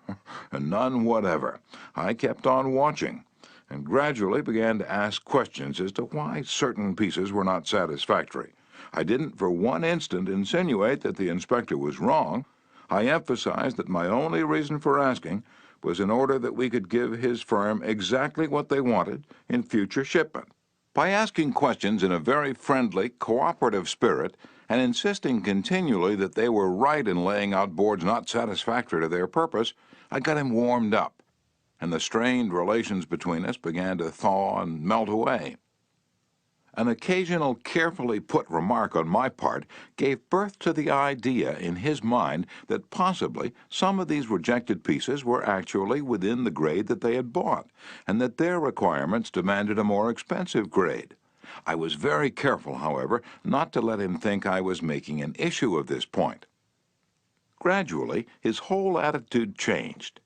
None whatever. I kept on watching, and gradually began to ask questions as to why certain pieces were not satisfactory. I didn't for one instant insinuate that the inspector was wrong. I emphasized that my only reason for asking was in order that we could give his firm exactly what they wanted in future shipment. By asking questions in a very friendly, cooperative spirit and insisting continually that they were right in laying out boards not satisfactory to their purpose, I got him warmed up, and the strained relations between us began to thaw and melt away. An occasional carefully put remark on my part gave birth to the idea in his mind that possibly some of these rejected pieces were actually within the grade that they had bought, and that their requirements demanded a more expensive grade. I was very careful, however, not to let him think I was making an issue of this point. Gradually, his whole attitude changed.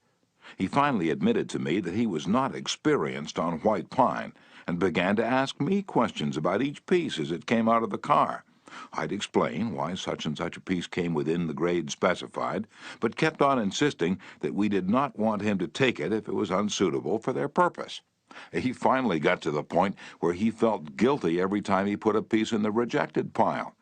He finally admitted to me that he was not experienced on white pine, and began to ask me questions about each piece as it came out of the car. I'd explain why such and such a piece came within the grade specified, but kept on insisting that we did not want him to take it if it was unsuitable for their purpose. He finally got to the point where he felt guilty every time he put a piece in the rejected pile.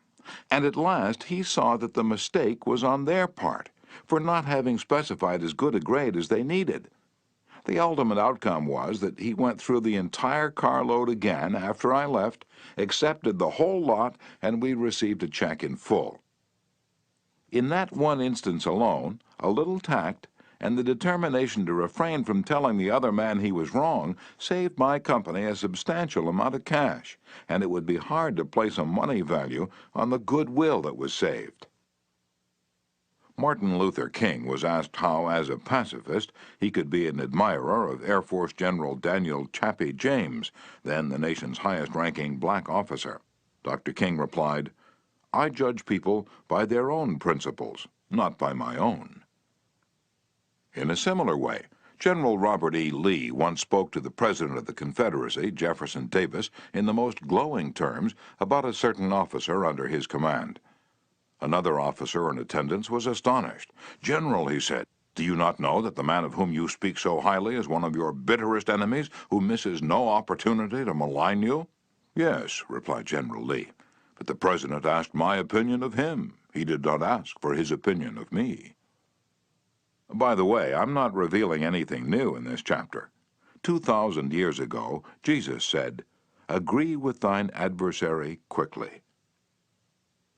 And at last he saw that the mistake was on their part for not having specified as good a grade as they needed. The ultimate outcome was that he went through the entire carload again after I left, accepted the whole lot, and we received a check in full. In that one instance alone, a little tact and the determination to refrain from telling the other man he was wrong saved my company a substantial amount of cash, and it would be hard to place a money value on the goodwill that was saved. Martin Luther King was asked how, as a pacifist, he could be an admirer of Air Force General Daniel "Chappie" James, then the nation's highest-ranking black officer. Dr. King replied, "I judge people by their own principles, not by my own." In a similar way, General Robert E. Lee once spoke to the President of the Confederacy, Jefferson Davis, in the most glowing terms about a certain officer under his command. Another officer in attendance was astonished. "General," he said, "do you not know that the man of whom you speak so highly is one of your bitterest enemies, who misses no opportunity to malign you?" "Yes," replied General Lee, "but the President asked my opinion of him. He did not ask for his opinion of me." By the way, I'm not revealing anything new in this chapter. 2,000 years ago, Jesus said, "Agree with thine adversary quickly."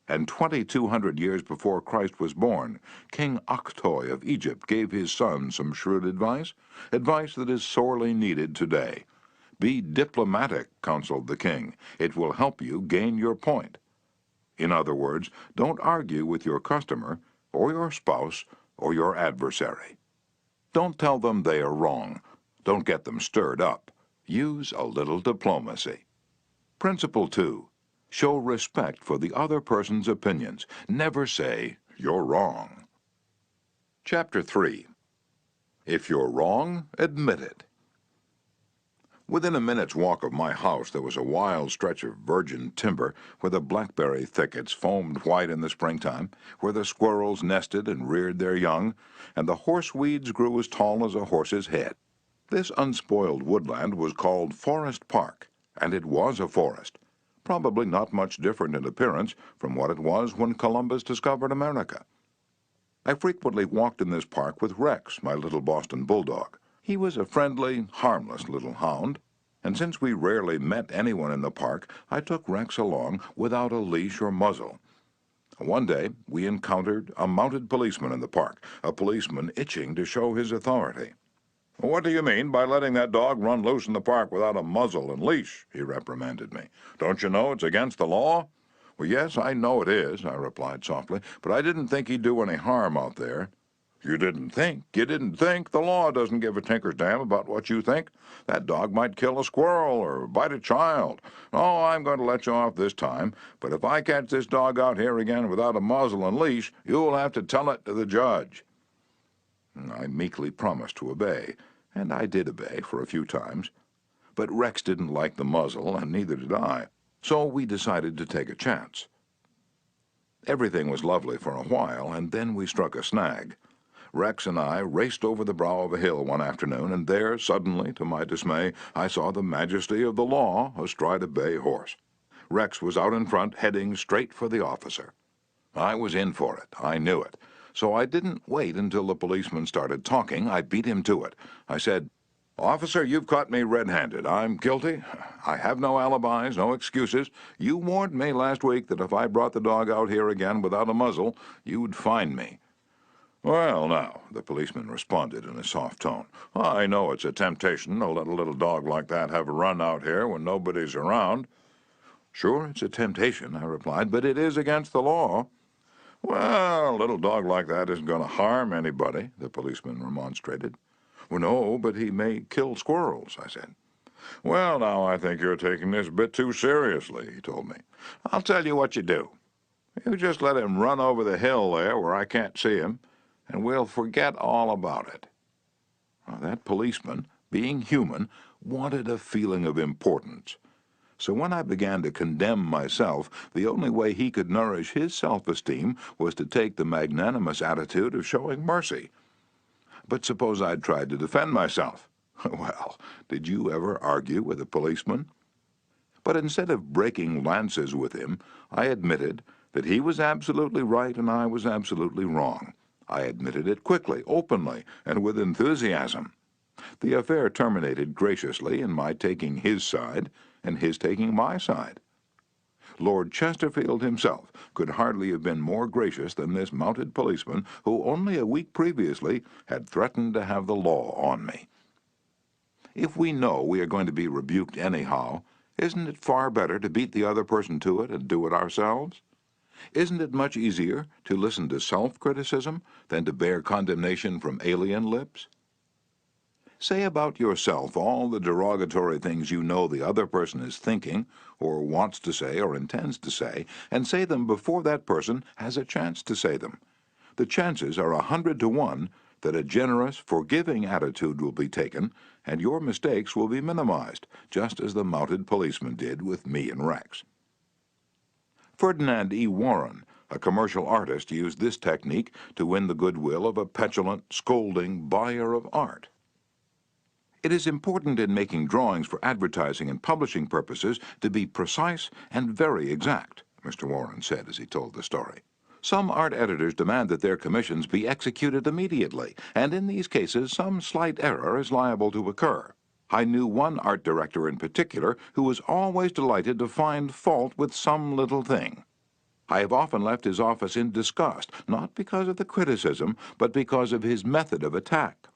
And 2,200 years before Christ was born, King Akhtoi of Egypt gave his son some shrewd advice that is sorely needed today. "Be diplomatic," counseled the king. "It will help you gain your point." In other words, don't argue with your customer, or your spouse, or your adversary. Don't tell them they are wrong. Don't get them stirred up. Use a little diplomacy. Principle 2. Show respect for the other person's opinions. Never say, "You're wrong." Chapter 3. If you're wrong, admit it. Within a minute's walk of my house there was a wild stretch of virgin timber where the blackberry thickets foamed white in the springtime, where the squirrels nested and reared their young, and the horseweeds grew as tall as a horse's head. This unspoiled woodland was called Forest Park, and it was a forest, probably not much different in appearance from what it was when Columbus discovered America. I frequently walked in this park with Rex, my little Boston bulldog. He was a friendly, harmless little hound, and since we rarely met anyone in the park, I took Rex along without a leash or muzzle. One day, we encountered a mounted policeman in the park, a policeman itching to show his authority. "What do you mean by letting that dog run loose in the park without a muzzle and leash?" he reprimanded me. "Don't you know it's against the law?" "Well, yes, I know it is," I replied softly, "but I didn't think he'd do any harm out there." "You didn't think? You didn't think? The law doesn't give a tinker's damn about what you think. That dog might kill a squirrel or bite a child. Oh, I'm going to let you off this time, but if I catch this dog out here again without a muzzle and leash, you'll have to tell it to the judge." I meekly promised to obey, and I did obey for a few times. But Rex didn't like the muzzle, and neither did I, so we decided to take a chance. Everything was lovely for a while, and then we struck a snag. Rex and I raced over the brow of a hill one afternoon, and there, suddenly, to my dismay, I saw the majesty of the law astride a bay horse. Rex was out in front, heading straight for the officer. I was in for it. I knew it. So I didn't wait until the policeman started talking. I beat him to it. I said, "Officer, you've caught me red-handed. I'm guilty. I have no alibis, no excuses. You warned me last week that if I brought the dog out here again without a muzzle, you'd fine me." "Well, now," the policeman responded in a soft tone, "I know it's a temptation to let a little dog like that have a run out here when nobody's around." "Sure, it's a temptation," I replied, "but it is against the law." "Well, a little dog like that isn't going to harm anybody," the policeman remonstrated. "Well, no, but he may kill squirrels," I said. "Well, now, I think you're taking this a bit too seriously," he told me. "I'll tell you what you do. You just let him run over the hill there where I can't see him, and we'll forget all about it." Now, that policeman, being human, wanted a feeling of importance. So when I began to condemn myself, the only way he could nourish his self-esteem was to take the magnanimous attitude of showing mercy. But suppose I'd tried to defend myself? Well, did you ever argue with a policeman? But instead of breaking lances with him, I admitted that he was absolutely right and I was absolutely wrong. I admitted it quickly, openly, and with enthusiasm. The affair terminated graciously in my taking his side and his taking my side. Lord Chesterfield himself could hardly have been more gracious than this mounted policeman who only a week previously had threatened to have the law on me. If we know we are going to be rebuked anyhow, isn't it far better to beat the other person to it and do it ourselves? Isn't it much easier to listen to self-criticism than to bear condemnation from alien lips? Say about yourself all the derogatory things you know the other person is thinking, or wants to say, or intends to say, and say them before that person has a chance to say them. The chances are 100 to 1 that a generous, forgiving attitude will be taken, and your mistakes will be minimized, just as the mounted policeman did with me and Rex. Ferdinand E. Warren, a commercial artist, used this technique to win the goodwill of a petulant, scolding buyer of art. It is important in making drawings for advertising and publishing purposes to be precise and very exact, Mr. Warren said as he told the story. Some art editors demand that their commissions be executed immediately, and in these cases some slight error is liable to occur. I knew one art director in particular who was always delighted to find fault with some little thing. I have often left his office in disgust, not because of the criticism, but because of his method of attack.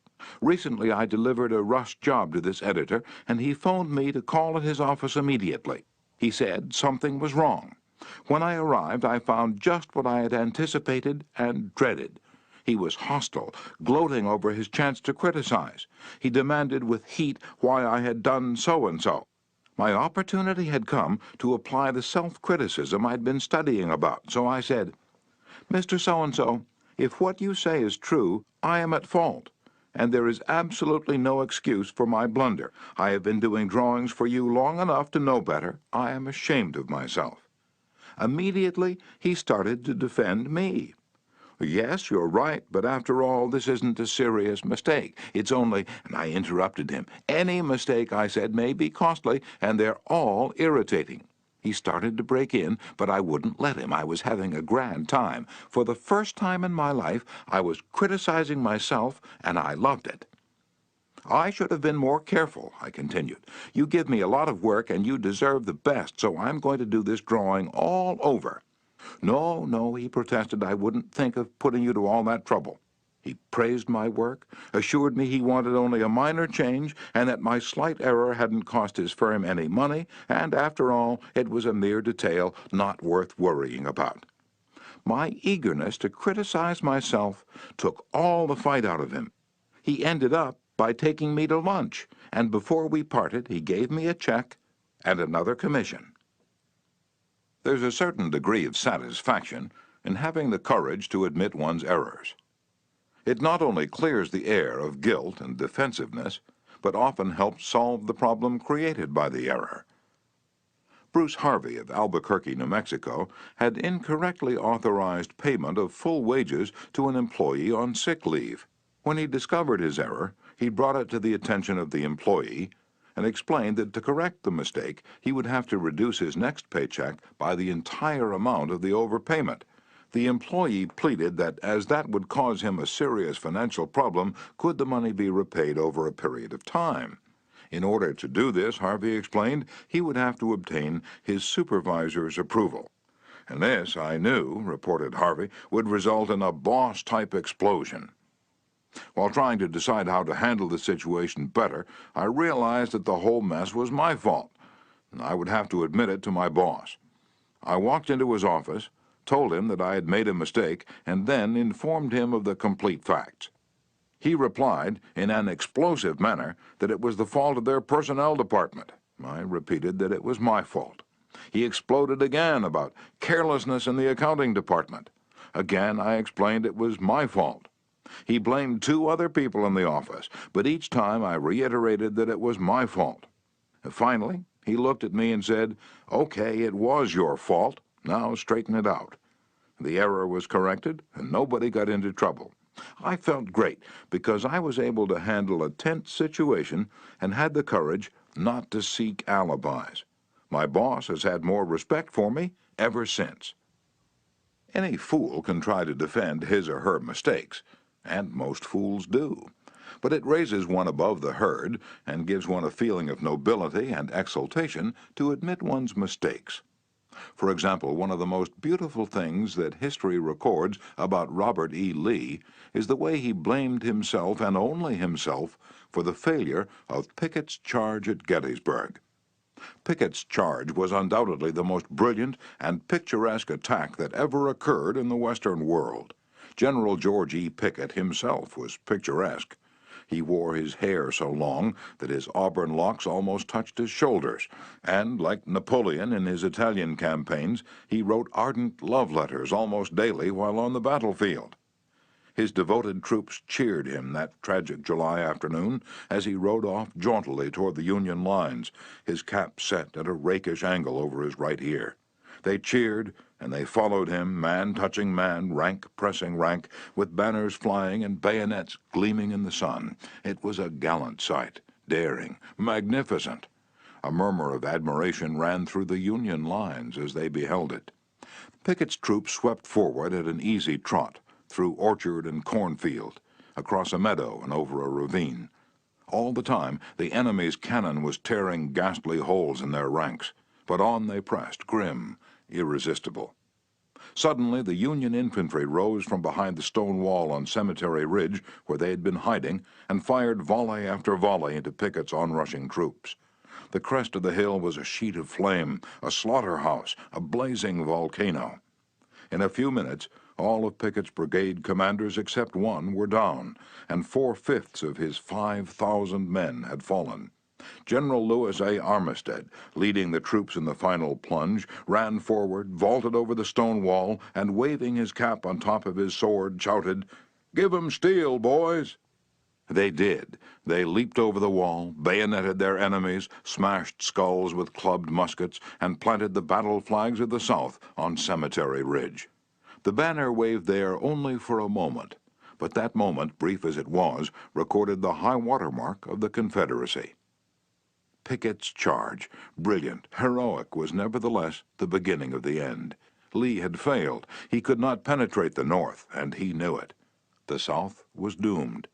Recently I delivered a rush job to this editor, and he phoned me to call at his office immediately. He said something was wrong. When I arrived, I found just what I had anticipated and dreaded. He was hostile, gloating over his chance to criticize. He demanded with heat why I had done so-and-so. My opportunity had come to apply the self-criticism I'd been studying about, so I said, "Mr. So-and-so, if what you say is true, I am at fault, and there is absolutely no excuse for my blunder. I have been doing drawings for you long enough to know better. I am ashamed of myself." Immediately, he started to defend me. Yes, you're right, but after all, this isn't a serious mistake. It's only, and I interrupted him, any mistake, I said, may be costly, and they're all irritating. He started to break in, but I wouldn't let him. I was having a grand time. For the first time in my life, I was criticizing myself, and I loved it. I should have been more careful, I continued. You give me a lot of work, and you deserve the best, so I'm going to do this drawing all over. No, no, he protested, I wouldn't think of putting you to all that trouble. He praised my work, assured me he wanted only a minor change, and that my slight error hadn't cost his firm any money, and after all, it was a mere detail not worth worrying about. My eagerness to criticize myself took all the fight out of him. He ended up by taking me to lunch, and before we parted, he gave me a check and another commission. There's a certain degree of satisfaction in having the courage to admit one's errors. It not only clears the air of guilt and defensiveness, but often helps solve the problem created by the error. Bruce Harvey of Albuquerque, New Mexico, had incorrectly authorized payment of full wages to an employee on sick leave. When he discovered his error, he brought it to the attention of the employee and explained that to correct the mistake, he would have to reduce his next paycheck by the entire amount of the overpayment. The employee pleaded that as that would cause him a serious financial problem, could the money be repaid over a period of time? In order to do this, Harvey explained, he would have to obtain his supervisor's approval. And this, I knew, reported Harvey, would result in a boss-type explosion. While trying to decide how to handle the situation better, I realized that the whole mess was my fault, and I would have to admit it to my boss. I walked into his office, told him that I had made a mistake, and then informed him of the complete facts. He replied, in an explosive manner, that it was the fault of their personnel department. I repeated that it was my fault. He exploded again about carelessness in the accounting department. Again, I explained it was my fault. He blamed 2 other people in the office, but each time I reiterated that it was my fault. Finally, he looked at me and said, "Okay, it was your fault. Now straighten it out." The error was corrected, and nobody got into trouble. I felt great because I was able to handle a tense situation and had the courage not to seek alibis. My boss has had more respect for me ever since. Any fool can try to defend his or her mistakes, and most fools do. But it raises one above the herd and gives one a feeling of nobility and exultation to admit one's mistakes. For example, one of the most beautiful things that history records about Robert E. Lee is the way he blamed himself and only himself for the failure of Pickett's charge at Gettysburg. Pickett's charge was undoubtedly the most brilliant and picturesque attack that ever occurred in the Western world. General George E. Pickett himself was picturesque. He wore his hair so long that his auburn locks almost touched his shoulders, and, like Napoleon in his Italian campaigns, he wrote ardent love letters almost daily while on the battlefield. His devoted troops cheered him that tragic July afternoon as he rode off jauntily toward the Union lines, his cap set at a rakish angle over his right ear. They cheered, and they followed him, man touching man, rank pressing rank, with banners flying and bayonets gleaming in the sun. It was a gallant sight, daring, magnificent. A murmur of admiration ran through the Union lines as they beheld it. Pickett's troops swept forward at an easy trot, through orchard and cornfield, across a meadow and over a ravine. All the time, the enemy's cannon was tearing ghastly holes in their ranks, but on they pressed, grim, irresistible. Suddenly, the Union infantry rose from behind the stone wall on Cemetery Ridge, where they had been hiding, and fired volley after volley into Pickett's onrushing troops. The crest of the hill was a sheet of flame, a slaughterhouse, a blazing volcano. In a few minutes, all of Pickett's brigade commanders except one were down, and 4/5 of his 5,000 men had fallen. General Lewis A. Armistead, leading the troops in the final plunge, ran forward, vaulted over the stone wall, and waving his cap on top of his sword, shouted, "Give 'em steel, boys!" They did. They leaped over the wall, bayoneted their enemies, smashed skulls with clubbed muskets, and planted the battle flags of the South on Cemetery Ridge. The banner waved there only for a moment, but that moment, brief as it was, recorded the high water mark of the Confederacy. Pickett's charge, brilliant, heroic, was nevertheless the beginning of the end. Lee had failed. He could not penetrate the North, and he knew it. The South was doomed.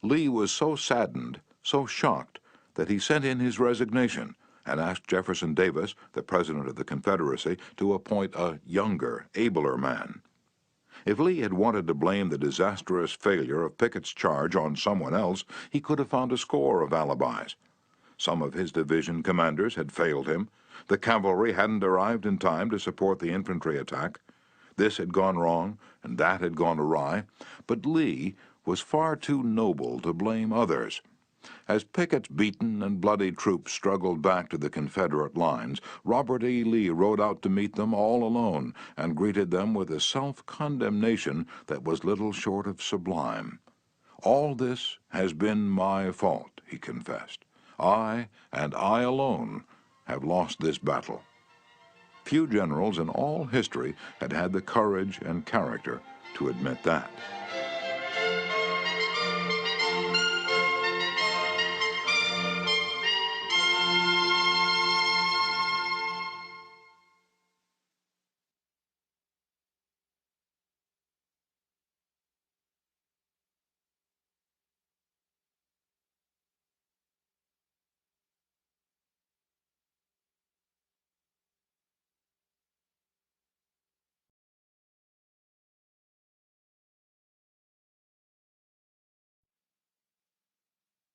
Lee was so saddened, so shocked, that he sent in his resignation and asked Jefferson Davis, the president of the Confederacy, to appoint a younger, abler man. If Lee had wanted to blame the disastrous failure of Pickett's charge on someone else, he could have found a score of alibis. Some of his division commanders had failed him. The cavalry hadn't arrived in time to support the infantry attack. This had gone wrong, and that had gone awry. But Lee was far too noble to blame others. As Pickett's beaten and bloody troops struggled back to the Confederate lines, Robert E. Lee rode out to meet them all alone and greeted them with a self-condemnation that was little short of sublime. "All this has been my fault," he confessed. "I, and I alone, have lost this battle." Few generals in all history had had the courage and character to admit that.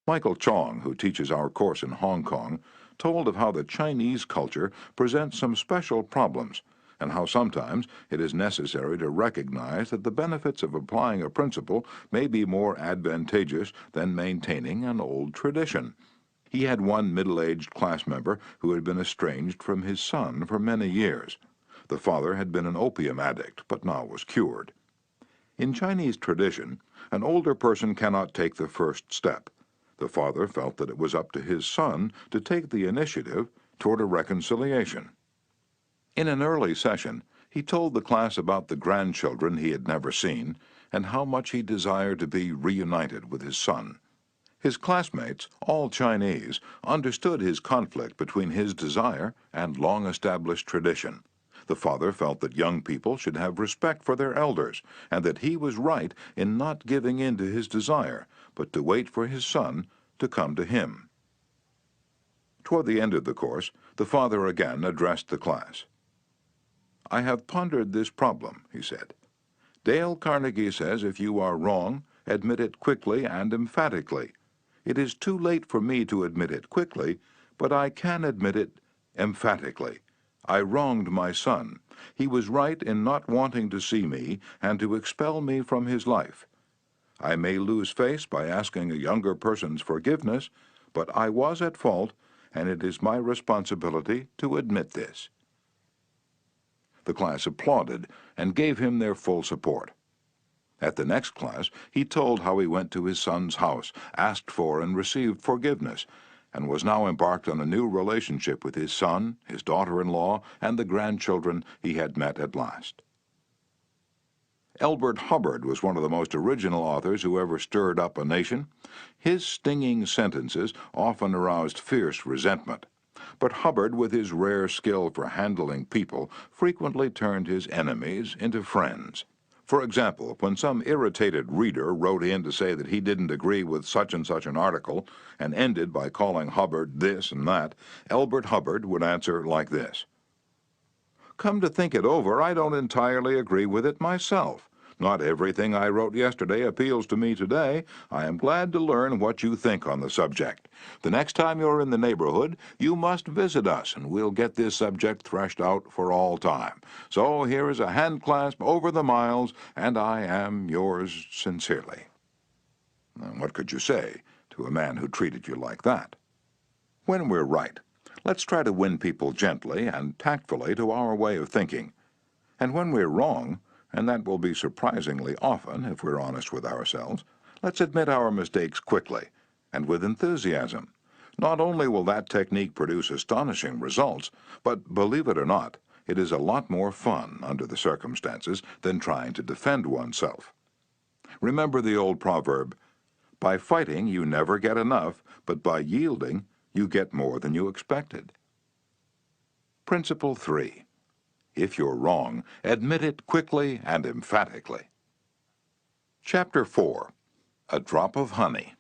Michael Chong, who teaches our course in Hong Kong, told of how the Chinese culture presents some special problems, and how sometimes it is necessary to recognize that the benefits of applying a principle may be more advantageous than maintaining an old tradition. He had one middle-aged class member who had been estranged from his son for many years. The father had been an opium addict, but now was cured. In Chinese tradition, an older person cannot take the first step. The father felt that it was up to his son to take the initiative toward a reconciliation. In an early session, he told the class about the grandchildren he had never seen and how much he desired to be reunited with his son. His classmates, all Chinese, understood his conflict between his desire and long-established tradition. The father felt that young people should have respect for their elders, and that he was right in not giving in to his desire, but to wait for his son to come to him. Toward the end of the course, the father again addressed the class. "I have pondered this problem," he said. "Dale Carnegie says if you are wrong, admit it quickly and emphatically. It is too late for me to admit it quickly, but I can admit it emphatically. I wronged my son. He was right in not wanting to see me and to expel me from his life. I may lose face by asking a younger person's forgiveness, but I was at fault, and it is my responsibility to admit this." The class applauded and gave him their full support. At the next class, he told how he went to his son's house, asked for and received forgiveness, and was now embarked on a new relationship with his son, his daughter-in-law, and the grandchildren he had met at last. Elbert Hubbard was one of the most original authors who ever stirred up a nation. His stinging sentences often aroused fierce resentment. But Hubbard, with his rare skill for handling people, frequently turned his enemies into friends. For example, when some irritated reader wrote in to say that he didn't agree with such and such an article and ended by calling Hubbard this and that, Elbert Hubbard would answer like this: "Come to think it over, I don't entirely agree with it myself. Not everything I wrote yesterday appeals to me today. I am glad to learn what you think on the subject. The next time you're in the neighborhood, you must visit us, and we'll get this subject threshed out for all time. So here is a hand clasp over the miles, and I am yours sincerely." And what could you say to a man who treated you like that? When we're right, let's try to win people gently and tactfully to our way of thinking. And when we're wrong, and that will be surprisingly often if we're honest with ourselves, let's admit our mistakes quickly and with enthusiasm. Not only will that technique produce astonishing results, but believe it or not, It is a lot more fun under the circumstances than trying to defend oneself. Remember the old proverb, "By fighting you never get enough, but by yielding you get more than you expected." Principle 3. If you're wrong, admit it quickly and emphatically. Chapter 4. A Drop of Honey.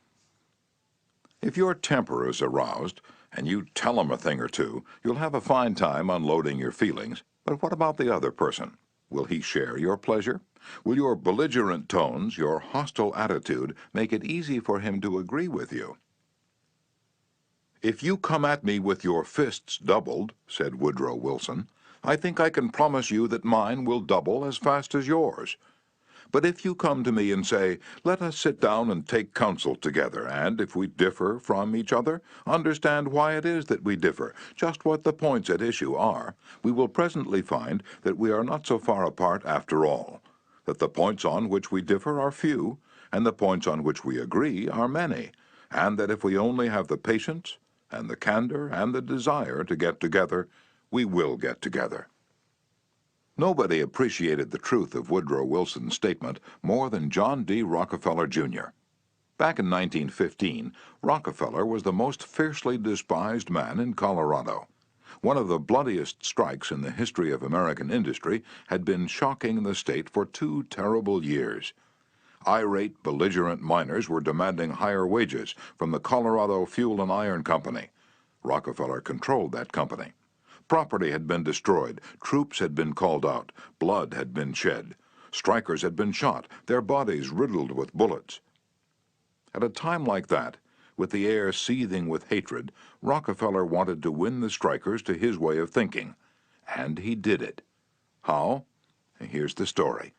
If your temper is aroused, and you tell him a thing or two, you'll have a fine time unloading your feelings. But what about the other person? Will he share your pleasure? Will your belligerent tones, your hostile attitude, make it easy for him to agree with you? "If you come at me with your fists doubled," said Woodrow Wilson, "I think I can promise you that mine will double as fast as yours. But if you come to me and say, 'Let us sit down and take counsel together, and if we differ from each other, understand why it is that we differ, just what the points at issue are,' we will presently find that we are not so far apart after all, that the points on which we differ are few, and the points on which we agree are many, and that if we only have the patience and the candor and the desire to get together, we will get together." Nobody appreciated the truth of Woodrow Wilson's statement more than John D. Rockefeller, Jr. Back in 1915, Rockefeller was the most fiercely despised man in Colorado. One of the bloodiest strikes in the history of American industry had been shocking the state for 2 terrible years. Irate, belligerent miners were demanding higher wages from the Colorado Fuel and Iron Company. Rockefeller controlled that company. Property had been destroyed, troops had been called out, blood had been shed. Strikers had been shot, their bodies riddled with bullets. At a time like that, with the air seething with hatred, Rockefeller wanted to win the strikers to his way of thinking. And he did it. How? Here's the story.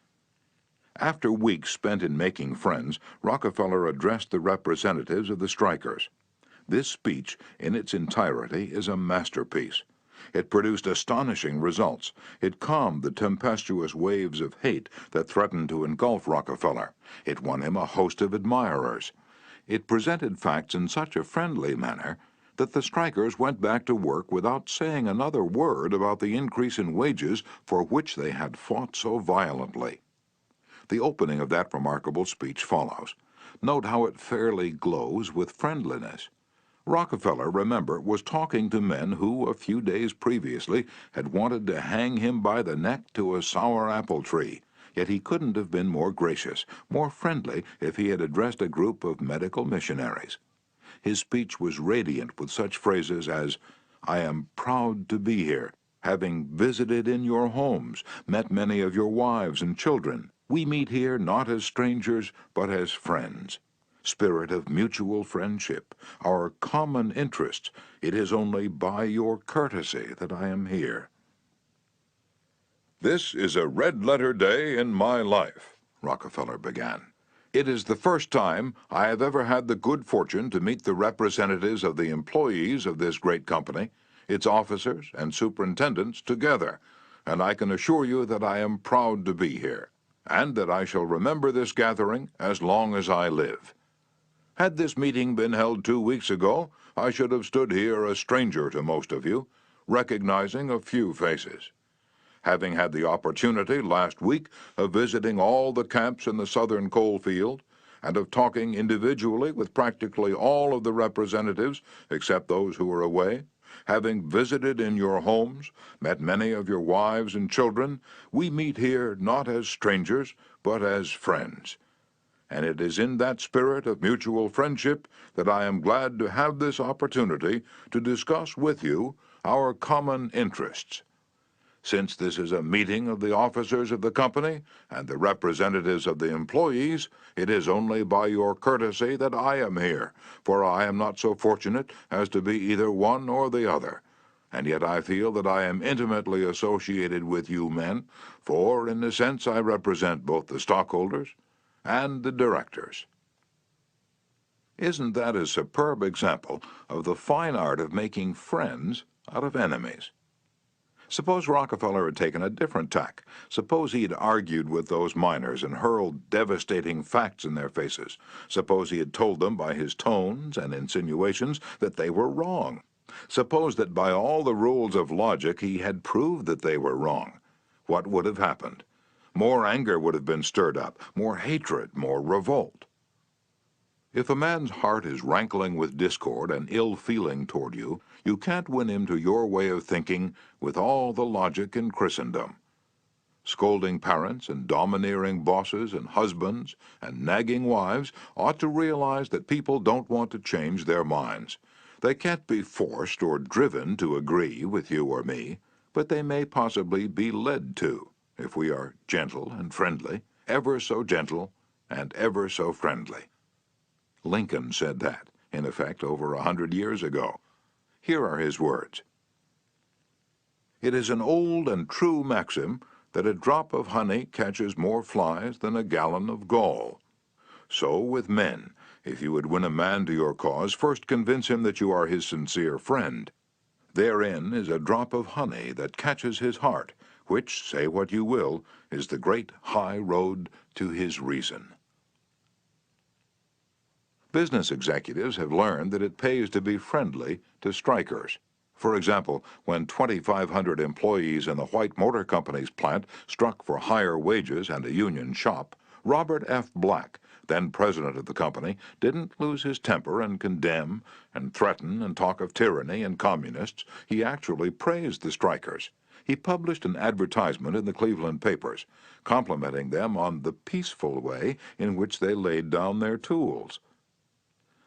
After weeks spent in making friends, Rockefeller addressed the representatives of the strikers. This speech, in its entirety, is a masterpiece. It produced astonishing results. It calmed the tempestuous waves of hate that threatened to engulf Rockefeller. It won him a host of admirers. It presented facts in such a friendly manner that the strikers went back to work without saying another word about the increase in wages for which they had fought so violently. The opening of that remarkable speech follows. Note how it fairly glows with friendliness. Rockefeller, remember, was talking to men who, a few days previously, had wanted to hang him by the neck to a sour apple tree. Yet he couldn't have been more gracious, more friendly, if he had addressed a group of medical missionaries. His speech was radiant with such phrases as, "I am proud to be here, having visited in your homes, met many of your wives and children. We meet here not as strangers, but as friends. Spirit of mutual friendship, our common interests. It is only by your courtesy that I am here." "This is a red-letter day in my life," Rockefeller began. "It is the first time I have ever had the good fortune to meet the representatives of the employees of this great company, its officers and superintendents together, and I can assure you that I am proud to be here, and that I shall remember this gathering as long as I live. Had this meeting been held 2 weeks ago, I should have stood here a stranger to most of you, recognizing a few faces. Having had the opportunity last week of visiting all the camps in the southern coal field, and of talking individually with practically all of the representatives except those who were away, having visited in your homes, met many of your wives and children, we meet here not as strangers, but as friends. And it is in that spirit of mutual friendship that I am glad to have this opportunity to discuss with you our common interests. Since this is a meeting of the officers of the company and the representatives of the employees, it is only by your courtesy that I am here, for I am not so fortunate as to be either one or the other. And yet I feel that I am intimately associated with you men, for in a sense I represent both the stockholders and the directors." Isn't that a superb example of the fine art of making friends out of enemies? Suppose Rockefeller had taken a different tack. Suppose he had argued with those miners and hurled devastating facts in their faces. Suppose he had told them by his tones and insinuations that they were wrong. Suppose that by all the rules of logic he had proved that they were wrong. What would have happened? More anger would have been stirred up, more hatred, more revolt. If a man's heart is rankling with discord and ill feeling toward you, you can't win him to your way of thinking with all the logic in Christendom. Scolding parents and domineering bosses and husbands and nagging wives ought to realize that people don't want to change their minds. They can't be forced or driven to agree with you or me, but they may possibly be led to, if we are gentle and friendly, ever so gentle and ever so friendly. Lincoln said that, in effect, over 100 years ago. Here are his words. It is an old and true maxim that a drop of honey catches more flies than a gallon of gall. So with men, if you would win a man to your cause, first convince him that you are his sincere friend. Therein is a drop of honey that catches his heart, which, say what you will, is the great high road to his reason. Business executives have learned that it pays to be friendly to strikers. For example, when 2,500 employees in the White Motor Company's plant struck for higher wages and a union shop, Robert F. Black, then president of the company, didn't lose his temper and condemn and threaten and talk of tyranny and communists. He actually praised the strikers. He published an advertisement in the Cleveland papers, complimenting them on the peaceful way in which they laid down their tools.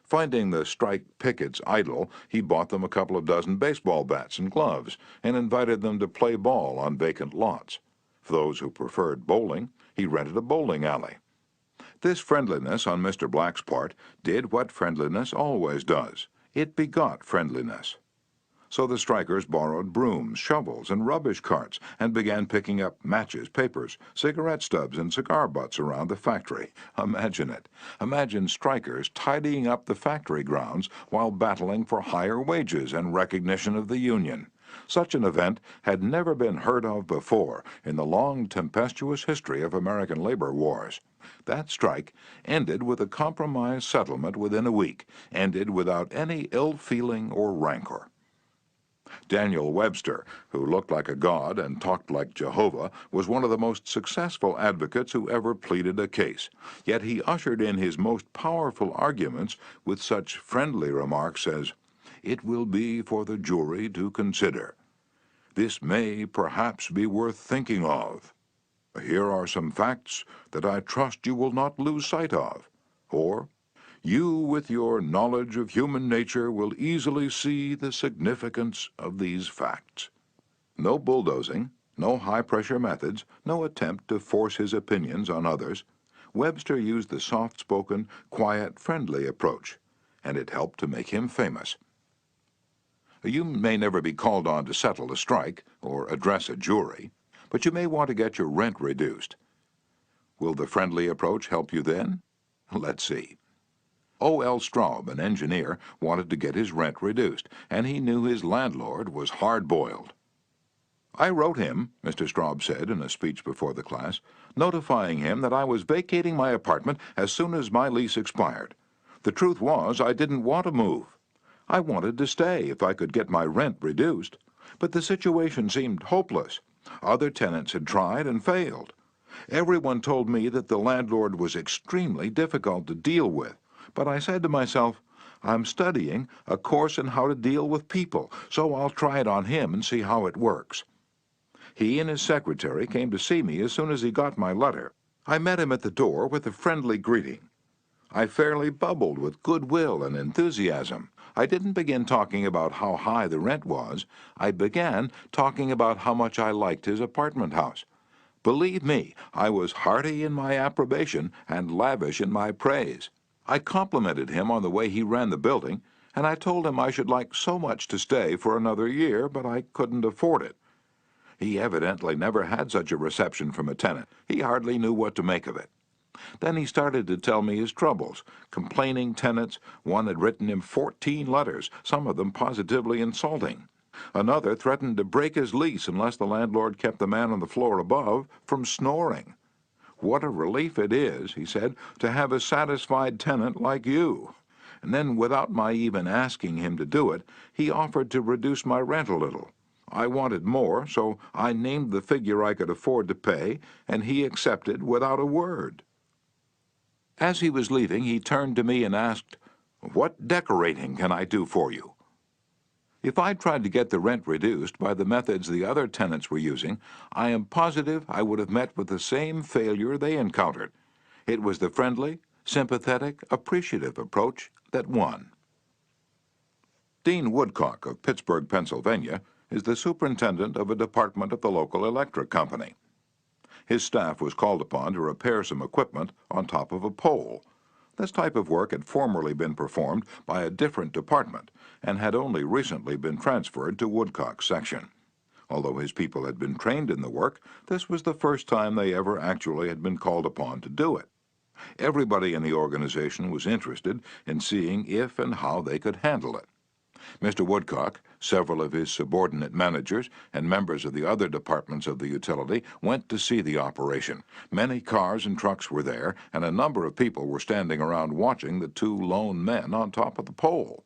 Finding the strike pickets idle, he bought them a couple of dozen baseball bats and gloves and invited them to play ball on vacant lots. For those who preferred bowling, he rented a bowling alley. This friendliness on Mr. Black's part did what friendliness always does. It begot friendliness. So the strikers borrowed brooms, shovels, and rubbish carts and began picking up matches, papers, cigarette stubs, and cigar butts around the factory. Imagine it. Imagine strikers tidying up the factory grounds while battling for higher wages and recognition of the union. Such an event had never been heard of before in the long, tempestuous history of American labor wars. That strike ended with a compromise settlement within a week, ended without any ill feeling or rancor. Daniel Webster, who looked like a god and talked like Jehovah, was one of the most successful advocates who ever pleaded a case. Yet he ushered in his most powerful arguments with such friendly remarks as, "It will be for the jury to consider. This may perhaps be worth thinking of. Here are some facts that I trust you will not lose sight of." Or, "You, with your knowledge of human nature, will easily see the significance of these facts." No bulldozing, no high-pressure methods, no attempt to force his opinions on others. Webster used the soft-spoken, quiet, friendly approach, and it helped to make him famous. You may never be called on to settle a strike or address a jury, but you may want to get your rent reduced. Will the friendly approach help you then? Let's see. O.L. Straub, an engineer, wanted to get his rent reduced, and he knew his landlord was hard-boiled. "I wrote him," Mr. Straub said in a speech before the class, "notifying him that I was vacating my apartment as soon as my lease expired. The truth was, I didn't want to move. I wanted to stay if I could get my rent reduced, but the situation seemed hopeless. Other tenants had tried and failed. Everyone told me that the landlord was extremely difficult to deal with. But I said to myself, I'm studying a course in how to deal with people, so I'll try it on him and see how it works. He and his secretary came to see me as soon as he got my letter. I met him at the door with a friendly greeting. I fairly bubbled with goodwill and enthusiasm. I didn't begin talking about how high the rent was. I began talking about how much I liked his apartment house. Believe me, I was hearty in my approbation and lavish in my praise. I complimented him on the way he ran the building, and I told him I should like so much to stay for another year, but I couldn't afford it. He evidently never had such a reception from a tenant. He hardly knew what to make of it. Then he started to tell me his troubles. Complaining tenants, one had written him 14 letters, some of them positively insulting. Another threatened to break his lease unless the landlord kept the man on the floor above from snoring. "What a relief it is," he said, "to have a satisfied tenant like you." and then, without my even asking him to do it, he offered to reduce my rent a little. I wanted more, so I named the figure I could afford to pay, and he accepted without a word. As he was leaving, he turned to me and asked, "What decorating can I do for you?" If I'd tried to get the rent reduced by the methods the other tenants were using, I am positive I would have met with the same failure they encountered. It was the friendly, sympathetic, appreciative approach that won. Dean Woodcock of Pittsburgh, Pennsylvania, is the superintendent of a department of the local electric company. His staff was called upon to repair some equipment on top of a pole. This type of work had formerly been performed by a different department and had only recently been transferred to Woodcock's section. Although his people had been trained in the work, this was the first time they ever actually had been called upon to do it. Everybody in the organization was interested in seeing if and how they could handle it. Mr. Woodcock, several of his subordinate managers, and members of the other departments of the utility went to see the operation. Many cars and trucks were there, and a number of people were standing around watching the two lone men on top of the pole.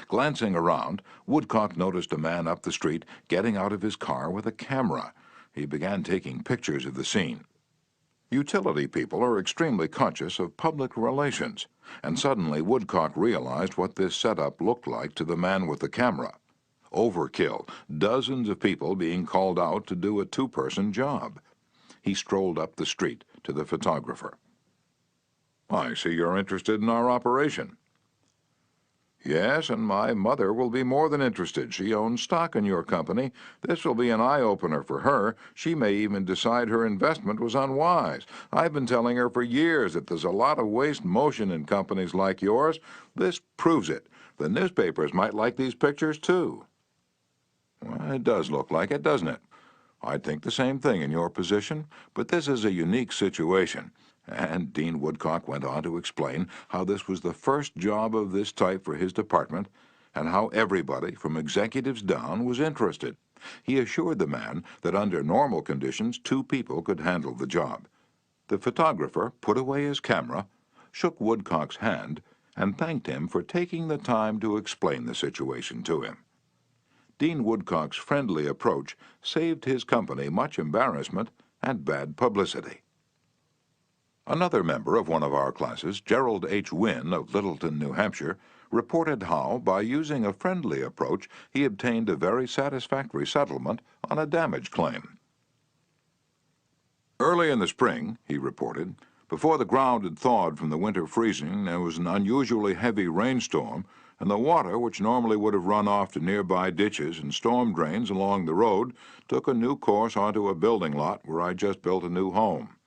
Glancing around, Woodcock noticed a man up the street getting out of his car with a camera. He began taking pictures of the scene. Utility people are extremely conscious of public relations, and suddenly Woodcock realized what this setup looked like to the man with the camera. Overkill, dozens of people being called out to do a two-person job. He strolled up the street to the photographer. "I see you're interested in our operation." "Yes, and my mother will be more than interested. She owns stock in your company. This will be an eye-opener for her. She may even decide her investment was unwise. I've been telling her for years that there's a lot of waste motion in companies like yours. This proves it. The newspapers might like these pictures, too." "Well, it does look like it, doesn't it? I'd think the same thing in your position, but this is a unique situation." And Dean Woodcock went on to explain how this was the first job of this type for his department, and how everybody, from executives down, was interested. He assured the man that under normal conditions, two people could handle the job. The photographer put away his camera, shook Woodcock's hand, and thanked him for taking the time to explain the situation to him. Dean Woodcock's friendly approach saved his company much embarrassment and bad publicity. Another member of one of our classes, Gerald H. Wynn of Littleton, New Hampshire, reported how, by using a friendly approach, he obtained a very satisfactory settlement on a damage claim. "Early in the spring," he reported, "before the ground had thawed from the winter freezing, there was an unusually heavy rainstorm, and the water, which normally would have run off to nearby ditches and storm drains along the road, took a new course onto a building lot where I just built a new home.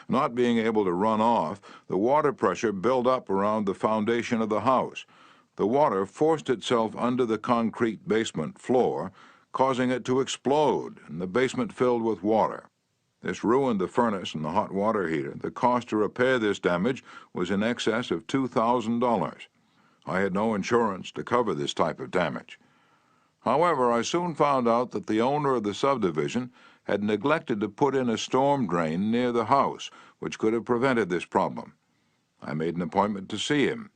Not being able to run off, the water pressure built up around the foundation of the house. The water forced itself under the concrete basement floor, causing it to explode, and the basement filled with water. This ruined the furnace and the hot water heater. The cost to repair this damage was in excess of $2,000. I had no insurance to cover this type of damage. However, I soon found out that the owner of the subdivision had neglected to put in a storm drain near the house, which could have prevented this problem. I made an appointment to see him.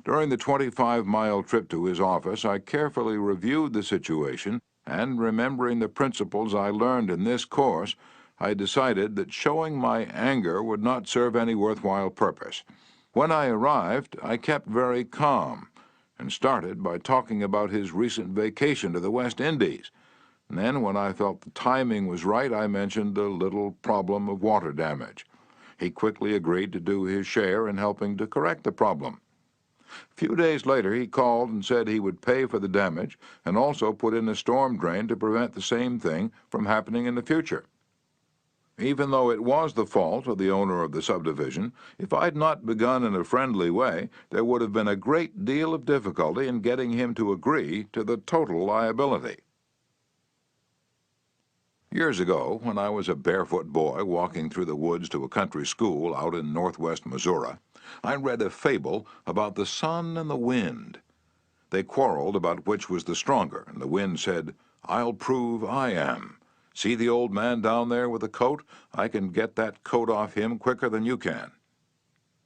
During the 25-mile trip to his office, I carefully reviewed the situation, and remembering the principles I learned in this course, I decided that showing my anger would not serve any worthwhile purpose. When I arrived, I kept very calm and started by talking about his recent vacation to the West Indies. And then, when I felt the timing was right, I mentioned the little problem of water damage. He quickly agreed to do his share in helping to correct the problem. A few days later, he called and said he would pay for the damage and also put in a storm drain to prevent the same thing from happening in the future. Even though it was the fault of the owner of the subdivision, if I'd not begun in a friendly way, there would have been a great deal of difficulty in getting him to agree to the total liability. Years ago, when I was a barefoot boy walking through the woods to a country school out in northwest Missouri, I read a fable about the sun and the wind. They quarreled about which was the stronger, and the wind said, "I'll prove I am. See the old man down there with the coat? I can get that coat off him quicker than you can."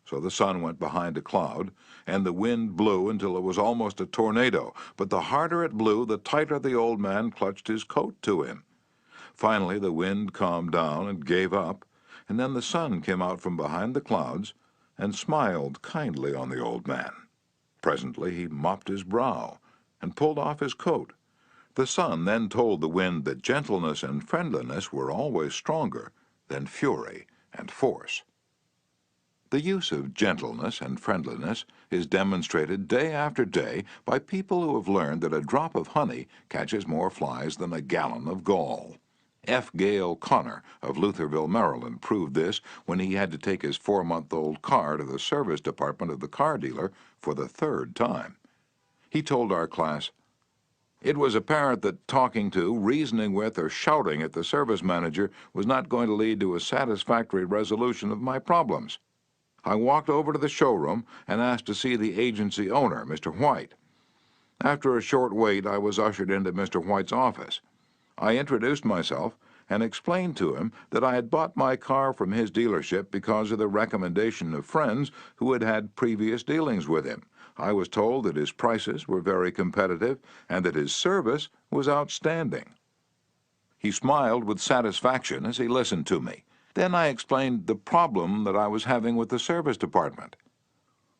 So the sun went behind a cloud, and the wind blew until it was almost a tornado. But the harder it blew, the tighter the old man clutched his coat to him. Finally, the wind calmed down and gave up, and then the sun came out from behind the clouds and smiled kindly on the old man. Presently he mopped his brow and pulled off his coat. The sun then told the wind that gentleness and friendliness were always stronger than fury and force. The use of gentleness and friendliness is demonstrated day after day by people who have learned that a drop of honey catches more flies than a gallon of gall. F. Gale Connor of Lutherville, Maryland, proved this when he had to take his 4-month-old car to the service department of the car dealer for the 3rd time. He told our class, "It was apparent that talking to, reasoning with, or shouting at the service manager was not going to lead to a satisfactory resolution of my problems. I walked over to the showroom and asked to see the agency owner, Mr. White. After a short wait, I was ushered into Mr. White's office. I introduced myself and explained to him that I had bought my car from his dealership because of the recommendation of friends who had had previous dealings with him. I was told that his prices were very competitive and that his service was outstanding." He smiled with satisfaction as he listened to me. Then I explained the problem that I was having with the service department.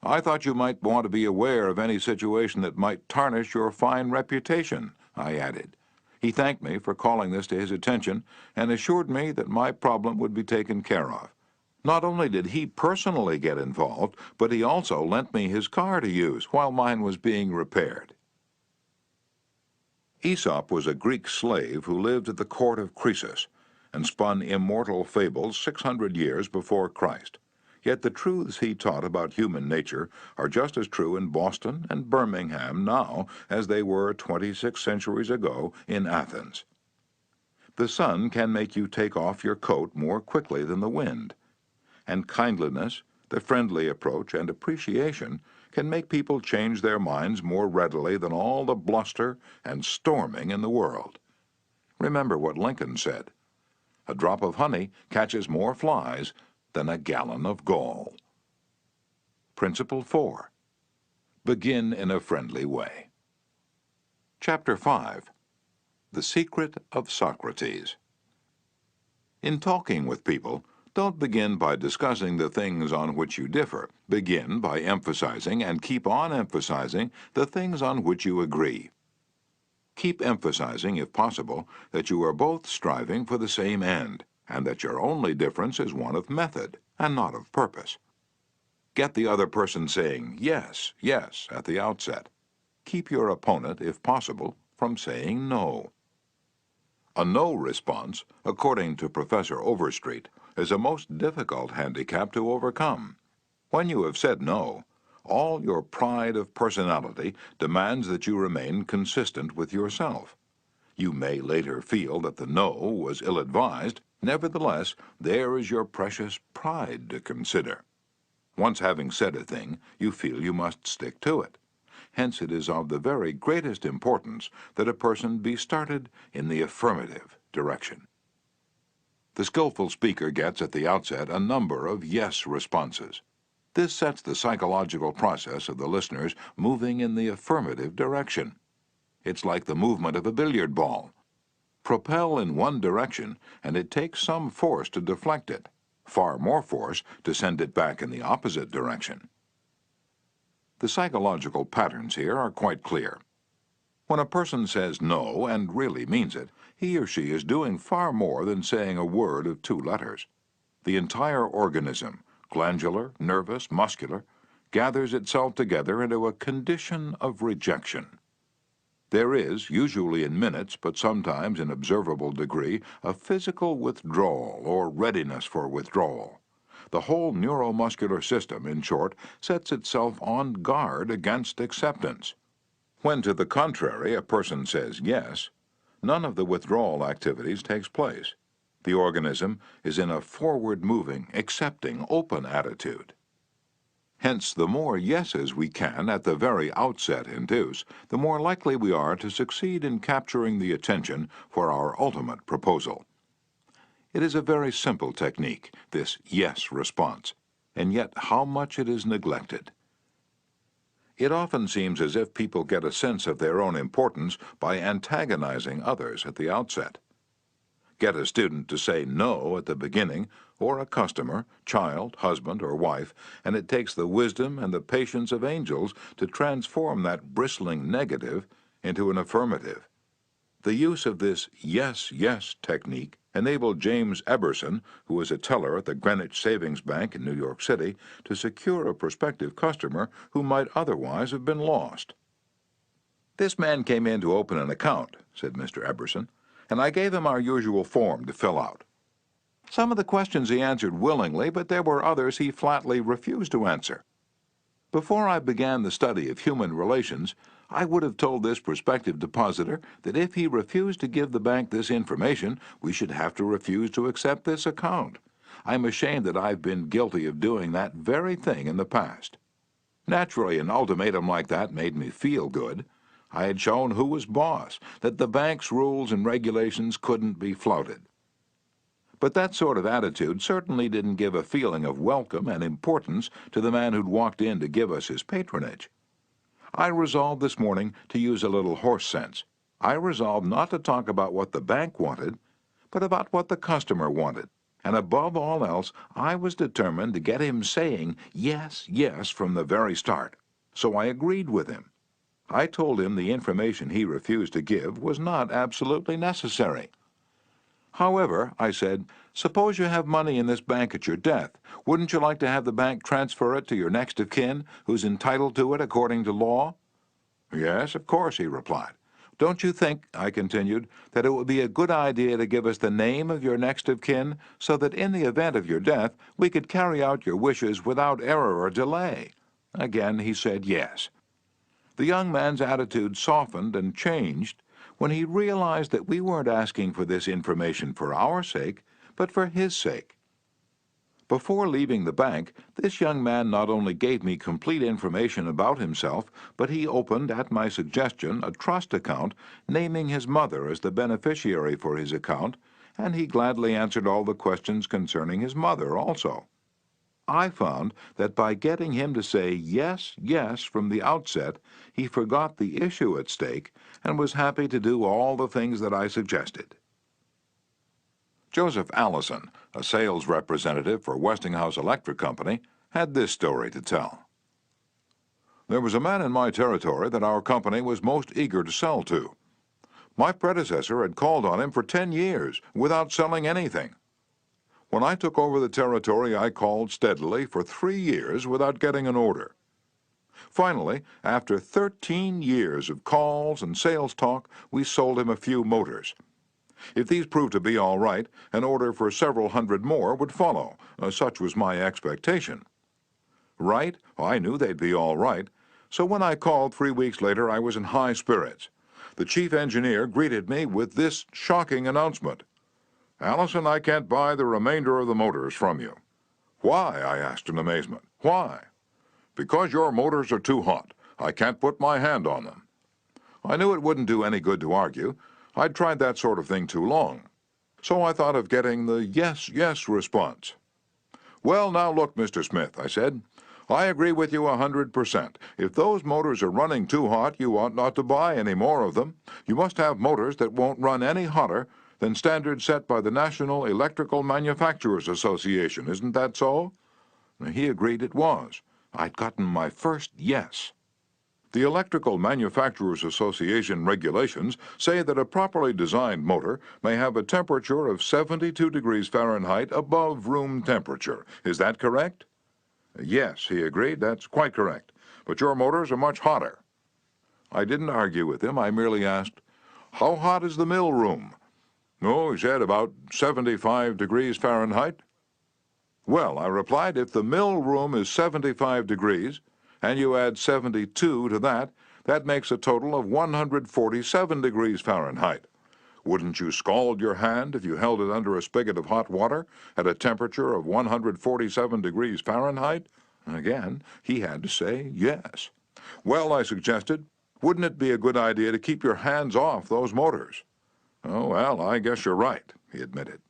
"I thought you might want to be aware of any situation that might tarnish your fine reputation," I added. He thanked me for calling this to his attention and assured me that my problem would be taken care of. Not only did he personally get involved, but he also lent me his car to use while mine was being repaired. Aesop was a Greek slave who lived at the court of Croesus and spun immortal fables 600 years before Christ. Yet the truths he taught about human nature are just as true in Boston and Birmingham now as they were 26 centuries ago in Athens. The sun can make you take off your coat more quickly than the wind, and kindliness, the friendly approach, and appreciation can make people change their minds more readily than all the bluster and storming in the world. Remember what Lincoln said, "A drop of honey catches more flies than a gallon of gall." Principle 4. Begin in a friendly way. Chapter 5. The Secret of Socrates. In talking with people, don't begin by discussing the things on which you differ. Begin by emphasizing and keep on emphasizing the things on which you agree. Keep emphasizing, if possible, that you are both striving for the same end, and that your only difference is one of method and not of purpose. Get the other person saying yes, yes at the outset. Keep your opponent, if possible, from saying no. A no response, according to Professor Overstreet, is a most difficult handicap to overcome. When you have said no, all your pride of personality demands that you remain consistent with yourself. You may later feel that the no was ill-advised. Nevertheless, there is your precious pride to consider. Once having said a thing, you feel you must stick to it. Hence it is of the very greatest importance that a person be started in the affirmative direction. The skillful speaker gets at the outset a number of yes responses. This sets the psychological process of the listeners moving in the affirmative direction. It's like the movement of a billiard ball. Propel in one direction, and it takes some force to deflect it, far more force to send it back in the opposite direction. The psychological patterns here are quite clear. When a person says no and really means it, he or she is doing far more than saying a word of 2 letters. The entire organism, glandular, nervous, muscular, gathers itself together into a condition of rejection. There is, usually in minutes, but sometimes in observable degree, a physical withdrawal or readiness for withdrawal. The whole neuromuscular system, in short, sets itself on guard against acceptance. When, to the contrary, a person says yes, none of the withdrawal activities takes place. The organism is in a forward-moving, accepting, open attitude. Hence, the more yeses we can at the very outset induce, the more likely we are to succeed in capturing the attention for our ultimate proposal. It is a very simple technique, this yes response. and yet how much it is neglected. It often seems as if people get a sense of their own importance by antagonizing others at the outset. Get a student to say no at the beginning, or a customer, child, husband, or wife, and it takes the wisdom and the patience of angels to transform that bristling negative into an affirmative. The use of this yes, yes technique enabled James Eberson, who was a teller at the Greenwich Savings Bank in New York City, to secure a prospective customer who might otherwise have been lost. "This man came in to open an account," said Mr. Eberson, "and I gave him our usual form to fill out. Some of the questions he answered willingly, but there were others he flatly refused to answer. Before I began the study of human relations, I would have told this prospective depositor that if he refused to give the bank this information, we should have to refuse to accept this account. I'm ashamed that I've been guilty of doing that very thing in the past. Naturally, an ultimatum like that made me feel good. I had shown who was boss, that the bank's rules and regulations couldn't be flouted. But that sort of attitude certainly didn't give a feeling of welcome and importance to the man who'd walked in to give us his patronage. I resolved this morning to use a little horse sense. I resolved not to talk about what the bank wanted, but about what the customer wanted. And above all else, I was determined to get him saying yes, yes from the very start. So I agreed with him. I told him the information he refused to give was not absolutely necessary. However, I said, suppose you have money in this bank at your death. Wouldn't you like to have the bank transfer it to your next of kin, who's entitled to it according to law? Yes, of course, he replied. Don't you think, I continued, that it would be a good idea to give us the name of your next of kin, so that in the event of your death we could carry out your wishes without error or delay? Again he said yes. The young man's attitude softened and changed when he realized that we weren't asking for this information for our sake, but for his sake. Before leaving the bank, this young man not only gave me complete information about himself, but he opened, at my suggestion, a trust account, naming his mother as the beneficiary for his account, and he gladly answered all the questions concerning his mother also. I found that by getting him to say yes, yes from the outset, he forgot the issue at stake and was happy to do all the things that I suggested. Joseph Allison, a sales representative for Westinghouse Electric Company, had this story to tell. There was a man in my territory that our company was most eager to sell to. My predecessor had called on him for 10 years without selling anything. When I took over the territory, I called steadily for 3 years without getting an order. Finally, after 13 years of calls and sales talk, we sold him a few motors. If these proved to be all right, an order for several hundred more would follow. Such was my expectation. Right? I knew they'd be all right. So when I called 3 weeks later, I was in high spirits. The chief engineer greeted me with this shocking announcement. Allison, I can't buy the remainder of the motors from you. Why? I asked in amazement. Why? Because your motors are too hot. I can't put my hand on them. I knew it wouldn't do any good to argue. I'd tried that sort of thing too long. So I thought of getting the yes, yes response. Well, now look, Mr. Smith, I said. I agree with you 100%. If those motors are running too hot, you ought not to buy any more of them. You must have motors that won't run any hotter than standards set by the National Electrical Manufacturers Association. Isn't that so? He agreed it was. I'd gotten my first yes. The Electrical Manufacturers Association regulations say that a properly designed motor may have a temperature of 72 degrees Fahrenheit above room temperature. Is that correct? Yes, he agreed. That's quite correct. But your motors are much hotter. I didn't argue with him. I merely asked, how hot is the mill room? Oh, he said, about 75 degrees Fahrenheit. Well, I replied, if the mill room is 75 degrees, and you add 72 to that, that makes a total of 147 degrees Fahrenheit. Wouldn't you scald your hand if you held it under a spigot of hot water at a temperature of 147 degrees Fahrenheit? Again, he had to say yes. Well, I suggested, wouldn't it be a good idea to keep your hands off those motors? Oh, well, I guess you're right, he admitted.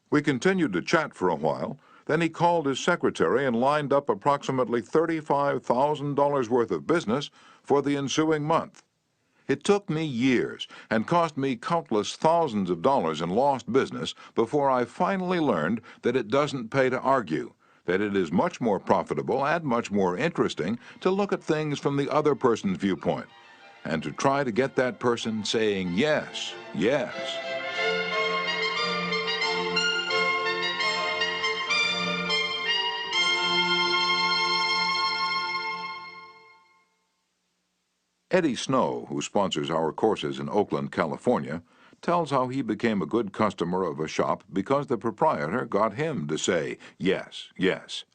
We continued to chat for a while, Then he called his secretary and lined up approximately $35,000 worth of business for the ensuing month. It took me years and cost me countless thousands of dollars in lost business before I finally learned that it doesn't pay to argue, that it is much more profitable and much more interesting to look at things from the other person's viewpoint and to try to get that person saying yes, yes. Eddie Snow, who sponsors our courses in Oakland, California, tells how he became a good customer of a shop because the proprietor got him to say yes, yes.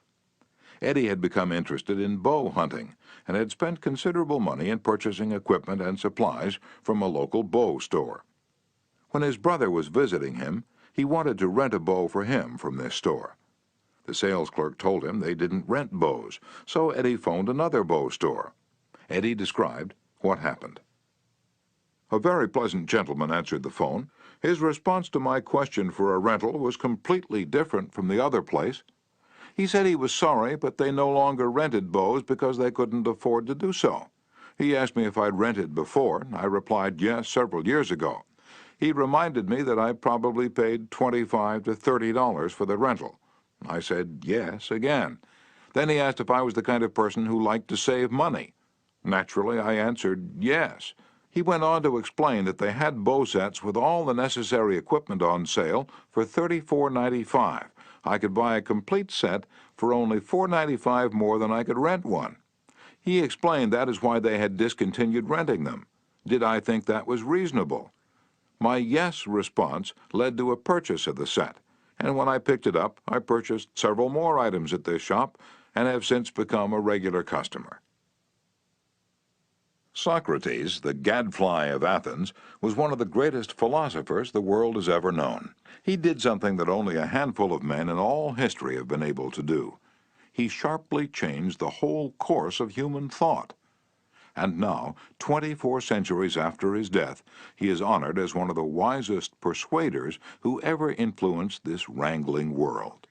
Eddie had become interested in bow hunting and had spent considerable money in purchasing equipment and supplies from a local bow store. When his brother was visiting him, he wanted to rent a bow for him from this store. The sales clerk told him they didn't rent bows, so Eddie phoned another bow store. Eddie described what happened. A very pleasant gentleman answered the phone. His response to my question for a rental was completely different from the other place. He said he was sorry, but they no longer rented bows because they couldn't afford to do so. He asked me if I'd rented before. I replied yes several years ago. He reminded me that I probably paid $25 to $30 for the rental. I said yes again. Then he asked if I was the kind of person who liked to save money. Naturally, I answered yes. He went on to explain that they had bow sets with all the necessary equipment on sale for $34.95. I could buy a complete set for only $4.95 more than I could rent one. He explained that is why they had discontinued renting them. Did I think that was reasonable? My yes response led to a purchase of the set, and when I picked it up, I purchased several more items at this shop and have since become a regular customer. Socrates, the gadfly of Athens, was one of the greatest philosophers the world has ever known. He did something that only a handful of men in all history have been able to do. He sharply changed the whole course of human thought. And now, 24 centuries after his death, he is honored as one of the wisest persuaders who ever influenced this wrangling world.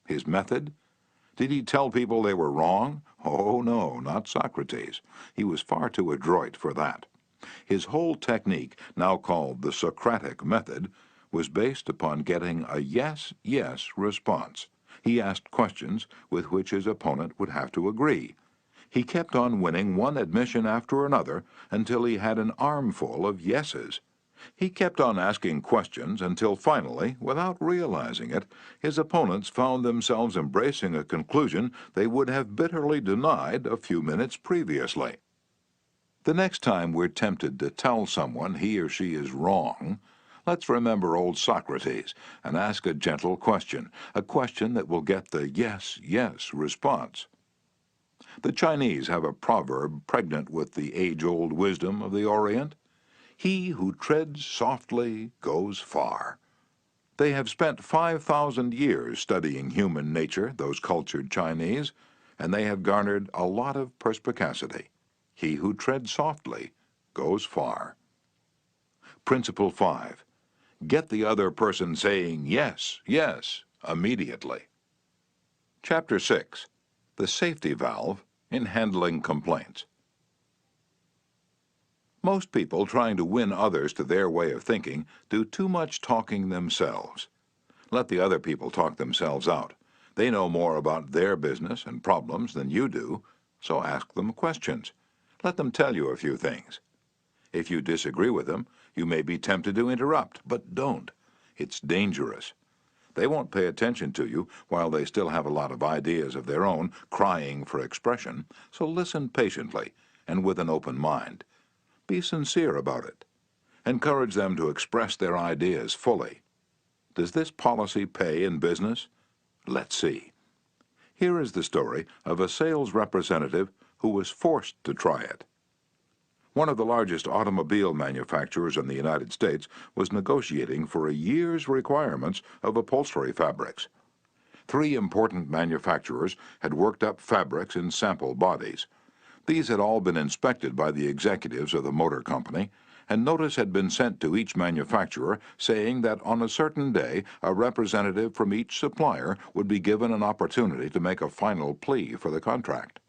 His method? Did he tell people they were wrong? Oh, no, not Socrates. He was far too adroit for that. His whole technique, now called the Socratic method, was based upon getting a yes, yes response. He asked questions with which his opponent would have to agree. He kept on winning one admission after another until he had an armful of yeses. He kept on asking questions until finally, without realizing it, his opponents found themselves embracing a conclusion they would have bitterly denied a few minutes previously. The next time we're tempted to tell someone he or she is wrong, let's remember old Socrates and ask a gentle question, a question that will get the yes, yes response. The Chinese have a proverb pregnant with the age-old wisdom of the Orient. He who treads softly goes far. They have spent 5,000 years studying human nature, those cultured Chinese, and they have garnered a lot of perspicacity. He who treads softly goes far. Principle 5. Get the other person saying yes, yes, immediately. Chapter 6. The safety valve in handling complaints. Most people trying to win others to their way of thinking do too much talking themselves. Let the other people talk themselves out. They know more about their business and problems than you do, so ask them questions. Let them tell you a few things. If you disagree with them, you may be tempted to interrupt, but don't. It's dangerous. They won't pay attention to you while they still have a lot of ideas of their own crying for expression, so listen patiently and with an open mind. Be sincere about it. Encourage them to express their ideas fully. Does this policy pay in business? Let's see. Here is the story of a sales representative who was forced to try it. One of the largest automobile manufacturers in the United States was negotiating for a year's requirements of upholstery fabrics. 3 important manufacturers had worked up fabrics in sample bodies. These had all been inspected by the executives of the motor company, and notice had been sent to each manufacturer saying that on a certain day a representative from each supplier would be given an opportunity to make a final plea for the contract.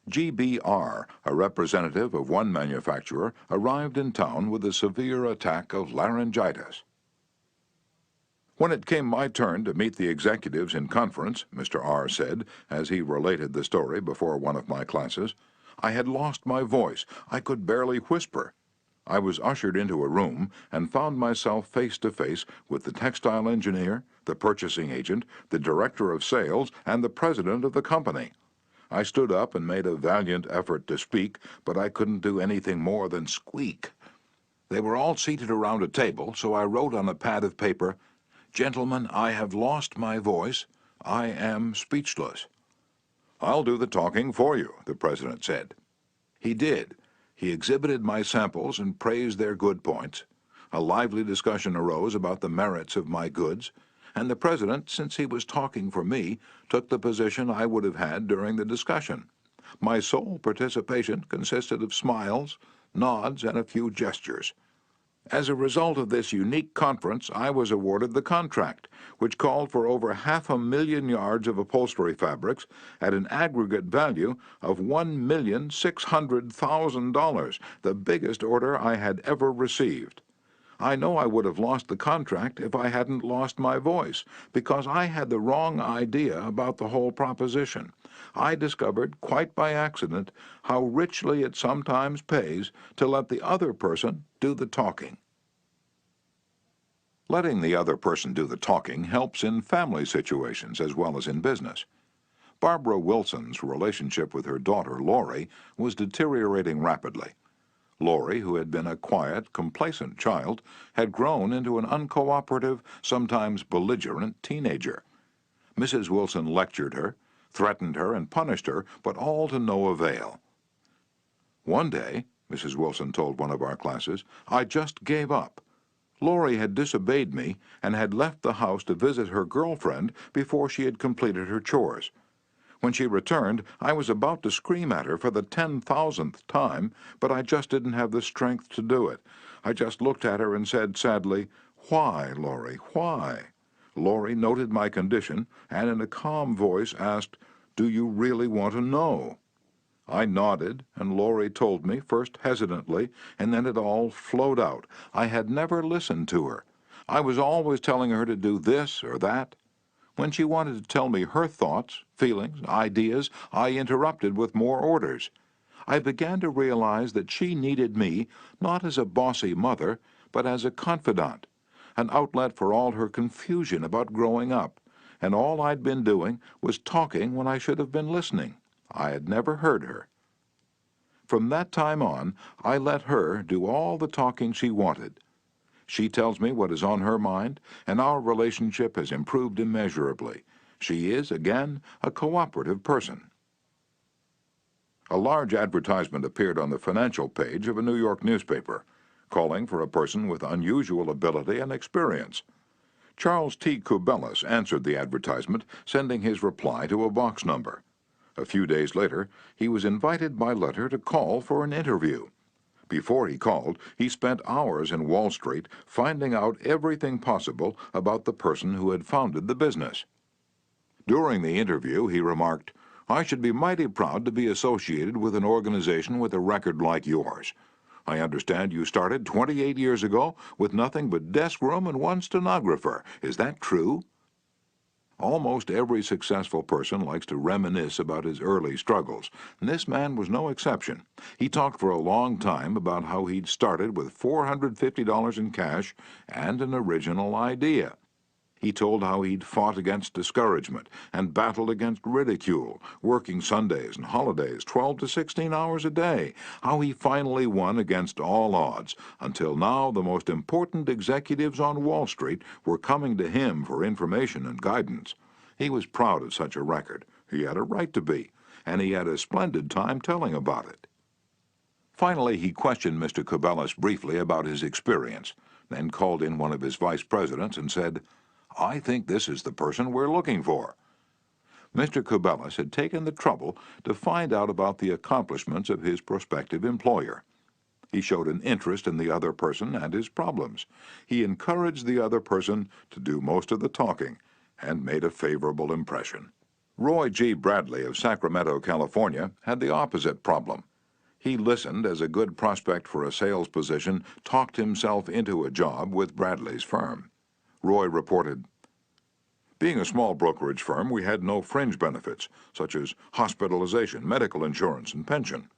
GBR, a representative of one manufacturer, arrived in town with a severe attack of laryngitis. When it came my turn to meet the executives in conference, Mr. R. said, as he related the story before one of my classes, I had lost my voice. I could barely whisper. I was ushered into a room and found myself face to face with the textile engineer, the purchasing agent, the director of sales, and the president of the company. I stood up and made a valiant effort to speak, but I couldn't do anything more than squeak. They were all seated around a table, so I wrote on a pad of paper, "Gentlemen, I have lost my voice. I am speechless." "I'll do the talking for you," the president said. He did. He exhibited my samples and praised their good points. A lively discussion arose about the merits of my goods, and the president, since he was talking for me, took the position I would have had during the discussion. My sole participation consisted of smiles, nods, and a few gestures. As a result of this unique conference, I was awarded the contract, which called for over 500,000 yards of upholstery fabrics at an aggregate value of $1,600,000, the biggest order I had ever received. I know I would have lost the contract if I hadn't lost my voice, because I had the wrong idea about the whole proposition. I discovered, quite by accident, how richly it sometimes pays to let the other person do the talking. Letting the other person do the talking helps in family situations as well as in business. Barbara Wilson's relationship with her daughter, Lori, was deteriorating rapidly. Lori, who had been a quiet, complacent child, had grown into an uncooperative, sometimes belligerent teenager. Mrs. Wilson lectured her, threatened her, and punished her, but all to no avail. One day, Mrs. Wilson told one of our classes, I just gave up. Lori had disobeyed me and had left the house to visit her girlfriend before she had completed her chores. When she returned, I was about to scream at her for the 10,000th time, but I just didn't have the strength to do it. I just looked at her and said sadly, "Why, Lori, why?" Lori noted my condition and in a calm voice asked, "Do you really want to know?" I nodded, and Lori told me, first hesitantly, and then it all flowed out. I had never listened to her. I was always telling her to do this or that. When she wanted to tell me her thoughts, feelings, ideas, I interrupted with more orders. I began to realize that she needed me not as a bossy mother, but as a confidant, an outlet for all her confusion about growing up, and all I'd been doing was talking when I should have been listening. I had never heard her. From that time on, I let her do all the talking she wanted. She tells me what is on her mind, and our relationship has improved immeasurably. She is, again, a cooperative person. A large advertisement appeared on the financial page of a New York newspaper, calling for a person with unusual ability and experience. Charles T. Kubellis answered the advertisement, sending his reply to a box number. A few days later, he was invited by letter to call for an interview. Before he called, he spent hours in Wall Street finding out everything possible about the person who had founded the business. During the interview, he remarked, "I should be mighty proud to be associated with an organization with a record like yours. I understand you started 28 years ago with nothing but desk room and one stenographer. Is that true?" Almost every successful person likes to reminisce about his early struggles, and this man was no exception. He talked for a long time about how he'd started with $450 in cash and an original idea. He told how he'd fought against discouragement and battled against ridicule, working Sundays and holidays 12 to 16 hours a day, how he finally won against all odds, until now the most important executives on Wall Street were coming to him for information and guidance. He was proud of such a record. He had a right to be, and he had a splendid time telling about it. Finally, he questioned Mr. Kubellis briefly about his experience, then called in one of his vice presidents and said, "I think this is the person we're looking for." Mr. Kubellis had taken the trouble to find out about the accomplishments of his prospective employer. He showed an interest in the other person and his problems. He encouraged the other person to do most of the talking and made a favorable impression. Roy G. Bradley of Sacramento, California, had the opposite problem. He listened as a good prospect for a sales position talked himself into a job with Bradley's firm. Roy reported, "Being a small brokerage firm, we had no fringe benefits, such as hospitalization, medical insurance, and pension.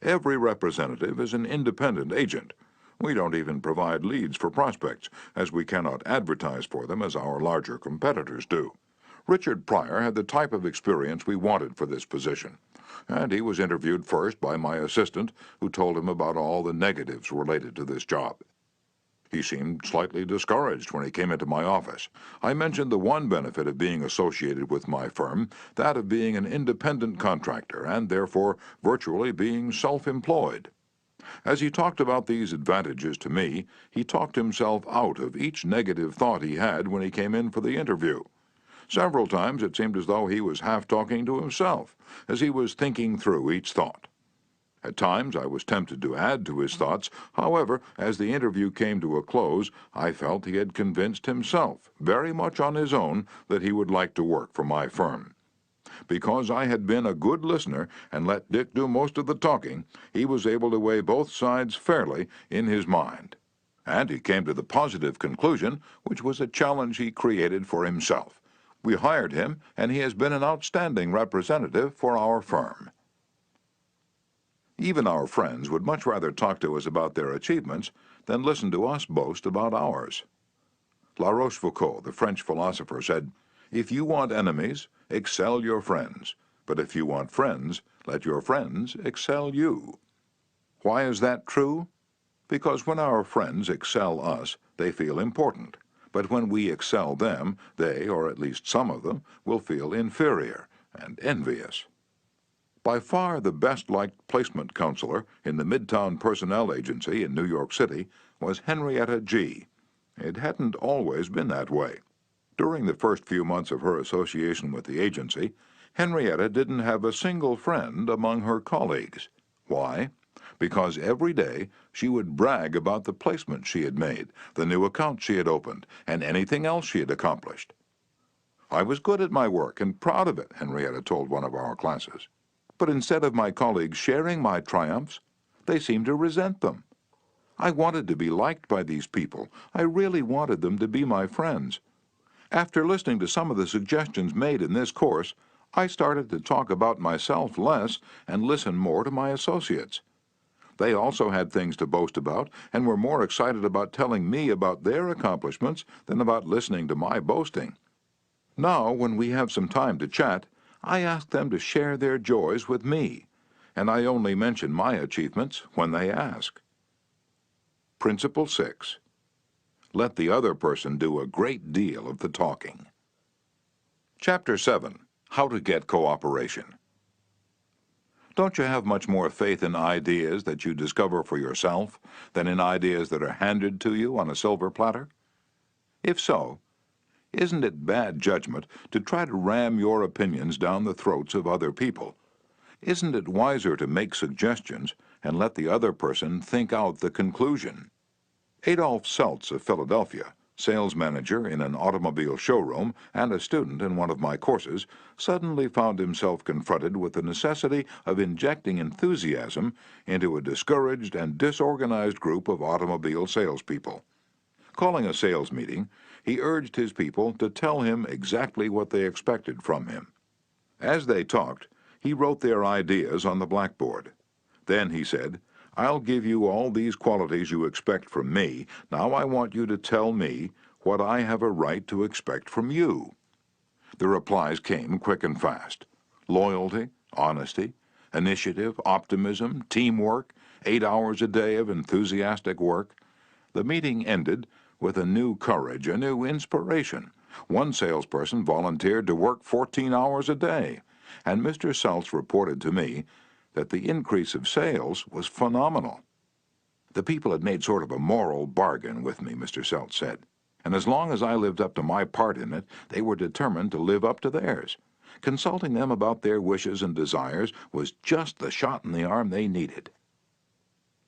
Every representative is an independent agent. We don't even provide leads for prospects, as we cannot advertise for them as our larger competitors do. Richard Pryor had the type of experience we wanted for this position, and he was interviewed first by my assistant, who told him about all the negatives related to this job. He seemed slightly discouraged when he came into my office. I mentioned the one benefit of being associated with my firm, that of being an independent contractor and therefore virtually being self-employed. As he talked about these advantages to me, he talked himself out of each negative thought he had when he came in for the interview. Several times it seemed as though he was half talking to himself, as he was thinking through each thought. At times I was tempted to add to his thoughts. However, as the interview came to a close, I felt he had convinced himself, very much on his own, that he would like to work for my firm. Because I had been a good listener and let Dick do most of the talking, he was able to weigh both sides fairly in his mind. And he came to the positive conclusion, which was a challenge he created for himself. We hired him, and he has been an outstanding representative for our firm." Even our friends would much rather talk to us about their achievements than listen to us boast about ours. La Rochefoucauld, the French philosopher, said, "If you want enemies, excel your friends. But if you want friends, let your friends excel you." Why is that true? Because when our friends excel us, they feel important. But when we excel them, they, or at least some of them, will feel inferior and envious. By far the best-liked placement counselor in the Midtown Personnel Agency in New York City was Henrietta G. It hadn't always been that way. During the first few months of her association with the agency, Henrietta didn't have a single friend among her colleagues. Why? Because every day she would brag about the placement she had made, the new account she had opened, and anything else she had accomplished. "I was good at my work and proud of it," Henrietta told one of our classes. "But instead of my colleagues sharing my triumphs, they seemed to resent them. I wanted to be liked by these people. I really wanted them to be my friends. After listening to some of the suggestions made in this course, I started to talk about myself less and listen more to my associates. They also had things to boast about and were more excited about telling me about their accomplishments than about listening to my boasting. Now, when we have some time to chat, I ask them to share their joys with me, and I only mention my achievements when they ask." Principle 6. Let the other person do a great deal of the talking. Chapter 7. How to Get Cooperation. Don't you have much more faith in ideas that you discover for yourself than in ideas that are handed to you on a silver platter? If so, isn't it bad judgment to try to ram your opinions down the throats of other people? Isn't it wiser to make suggestions and let the other person think out the conclusion? Adolph Seltz of Philadelphia, sales manager in an automobile showroom and a student in one of my courses, suddenly found himself confronted with the necessity of injecting enthusiasm into a discouraged and disorganized group of automobile salespeople. Calling a sales meeting, he urged his people to tell him exactly what they expected from him. As they talked, he wrote their ideas on the blackboard. Then he said, "I'll give you all these qualities you expect from me. Now I want you to tell me what I have a right to expect from you." The replies came quick and fast. Loyalty, honesty, initiative, optimism, teamwork, 8 hours a day of enthusiastic work. The meeting ended with a new courage, a new inspiration. One salesperson volunteered to work 14 hours a day, and Mr. Seltz reported to me that the increase of sales was phenomenal. "The people had made sort of a moral bargain with me," Mr. Seltz said, "and as long as I lived up to my part in it, they were determined to live up to theirs. Consulting them about their wishes and desires was just the shot in the arm they needed."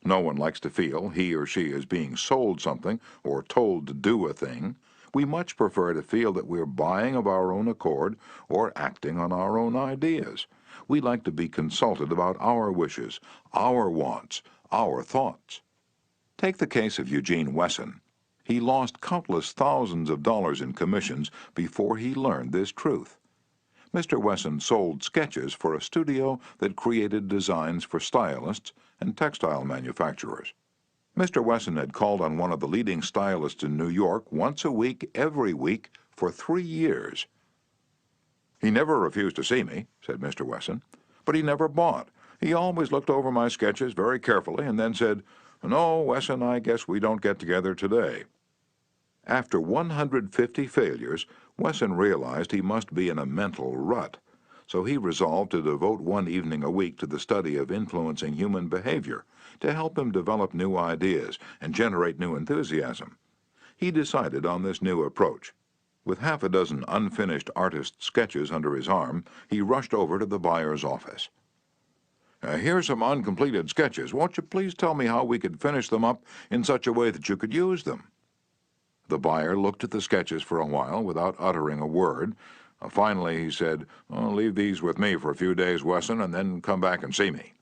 No one likes to feel he or she is being sold something or told to do a thing. We much prefer to feel that we're buying of our own accord or acting on our own ideas. We like to be consulted about our wishes, our wants, our thoughts. Take the case of Eugene Wesson. He lost countless thousands of dollars in commissions before he learned this truth. Mr. Wesson sold sketches for a studio that created designs for stylists and textile manufacturers. Mr. Wesson had called on one of the leading stylists in New York once a week, every week, for 3 years. "He never refused to see me," said Mr. Wesson, "but he never bought. He always looked over my sketches very carefully and then said, 'No, Wesson, I guess we don't get together today.'" After 150 failures, Wesson realized he must be in a mental rut, so he resolved to devote one evening a week to the study of influencing human behavior to help him develop new ideas and generate new enthusiasm. He decided on this new approach. With half a dozen unfinished artist sketches under his arm, he rushed over to the buyer's office. "Here's some uncompleted sketches. Won't you please tell me how we could finish them up in such a way that you could use them?" The buyer looked at the sketches for a while without uttering a word. Finally, he said, "Leave these with me for a few days, Wesson, and then come back and see me."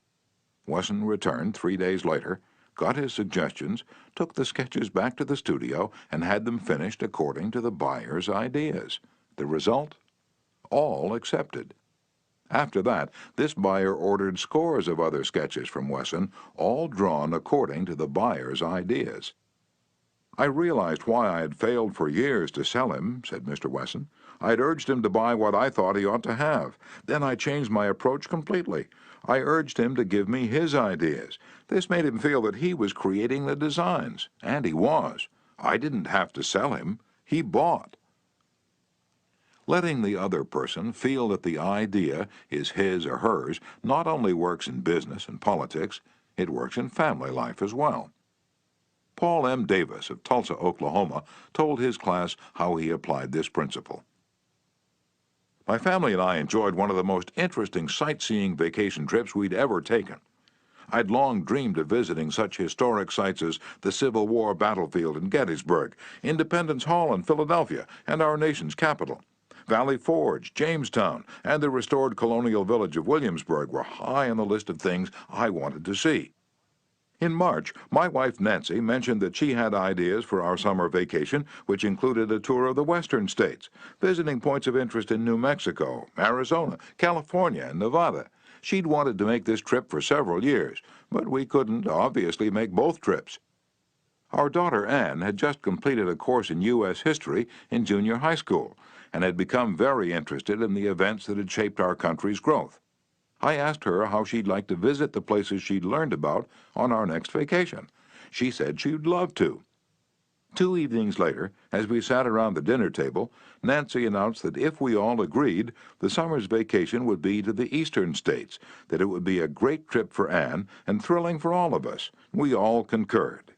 Wesson returned 3 days later, got his suggestions, took the sketches back to the studio, and had them finished according to the buyer's ideas. The result? All accepted. After that, this buyer ordered scores of other sketches from Wesson, all drawn according to the buyer's ideas. "I realized why I had failed for years to sell him," said Mr. Wesson. "I'd urged him to buy what I thought he ought to have. Then I changed my approach completely. I urged him to give me his ideas. This made him feel that he was creating the designs, and he was. I didn't have to sell him. He bought." Letting the other person feel that the idea is his or hers not only works in business and politics, it works in family life as well. Paul M. Davis of Tulsa, Oklahoma, told his class how he applied this principle. "My family and I enjoyed one of the most interesting sightseeing vacation trips we'd ever taken. I'd long dreamed of visiting such historic sites as the Civil War battlefield in Gettysburg, Independence Hall in Philadelphia, and our nation's capital. Valley Forge, Jamestown, and the restored colonial village of Williamsburg were high on the list of things I wanted to see. In March, my wife Nancy mentioned that she had ideas for our summer vacation, which included a tour of the western states, visiting points of interest in New Mexico, Arizona, California, and Nevada. She'd wanted to make this trip for several years, but we couldn't obviously make both trips. Our daughter Anne had just completed a course in U.S. history in junior high school and had become very interested in the events that had shaped our country's growth. I asked her how she'd like to visit the places she'd learned about on our next vacation. She said she'd love to. 2 evenings later, as we sat around the dinner table, Nancy announced that if we all agreed, the summer's vacation would be to the eastern states, that it would be a great trip for Anne and thrilling for all of us. We all concurred.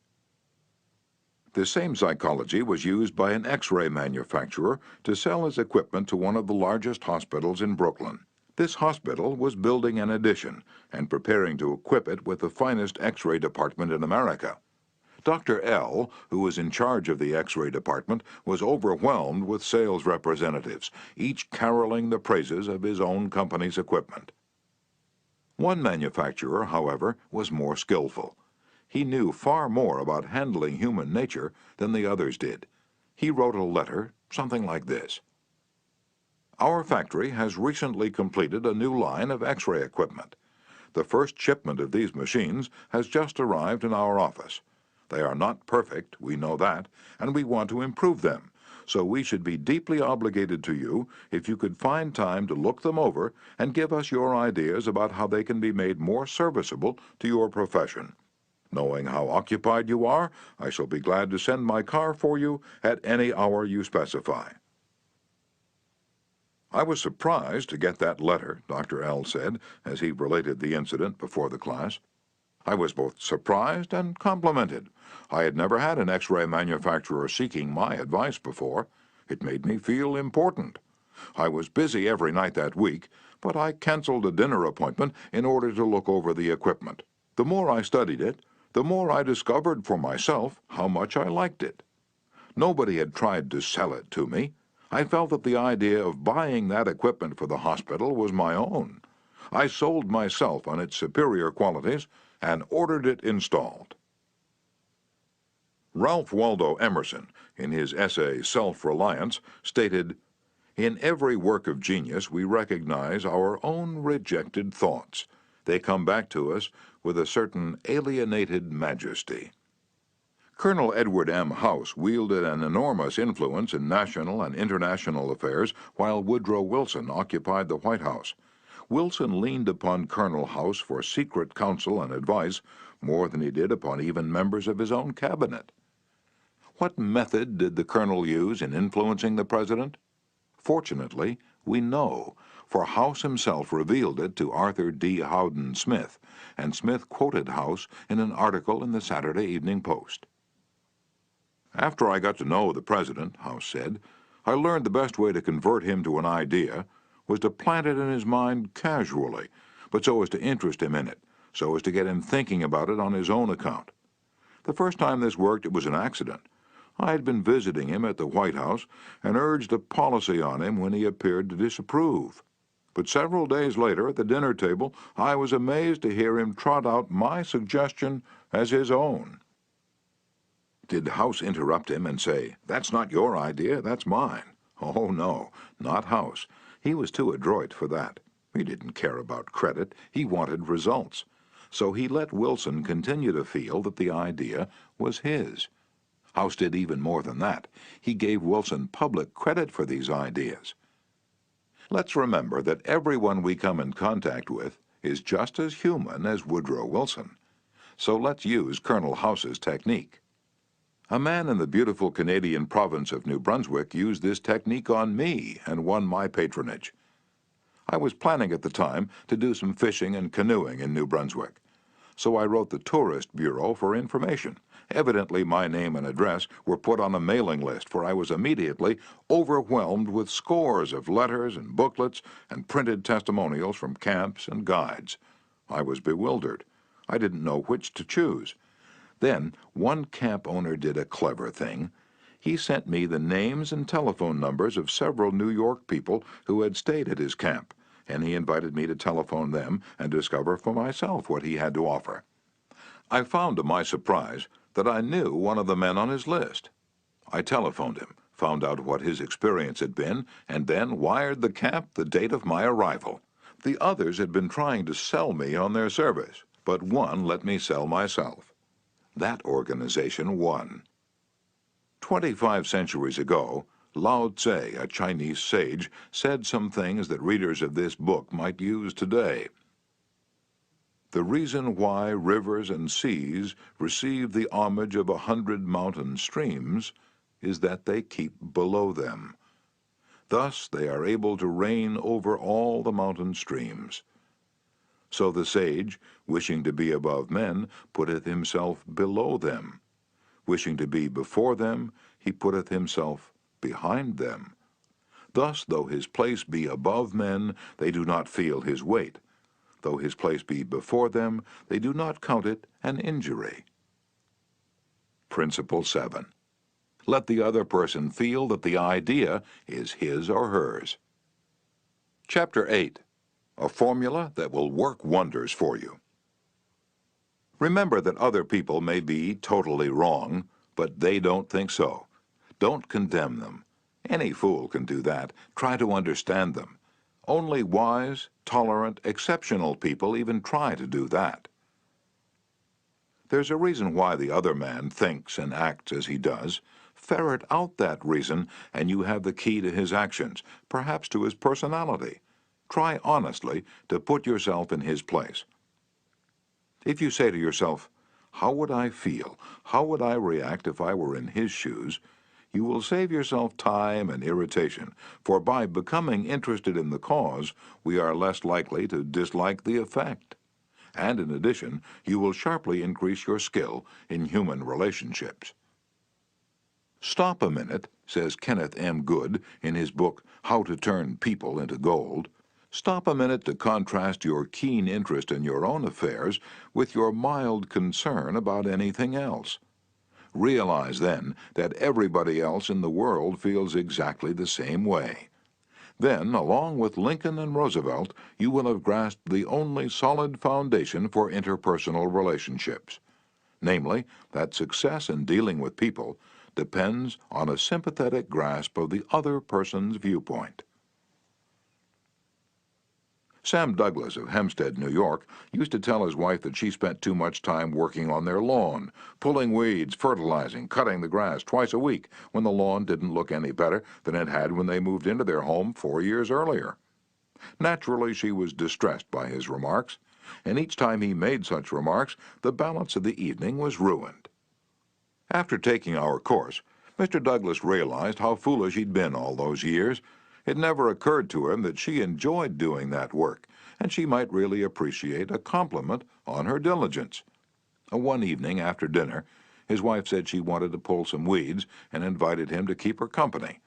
The same psychology was used by an X-ray manufacturer to sell his equipment to one of the largest hospitals in Brooklyn. This hospital was building an addition and preparing to equip it with the finest X-ray department in America. Dr. L., who was in charge of the X-ray department, was overwhelmed with sales representatives, each caroling the praises of his own company's equipment. One manufacturer, however, was more skillful. He knew far more about handling human nature than the others did. He wrote a letter, something like this: "Our factory has recently completed a new line of X-ray equipment. The first shipment of these machines has just arrived in our office. They are not perfect, we know that, and we want to improve them, so we should be deeply obligated to you if you could find time to look them over and give us your ideas about how they can be made more serviceable to your profession. Knowing how occupied you are, I shall be glad to send my car for you at any hour you specify." "I was surprised to get that letter," Dr. L. said, as he related the incident before the class. "I was both surprised and complimented. I had never had an X-ray manufacturer seeking my advice before. It made me feel important. I was busy every night that week, but I canceled a dinner appointment in order to look over the equipment. The more I studied it, the more I discovered for myself how much I liked it. Nobody had tried to sell it to me. I felt that the idea of buying that equipment for the hospital was my own. I sold myself on its superior qualities and ordered it installed. Ralph Waldo Emerson, in his essay Self-Reliance, stated, "In every work of genius we recognize our own rejected thoughts. They come back to us with a certain alienated majesty." Colonel Edward M. House wielded an enormous influence in national and international affairs while Woodrow Wilson occupied the White House. Wilson leaned upon Colonel House for secret counsel and advice more than he did upon even members of his own cabinet. What method did the colonel use in influencing the president? Fortunately, we know, for House himself revealed it to Arthur D. Howden Smith, and Smith quoted House in an article in the Saturday Evening Post. "After I got to know the president," House said, "I learned the best way to convert him to an idea was to plant it in his mind casually, but so as to interest him in it, so as to get him thinking about it on his own account. The first time this worked, it was an accident. I had been visiting him at the White House and urged a policy on him when he appeared to disapprove. But several days later, at the dinner table, I was amazed to hear him trot out my suggestion as his own." Did House interrupt him and say, "That's not your idea, that's mine"? Oh, no, not House. He was too adroit for that. He didn't care about credit. He wanted results. So he let Wilson continue to feel that the idea was his. House did even more than that. He gave Wilson public credit for these ideas. Let's remember that everyone we come in contact with is just as human as Woodrow Wilson. So let's use Colonel House's technique. A man in the beautiful Canadian province of New Brunswick used this technique on me and won my patronage. I was planning at the time to do some fishing and canoeing in New Brunswick. So I wrote the Tourist Bureau for information. Evidently my name and address were put on a mailing list, for I was immediately overwhelmed with scores of letters and booklets and printed testimonials from camps and guides. I was bewildered. I didn't know which to choose. Then one camp owner did a clever thing. He sent me the names and telephone numbers of several New York people who had stayed at his camp, and he invited me to telephone them and discover for myself what he had to offer. I found to my surprise that I knew one of the men on his list. I telephoned him, found out what his experience had been, and then wired the camp the date of my arrival. The others had been trying to sell me on their service, but one let me sell myself. That organization won. 25 centuries ago, Lao Tse, a Chinese sage, said some things that readers of this book might use today. The reason why rivers and seas receive the homage of 100 mountain streams is that they keep below them. Thus they are able to reign over all the mountain streams. So the sage, wishing to be above men, putteth himself below them. Wishing to be before them, he putteth himself behind them. Thus, though his place be above men, they do not feel his weight. Though his place be before them, they do not count it an injury. Principle 7. Let the other person feel that the idea is his or hers. Chapter 8. A formula that will work wonders for you. Remember that other people may be totally wrong, but they don't think so. Don't condemn them. Any fool can do that. Try to understand them. Only wise, tolerant, exceptional people even try to do that. There's a reason why the other man thinks and acts as he does. Ferret out that reason, and you have the key to his actions, perhaps to his personality. Try honestly to put yourself in his place. If you say to yourself, "How would I feel? How would I react if I were in his shoes?" you will save yourself time and irritation, for by becoming interested in the cause, we are less likely to dislike the effect. And in addition, you will sharply increase your skill in human relationships. Stop a minute, says Kenneth M. Good in his book, How to Turn People into Gold. Stop a minute to contrast your keen interest in your own affairs with your mild concern about anything else. Realize then that everybody else in the world feels exactly the same way. Then, along with Lincoln and Roosevelt, you will have grasped the only solid foundation for interpersonal relationships, namely, that success in dealing with people depends on a sympathetic grasp of the other person's viewpoint. Sam Douglas of Hempstead, New York, used to tell his wife that she spent too much time working on their lawn, pulling weeds, fertilizing, cutting the grass twice a week when the lawn didn't look any better than it had when they moved into their home 4 years earlier. Naturally, she was distressed by his remarks, and each time he made such remarks, the balance of the evening was ruined. After taking our course, Mr. Douglas realized how foolish he'd been all those years. It never occurred to him that she enjoyed doing that work, and she might really appreciate a compliment on her diligence. One evening after dinner, his wife said she wanted to pull some weeds and invited him to keep her company.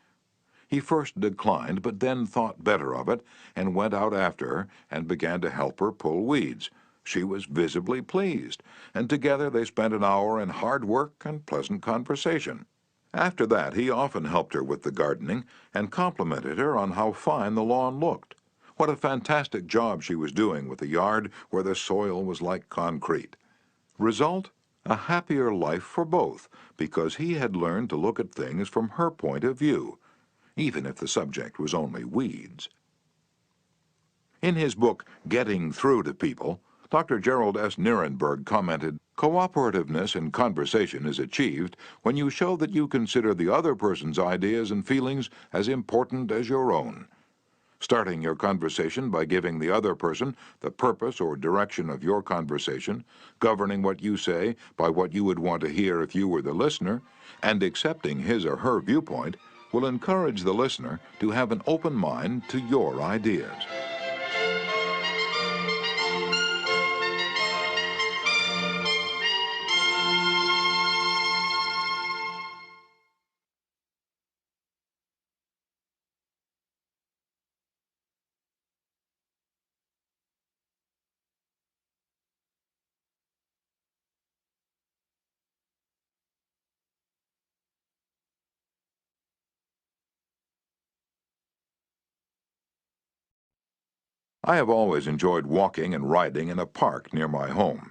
He first declined, but then thought better of it and went out after her and began to help her pull weeds. She was visibly pleased, and together they spent an hour in hard work and pleasant conversation. After that, he often helped her with the gardening and complimented her on how fine the lawn looked. What a fantastic job she was doing with a yard where the soil was like concrete. Result? A happier life for both, because he had learned to look at things from her point of view, even if the subject was only weeds. In his book, Getting Through to People, Dr. Gerald S. Nierenberg commented, "Cooperativeness in conversation is achieved when you show that you consider the other person's ideas and feelings as important as your own. Starting your conversation by giving the other person the purpose or direction of your conversation, governing what you say by what you would want to hear if you were the listener, and accepting his or her viewpoint will encourage the listener to have an open mind to your ideas." I have always enjoyed walking and riding in a park near my home.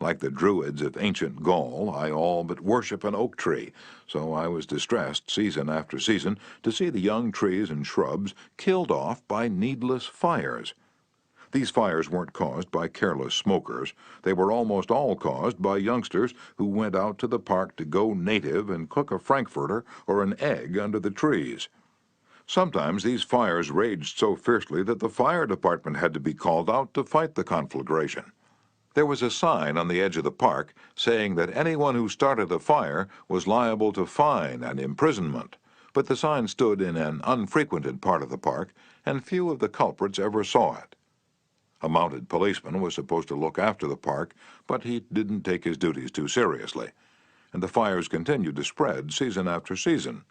Like the Druids of ancient Gaul, I all but worship an oak tree, so I was distressed season after season to see the young trees and shrubs killed off by needless fires. These fires weren't caused by careless smokers. They were almost all caused by youngsters who went out to the park to go native and cook a frankfurter or an egg under the trees. Sometimes these fires raged so fiercely that the fire department had to be called out to fight the conflagration. There was a sign on the edge of the park saying that anyone who started a fire was liable to fine and imprisonment, but the sign stood in an unfrequented part of the park, and few of the culprits ever saw it. A mounted policeman was supposed to look after the park, but he didn't take his duties too seriously, and the fires continued to spread season after season.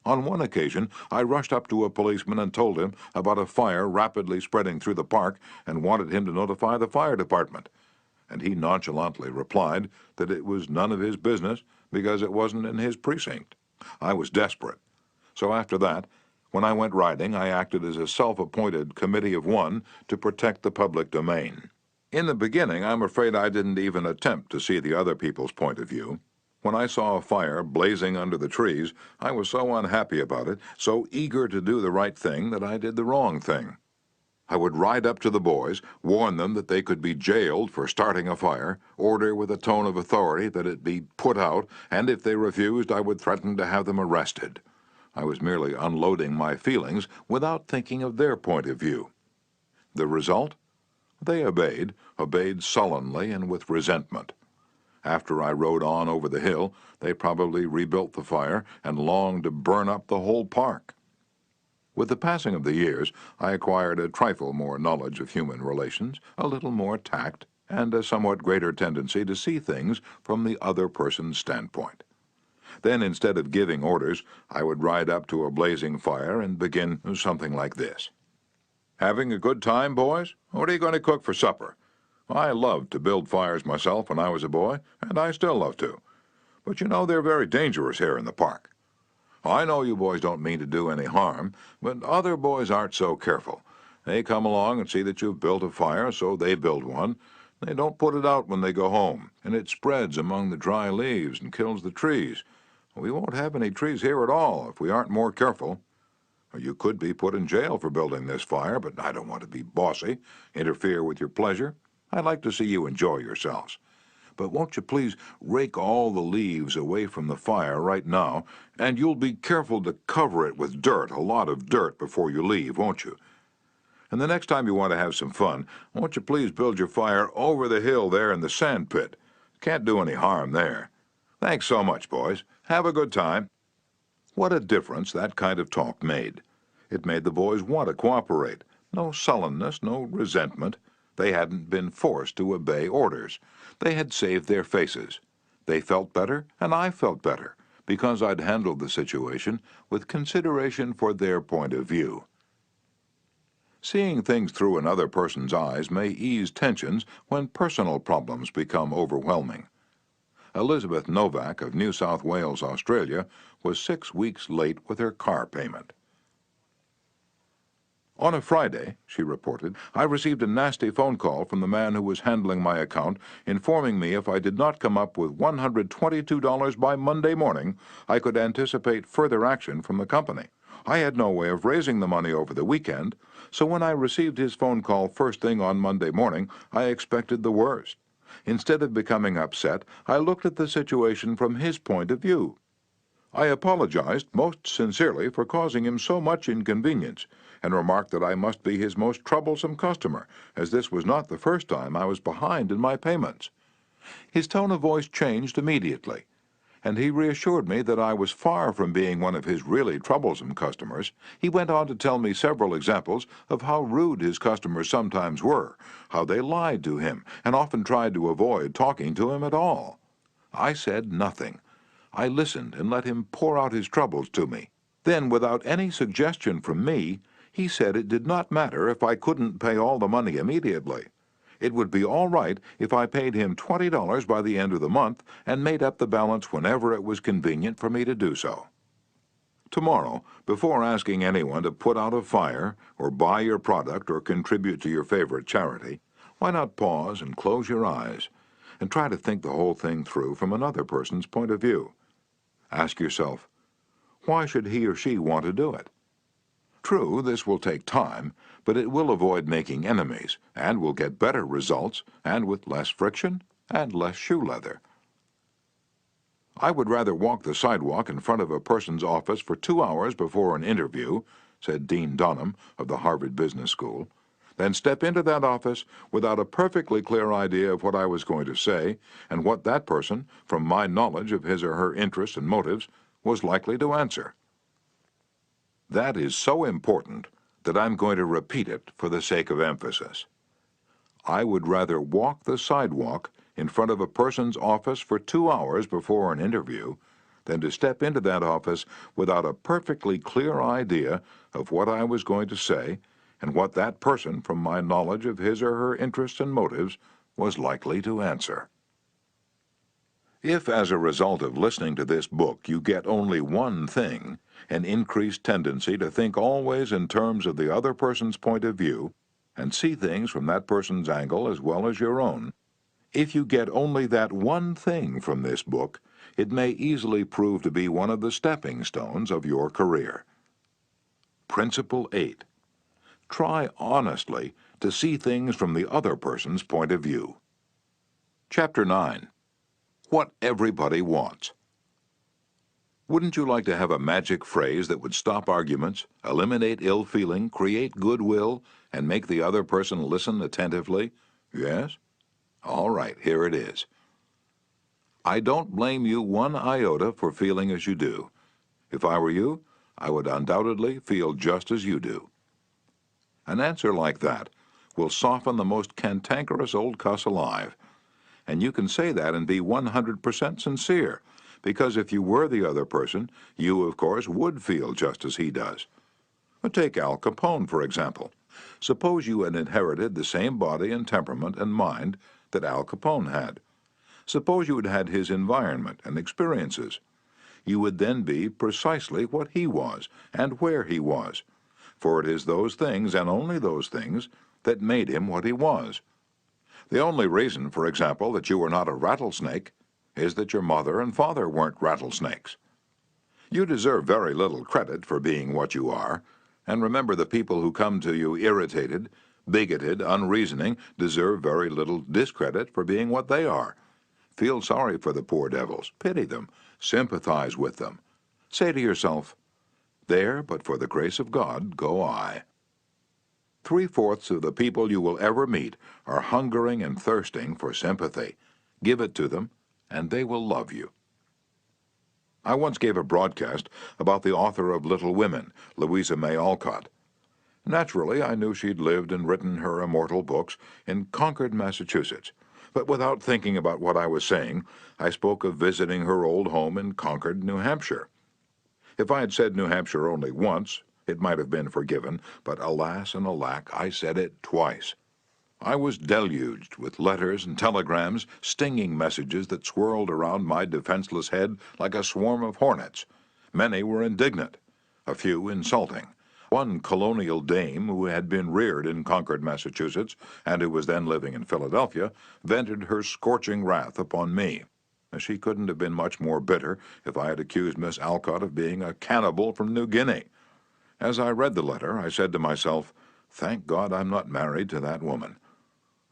On one occasion, I rushed up to a policeman and told him about a fire rapidly spreading through the park and wanted him to notify the fire department. And he nonchalantly replied that it was none of his business because it wasn't in his precinct. I was desperate. So after that, when I went riding, I acted as a self-appointed committee of one to protect the public domain. In the beginning, I'm afraid I didn't even attempt to see the other people's point of view. When I saw a fire blazing under the trees, I was so unhappy about it, so eager to do the right thing, that I did the wrong thing. I would ride up to the boys, warn them that they could be jailed for starting a fire, order with a tone of authority that it be put out, and if they refused, I would threaten to have them arrested. I was merely unloading my feelings without thinking of their point of view. The result? They obeyed sullenly and with resentment. After I rode on over the hill, they probably rebuilt the fire and longed to burn up the whole park. With the passing of the years, I acquired a trifle more knowledge of human relations, a little more tact, and a somewhat greater tendency to see things from the other person's standpoint. Then, instead of giving orders, I would ride up to a blazing fire and begin something like this. Having a good time, boys? What are you going to cook for supper? I loved to build fires myself when I was a boy, and I still love to. But you know they're very dangerous here in the park. I know you boys don't mean to do any harm, but other boys aren't so careful. They come along and see that you've built a fire, so they build one. They don't put it out when they go home, and it spreads among the dry leaves and kills the trees. We won't have any trees here at all if we aren't more careful. You could be put in jail for building this fire, but I don't want to be bossy, interfere with your pleasure. I'd like to see you enjoy yourselves. But won't you please rake all the leaves away from the fire right now, and you'll be careful to cover it with dirt, a lot of dirt, before you leave, won't you? And the next time you want to have some fun, won't you please build your fire over the hill there in the sand pit? Can't do any harm there. Thanks so much, boys. Have a good time. What a difference that kind of talk made. It made the boys want to cooperate. No sullenness, no resentment. They hadn't been forced to obey orders. They had saved their faces. They felt better, and I felt better, because I'd handled the situation with consideration for their point of view. Seeing things through another person's eyes may ease tensions when personal problems become overwhelming. Elizabeth Novak of New South Wales, Australia, was 6 weeks late with her car payment. On a Friday, she reported, I received a nasty phone call from the man who was handling my account, informing me if I did not come up with $122 by Monday morning, I could anticipate further action from the company. I had no way of raising the money over the weekend, so when I received his phone call first thing on Monday morning, I expected the worst. Instead of becoming upset, I looked at the situation from his point of view. I apologized most sincerely for causing him so much inconvenience, and remarked that I must be his most troublesome customer, as this was not the first time I was behind in my payments. His tone of voice changed immediately, and he reassured me that I was far from being one of his really troublesome customers. He went on to tell me several examples of how rude his customers sometimes were, how they lied to him, and often tried to avoid talking to him at all. I said nothing. I listened and let him pour out his troubles to me. Then, without any suggestion from me, he said it did not matter if I couldn't pay all the money immediately. It would be all right if I paid him $20 by the end of the month and made up the balance whenever it was convenient for me to do so. Tomorrow, before asking anyone to put out a fire or buy your product or contribute to your favorite charity, why not pause and close your eyes and try to think the whole thing through from another person's point of view? Ask yourself, why should he or she want to do it? True, this will take time, but it will avoid making enemies, and will get better results, and with less friction and less shoe leather. I would rather walk the sidewalk in front of a person's office for 2 hours before an interview, said Dean Dunham of the Harvard Business School, than step into that office without a perfectly clear idea of what I was going to say and what that person, from my knowledge of his or her interests and motives, was likely to answer. That is so important that I'm going to repeat it for the sake of emphasis. I would rather walk the sidewalk in front of a person's office for 2 hours before an interview than to step into that office without a perfectly clear idea of what I was going to say and what that person, from my knowledge of his or her interests and motives, was likely to answer. If, as a result of listening to this book, you get only one thing, an increased tendency to think always in terms of the other person's point of view and see things from that person's angle as well as your own, if you get only that one thing from this book, it may easily prove to be one of the stepping stones of your career. Principle 8. Try honestly to see things from the other person's point of view. Chapter 9. What everybody wants. Wouldn't you like to have a magic phrase that would stop arguments, eliminate ill feeling, create goodwill, and make the other person listen attentively? Yes? All right, here it is. I don't blame you one iota for feeling as you do. If I were you, I would undoubtedly feel just as you do. An answer like that will soften the most cantankerous old cuss alive. And you can say that and be 100% sincere, because if you were the other person, you, of course, would feel just as he does. But take Al Capone, for example. Suppose you had inherited the same body and temperament and mind that Al Capone had. Suppose you had had his environment and experiences. You would then be precisely what he was and where he was, for it is those things and only those things that made him what he was. The only reason, for example, that you were not a rattlesnake is that your mother and father weren't rattlesnakes. You deserve very little credit for being what you are, and remember the people who come to you irritated, bigoted, unreasoning deserve very little discredit for being what they are. Feel sorry for the poor devils, pity them, sympathize with them. Say to yourself, "There, but for the grace of God, go I." 3/4 of the people you will ever meet are hungering and thirsting for sympathy. Give it to them, and they will love you. I once gave a broadcast about the author of Little Women, Louisa May Alcott. Naturally, I knew she'd lived and written her immortal books in Concord, Massachusetts, but without thinking about what I was saying, I spoke of visiting her old home in Concord, New Hampshire. If I had said New Hampshire only once, it might have been forgiven, but alas and alack, I said it twice. I was deluged with letters and telegrams, stinging messages that swirled around my defenseless head like a swarm of hornets. Many were indignant, a few insulting. One colonial dame who had been reared in Concord, Massachusetts, and who was then living in Philadelphia, vented her scorching wrath upon me. She couldn't have been much more bitter if I had accused Miss Alcott of being a cannibal from New Guinea. As I read the letter, I said to myself, "Thank God I'm not married to that woman."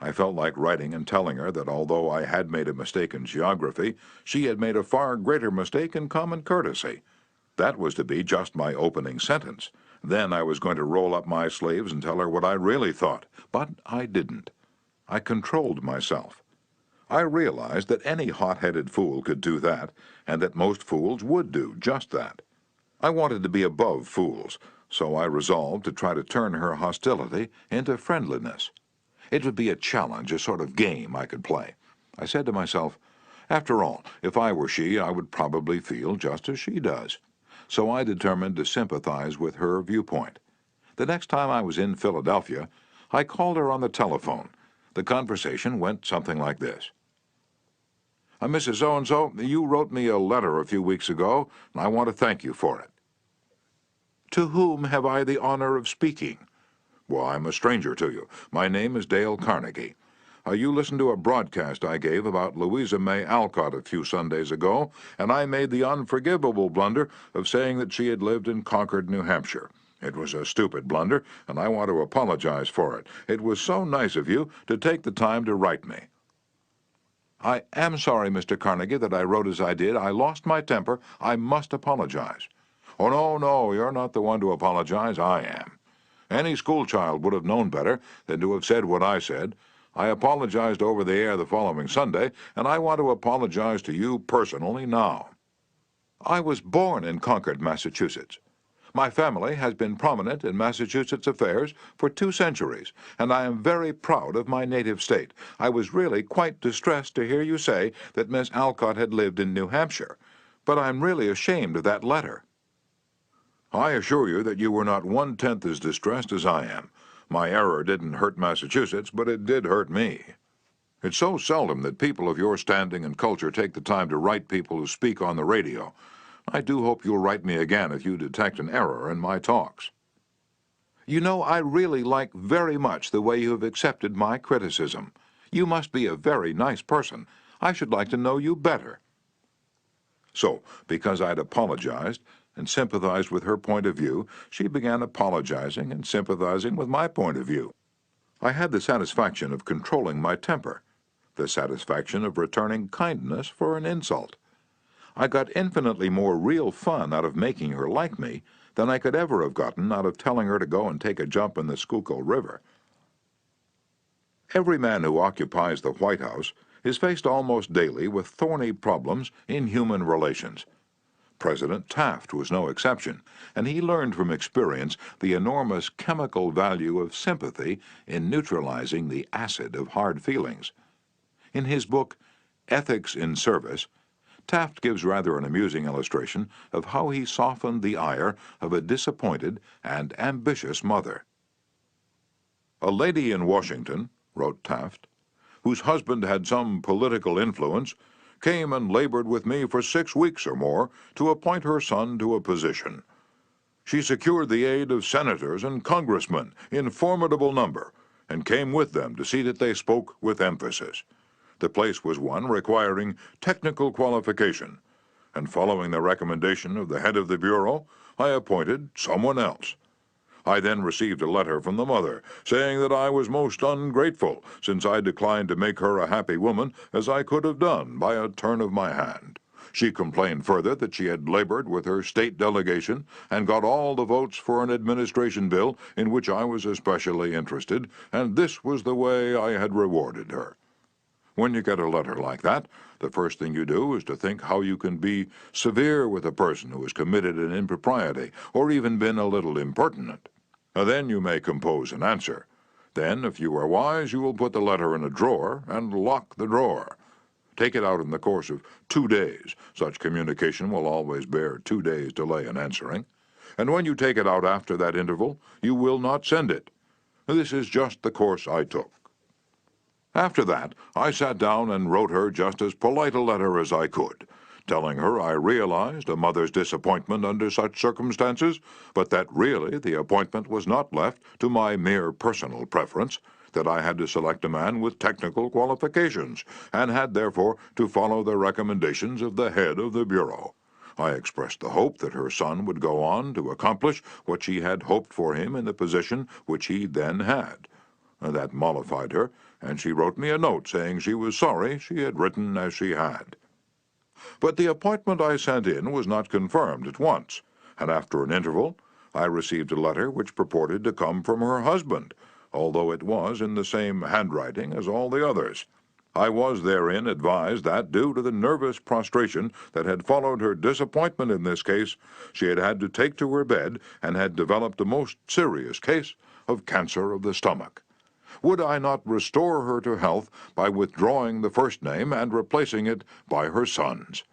I felt like writing and telling her that although I had made a mistake in geography, she had made a far greater mistake in common courtesy. That was to be just my opening sentence. Then I was going to roll up my sleeves and tell her what I really thought, but I didn't. I controlled myself. I realized that any hot-headed fool could do that, and that most fools would do just that. I wanted to be above fools, so I resolved to try to turn her hostility into friendliness. It would be a challenge, a sort of game I could play. I said to myself, after all, if I were she, I would probably feel just as she does. So I determined to sympathize with her viewpoint. The next time I was in Philadelphia, I called her on the telephone. The conversation went something like this. "Mrs. So-and-so, you wrote me a letter a few weeks ago, and I want to thank you for it." "To whom have I the honor of speaking?" "Well, I'm a stranger to you. My name is Dale Carnegie. You listened to a broadcast I gave about Louisa May Alcott a few Sundays ago, and I made the unforgivable blunder of saying that she had lived in Concord, New Hampshire. It was a stupid blunder, and I want to apologize for it. It was so nice of you to take the time to write me." "I am sorry, Mr. Carnegie, that I wrote as I did. I lost my temper. I must apologize." "Oh, no, no, you're not the one to apologize. I am. Any schoolchild would have known better than to have said what I said. I apologized over the air the following Sunday, and I want to apologize to you personally now. I was born in Concord, Massachusetts. My family has been prominent in Massachusetts affairs for 2 centuries, and I am very proud of my native state. I was really quite distressed to hear you say that Miss Alcott had lived in New Hampshire, but I'm really ashamed of that letter. I assure you that you were not 1/10 as distressed as I am. My error didn't hurt Massachusetts, but it did hurt me. It's so seldom that people of your standing and culture take the time to write people who speak on the radio. I do hope you'll write me again if you detect an error in my talks. You know, I really like very much the way you have accepted my criticism. You must be a very nice person. I should like to know you better." So, because I'd apologized and sympathized with her point of view, she began apologizing and sympathizing with my point of view. I had the satisfaction of controlling my temper, the satisfaction of returning kindness for an insult. I got infinitely more real fun out of making her like me than I could ever have gotten out of telling her to go and take a jump in the Schuylkill River. Every man who occupies the White House is faced almost daily with thorny problems in human relations. President Taft was no exception, and he learned from experience the enormous chemical value of sympathy in neutralizing the acid of hard feelings. In his book, Ethics in Service, Taft gives rather an amusing illustration of how he softened the ire of a disappointed and ambitious mother. "A lady in Washington," wrote Taft, "whose husband had some political influence, came and labored with me for 6 weeks or more to appoint her son to a position. She secured the aid of senators and congressmen in formidable number, and came with them to see that they spoke with emphasis. The place was one requiring technical qualification, and following the recommendation of the head of the Bureau, I appointed someone else. I then received a letter from the mother, saying that I was most ungrateful, since I declined to make her a happy woman, as I could have done by a turn of my hand. She complained further that she had labored with her state delegation and got all the votes for an administration bill in which I was especially interested, and this was the way I had rewarded her." When you get a letter like that, the first thing you do is to think how you can be severe with a person who has committed an impropriety or even been a little impertinent. Then you may compose an answer. Then, if you are wise, you will put the letter in a drawer and lock the drawer. Take it out in the course of 2 days. Such communication will always bear 2 days' delay in answering. And when you take it out after that interval, you will not send it. This is just the course I took. After that, I sat down and wrote her just as polite a letter as I could, telling her I realized a mother's disappointment under such circumstances, but that really the appointment was not left to my mere personal preference, that I had to select a man with technical qualifications, and had therefore to follow the recommendations of the head of the Bureau. I expressed the hope that her son would go on to accomplish what she had hoped for him in the position which he then had. That mollified her, and she wrote me a note saying she was sorry she had written as she had. But the appointment I sent in was not confirmed at once, and after an interval I received a letter which purported to come from her husband, although it was in the same handwriting as all the others. I was therein advised that, due to the nervous prostration that had followed her disappointment in this case, she had had to take to her bed and had developed a most serious case of cancer of the stomach. Would I not restore her to health by withdrawing the first name and replacing it by her son's?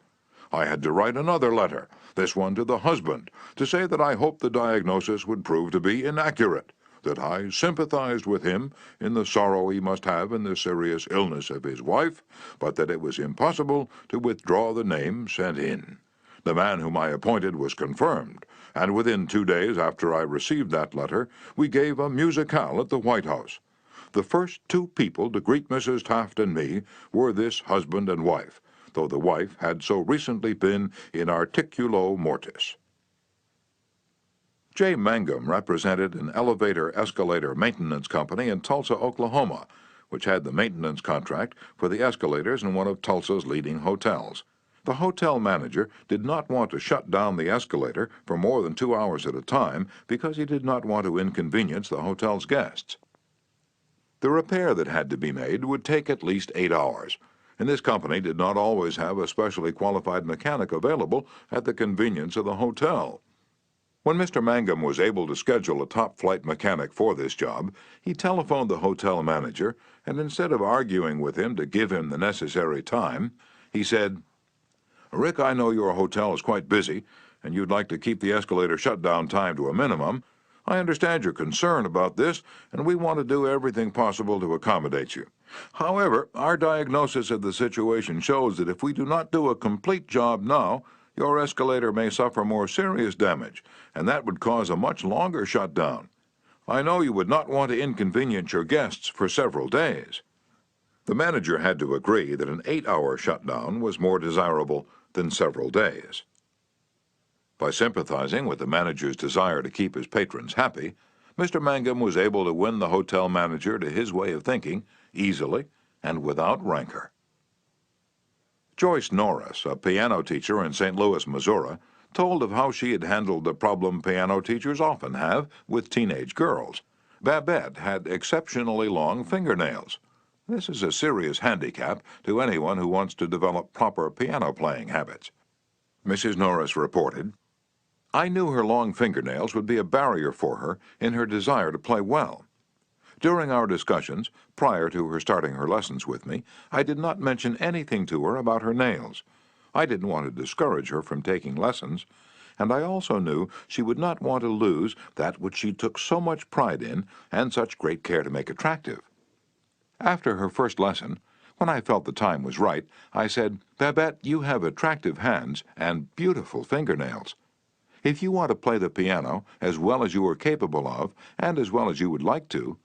I had to write another letter, this one to the husband, to say that I hoped the diagnosis would prove to be inaccurate, that I sympathized with him in the sorrow he must have in the serious illness of his wife, but that it was impossible to withdraw the name sent in. The man whom I appointed was confirmed, and within 2 days after I received that letter, we gave a musicale at the White House. The first 2 people to greet Mrs. Taft and me were this husband and wife, though the wife had so recently been in articulo mortis. J. Mangum represented an elevator-escalator maintenance company in Tulsa, Oklahoma, which had the maintenance contract for the escalators in one of Tulsa's leading hotels. The hotel manager did not want to shut down the escalator for more than 2 hours at a time because he did not want to inconvenience the hotel's guests. The repair that had to be made would take at least 8 hours, and this company did not always have a specially qualified mechanic available at the convenience of the hotel. When Mr. Mangum was able to schedule a top-flight mechanic for this job, he telephoned the hotel manager, and instead of arguing with him to give him the necessary time, he said, "Rick, I know your hotel is quite busy, and you'd like to keep the escalator shutdown time to a minimum. I understand your concern about this, and we want to do everything possible to accommodate you. However, our diagnosis of the situation shows that if we do not do a complete job now, your escalator may suffer more serious damage, and that would cause a much longer shutdown. I know you would not want to inconvenience your guests for several days." The manager had to agree that an 8-hour shutdown was more desirable than several days. By sympathizing with the manager's desire to keep his patrons happy, Mr. Mangum was able to win the hotel manager to his way of thinking easily and without rancor. Joyce Norris, a piano teacher in St. Louis, Missouri, told of how she had handled the problem piano teachers often have with teenage girls. Babette had exceptionally long fingernails. This is a serious handicap to anyone who wants to develop proper piano playing habits. Mrs. Norris reported, "I knew her long fingernails would be a barrier for her in her desire to play well. During our discussions, prior to her starting her lessons with me, I did not mention anything to her about her nails. I didn't want to discourage her from taking lessons, and I also knew she would not want to lose that which she took so much pride in and such great care to make attractive. After her first lesson, when I felt the time was right, I said, "Babette, you have attractive hands and beautiful fingernails. If you want to play the piano as well as you are capable of, and as well as you would like to,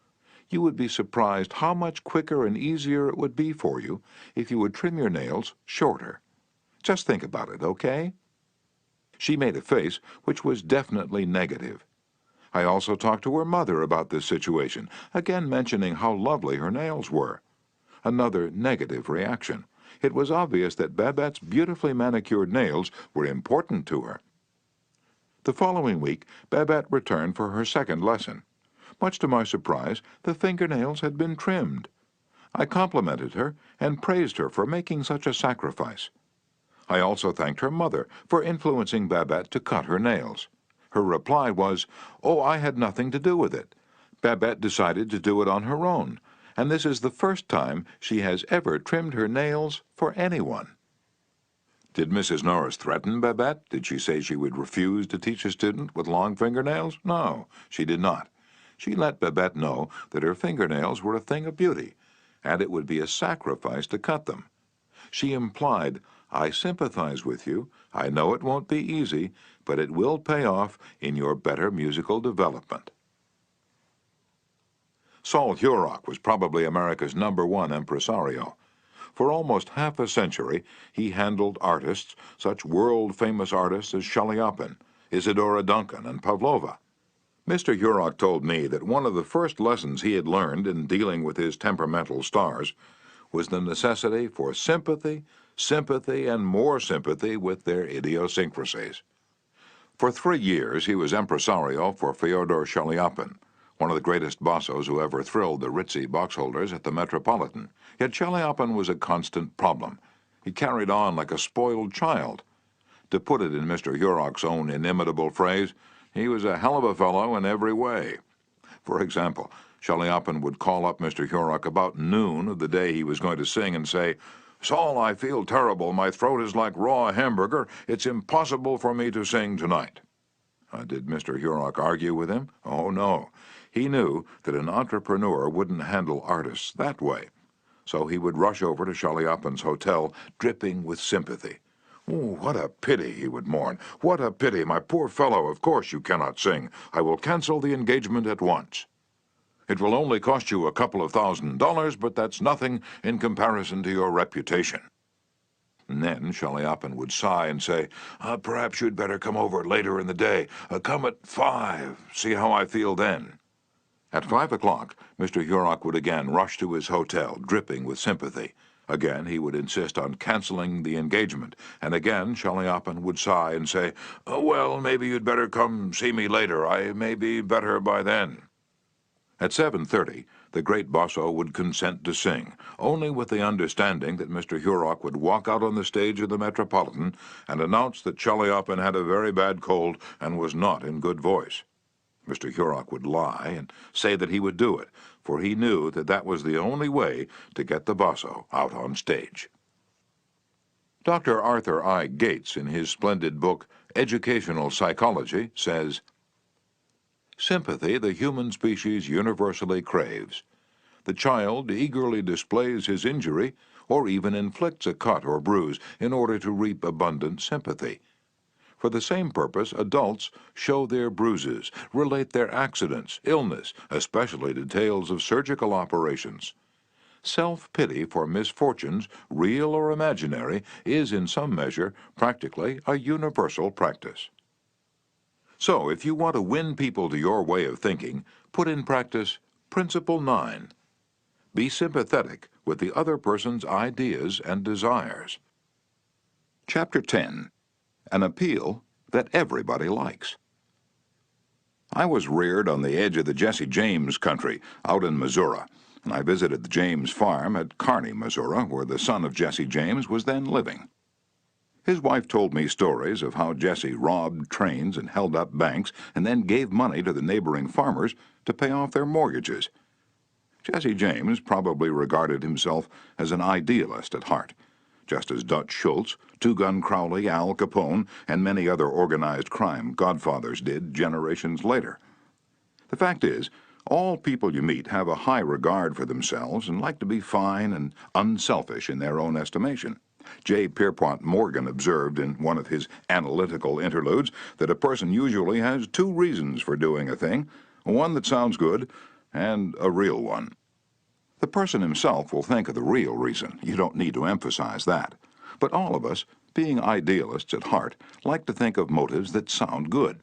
you would be surprised how much quicker and easier it would be for you if you would trim your nails shorter. Just think about it, okay?" She made a face which was definitely negative. I also talked to her mother about this situation, again mentioning how lovely her nails were. Another negative reaction. It was obvious that Babette's beautifully manicured nails were important to her. The following week, Babette returned for her second lesson. Much to my surprise, the fingernails had been trimmed. I complimented her and praised her for making such a sacrifice. I also thanked her mother for influencing Babette to cut her nails. Her reply was, "Oh, I had nothing to do with it. Babette decided to do it on her own, and this is the first time she has ever trimmed her nails for anyone." Did Mrs. Norris threaten Babette? Did she say she would refuse to teach a student with long fingernails? No, she did not. She let Babette know that her fingernails were a thing of beauty, and it would be a sacrifice to cut them. She implied, "I sympathize with you. I know it won't be easy, but it will pay off in your better musical development." Saul Hurok was probably America's #1 impresario. For almost half a century, he handled artists, such world-famous artists as Chaliapin, Isadora Duncan, and Pavlova. Mr. Hurok told me that one of the first lessons he had learned in dealing with his temperamental stars was the necessity for sympathy, sympathy, and more sympathy with their idiosyncrasies. For 3 years, he was impresario for Fyodor Chaliapin, one of the greatest bassos who ever thrilled the ritzy box-holders at the Metropolitan. Yet Chaliapin was a constant problem. He carried on like a spoiled child. To put it in Mr. Hurok's own inimitable phrase, he was a hell of a fellow in every way. For example, Chaliapin would call up Mr. Hurok about noon of the day he was going to sing and say, "Saul, I feel terrible. My throat is like raw hamburger. It's impossible for me to sing tonight." Did Mr. Hurok argue with him? Oh, no. He knew that an entrepreneur wouldn't handle artists that way. So he would rush over to Chaliapin's hotel, dripping with sympathy. "Oh, what a pity," he would mourn. "What a pity, my poor fellow. Of course you cannot sing. I will cancel the engagement at once. It will only cost you a couple of $1,000, but that's nothing in comparison to your reputation." And then Chaliapin would sigh and say, "Perhaps you'd better come over later in the day. Come at 5. See how I feel then." At 5 o'clock, Mr. Hurok would again rush to his hotel, dripping with sympathy. Again, he would insist on canceling the engagement, and again Chaliapin would sigh and say, "Well, maybe you'd better come see me later. I may be better by then." At 7:30, the great basso would consent to sing, only with the understanding that Mr. Hurok would walk out on the stage of the Metropolitan and announce that Chaliapin had a very bad cold and was not in good voice. Mr. Hurok would lie and say that he would do it, for he knew that that was the only way to get the basso out on stage. Dr. Arthur I. Gates, in his splendid book, Educational Psychology, says, "Sympathy the human species universally craves. The child eagerly displays his injury, or even inflicts a cut or bruise in order to reap abundant sympathy. For the same purpose, adults show their bruises, relate their accidents, illness, especially details of surgical operations. Self-pity for misfortunes, real or imaginary, is in some measure practically a universal practice." So, if you want to win people to your way of thinking, put in practice Principle 9. Be sympathetic with the other person's ideas and desires. Chapter 10. An appeal that everybody likes. I was reared on the edge of the Jesse James country, out in Missouri, and I visited the James farm at Carnegie, Missouri, where the son of Jesse James was then living. His wife told me stories of how Jesse robbed trains and held up banks and then gave money to the neighboring farmers to pay off their mortgages. Jesse James probably regarded himself as an idealist at heart. just as Dutch Schultz, Two-Gun Crowley, Al Capone, and many other organized crime godfathers did generations later. The fact is, all people you meet have a high regard for themselves and like to be fine and unselfish in their own estimation. J. Pierpont Morgan observed in one of his analytical interludes that a person usually has two reasons for doing a thing, one that sounds good and a real one. The person himself will think of the real reason. You don't need to emphasize that. But all of us, being idealists at heart, like to think of motives that sound good.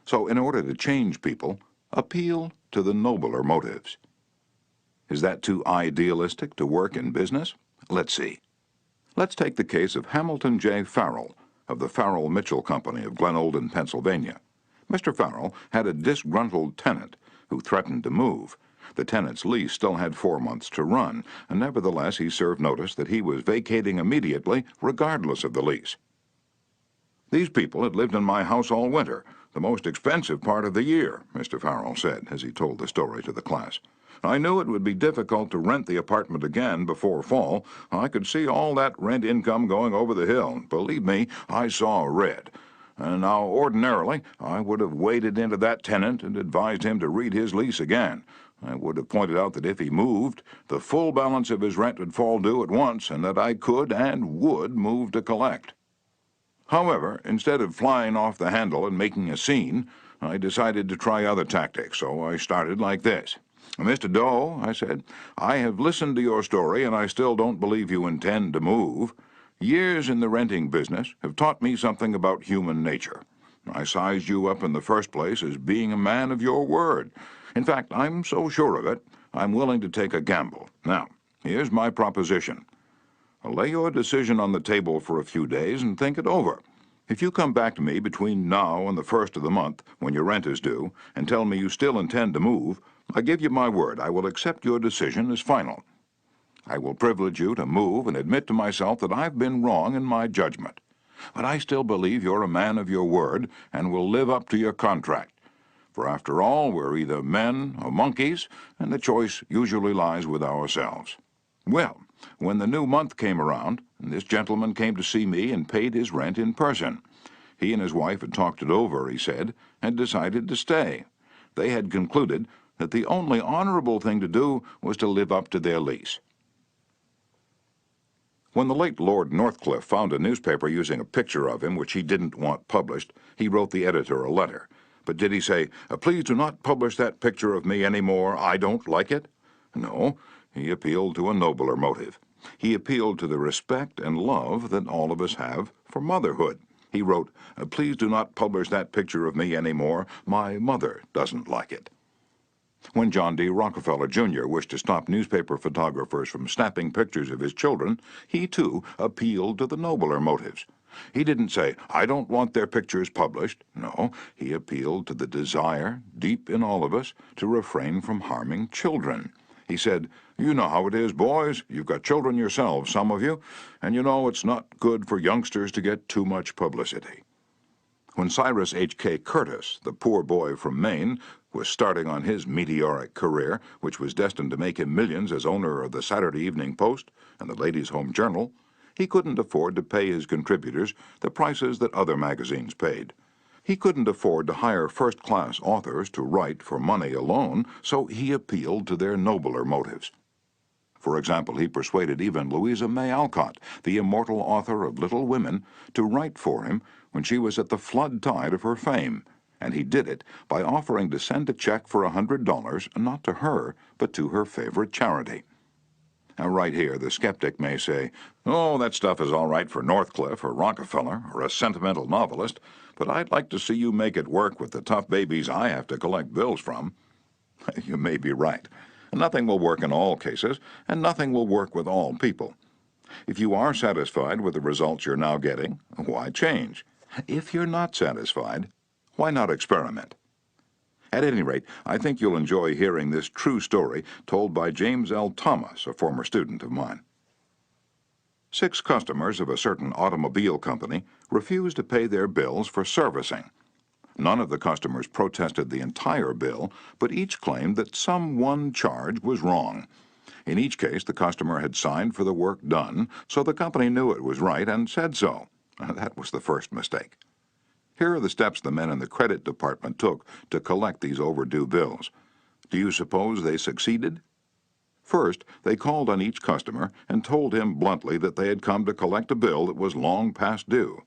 So in order to change people, appeal to the nobler motives. Is that too idealistic to work in business? Let's see. Let's take the case of Hamilton J. Farrell of the Farrell-Mitchell Company of Glenolden, Pennsylvania. Mr. Farrell had a disgruntled tenant who threatened to move. The tenant's lease still had 4 months to run, and nevertheless he served notice that he was vacating immediately regardless of the lease. "These people had lived in my house all winter, the most expensive part of the year," Mr. Farrell said as he told the story to the class. "I knew it would be difficult to rent the apartment again before fall. I could see all that rent income going over the hill. Believe me, I saw red. And now, ordinarily, I would have waded into that tenant and advised him to read his lease again. I would have pointed out that if he moved, the full balance of his rent would fall due at once, and that I could and would move to collect. However, instead of flying off the handle and making a scene, I decided to try other tactics, so I started like this. 'Mr. Doe,' I said, 'I have listened to your story, and I still don't believe you intend to move. Years in the renting business have taught me something about human nature. I sized you up in the first place as being a man of your word. In fact, I'm so sure of it, I'm willing to take a gamble. Now, here's my proposition. Lay your decision on the table for a few days and think it over. If you come back to me between now and the 1st of the month, when your rent is due, and tell me you still intend to move, I give you my word I will accept your decision as final. I will privilege you to move and admit to myself that I've been wrong in my judgment. But I still believe you're a man of your word and will live up to your contract. For after all, we're either men or monkeys, and the choice usually lies with ourselves.' Well, when the new month came around, this gentleman came to see me and paid his rent in person. He and his wife had talked it over, he said, and decided to stay. They had concluded that the only honorable thing to do was to live up to their lease." When the late Lord Northcliffe found a newspaper using a picture of him which he didn't want published, he wrote the editor a letter. But did he say, "Please do not publish that picture of me any more, I don't like it"? No, he appealed to a nobler motive. He appealed to the respect and love that all of us have for motherhood. He wrote, "Please do not publish that picture of me any more, my mother doesn't like it." When John D. Rockefeller, Jr. wished to stop newspaper photographers from snapping pictures of his children, he, too, appealed to the nobler motives. He didn't say, "I don't want their pictures published." No, he appealed to the desire, deep in all of us, to refrain from harming children. He said, "You know how it is, boys. You've got children yourselves, some of you, and you know it's not good for youngsters to get too much publicity." When Cyrus H.K. Curtis, the poor boy from Maine, was starting on his meteoric career, which was destined to make him millions as owner of the Saturday Evening Post and the Ladies' Home Journal, he couldn't afford to pay his contributors the prices that other magazines paid. He couldn't afford to hire first-class authors to write for money alone, so he appealed to their nobler motives. For example, he persuaded even Louisa May Alcott, the immortal author of Little Women, to write for him when she was at the flood tide of her fame, and he did it by offering to send a check for $100, not to her, but to her favorite charity. Now, right here, the skeptic may say, "Oh, that stuff is all right for Northcliffe or Rockefeller or a sentimental novelist, but I'd like to see you make it work with the tough babies I have to collect bills from." You may be right. Nothing will work in all cases, and nothing will work with all people. If you are satisfied with the results you're now getting, why change? If you're not satisfied, why not experiment? At any rate, I think you'll enjoy hearing this true story told by James L. Thomas, a former student of mine. 6 customers of a certain automobile company refused to pay their bills for servicing. None of the customers protested the entire bill, but each claimed that some one charge was wrong. In each case, the customer had signed for the work done, so the company knew it was right and said so. That was the first mistake. Here are the steps the men in the credit department took to collect these overdue bills. Do you suppose they succeeded? First, they called on each customer and told him bluntly that they had come to collect a bill that was long past due.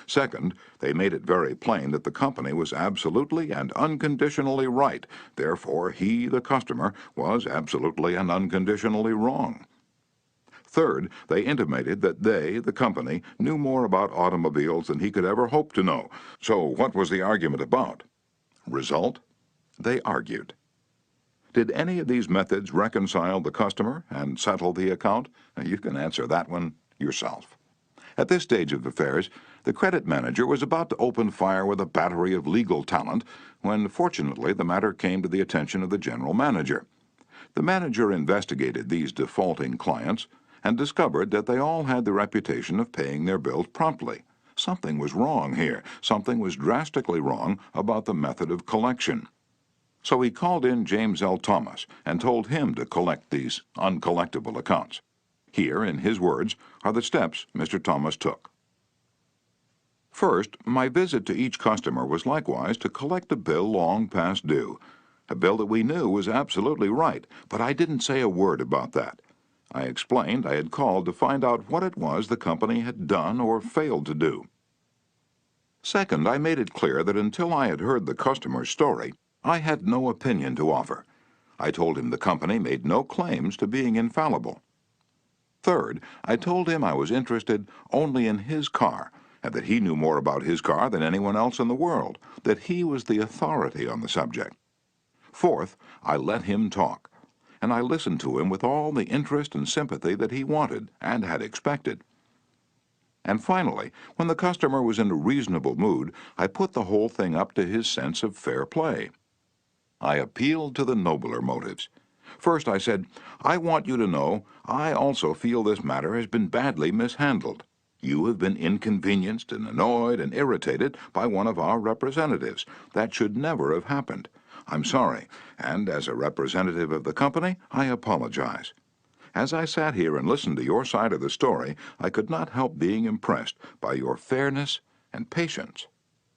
Second, they made it very plain that the company was absolutely and unconditionally right. Therefore, he, the customer, was absolutely and unconditionally wrong. Third, they intimated that they, the company, knew more about automobiles than he could ever hope to know. So what was the argument about? Result? They argued. Did any of these methods reconcile the customer and settle the account? You can answer that one yourself. At this stage of affairs, the credit manager was about to open fire with a battery of legal talent when, fortunately, the matter came to the attention of the general manager. The manager investigated these defaulting clients and discovered that they all had the reputation of paying their bills promptly. Something was wrong here. Something was drastically wrong about the method of collection. So he called in James L. Thomas and told him to collect these uncollectible accounts. Here, in his words, are the steps Mr. Thomas took. First, my visit to each customer was likewise to collect a bill long past due, a bill that we knew was absolutely right, but I didn't say a word about that. I explained I had called to find out what it was the company had done or failed to do. Second, I made it clear that until I had heard the customer's story, I had no opinion to offer. I told him the company made no claims to being infallible. Third, I told him I was interested only in his car, and that he knew more about his car than anyone else in the world, that he was the authority on the subject. Fourth, I let him talk, and I listened to him with all the interest and sympathy that he wanted and had expected. And finally, when the customer was in a reasonable mood, I put the whole thing up to his sense of fair play. I appealed to the nobler motives. First, I said, I want you to know I also feel this matter has been badly mishandled. You have been inconvenienced and annoyed and irritated by one of our representatives. That should never have happened. I'm sorry, and as a representative of the company, I apologize. As I sat here and listened to your side of the story, I could not help being impressed by your fairness and patience.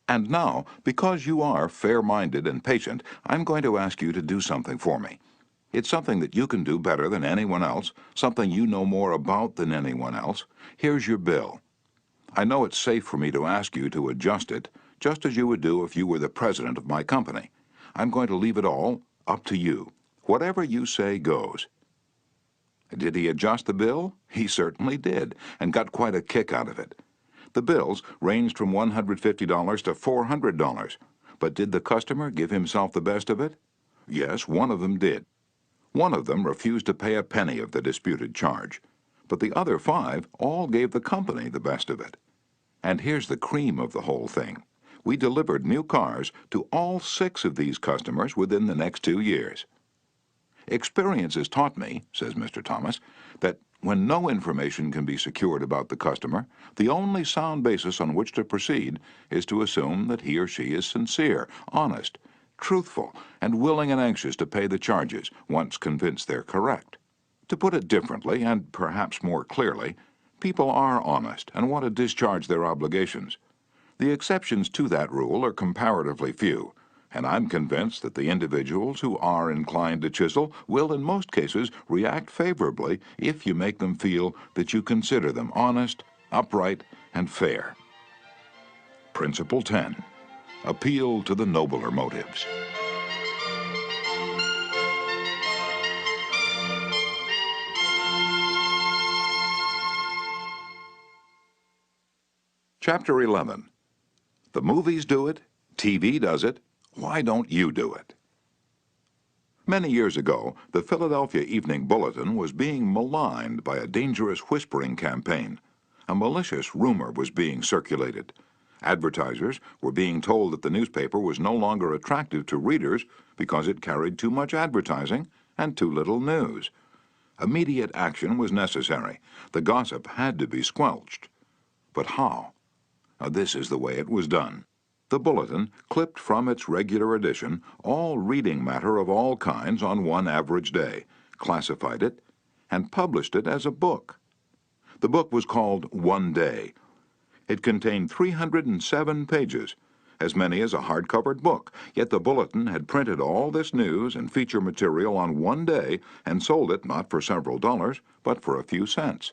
And now, because you are fair-minded and patient, I'm going to ask you to do something for me. It's something that you can do better than anyone else, something you know more about than anyone else. Here's your bill. I know it's safe for me to ask you to adjust it, just as you would do if you were the president of my company. I'm going to leave it all up to you. Whatever you say goes. Did he adjust the bill? He certainly did, and got quite a kick out of it. The bills ranged from $150 to $400, but did the customer give himself the best of it? Yes, one of them did. One of them refused to pay a penny of the disputed charge, but the other 5 all gave the company the best of it. And here's the cream of the whole thing. We delivered new cars to all 6 of these customers within the next 2 years. Experience has taught me, says Mr. Thomas, that when no information can be secured about the customer, the only sound basis on which to proceed is to assume that he or she is sincere, honest, truthful, and willing and anxious to pay the charges once convinced they're correct. To put it differently, and perhaps more clearly, people are honest and want to discharge their obligations. The exceptions to that rule are comparatively few, and I'm convinced that the individuals who are inclined to chisel will in most cases react favorably if you make them feel that you consider them honest, upright, and fair. Principle 10. Appeal to the nobler motives. Chapter 11. The movies do it, TV does it, why don't you do it? Many years ago, the Philadelphia Evening Bulletin was being maligned by a dangerous whispering campaign. A malicious rumor was being circulated. Advertisers were being told that the newspaper was no longer attractive to readers because it carried too much advertising and too little news. Immediate action was necessary. The gossip had to be squelched. But how? This is the way it was done. The Bulletin clipped from its regular edition all reading matter of all kinds on one average day, classified it, and published it as a book. The book was called One Day. It contained 307 pages, as many as a hardcover book, yet the Bulletin had printed all this news and feature material on one day and sold it not for several dollars, but for a few cents.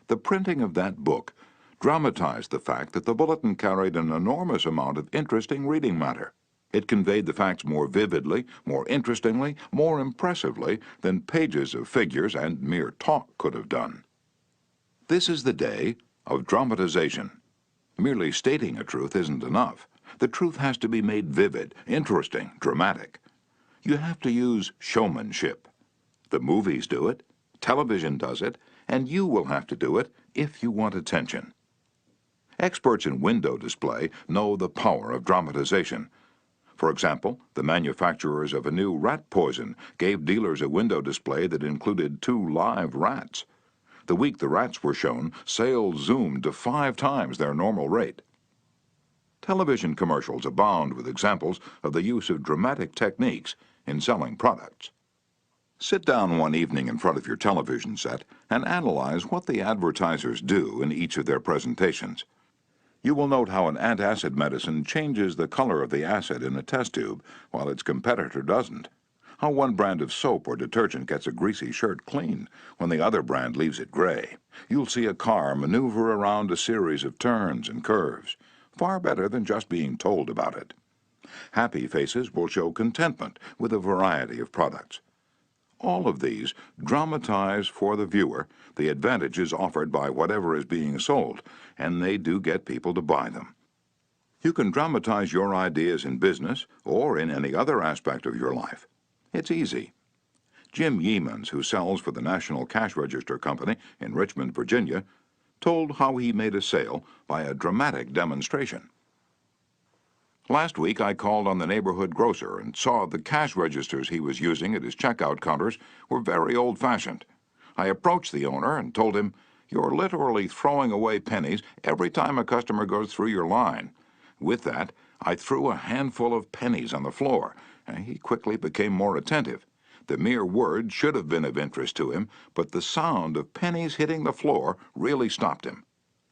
The printing of that book dramatized the fact that the Bulletin carried an enormous amount of interesting reading matter. It conveyed the facts more vividly, more interestingly, more impressively than pages of figures and mere talk could have done. This is the day of dramatization. Merely stating a truth isn't enough. The truth has to be made vivid, interesting, dramatic. You have to use showmanship. The movies do it, television does it, and you will have to do it if you want attention. Experts in window display know the power of dramatization. For example, the manufacturers of a new rat poison gave dealers a window display that included 2 live rats. The week the rats were shown, sales zoomed to 5 times their normal rate. Television commercials abound with examples of the use of dramatic techniques in selling products. Sit down one evening in front of your television set and analyze what the advertisers do in each of their presentations. You will note how an antacid medicine changes the color of the acid in a test tube while its competitor doesn't. How one brand of soap or detergent gets a greasy shirt clean when the other brand leaves it gray. You'll see a car maneuver around a series of turns and curves, far better than just being told about it. Happy faces will show contentment with a variety of products. All of these dramatize for the viewer the advantages offered by whatever is being sold, and they do get people to buy them. You can dramatize your ideas in business or in any other aspect of your life. It's easy. Jim Yeamans, who sells for the National Cash Register Company in Richmond, Virginia, told how he made a sale by a dramatic demonstration. Last week I called on the neighborhood grocer and saw the cash registers he was using at his checkout counters were very old-fashioned. I approached the owner and told him, "You're literally throwing away pennies every time a customer goes through your line." With that, I threw a handful of pennies on the floor, and he quickly became more attentive. The mere word should have been of interest to him, but the sound of pennies hitting the floor really stopped him.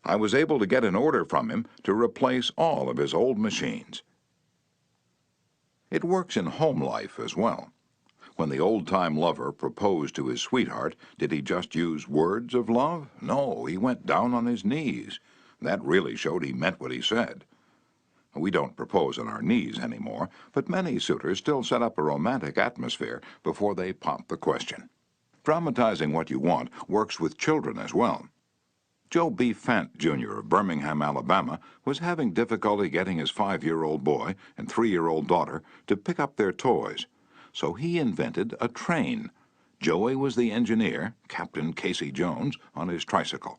I was able to get an order from him to replace all of his old machines. It works in home life as well. When the old-time lover proposed to his sweetheart, did he just use words of love? No, he went down on his knees. That really showed he meant what he said. We don't propose on our knees anymore, but many suitors still set up a romantic atmosphere before they pop the question. Dramatizing what you want works with children as well. Joe B. Fant, Jr. of Birmingham, Alabama, was having difficulty getting his 5-year-old boy and 3-year-old daughter to pick up their toys, so he invented a train. Joey was the engineer, Captain Casey Jones, on his tricycle.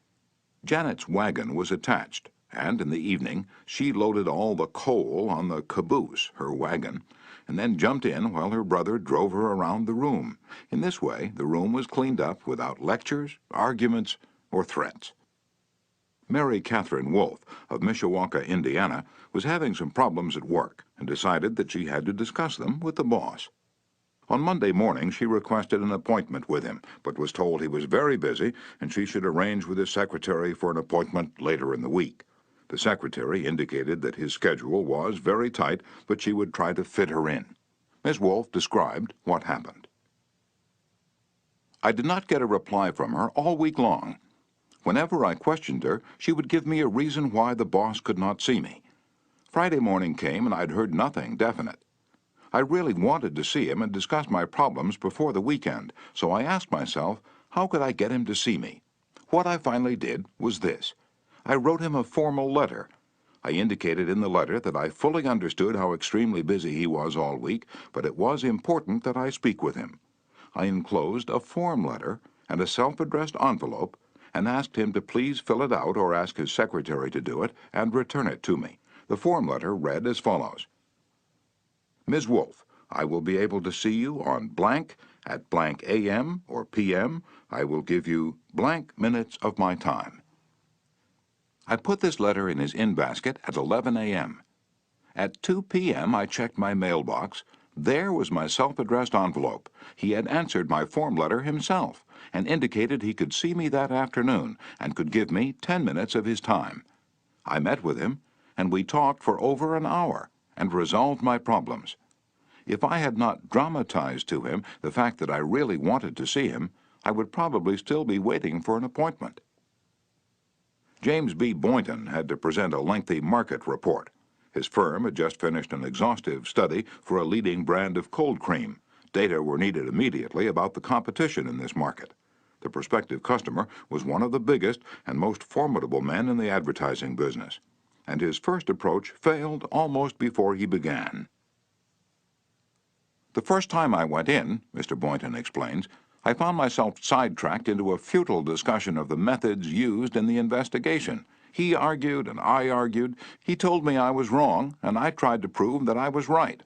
Janet's wagon was attached, and in the evening she loaded all the coal on the caboose, her wagon, and then jumped in while her brother drove her around the room. In this way, the room was cleaned up without lectures, arguments, or threats. Mary Catherine Wolfe of Mishawaka, Indiana, was having some problems at work and decided that she had to discuss them with the boss. On Monday morning, she requested an appointment with him, but was told he was very busy and she should arrange with his secretary for an appointment later in the week. The secretary indicated that his schedule was very tight, but she would try to fit her in. Ms. Wolfe described what happened. I did not get a reply from her all week long. Whenever I questioned her, she would give me a reason why the boss could not see me. Friday morning came and I'd heard nothing definite. I really wanted to see him and discuss my problems before the weekend, so I asked myself, how could I get him to see me? What I finally did was this. I wrote him a formal letter. I indicated in the letter that I fully understood how extremely busy he was all week, but it was important that I speak with him. I enclosed a form letter and a self-addressed envelope and asked him to please fill it out or ask his secretary to do it and return it to me. The form letter read as follows. Ms. Wolfe, I will be able to see you on blank at blank a.m. or p.m. I will give you blank minutes of my time. I put this letter in his in basket at 11 a.m. At 2 p.m. I checked my mailbox There was my self-addressed envelope. He had answered my form letter himself and indicated he could see me that afternoon and could give me 10 minutes of his time. I met with him, and we talked for over an hour and resolved my problems. If I had not dramatized to him the fact that I really wanted to see him, I would probably still be waiting for an appointment. James B. Boynton had to present a lengthy market report. His firm had just finished an exhaustive study for a leading brand of cold cream. Data were needed immediately about the competition in this market. The prospective customer was one of the biggest and most formidable men in the advertising business, and his first approach failed almost before he began. The first time I went in, Mr. Boynton explains, I found myself sidetracked into a futile discussion of the methods used in the investigation. He argued and I argued. He told me I was wrong, and I tried to prove that I was right.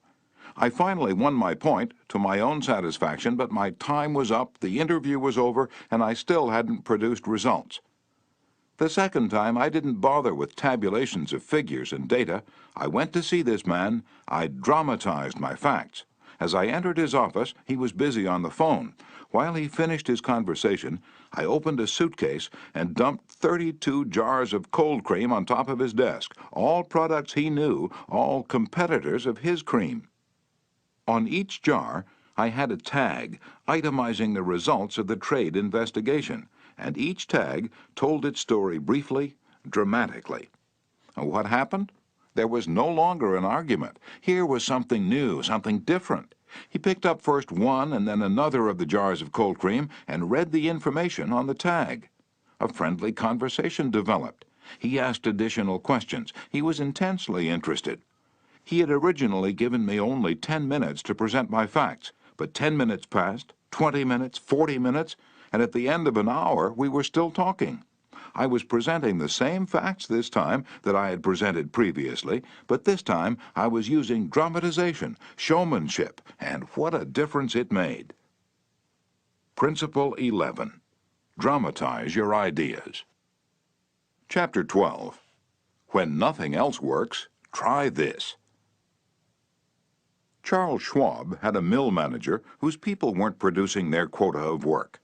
I finally won my point to my own satisfaction, but my time was up, the interview was over, and I still hadn't produced results. The second time, I didn't bother with tabulations of figures and data. I went to see this man. I dramatized my facts. As I entered his office, he was busy on the phone. While he finished his conversation, I opened a suitcase and dumped 32 jars of cold cream on top of his desk, all products he knew, all competitors of his cream. On each jar, I had a tag itemizing the results of the trade investigation, and each tag told its story briefly, dramatically. What happened? There was no longer an argument. Here was something new, something different. He picked up first one and then another of the jars of cold cream and read the information on the tag. A friendly conversation developed. He asked additional questions. He was intensely interested. He had originally given me only 10 minutes to present my facts, but 10 minutes passed, 20 minutes, 40 minutes, and at the end of an hour we were still talking. I was presenting the same facts this time that I had presented previously, but this time I was using dramatization, showmanship, and what a difference it made. Principle 11. Dramatize your ideas. Chapter 12. When nothing else works, try this. Charles Schwab had a mill manager whose people weren't producing their quota of work.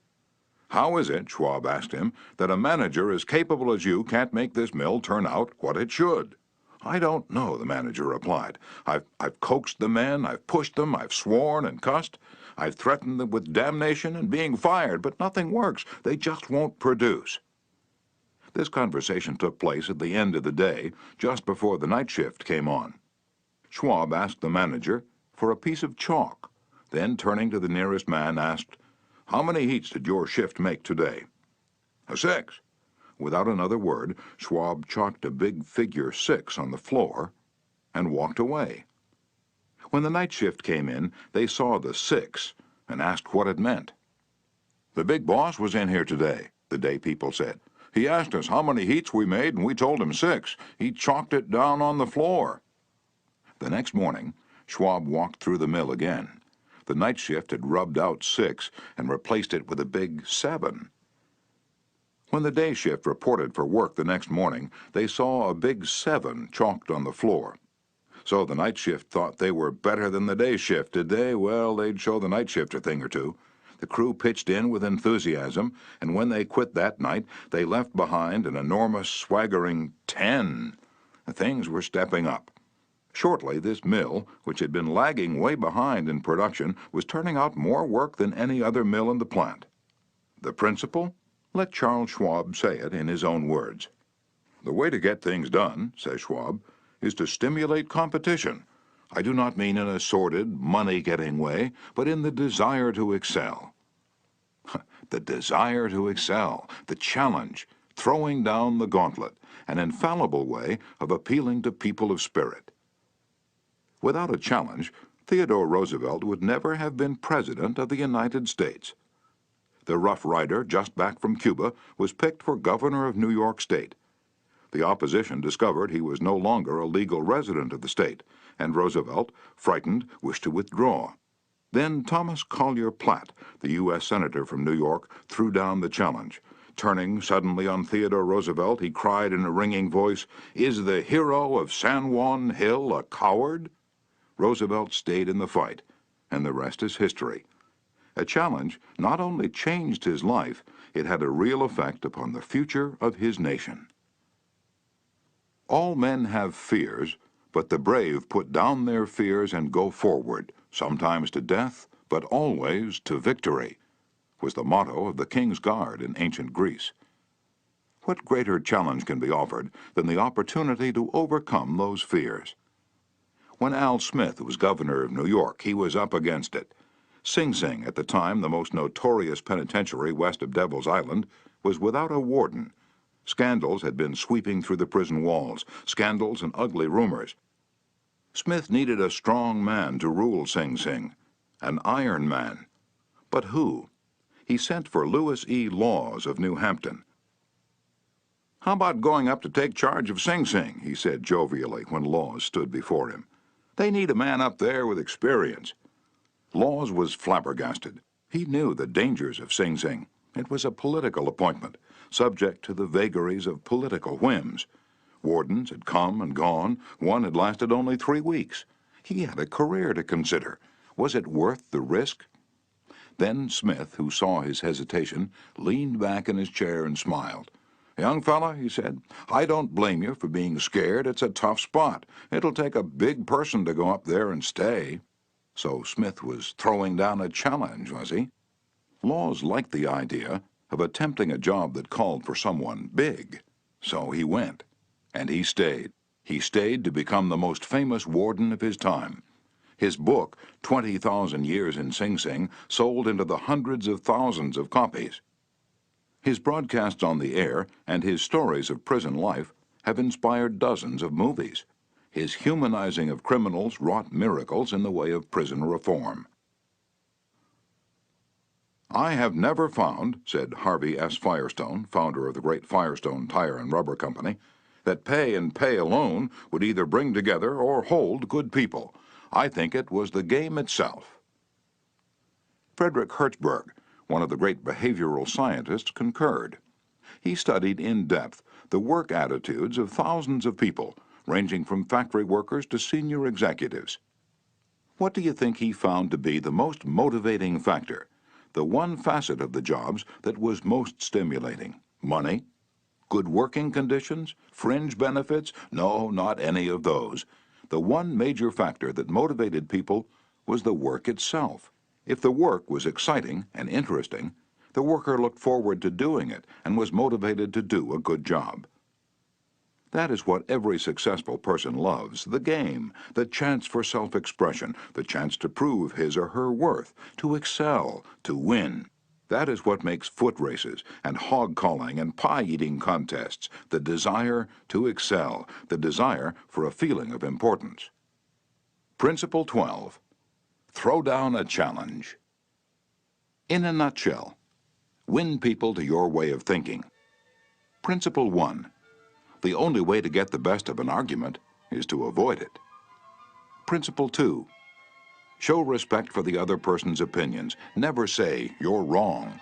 "How is it," Schwab asked him, "that a manager as capable as you can't make this mill turn out what it should?" "I don't know," the manager replied. I've coaxed the men, I've pushed them, I've sworn and cussed. I've threatened them with damnation and being fired, but nothing works. They just won't produce." This conversation took place at the end of the day, just before the night shift came on. Schwab asked the manager for a piece of chalk, then turning to the nearest man asked, "How many heats did your shift make today?" "6." Without another word, Schwab chalked a big figure 6 on the floor and walked away. When the night shift came in, they saw the 6 and asked what it meant. "The big boss was in here today," the day people said. "He asked us how many heats we made, and we told him 6. He chalked it down on the floor." The next morning, Schwab walked through the mill again. The night shift had rubbed out 6 and replaced it with a big 7. When the day shift reported for work the next morning, they saw a big 7 chalked on the floor. So the night shift thought they were better than the day shift, did they? Well, they'd show the night shift a thing or two. The crew pitched in with enthusiasm, and when they quit that night, they left behind an enormous, swaggering 10. Things were stepping up. Shortly, this mill, which had been lagging way behind in production, was turning out more work than any other mill in the plant. The principle? Let Charles Schwab say it in his own words. "The way to get things done," says Schwab, "is to stimulate competition. I do not mean in a sordid, money-getting way, but in the desire to excel." The desire to excel, the challenge, throwing down the gauntlet, an infallible way of appealing to people of spirit. Without a challenge, Theodore Roosevelt would never have been President of the United States. The Rough Rider, just back from Cuba, was picked for governor of New York State. The opposition discovered he was no longer a legal resident of the state, and Roosevelt, frightened, wished to withdraw. Then Thomas Collier Platt, the U.S. Senator from New York, threw down the challenge. Turning suddenly on Theodore Roosevelt, he cried in a ringing voice, "Is the hero of San Juan Hill a coward?" Roosevelt stayed in the fight, and the rest is history. A challenge not only changed his life, it had a real effect upon the future of his nation. All men have fears, but the brave put down their fears and go forward, sometimes to death, but always to victory, was the motto of the King's Guard in ancient Greece. What greater challenge can be offered than the opportunity to overcome those fears? When Al Smith was governor of New York, he was up against it. Sing Sing, at the time the most notorious penitentiary west of Devil's Island, was without a warden. Scandals had been sweeping through the prison walls, scandals and ugly rumors. Smith needed a strong man to rule Sing Sing, an Iron Man. But who? He sent for Lewis E. Laws of New Hampton. "How about going up to take charge of Sing Sing?" he said jovially when Laws stood before him. "They need a man up there with experience." Laws was flabbergasted. He knew the dangers of Sing Sing. It was a political appointment, subject to the vagaries of political whims. Wardens had come and gone. One had lasted only 3 weeks. He had a career to consider. Was it worth the risk? Then Smith, who saw his hesitation, leaned back in his chair and smiled. "Young fella," he said, "I don't blame you for being scared. It's a tough spot. It'll take a big person to go up there and stay." So Smith was throwing down a challenge, was he? Laws liked the idea of attempting a job that called for someone big. So he went, and he stayed. He stayed to become the most famous warden of his time. His book, 20,000 Years in Sing Sing, sold into the hundreds of thousands of copies. His broadcasts on the air and his stories of prison life have inspired dozens of movies. His humanizing of criminals wrought miracles in the way of prison reform. "I have never found," said Harvey S. Firestone, founder of the great Firestone Tire and Rubber Company, "that pay and pay alone would either bring together or hold good people. I think it was the game itself." Frederick Hertzberg, one of the great behavioral scientists, concurred. He studied in depth the work attitudes of thousands of people, ranging from factory workers to senior executives. What do you think he found to be the most motivating factor, the one facet of the jobs that was most stimulating? Money? Good working conditions? Fringe benefits? No, not any of those. The one major factor that motivated people was the work itself. If the work was exciting and interesting, the worker looked forward to doing it and was motivated to do a good job. That is what every successful person loves, the game, the chance for self-expression, the chance to prove his or her worth, to excel, to win. That is what makes foot races and hog calling and pie-eating contests, the desire to excel, the desire for a feeling of importance. Principle 12. Throw down a challenge. In a nutshell, win people to your way of thinking. Principle 1. The only way to get the best of an argument is to avoid it. Principle 2. Show respect for the other person's opinions. Never say, "You're wrong."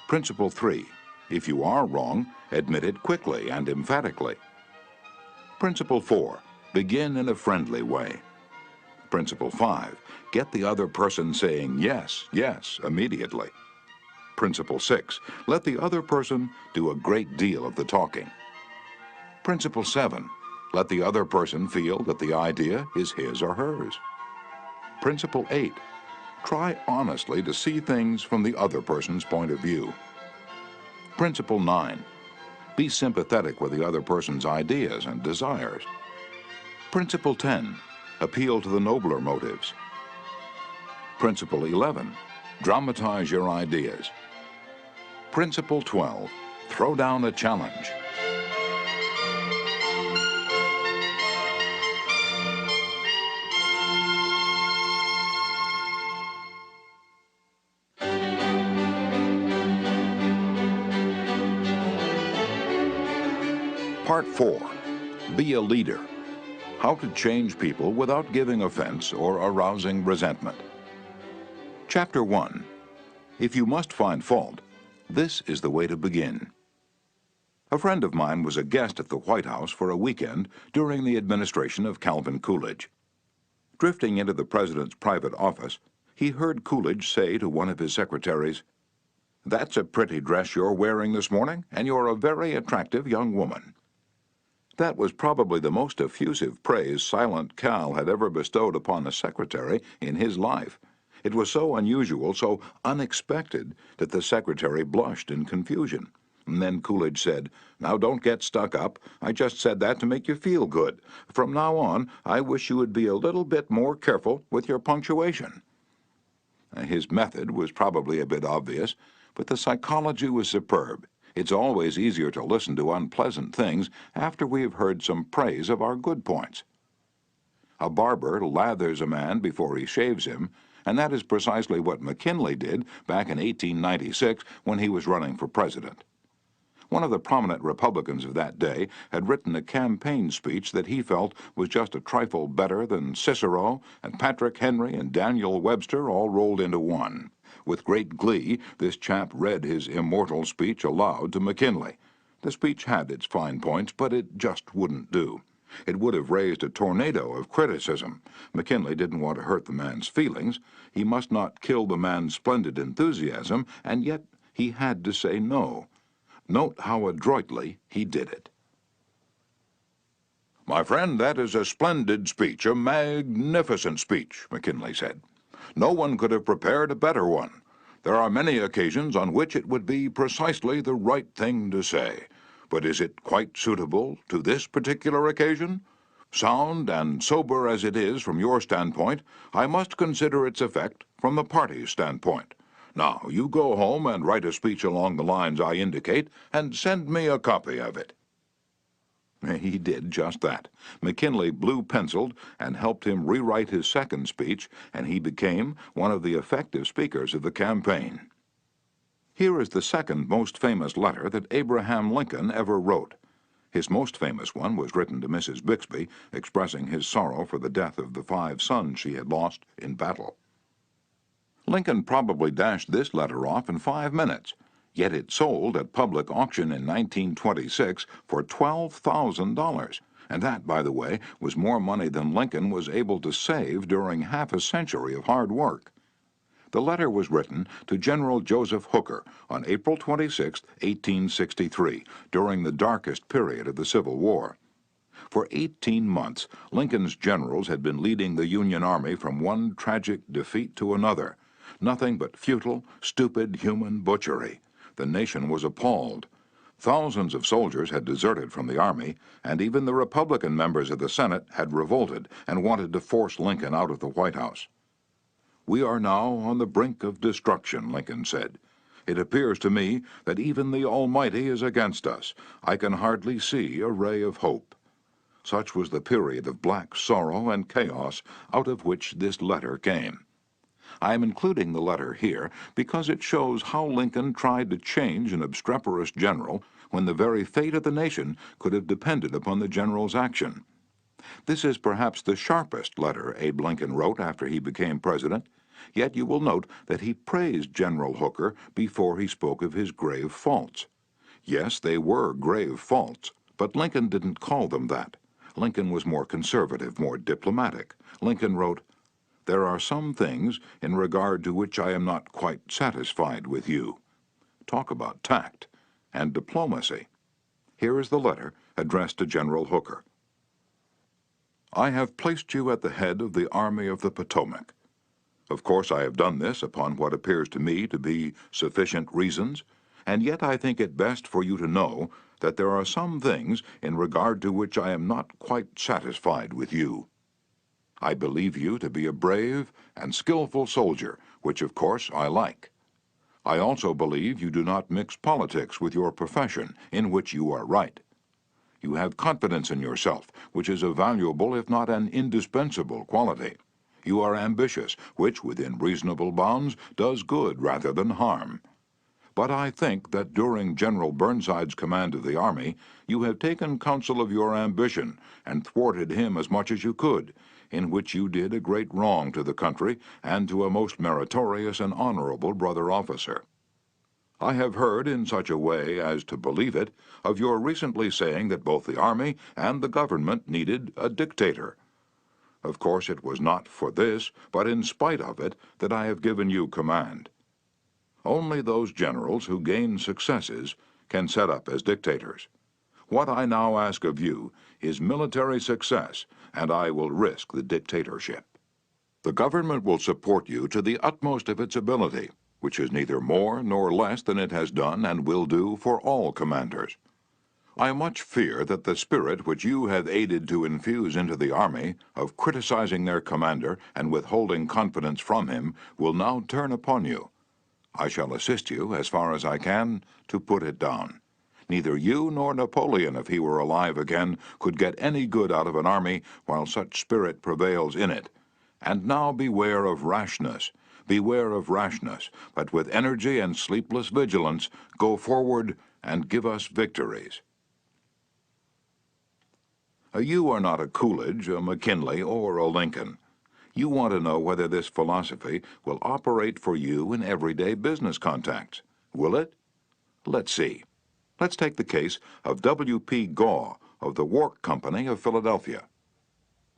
Principle 3. If you are wrong, admit it quickly and emphatically. Principle 4. Begin in a friendly way. Principle 5. Get the other person saying yes, yes, immediately. Principle 6. Let the other person do a great deal of the talking. Principle 7. Let the other person feel that the idea is his or hers. Principle 8. Try honestly to see things from the other person's point of view. Principle 9. Be sympathetic with the other person's ideas and desires. Principle 10. Appeal to the nobler motives. Principle 11. Dramatize your ideas. Principle 12. Throw down a challenge. Part 4. Be a leader. How to change people without giving offense or arousing resentment. Chapter 1. If you must find fault, this is the way to begin. A friend of mine was a guest at the White House for a weekend during the administration of Calvin Coolidge. Drifting into the president's private office, he heard Coolidge say to one of his secretaries, "That's a pretty dress you're wearing this morning, and you're a very attractive young woman." That was probably the most effusive praise Silent Cal had ever bestowed upon a secretary in his life. It was so unusual, so unexpected, that the secretary blushed in confusion. And then Coolidge said, "Now don't get stuck up. I just said that to make you feel good. From now on, I wish you would be a little bit more careful with your punctuation." His method was probably a bit obvious, but the psychology was superb. It's always easier to listen to unpleasant things after we have heard some praise of our good points. A barber lathers a man before he shaves him, and that is precisely what McKinley did back in 1896 when he was running for president. One of the prominent Republicans of that day had written a campaign speech that he felt was just a trifle better than Cicero and Patrick Henry and Daniel Webster all rolled into one. With great glee, this chap read his immortal speech aloud to McKinley. The speech had its fine points, but it just wouldn't do. It would have raised a tornado of criticism. McKinley didn't want to hurt the man's feelings. He must not kill the man's splendid enthusiasm, and yet he had to say no. Note how adroitly he did it. "My friend, that is a splendid speech, a magnificent speech," McKinley said. "No one could have prepared a better one. There are many occasions on which it would be precisely the right thing to say. But is it quite suitable to this particular occasion? Sound and sober as it is from your standpoint, I must consider its effect from the party's standpoint. Now, you go home and write a speech along the lines I indicate, and send me a copy of it." He did just that. McKinley blue-penciled and helped him rewrite his second speech, and he became one of the effective speakers of the campaign. Here is the second most famous letter that Abraham Lincoln ever wrote. His most famous one was written to Mrs. Bixby, expressing his sorrow for the death of the 5 sons she had lost in battle. Lincoln probably dashed this letter off in 5 minutes. Yet it sold at public auction in 1926 for $12,000, and that, by the way, was more money than Lincoln was able to save during half a century of hard work. The letter was written to General Joseph Hooker on April 26, 1863, during the darkest period of the Civil War. For 18 months, Lincoln's generals had been leading the Union Army from one tragic defeat to another. Nothing but futile, stupid human butchery. The nation was appalled. Thousands of soldiers had deserted from the army, and even the Republican members of the Senate had revolted and wanted to force Lincoln out of the White House. "We are now on the brink of destruction," Lincoln said. "It appears to me that even the Almighty is against us. I can hardly see a ray of hope." Such was the period of black sorrow and chaos out of which this letter came. I am including the letter here because it shows how Lincoln tried to change an obstreperous general when the very fate of the nation could have depended upon the general's action. This is perhaps the sharpest letter Abe Lincoln wrote after he became president, yet you will note that he praised General Hooker before he spoke of his grave faults. Yes, they were grave faults, but Lincoln didn't call them that. Lincoln was more conservative, more diplomatic. Lincoln wrote, "There are some things in regard to which I am not quite satisfied with you." Talk about tact and diplomacy. Here is the letter addressed to General Hooker. "I have placed you at the head of the Army of the Potomac. Of course I have done this upon what appears to me to be sufficient reasons, and yet I think it best for you to know that there are some things in regard to which I am not quite satisfied with you. I believe you to be a brave and skillful soldier, which of course I like. I also believe you do not mix politics with your profession, in which you are right. You have confidence in yourself, which is a valuable if not an indispensable quality. You are ambitious, which within reasonable bounds does good rather than harm. But I think that during General Burnside's command of the Army, you have taken counsel of your ambition and thwarted him as much as you could, in which you did a great wrong to the country and to a most meritorious and honorable brother officer. I have heard in such a way as to believe it of your recently saying that both the Army and the government needed a dictator. Of course, it was not for this, but in spite of it, that I have given you command. Only those generals who gain successes can set up as dictators. What I now ask of you is military success, and I will risk the dictatorship. The government will support you to the utmost of its ability, which is neither more nor less than it has done and will do for all commanders. I much fear that the spirit which you have aided to infuse into the army, of criticizing their commander and withholding confidence from him, will now turn upon you. I shall assist you, as far as I can, to put it down. Neither you nor Napoleon, if he were alive again, could get any good out of an army while such spirit prevails in it. And now beware of rashness. Beware of rashness, but with energy and sleepless vigilance, go forward and give us victories. You are not a Coolidge, a McKinley, or a Lincoln. You want to know whether this philosophy will operate for you in everyday business contacts. Will it? Let's see. Let's take the case of W.P. Gaw of the Wark Company of Philadelphia.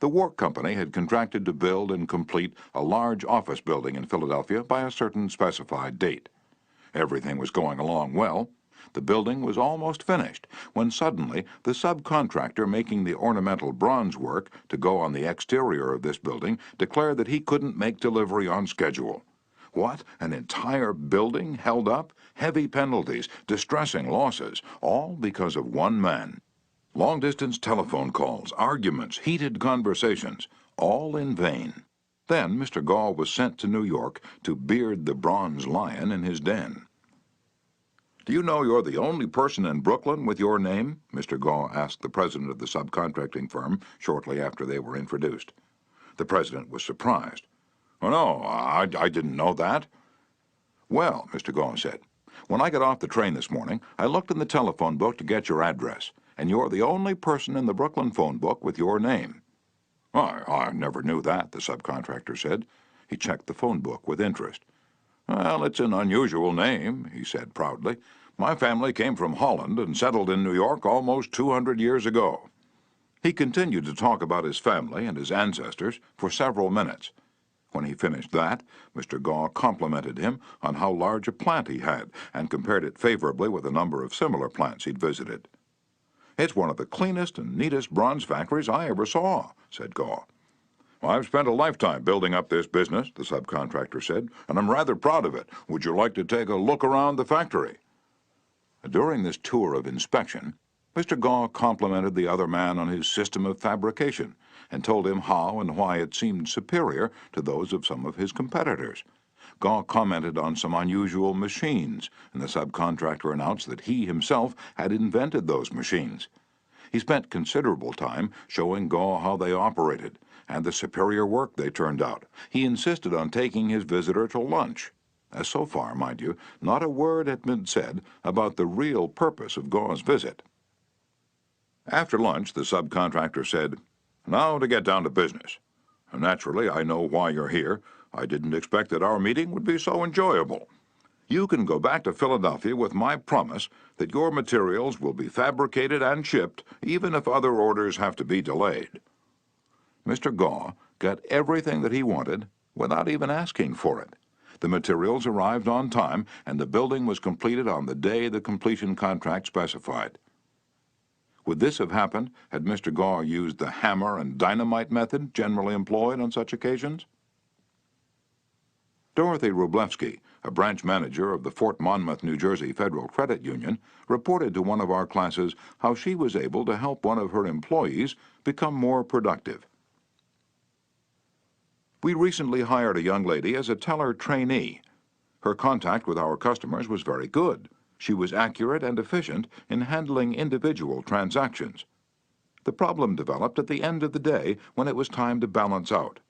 The Wark Company had contracted to build and complete a large office building in Philadelphia by a certain specified date. Everything was going along well. The building was almost finished when suddenly the subcontractor making the ornamental bronze work to go on the exterior of this building declared that he couldn't make delivery on schedule. What? An entire building held up? Heavy penalties, distressing losses, all because of one man. Long-distance telephone calls, arguments, heated conversations, all in vain. Then Mr. Gaw was sent to New York to beard the bronze lion in his den. "Do you know you're the only person in Brooklyn with your name?" Mr. Gaw asked the president of the subcontracting firm shortly after they were introduced. The president was surprised. "Oh, no, I didn't know that." "Well," Mr. Gaw said, "when I got off the train this morning, I looked in the telephone book to get your address, and you're the only person in the Brooklyn phone book with your name." I never knew that," the subcontractor said. He checked the phone book with interest. "Well, it's an unusual name," he said proudly. "My family came from Holland and settled in New York almost 200 years ago." He continued to talk about his family and his ancestors for several minutes. When he finished that, Mr. Gaw complimented him on how large a plant he had and compared it favorably with a number of similar plants he'd visited. "It's one of the cleanest and neatest bronze factories I ever saw," said Gaw. "I've spent a lifetime building up this business," the subcontractor said, "and I'm rather proud of it. Would you like to take a look around the factory?" During this tour of inspection, Mr. Gaw complimented the other man on his system of fabrication and told him how and why it seemed superior to those of some of his competitors. Gaw commented on some unusual machines, and the subcontractor announced that he himself had invented those machines. He spent considerable time showing Gaw how they operated and the superior work they turned out. He insisted on taking his visitor to lunch. So far, mind you, not a word had been said about the real purpose of Gaw's visit. After lunch, the subcontractor said, "Now to get down to business. Naturally, I know why you're here. I didn't expect that our meeting would be so enjoyable. You can go back to Philadelphia with my promise that your materials will be fabricated and shipped, even if other orders have to be delayed." Mr. Gaw got everything that he wanted without even asking for it. The materials arrived on time, and the building was completed on the day the completion contract specified. Would this have happened had Mr. Gaw used the hammer and dynamite method generally employed on such occasions? Dorothy Wroblewski, a branch manager of the Fort Monmouth, New Jersey Federal Credit Union, reported to one of our classes how she was able to help one of her employees become more productive. "We recently hired a young lady as a teller trainee. Her contact with our customers was very good. She was accurate and efficient in handling individual transactions. The problem developed at the end of the day when it was time to balance out.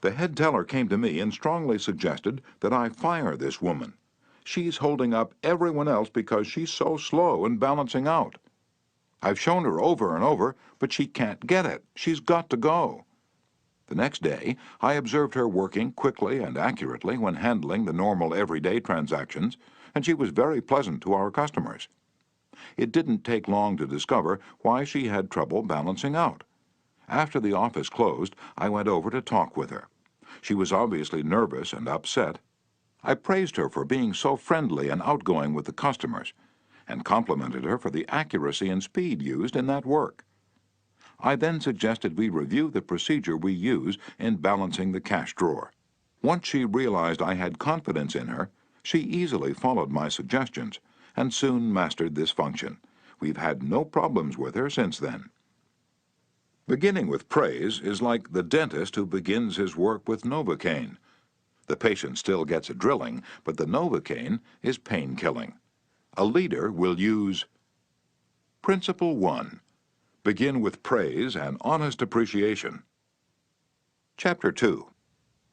The head teller came to me and strongly suggested that I fire this woman. She's holding up everyone else because she's so slow in balancing out. I've shown her over and over, but she can't get it. She's got to go." The next day, I observed her working quickly and accurately when handling the normal everyday transactions, and she was very pleasant to our customers. It didn't take long to discover why she had trouble balancing out. After the office closed, I went over to talk with her. She was obviously nervous and upset. I praised her for being so friendly and outgoing with the customers, and complimented her for the accuracy and speed used in that work. I then suggested we review the procedure we use in balancing the cash drawer. Once she realized I had confidence in her, she easily followed my suggestions and soon mastered this function. We've had no problems with her since then. Beginning with praise is like the dentist who begins his work with Novocaine. The patient still gets a drilling, but the Novocaine is pain-killing. A leader will use Principle 1. Begin with praise and honest appreciation. Chapter 2.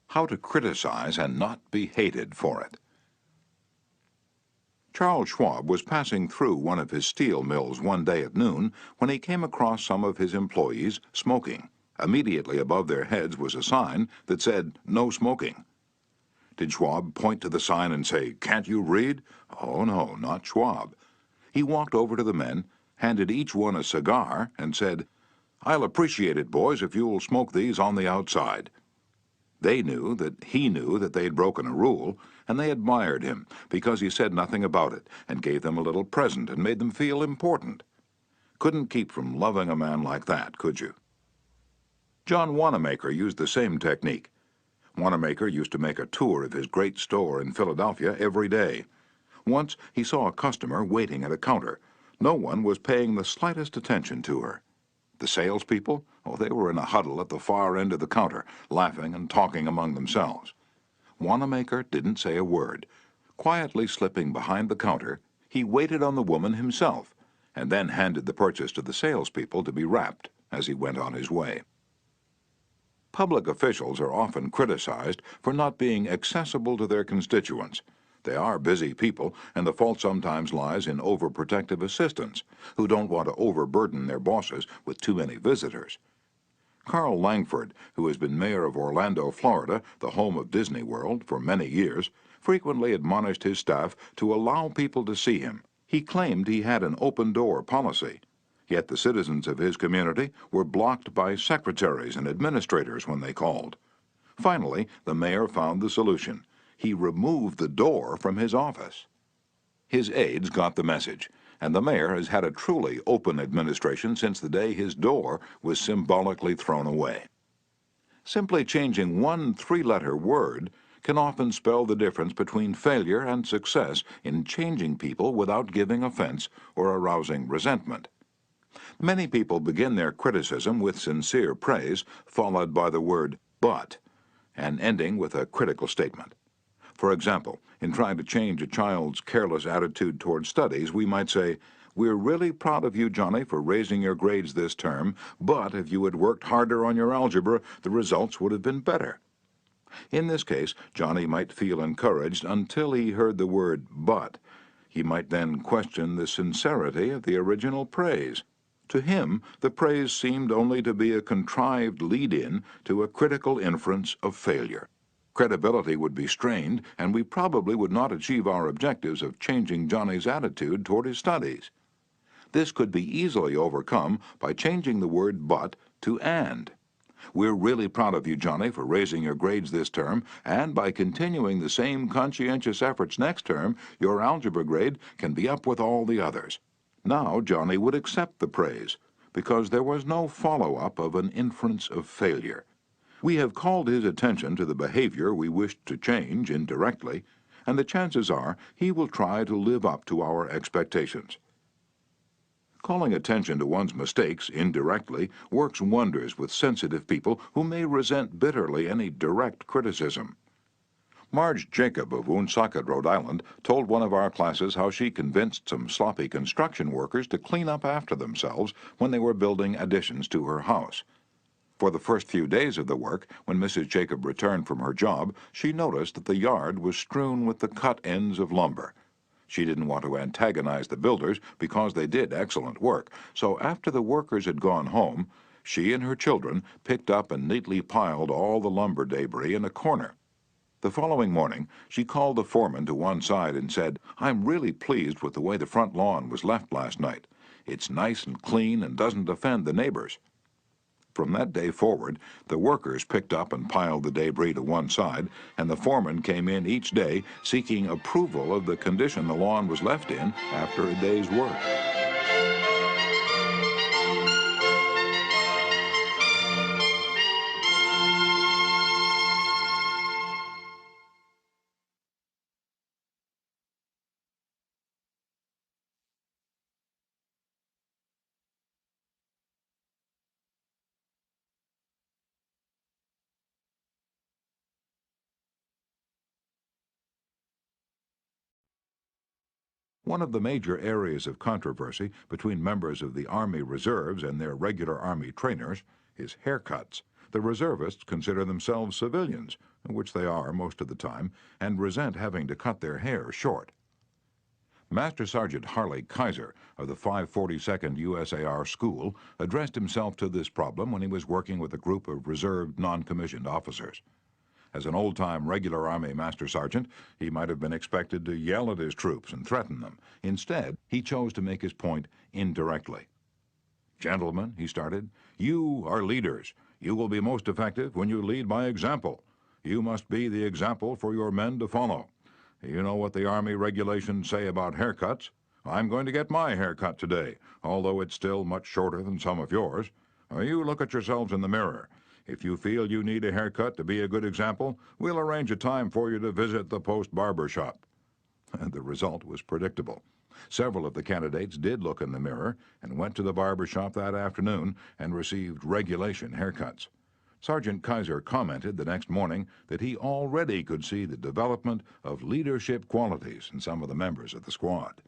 How to criticize and not be hated for it. Charles Schwab was passing through one of his steel mills one day at noon when he came across some of his employees smoking. Immediately above their heads was a sign that said, "No smoking." Did Schwab point to the sign and say, "Can't you read?" Oh no, not Schwab. He walked over to the men, handed each one a cigar, and said, "I'll appreciate it, boys, if you'll smoke these on the outside." They knew that he knew that they'd broken a rule, and they admired him because he said nothing about it and gave them a little present and made them feel important. Couldn't keep from loving a man like that, could you? John Wanamaker used the same technique. Wanamaker used to make a tour of his great store in Philadelphia every day. Once he saw a customer waiting at a counter. No one was paying the slightest attention to her. The salespeople, oh, they were in a huddle at the far end of the counter, laughing and talking among themselves. Wanamaker didn't say a word. Quietly slipping behind the counter, he waited on the woman himself, and then handed the purchase to the salespeople to be wrapped as he went on his way. Public officials are often criticized for not being accessible to their constituents. They are busy people, and the fault sometimes lies in overprotective assistants who don't want to overburden their bosses with too many visitors. Carl Langford, who has been mayor of Orlando, Florida, the home of Disney World, for many years, frequently admonished his staff to allow people to see him. He claimed he had an open-door policy. Yet the citizens of his community were blocked by secretaries and administrators when they called. Finally, the mayor found the solution. He removed the door from his office. His aides got the message, and the mayor has had a truly open administration since the day his door was symbolically thrown away. Simply changing one three-letter word can often spell the difference between failure and success in changing people without giving offense or arousing resentment. Many people begin their criticism with sincere praise, followed by the word "but," and ending with a critical statement. For example, in trying to change a child's careless attitude toward studies, we might say, "We're really proud of you, Johnny, for raising your grades this term, but if you had worked harder on your algebra, the results would have been better." In this case, Johnny might feel encouraged until he heard the word "but." He might then question the sincerity of the original praise. To him, the praise seemed only to be a contrived lead-in to a critical inference of failure. Credibility would be strained, and we probably would not achieve our objectives of changing Johnny's attitude toward his studies. This could be easily overcome by changing the word "but" to "and." We're really proud of you, Johnny, for raising your grades this term, and by continuing the same conscientious efforts next term, your algebra grade can be up with all the others. Now Johnny would accept the praise, because there was no follow-up of an inference of failure. We have called his attention to the behavior we wished to change indirectly, and the chances are he will try to live up to our expectations. Calling attention to one's mistakes indirectly works wonders with sensitive people who may resent bitterly any direct criticism. Marge Jacob of Woonsocket, Rhode Island, told one of our classes how she convinced some sloppy construction workers to clean up after themselves when they were building additions to her house. For the first few days of the work, when Mrs. Jacob returned from her job, she noticed that the yard was strewn with the cut ends of lumber. She didn't want to antagonize the builders because they did excellent work, so after the workers had gone home, she and her children picked up and neatly piled all the lumber debris in a corner. The following morning, she called the foreman to one side and said, "I'm really pleased with the way the front lawn was left last night. It's nice and clean and doesn't offend the neighbors." From that day forward, the workers picked up and piled the debris to one side, and the foreman came in each day seeking approval of the condition the lawn was left in after a day's work. One of the major areas of controversy between members of the Army Reserves and their regular Army trainers is haircuts. The reservists consider themselves civilians, which they are most of the time, and resent having to cut their hair short. Master Sergeant Harley Kaiser of the 542nd USAR School addressed himself to this problem when he was working with a group of reserved non-commissioned officers. As an old-time regular Army Master Sergeant, he might have been expected to yell at his troops and threaten them. Instead, he chose to make his point indirectly. "Gentlemen," he started, "you are leaders. You will be most effective when you lead by example. You must be the example for your men to follow. You know what the Army regulations say about haircuts. I'm going to get my haircut today, although it's still much shorter than some of yours. You look at yourselves in the mirror. If you feel you need a haircut to be a good example, we'll arrange a time for you to visit the post barber shop." The result was predictable. Several of the candidates did look in the mirror and went to the barber shop that afternoon and received regulation haircuts. Sergeant Kaiser commented the next morning that he already could see the development of leadership qualities in some of the members of the squad.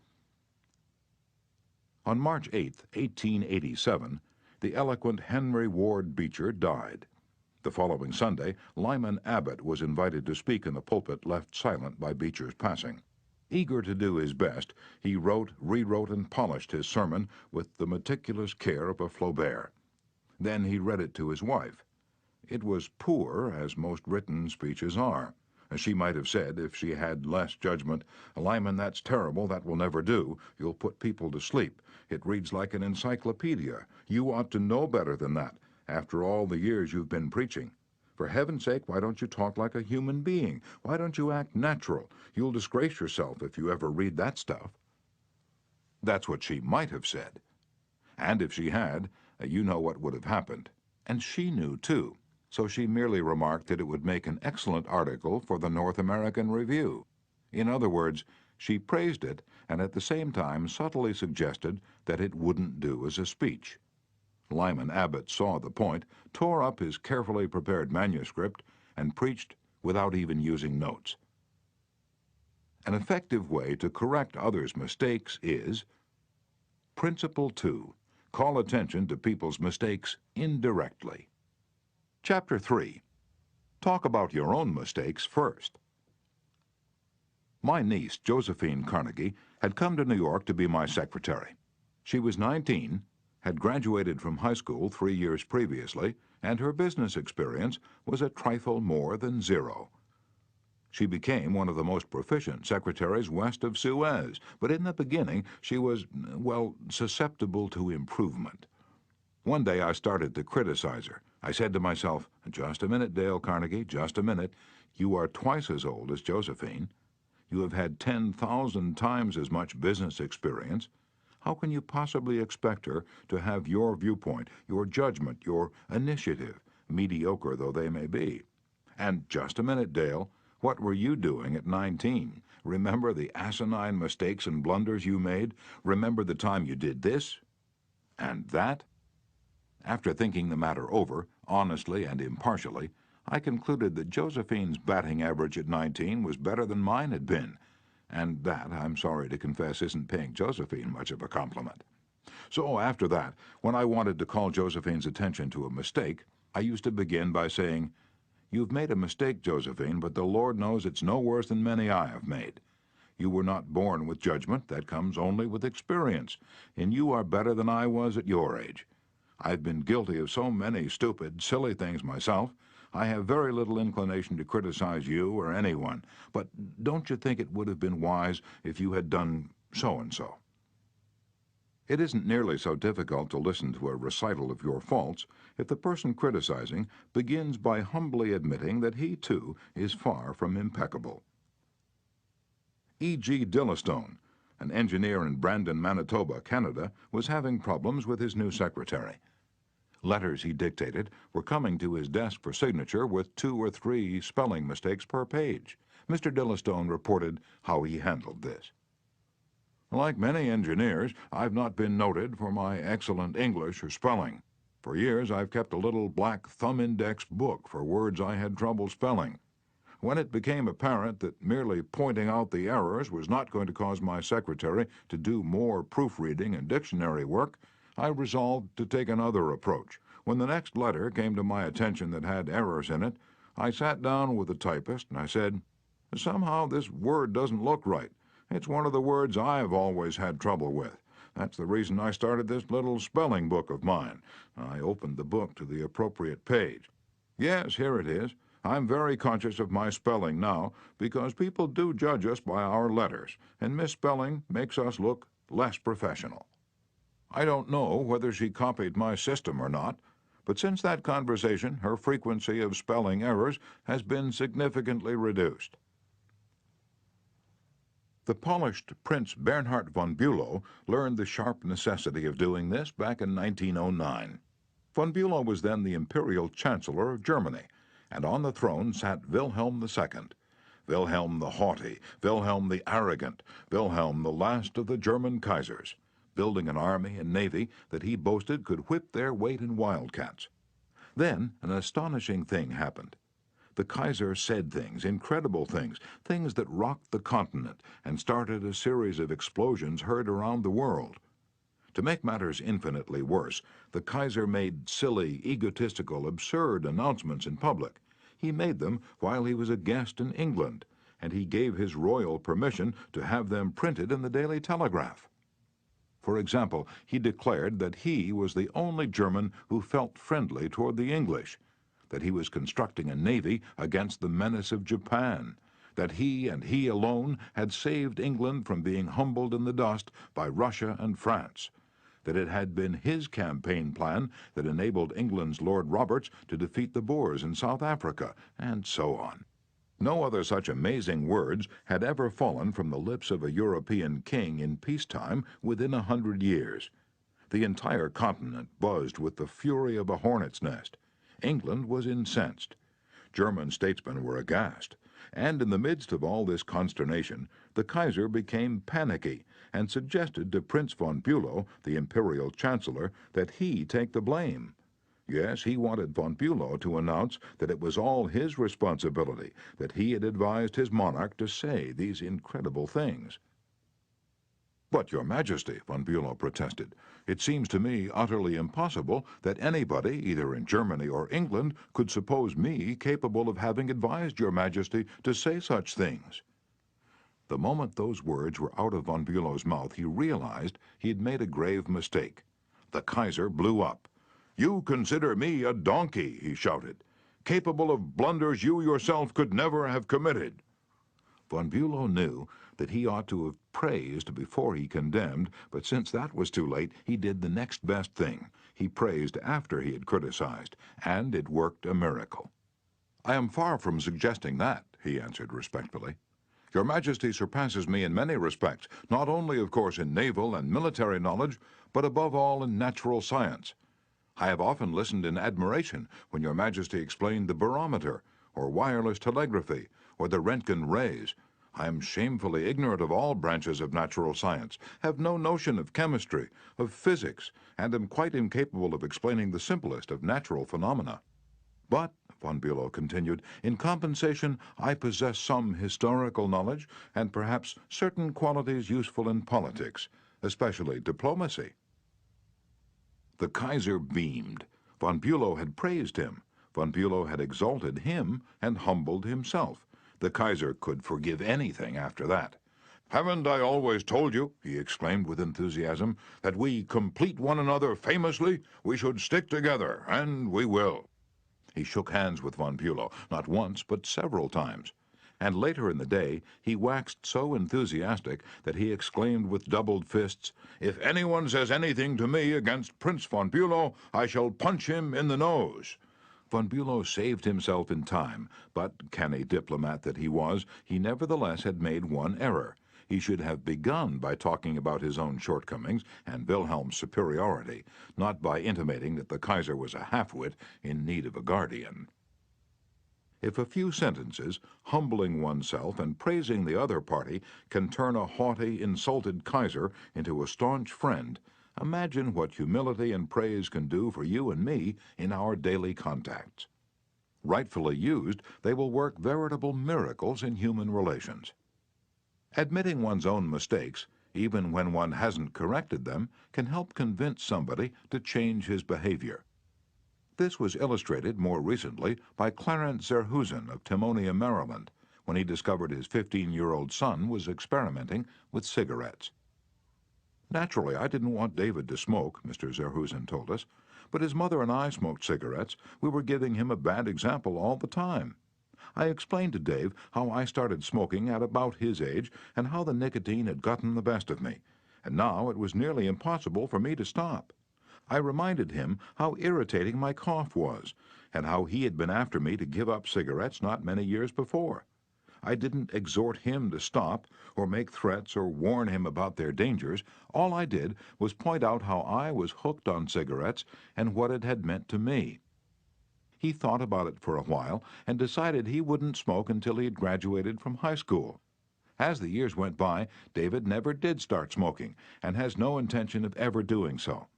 On March 8, 1887, the eloquent Henry Ward Beecher died. The following Sunday, Lyman Abbott was invited to speak in the pulpit left silent by Beecher's passing. Eager to do his best, he wrote, rewrote, and polished his sermon with the meticulous care of a Flaubert. Then he read it to his wife. It was poor, as most written speeches are. She might have said, if she had less judgment, "Lyman, that's terrible, that will never do. You'll put people to sleep. It reads like an encyclopedia. You ought to know better than that, after all the years you've been preaching. For heaven's sake, why don't you talk like a human being? Why don't you act natural? You'll disgrace yourself if you ever read that stuff." That's what she might have said. And if she had, you know what would have happened. And she knew, too. So she merely remarked that it would make an excellent article for the North American Review. In other words, she praised it and at the same time subtly suggested that it wouldn't do as a speech. Lyman Abbott saw the point, tore up his carefully prepared manuscript, and preached without even using notes. An effective way to correct others' mistakes is Principle 2. Call attention to people's mistakes indirectly. Chapter 3. Talk about your own mistakes first. My niece, Josephine Carnegie, had come to New York to be my secretary. She was 19, had graduated from high school 3 years previously, and her business experience was a trifle more than zero. She became one of the most proficient secretaries west of Suez, but in the beginning she was, well, susceptible to improvement. One day I started to criticize her. I said to myself, "Just a minute, Dale Carnegie, just a minute. You are twice as old as Josephine. You have had 10,000 times as much business experience. How can you possibly expect her to have your viewpoint, your judgment, your initiative, mediocre though they may be? And just a minute, Dale, what were you doing at 19? Remember the asinine mistakes and blunders you made? Remember the time you did this and that?" After thinking the matter over, honestly and impartially, I concluded that Josephine's batting average at 19 was better than mine had been, and that, I'm sorry to confess, isn't paying Josephine much of a compliment. So after that, when I wanted to call Josephine's attention to a mistake, I used to begin by saying, "You've made a mistake, Josephine, but the Lord knows it's no worse than many I have made. You were not born with judgment, that comes only with experience, and you are better than I was at your age. I've been guilty of so many stupid, silly things myself. I have very little inclination to criticize you or anyone, but don't you think it would have been wise if you had done so-and-so?" It isn't nearly so difficult to listen to a recital of your faults if the person criticizing begins by humbly admitting that he, too, is far from impeccable. E.G. Dillistone, an engineer in Brandon, Manitoba, Canada, was having problems with his new secretary. Letters he dictated were coming to his desk for signature with 2 or 3 spelling mistakes per page. Mr. Dillistone reported how he handled this. Like many engineers, I've not been noted for my excellent English or spelling. For years, I've kept a little black thumb-index book for words I had trouble spelling. When it became apparent that merely pointing out the errors was not going to cause my secretary to do more proofreading and dictionary work, I resolved to take another approach. When the next letter came to my attention that had errors in it, I sat down with the typist and I said, "Somehow this word doesn't look right. It's one of the words I've always had trouble with. That's the reason I started this little spelling book of mine." I opened the book to the appropriate page. Yes, here it is. I'm very conscious of my spelling now because people do judge us by our letters, and misspelling makes us look less professional. I don't know whether she copied my system or not, but since that conversation, her frequency of spelling errors has been significantly reduced. The polished Prince Bernhard von Bülow learned the sharp necessity of doing this back in 1909. Von Bülow was then the Imperial Chancellor of Germany, and on the throne sat Wilhelm II. Wilhelm the Haughty, Wilhelm the Arrogant, Wilhelm the last of the German Kaisers, building an army and navy that he boasted could whip their weight in wildcats. Then an astonishing thing happened. The Kaiser said things, incredible things, things that rocked the continent and started a series of explosions heard around the world. To make matters infinitely worse, the Kaiser made silly, egotistical, absurd announcements in public. He made them while he was a guest in England, and he gave his royal permission to have them printed in the Daily Telegraph. For example, he declared that he was the only German who felt friendly toward the English, that he was constructing a navy against the menace of Japan, that he and he alone had saved England from being humbled in the dust by Russia and France, that it had been his campaign plan that enabled England's Lord Roberts to defeat the Boers in South Africa, and so on. No other such amazing words had ever fallen from the lips of a European king in peacetime within 100 years. The entire continent buzzed with the fury of a hornet's nest. England was incensed. German statesmen were aghast. And in the midst of all this consternation, the Kaiser became panicky and suggested to Prince von Bülow, the Imperial Chancellor, that he take the blame. Yes, he wanted von Bülow to announce that it was all his responsibility, that he had advised his monarch to say these incredible things. "But, Your Majesty," von Bülow protested, "it seems to me utterly impossible that anybody, either in Germany or England, could suppose me capable of having advised Your Majesty to say such things." The moment those words were out of von Bülow's mouth, he realized he had made a grave mistake. The Kaiser blew up. "You consider me a donkey," he shouted, "capable of blunders you yourself could never have committed." Von Bülow knew that he ought to have praised before he condemned, but since that was too late, he did the next best thing. He praised after he had criticized, and it worked a miracle. "I am far from suggesting that," he answered respectfully. "Your Majesty surpasses me in many respects, not only, of course, in naval and military knowledge, but above all in natural science. I have often listened in admiration when Your Majesty explained the barometer, or wireless telegraphy, or the Röntgen rays. I am shamefully ignorant of all branches of natural science, have no notion of chemistry, of physics, and am quite incapable of explaining the simplest of natural phenomena. But," von Bülow continued, "in compensation I possess some historical knowledge and perhaps certain qualities useful in politics, especially diplomacy." The Kaiser beamed. Von Bülow had praised him. Von Bülow had exalted him and humbled himself. The Kaiser could forgive anything after that. "Haven't I always told you," he exclaimed with enthusiasm, "that we complete one another famously? We should stick together, and we will." He shook hands with von Bülow, not once but several times. and later in the day he waxed so enthusiastic that he exclaimed with doubled fists, "If anyone says anything to me against Prince von Bülow, I shall punch him in the nose." Von Bülow saved himself in time, but, canny diplomat that he was, he nevertheless had made one error. He should have begun by talking about his own shortcomings and Wilhelm's superiority, not by intimating that the Kaiser was a half-wit in need of a guardian. If a few sentences, humbling oneself and praising the other party, can turn a haughty, insulted Kaiser into a staunch friend, imagine what humility and praise can do for you and me in our daily contacts. Rightfully used, they will work veritable miracles in human relations. Admitting one's own mistakes, even when one hasn't corrected them, can help convince somebody to change his behavior. This was illustrated more recently by Clarence Zerhusen of Timonia, Maryland, when he discovered his 15-year-old son was experimenting with cigarettes. "Naturally, I didn't want David to smoke," Mr. Zerhusen told us, "but his mother and I smoked cigarettes. We were giving him a bad example all the time. I explained to Dave how I started smoking at about his age and how the nicotine had gotten the best of me, and now it was nearly impossible for me to stop. I reminded him how irritating my cough was, and how he had been after me to give up cigarettes not many years before. I didn't exhort him to stop, or make threats, or warn him about their dangers. All I did was point out how I was hooked on cigarettes and what it had meant to me. He thought about it for a while and decided he wouldn't smoke until he had graduated from high school. As the years went by, David never did start smoking and has no intention of ever doing so.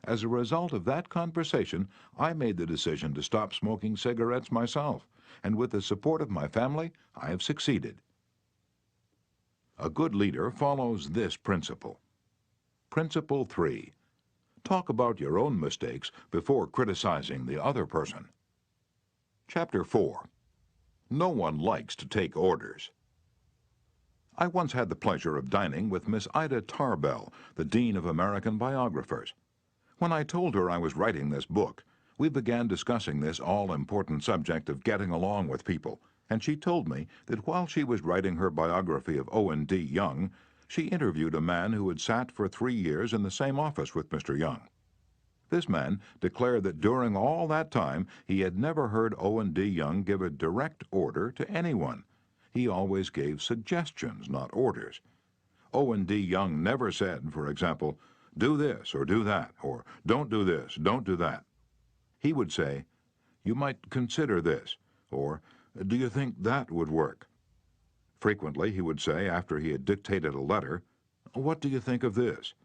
As a result of that conversation, I made the decision to stop smoking cigarettes myself, and with the support of my family, I have succeeded." A good leader follows this principle. Principle 3. Talk about your own mistakes before criticizing the other person. Chapter 4. No one likes to take orders. I once had the pleasure of dining with Miss Ida Tarbell, the Dean of American Biographers. When I told her I was writing this book, we began discussing this all-important subject of getting along with people, and she told me that while she was writing her biography of Owen D. Young, she interviewed a man who had sat for 3 years in the same office with Mr. Young. This man declared that during all that time he had never heard Owen D. Young give a direct order to anyone. He always gave suggestions, not orders. Owen D. Young never said, for example, "Do this or do that," or "Don't do this, don't do that." He would say, "You might consider this," or "Do you think that would work?" Frequently he would say, after he had dictated a letter, "What do you think of this?"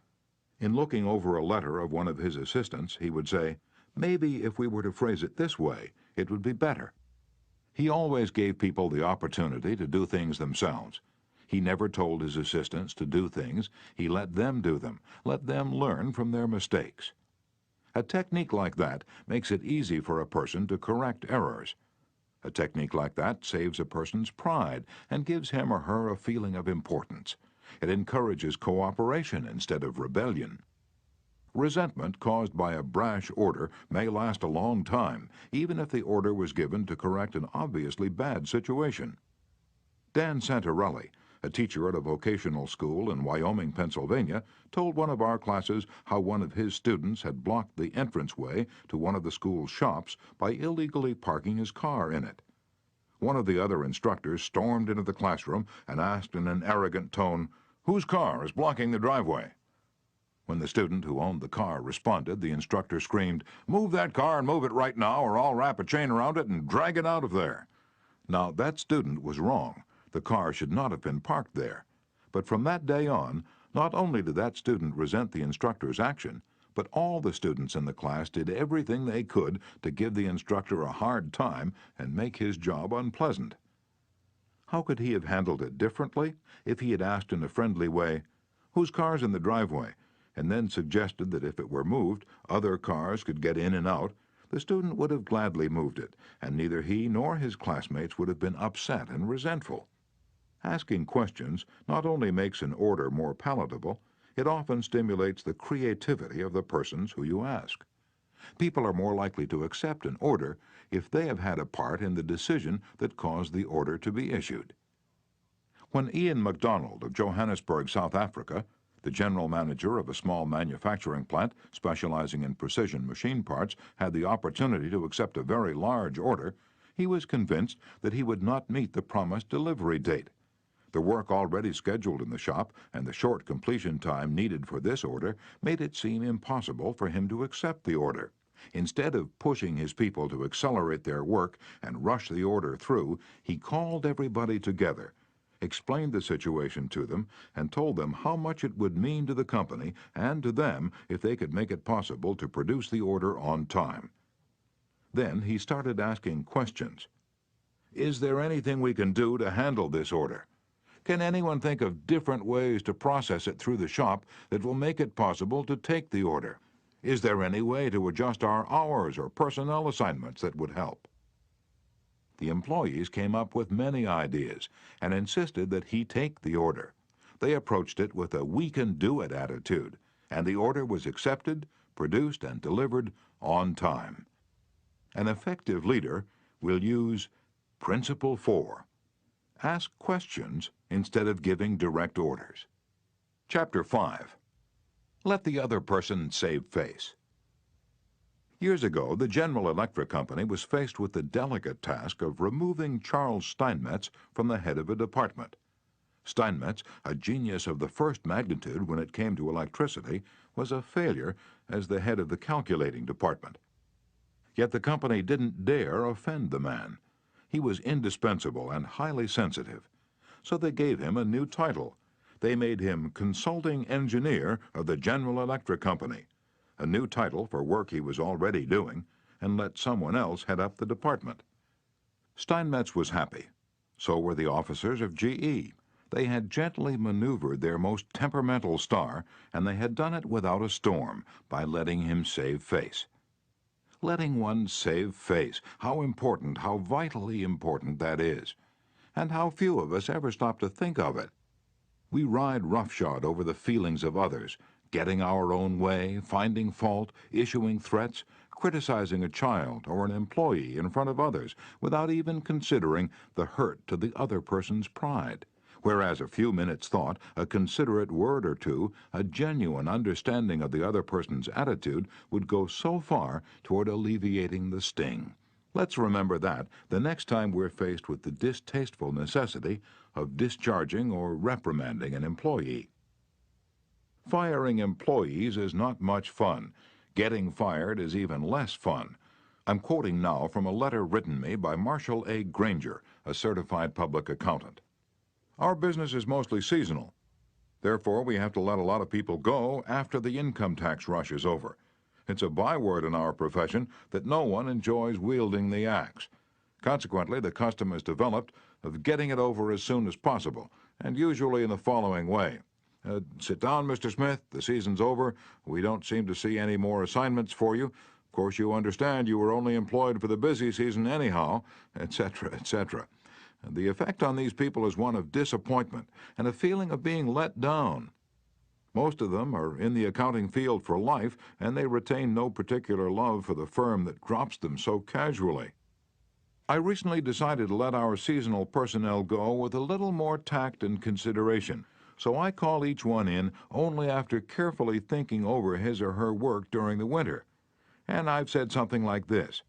In looking over a letter of one of his assistants, he would say, "Maybe if we were to phrase it this way, it would be better." He always gave people the opportunity to do things themselves. He never told his assistants to do things. He let them do them, let them learn from their mistakes. A technique like that makes it easy for a person to correct errors. A technique like that saves a person's pride and gives him or her a feeling of importance. It encourages cooperation instead of rebellion. Resentment caused by a brash order may last a long time, even if the order was given to correct an obviously bad situation. Dan Santarelli, a teacher at a vocational school in Wyoming, Pennsylvania, told one of our classes how one of his students had blocked the entranceway to one of the school's shops by illegally parking his car in it. One of the other instructors stormed into the classroom and asked in an arrogant tone, "Whose car is blocking the driveway?" When the student who owned the car responded, the instructor screamed, "Move that car and move it right now, or I'll wrap a chain around it and drag it out of there." Now, that student was wrong. The car should not have been parked there. But from that day on, not only did that student resent the instructor's action, but all the students in the class did everything they could to give the instructor a hard time and make his job unpleasant. How could he have handled it differently if he had asked in a friendly way, "Whose car's in the driveway?" and then suggested that if it were moved, other cars could get in and out? The student would have gladly moved it, and neither he nor his classmates would have been upset and resentful. Asking questions not only makes an order more palatable, it often stimulates the creativity of the persons who you ask. People are more likely to accept an order if they have had a part in the decision that caused the order to be issued. When Ian MacDonald of Johannesburg, South Africa, the general manager of a small manufacturing plant specializing in precision machine parts, had the opportunity to accept a very large order, he was convinced that he would not meet the promised delivery date. The work already scheduled in the shop and the short completion time needed for this order made it seem impossible for him to accept the order. Instead of pushing his people to accelerate their work and rush the order through, he called everybody together, explained the situation to them, and told them how much it would mean to the company and to them if they could make it possible to produce the order on time. Then he started asking questions. Is there anything we can do to handle this order? Can anyone think of different ways to process it through the shop that will make it possible to take the order? Is there any way to adjust our hours or personnel assignments that would help? The employees came up with many ideas and insisted that he take the order. They approached it with a "we can do it" attitude, and the order was accepted, produced, and delivered on time. An effective leader will use Principle 4. Ask questions instead of giving direct orders. Chapter 5. Let the other person save face. Years ago, the General Electric Company was faced with the delicate task of removing Charles Steinmetz from the head of a department. Steinmetz, a genius of the first magnitude when it came to electricity, was a failure as the head of the calculating department. Yet the company didn't dare offend the man. He was indispensable and highly sensitive. So they gave him a new title. They made him Consulting Engineer of the General Electric Company, a new title for work he was already doing, and let someone else head up the department. Steinmetz was happy. So were the officers of GE. They had gently maneuvered their most temperamental star, and they had done it without a storm, by letting him save face. Letting one save face, how important, how vitally important that is. And how few of us ever stop to think of it. We ride roughshod over the feelings of others, getting our own way, finding fault, issuing threats, criticizing a child or an employee in front of others, without even considering the hurt to the other person's pride. Whereas a few minutes' thought, a considerate word or two, a genuine understanding of the other person's attitude would go so far toward alleviating the sting. Let's remember that the next time we're faced with the distasteful necessity of discharging or reprimanding an employee. Firing employees is not much fun. Getting fired is even less fun. I'm quoting now from a letter written me by Marshall A. Granger, a certified public accountant. Our business is mostly seasonal. Therefore, we have to let a lot of people go after the income tax rush is over. It's a byword in our profession that no one enjoys wielding the axe. Consequently, the custom is developed of getting it over as soon as possible, and usually in the following way. Sit down, Mr. Smith. The season's over. We don't seem to see any more assignments for you. Of course, you understand you were only employed for the busy season anyhow, etc., etc. The effect on these people is one of disappointment and a feeling of being let down. Most of them are in the accounting field for life, and they retain no particular love for the firm that drops them so casually. I recently decided to let our seasonal personnel go with a little more tact and consideration, so I call each one in only after carefully thinking over his or her work during the winter. And I've said something like this: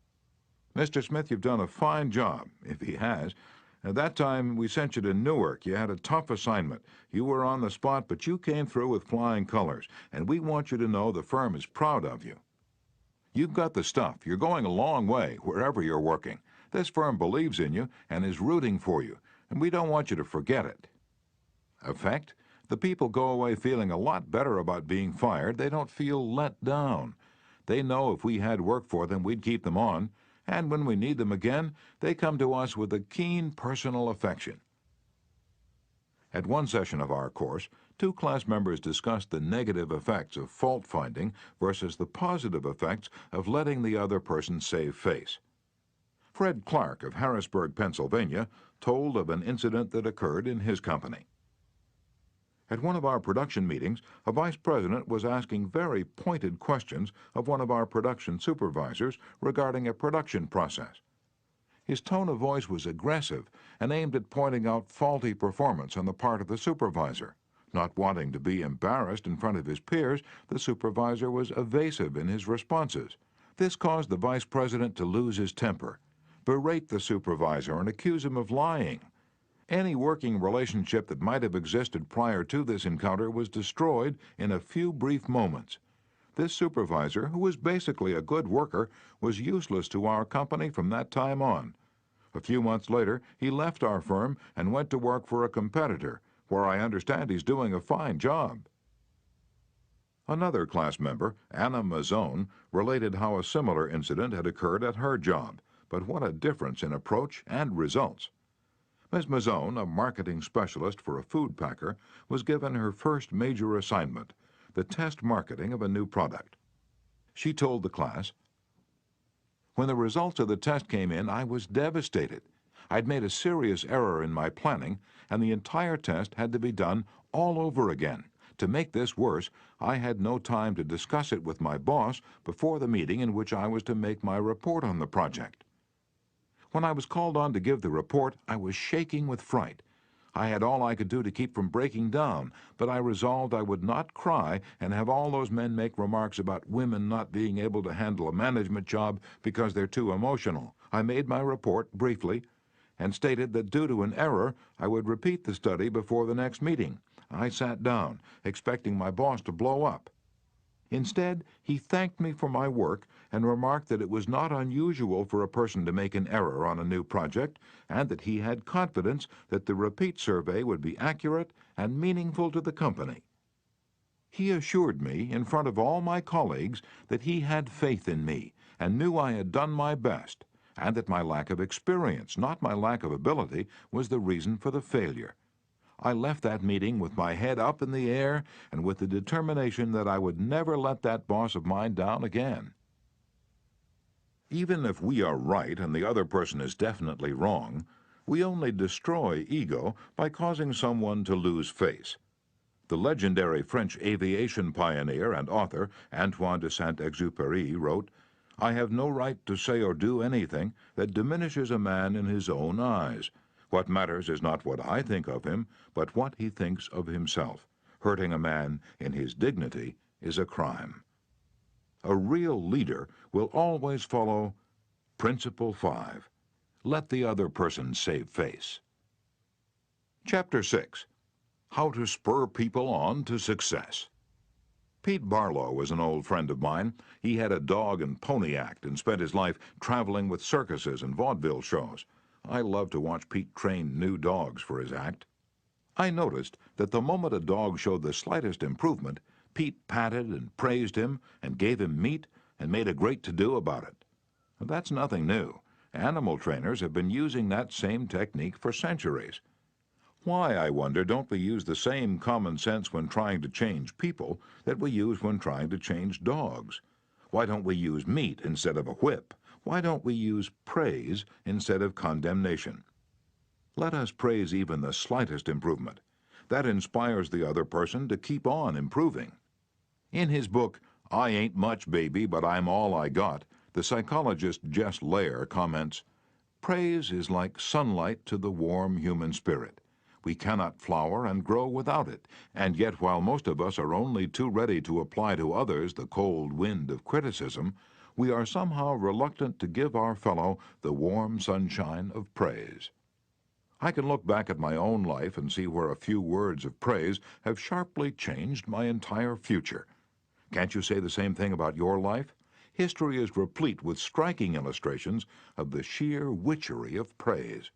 Mr. Smith, you've done a fine job, if he has. At that time, we sent you to Newark. You had a tough assignment. You were on the spot, but you came through with flying colors, and we want you to know the firm is proud of you. You've got the stuff. You're going a long way, wherever you're working. This firm believes in you and is rooting for you, and we don't want you to forget it. Effect? The people go away feeling a lot better about being fired. They don't feel let down. They know if we had work for them, we'd keep them on. And when we need them again, they come to us with a keen personal affection. At one session of our course, 2 class members discussed the negative effects of fault-finding versus the positive effects of letting the other person save face. Fred Clark of Harrisburg, Pennsylvania, told of an incident that occurred in his company. At one of our production meetings, a vice president was asking very pointed questions of one of our production supervisors regarding a production process. His tone of voice was aggressive and aimed at pointing out faulty performance on the part of the supervisor. Not wanting to be embarrassed in front of his peers, the supervisor was evasive in his responses. This caused the vice president to lose his temper, berate the supervisor, and accuse him of lying. Any working relationship that might have existed prior to this encounter was destroyed in a few brief moments. This supervisor, who was basically a good worker, was useless to our company from that time on. A few months later, he left our firm and went to work for a competitor, where I understand he's doing a fine job. Another class member, Anna Mazzone, related how a similar incident had occurred at her job, but what a difference in approach and results. Ms. Mazzone, a marketing specialist for a food packer, was given her first major assignment, the test marketing of a new product. She told the class, "When the results of the test came in, I was devastated. I'd made a serious error in my planning, and the entire test had to be done all over again. To make this worse, I had no time to discuss it with my boss before the meeting in which I was to make my report on the project. When I was called on to give the report, I was shaking with fright. I had all I could do to keep from breaking down, but I resolved I would not cry and have all those men make remarks about women not being able to handle a management job because they're too emotional. I made my report briefly and stated that due to an error, I would repeat the study before the next meeting. I sat down, expecting my boss to blow up. Instead, he thanked me for my work and remarked that it was not unusual for a person to make an error on a new project and that he had confidence that the repeat survey would be accurate and meaningful to the company. He assured me in front of all my colleagues that he had faith in me and knew I had done my best, and that my lack of experience, not my lack of ability, was the reason for the failure. I left that meeting with my head up in the air and with the determination that I would never let that boss of mine down again." Even if we are right and the other person is definitely wrong, we only destroy ego by causing someone to lose face. The legendary French aviation pioneer and author Antoine de Saint-Exupéry wrote, "I have no right to say or do anything that diminishes a man in his own eyes. What matters is not what I think of him, but what he thinks of himself. Hurting a man in his dignity is a crime." A real leader will always follow Principle 5. Let the other person save face. Chapter 6. How to Spur People On to Success. Pete Barlow was an old friend of mine. He had a dog and pony act and spent his life traveling with circuses and vaudeville shows. I love to watch Pete train new dogs for his act. I noticed that the moment a dog showed the slightest improvement, Pete patted and praised him and gave him meat and made a great to-do about it. That's nothing new. Animal trainers have been using that same technique for centuries. Why, I wonder, don't we use the same common sense when trying to change people that we use when trying to change dogs? Why don't we use meat instead of a whip? Why don't we use praise instead of condemnation? Let us praise even the slightest improvement. That inspires the other person to keep on improving. In his book, I Ain't Much, Baby, But I'm All I Got, the psychologist Jess Lair comments, "Praise is like sunlight to the warm human spirit. We cannot flower and grow without it, and yet while most of us are only too ready to apply to others the cold wind of criticism, we are somehow reluctant to give our fellow the warm sunshine of praise." I can look back at my own life and see where a few words of praise have sharply changed my entire future. Can't you say the same thing about your life? History is replete with striking illustrations of the sheer witchery of praise.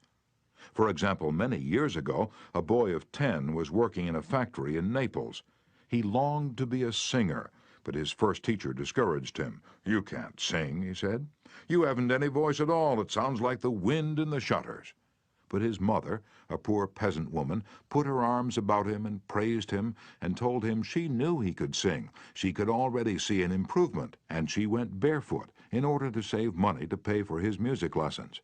For example, many years ago, a boy of 10 was working in a factory in Naples. He longed to be a singer, but his first teacher discouraged him. "You can't sing," he said. "You haven't any voice at all. It sounds like the wind in the shutters." But his mother, a poor peasant woman, put her arms about him and praised him and told him she knew he could sing. She could already see an improvement, and she went barefoot in order to save money to pay for his music lessons.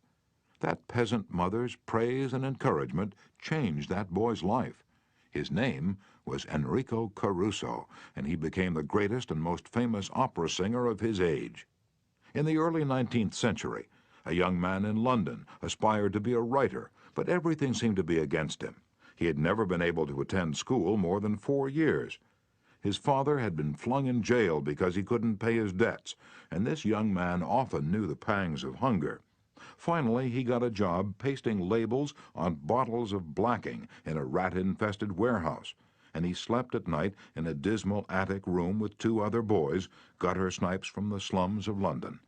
That peasant mother's praise and encouragement changed that boy's life. His name was Enrico Caruso, and he became the greatest and most famous opera singer of his age. In the early 19th century, a young man in London aspired to be a writer, but everything seemed to be against him. He had never been able to attend school more than 4 years. His father had been flung in jail because he couldn't pay his debts, and this young man often knew the pangs of hunger. Finally, he got a job pasting labels on bottles of blacking in a rat-infested warehouse, and he slept at night in a dismal attic room with 2 other boys, gutter snipes from the slums of London.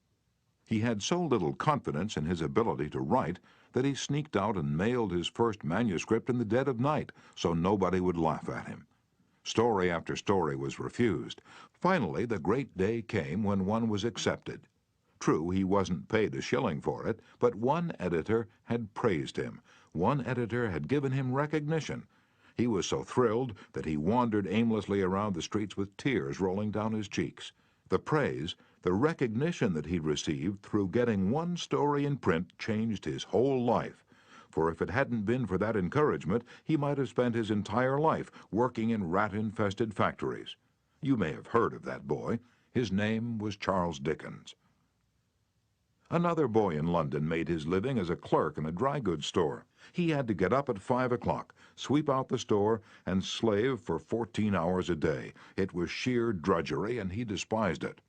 He had so little confidence in his ability to write that he sneaked out and mailed his first manuscript in the dead of night so nobody would laugh at him. Story after story was refused. Finally, the great day came when one was accepted. True, he wasn't paid a shilling for it, but one editor had praised him. One editor had given him recognition. He was so thrilled that he wandered aimlessly around the streets with tears rolling down his cheeks. The praise, the recognition that he'd received through getting one story in print changed his whole life. For if it hadn't been for that encouragement, he might have spent his entire life working in rat-infested factories. You may have heard of that boy. His name was Charles Dickens. Another boy in London made his living as a clerk in a dry goods store. He had to get up at 5 o'clock, sweep out the store, and slave for 14 hours a day. It was sheer drudgery, and he despised it.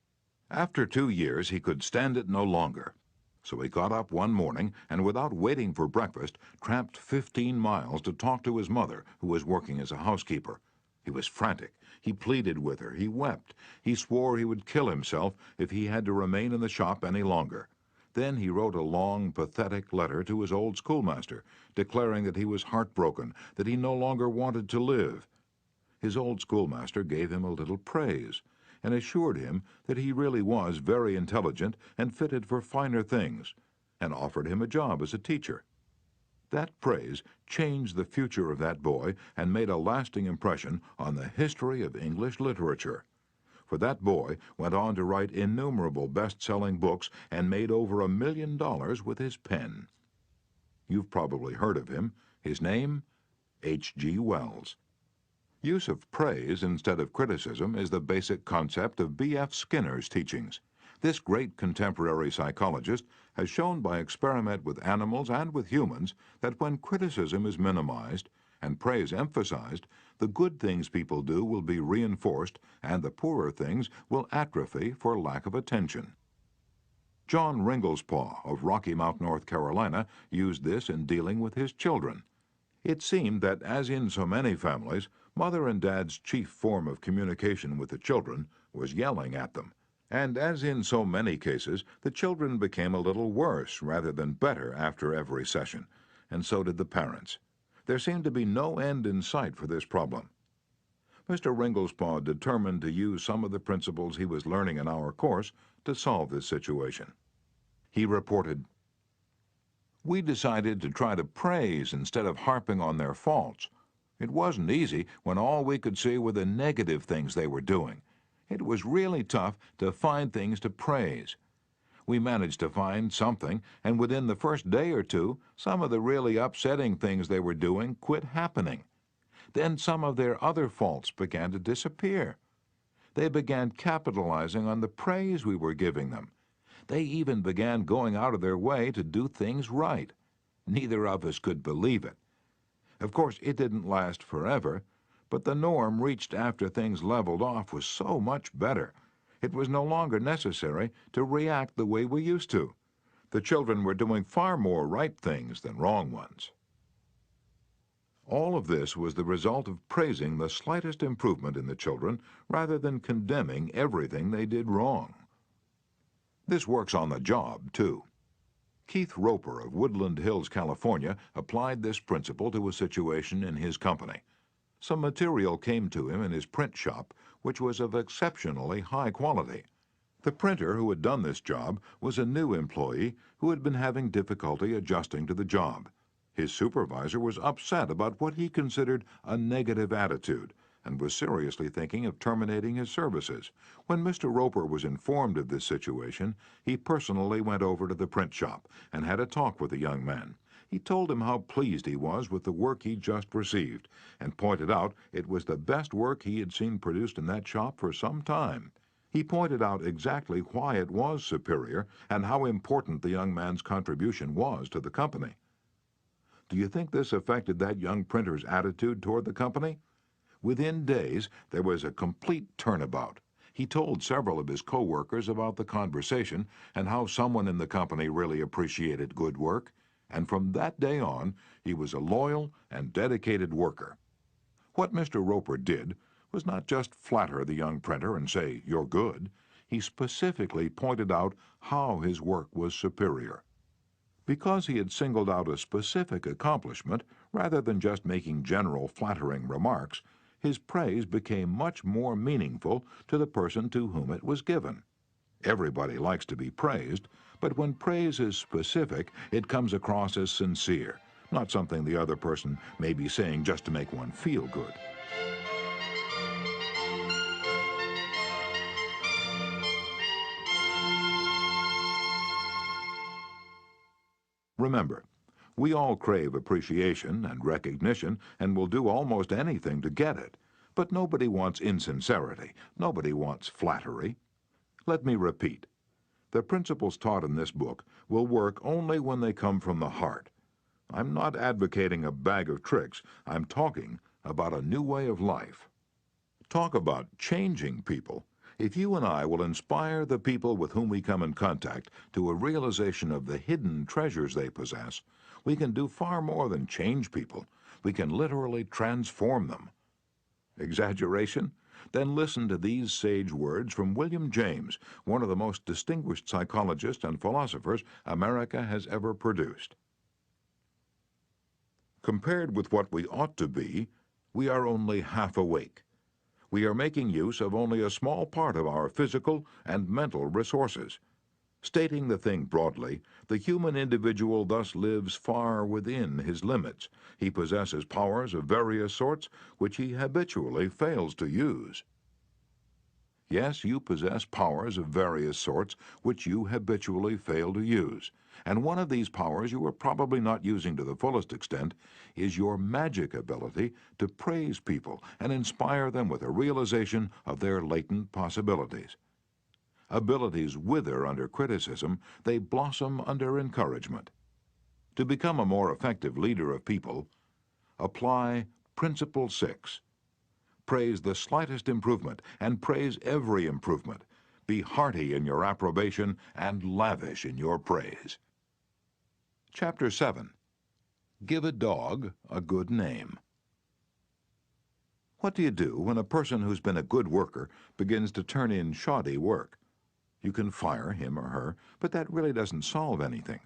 After 2 years, he could stand it no longer. So he got up one morning and, without waiting for breakfast, tramped 15 miles to talk to his mother, who was working as a housekeeper. He was frantic. He pleaded with her. He wept. He swore he would kill himself if he had to remain in the shop any longer. Then he wrote a long, pathetic letter to his old schoolmaster, declaring that he was heartbroken, that he no longer wanted to live. His old schoolmaster gave him a little praise, and assured him that he really was very intelligent and fitted for finer things, and offered him a job as a teacher. That praise changed the future of that boy and made a lasting impression on the history of English literature. For that boy went on to write innumerable best-selling books and made over $1 million with his pen. You've probably heard of him. His name? H.G. Wells. Use of praise instead of criticism is the basic concept of B.F. Skinner's teachings. This great contemporary psychologist has shown by experiment with animals and with humans that when criticism is minimized and praise emphasized, the good things people do will be reinforced and the poorer things will atrophy for lack of attention. John Ringelspaugh of Rocky Mount, North Carolina, used this in dealing with his children. It seemed that, as in so many families, Mother and Dad's chief form of communication with the children was yelling at them. And as in so many cases, the children became a little worse rather than better after every session, and so did the parents. There seemed to be no end in sight for this problem. Mr. Ringelspaugh determined to use some of the principles he was learning in our course to solve this situation. He reported, "We decided to try to praise instead of harping on their faults. It wasn't easy when all we could see were the negative things they were doing. It was really tough to find things to praise. We managed to find something, and within the first day or two, some of the really upsetting things they were doing quit happening. Then some of their other faults began to disappear. They began capitalizing on the praise we were giving them. They even began going out of their way to do things right. Neither of us could believe it. Of course, it didn't last forever, but the norm reached after things leveled off was so much better. It was no longer necessary to react the way we used to. The children were doing far more right things than wrong ones." All of this was the result of praising the slightest improvement in the children rather than condemning everything they did wrong. This works on the job, too. Keith Roper of Woodland Hills, California, applied this principle to a situation in his company. Some material came to him in his print shop, which was of exceptionally high quality. The printer who had done this job was a new employee who had been having difficulty adjusting to the job. His supervisor was upset about what he considered a negative attitude and was seriously thinking of terminating his services. When Mr. Roper was informed of this situation, he personally went over to the print shop and had a talk with the young man. He told him how pleased he was with the work he'd just received, and pointed out it was the best work he had seen produced in that shop for some time. He pointed out exactly why it was superior and how important the young man's contribution was to the company. Do you think this affected that young printer's attitude toward the company? Within days, there was a complete turnabout. He told several of his co-workers about the conversation and how someone in the company really appreciated good work, and from that day on, he was a loyal and dedicated worker. What Mr. Roper did was not just flatter the young printer and say, "You're good." He specifically pointed out how his work was superior. Because he had singled out a specific accomplishment rather than just making general flattering remarks, his praise became much more meaningful to the person to whom it was given. Everybody likes to be praised, but when praise is specific, it comes across as sincere, not something the other person may be saying just to make one feel good. Remember, we all crave appreciation and recognition and will do almost anything to get it. But nobody wants insincerity. Nobody wants flattery. Let me repeat. The principles taught in this book will work only when they come from the heart. I'm not advocating a bag of tricks. I'm talking about a new way of life. Talk about changing people. If you and I will inspire the people with whom we come in contact to a realization of the hidden treasures they possess, we can do far more than change people. We can literally transform them. Exaggeration? Then listen to these sage words from William James, one of the most distinguished psychologists and philosophers America has ever produced. Compared with what we ought to be, we are only half awake. We are making use of only a small part of our physical and mental resources. Stating the thing broadly, the human individual thus lives far within his limits. He possesses powers of various sorts which he habitually fails to use. Yes, you possess powers of various sorts which you habitually fail to use. And one of these powers you are probably not using to the fullest extent is your magic ability to praise people and inspire them with a realization of their latent possibilities. Abilities wither under criticism, they blossom under encouragement. To become a more effective leader of people, apply Principle 6. Praise the slightest improvement, and praise every improvement. Be hearty in your approbation, and lavish in your praise. Chapter 7. Give a dog a good name. What do you do when a person who's been a good worker begins to turn in shoddy work? You can fire him or her, but that really doesn't solve anything.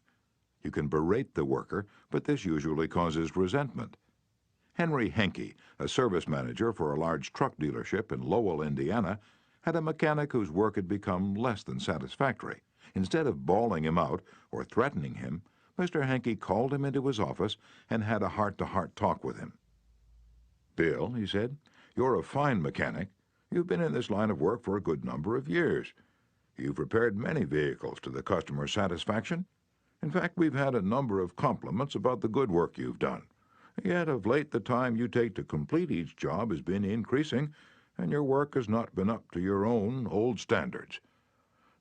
You can berate the worker, but this usually causes resentment. Henry Henke, a service manager for a large truck dealership in Lowell, Indiana, had a mechanic whose work had become less than satisfactory. Instead of bawling him out or threatening him, Mr. Henke called him into his office and had a heart-to-heart talk with him. "Bill," he said, "you're a fine mechanic. You've been in this line of work for a good number of years. You've repaired many vehicles to the customer's satisfaction. In fact, we've had a number of compliments about the good work you've done. Yet of late the time you take to complete each job has been increasing, and your work has not been up to your own old standards.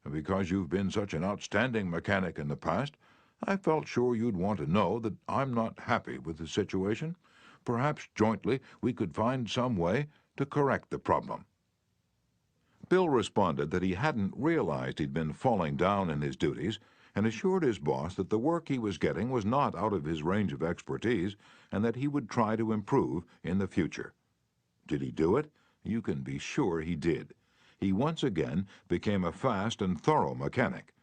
And because you've been such an outstanding mechanic in the past, I felt sure you'd want to know that I'm not happy with the situation. Perhaps jointly we could find some way to correct the problem." Bill responded that he hadn't realized he'd been falling down in his duties, and assured his boss that the work he was getting was not out of his range of expertise and that he would try to improve in the future. Did he do it? You can be sure he did. He once again became a fast and thorough mechanic.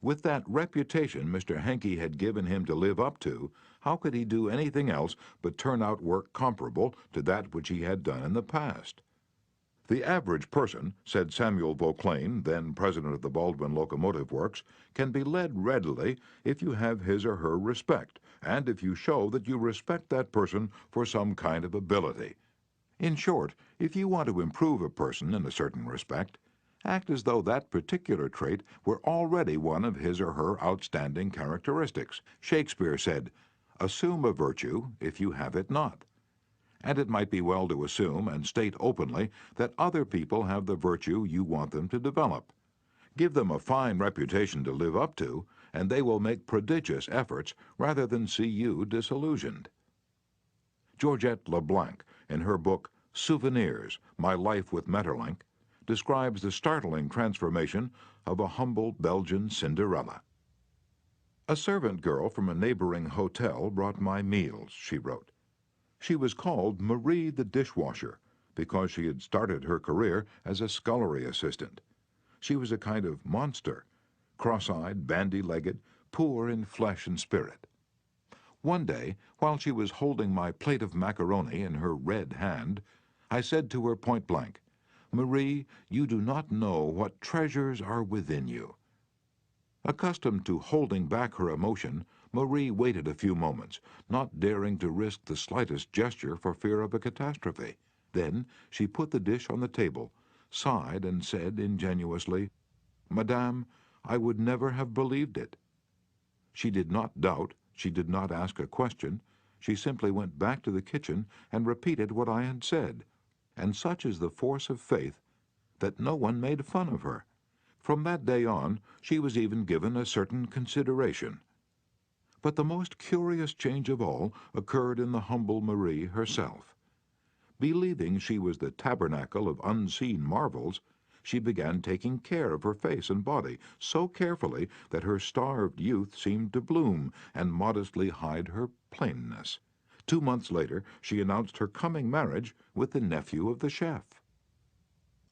With that reputation Mr. Henke had given him to live up to, how could he do anything else but turn out work comparable to that which he had done in the past? "The average person," said Samuel Vauclain, then president of the Baldwin Locomotive Works, "can be led readily if you have his or her respect, and if you show that you respect that person for some kind of ability. In short, if you want to improve a person in a certain respect, act as though that particular trait were already one of his or her outstanding characteristics. Shakespeare said, Assume a virtue if you have it not. And it might be well to assume and state openly that other people have the virtue you want them to develop. Give them a fine reputation to live up to, and they will make prodigious efforts rather than see you disillusioned. Georgette LeBlanc, in her book Souvenirs, My Life with Maeterlinck, describes the startling transformation of a humble Belgian Cinderella. A servant girl from a neighboring hotel brought my meals, she wrote. She was called Marie the dishwasher because she had started her career as a scullery assistant. She was a kind of monster, cross-eyed, bandy-legged, poor in flesh and spirit. One day, while she was holding my plate of macaroni in her red hand, I said to her point blank, "Marie, you do not know what treasures are within you." Accustomed to holding back her emotion, Marie waited a few moments, not daring to risk the slightest gesture for fear of a catastrophe. Then she put the dish on the table, sighed, and said ingenuously, "Madame, I would never have believed it." She did not doubt, she did not ask a question, she simply went back to the kitchen and repeated what I had said. And such is the force of faith that no one made fun of her. From that day on, she was even given a certain consideration. But the most curious change of all occurred in the humble Marie herself. Believing she was the tabernacle of unseen marvels, she began taking care of her face and body so carefully that her starved youth seemed to bloom and modestly hide her plainness. 2 months later, she announced her coming marriage with the nephew of the chef.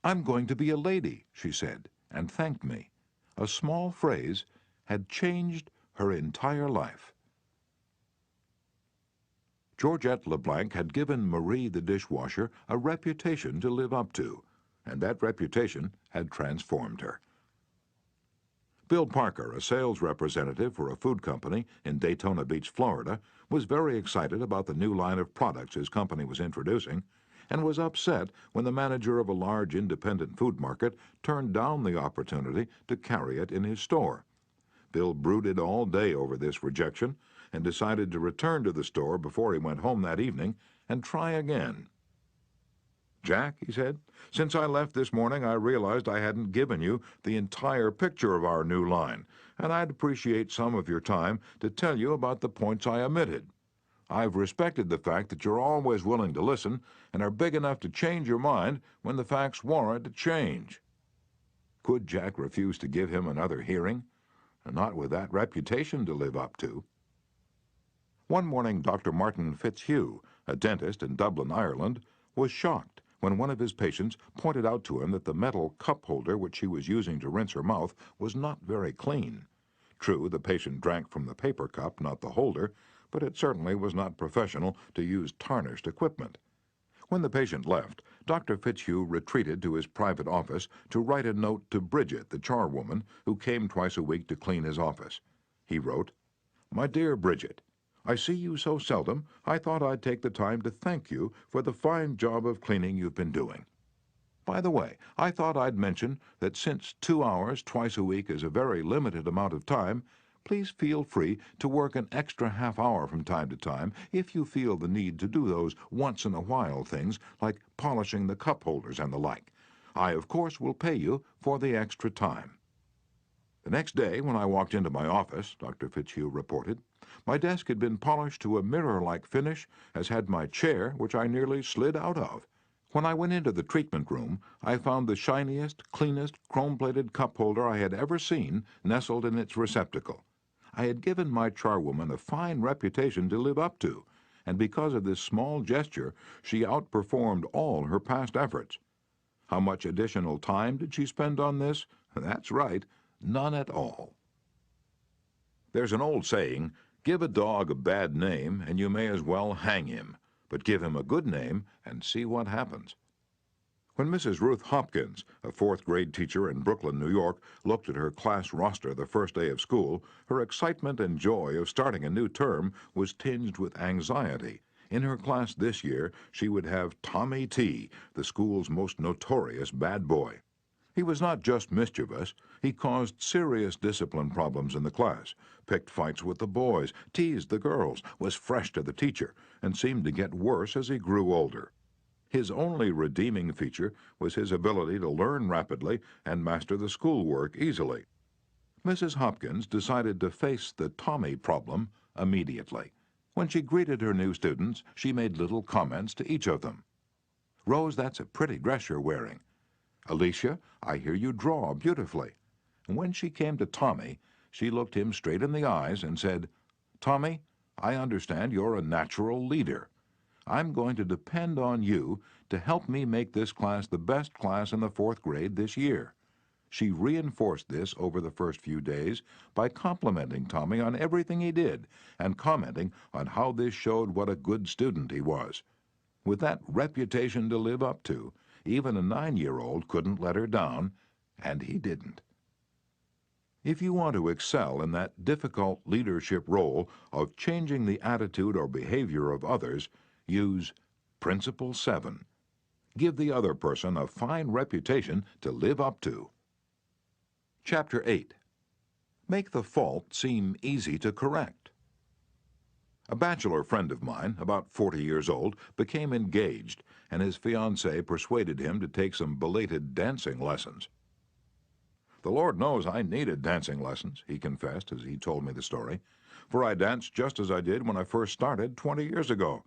"I'm going to be a lady," she said, and thanked me. A small phrase had changed her entire life. Georgette LeBlanc had given Marie the dishwasher a reputation to live up to, and that reputation had transformed her. Bill Parker, a sales representative for a food company in Daytona Beach, Florida, was very excited about the new line of products his company was introducing, and was upset when the manager of a large independent food market turned down the opportunity to carry it in his store. Bill brooded all day over this rejection and decided to return to the store before he went home that evening and try again. "Jack," he said, "since I left this morning I realized I hadn't given you the entire picture of our new line, and I'd appreciate some of your time to tell you about the points I omitted. I've respected the fact that you're always willing to listen and are big enough to change your mind when the facts warrant a change." Could Jack refuse to give him another hearing? Not with that reputation to live up to. One morning, Dr. Martin Fitzhugh, a dentist in Dublin, Ireland, was shocked when one of his patients pointed out to him that the metal cup holder which she was using to rinse her mouth was not very clean. True, the patient drank from the paper cup, not the holder, but it certainly was not professional to use tarnished equipment. When the patient left, Dr. Fitzhugh retreated to his private office to write a note to Bridget, the charwoman, who came twice a week to clean his office. He wrote, "My dear Bridget, I see you so seldom, I thought I'd take the time to thank you for the fine job of cleaning you've been doing. By the way, I thought I'd mention that since 2 hours twice a week is a very limited amount of time, please feel free to work an extra half hour from time to time if you feel the need to do those once-in-a-while things like polishing the cup holders and the like. I, of course, will pay you for the extra time." The next day, when I walked into my office, Dr. Fitzhugh reported, my desk had been polished to a mirror-like finish, as had my chair, which I nearly slid out of. When I went into the treatment room, I found the shiniest, cleanest, chrome-plated cup holder I had ever seen nestled in its receptacle. I had given my charwoman a fine reputation to live up to, and because of this small gesture, she outperformed all her past efforts. How much additional time did she spend on this? That's right, none at all. There's an old saying, give a dog a bad name and you may as well hang him, but give him a good name and see what happens. When Mrs. Ruth Hopkins, a fourth-grade teacher in Brooklyn, New York, looked at her class roster the first day of school, her excitement and joy of starting a new term was tinged with anxiety. In her class this year, she would have Tommy T., the school's most notorious bad boy. He was not just mischievous, he caused serious discipline problems in the class, picked fights with the boys, teased the girls, was fresh to the teacher, and seemed to get worse as he grew older. His only redeeming feature was his ability to learn rapidly and master the schoolwork easily. Mrs. Hopkins decided to face the Tommy problem immediately. When she greeted her new students, she made little comments to each of them. "Rose, that's a pretty dress you're wearing. Alicia, I hear you draw beautifully." And when she came to Tommy, she looked him straight in the eyes and said, "Tommy, I understand you're a natural leader. I'm going to depend on you to help me make this class the best class in the 4th grade this year." She reinforced this over the first few days by complimenting Tommy on everything he did and commenting on how this showed what a good student he was. With that reputation to live up to, even a 9-year-old couldn't let her down, and he didn't. If you want to excel in that difficult leadership role of changing the attitude or behavior of others, use Principle 7. Give the other person a fine reputation to live up to. Chapter 8. Make the fault seem easy to correct. A bachelor friend of mine, about 40 years old, became engaged, and his fiancée persuaded him to take some belated dancing lessons. "The Lord knows I needed dancing lessons," he confessed as he told me the story, "for I danced just as I did when I first started 20 years ago.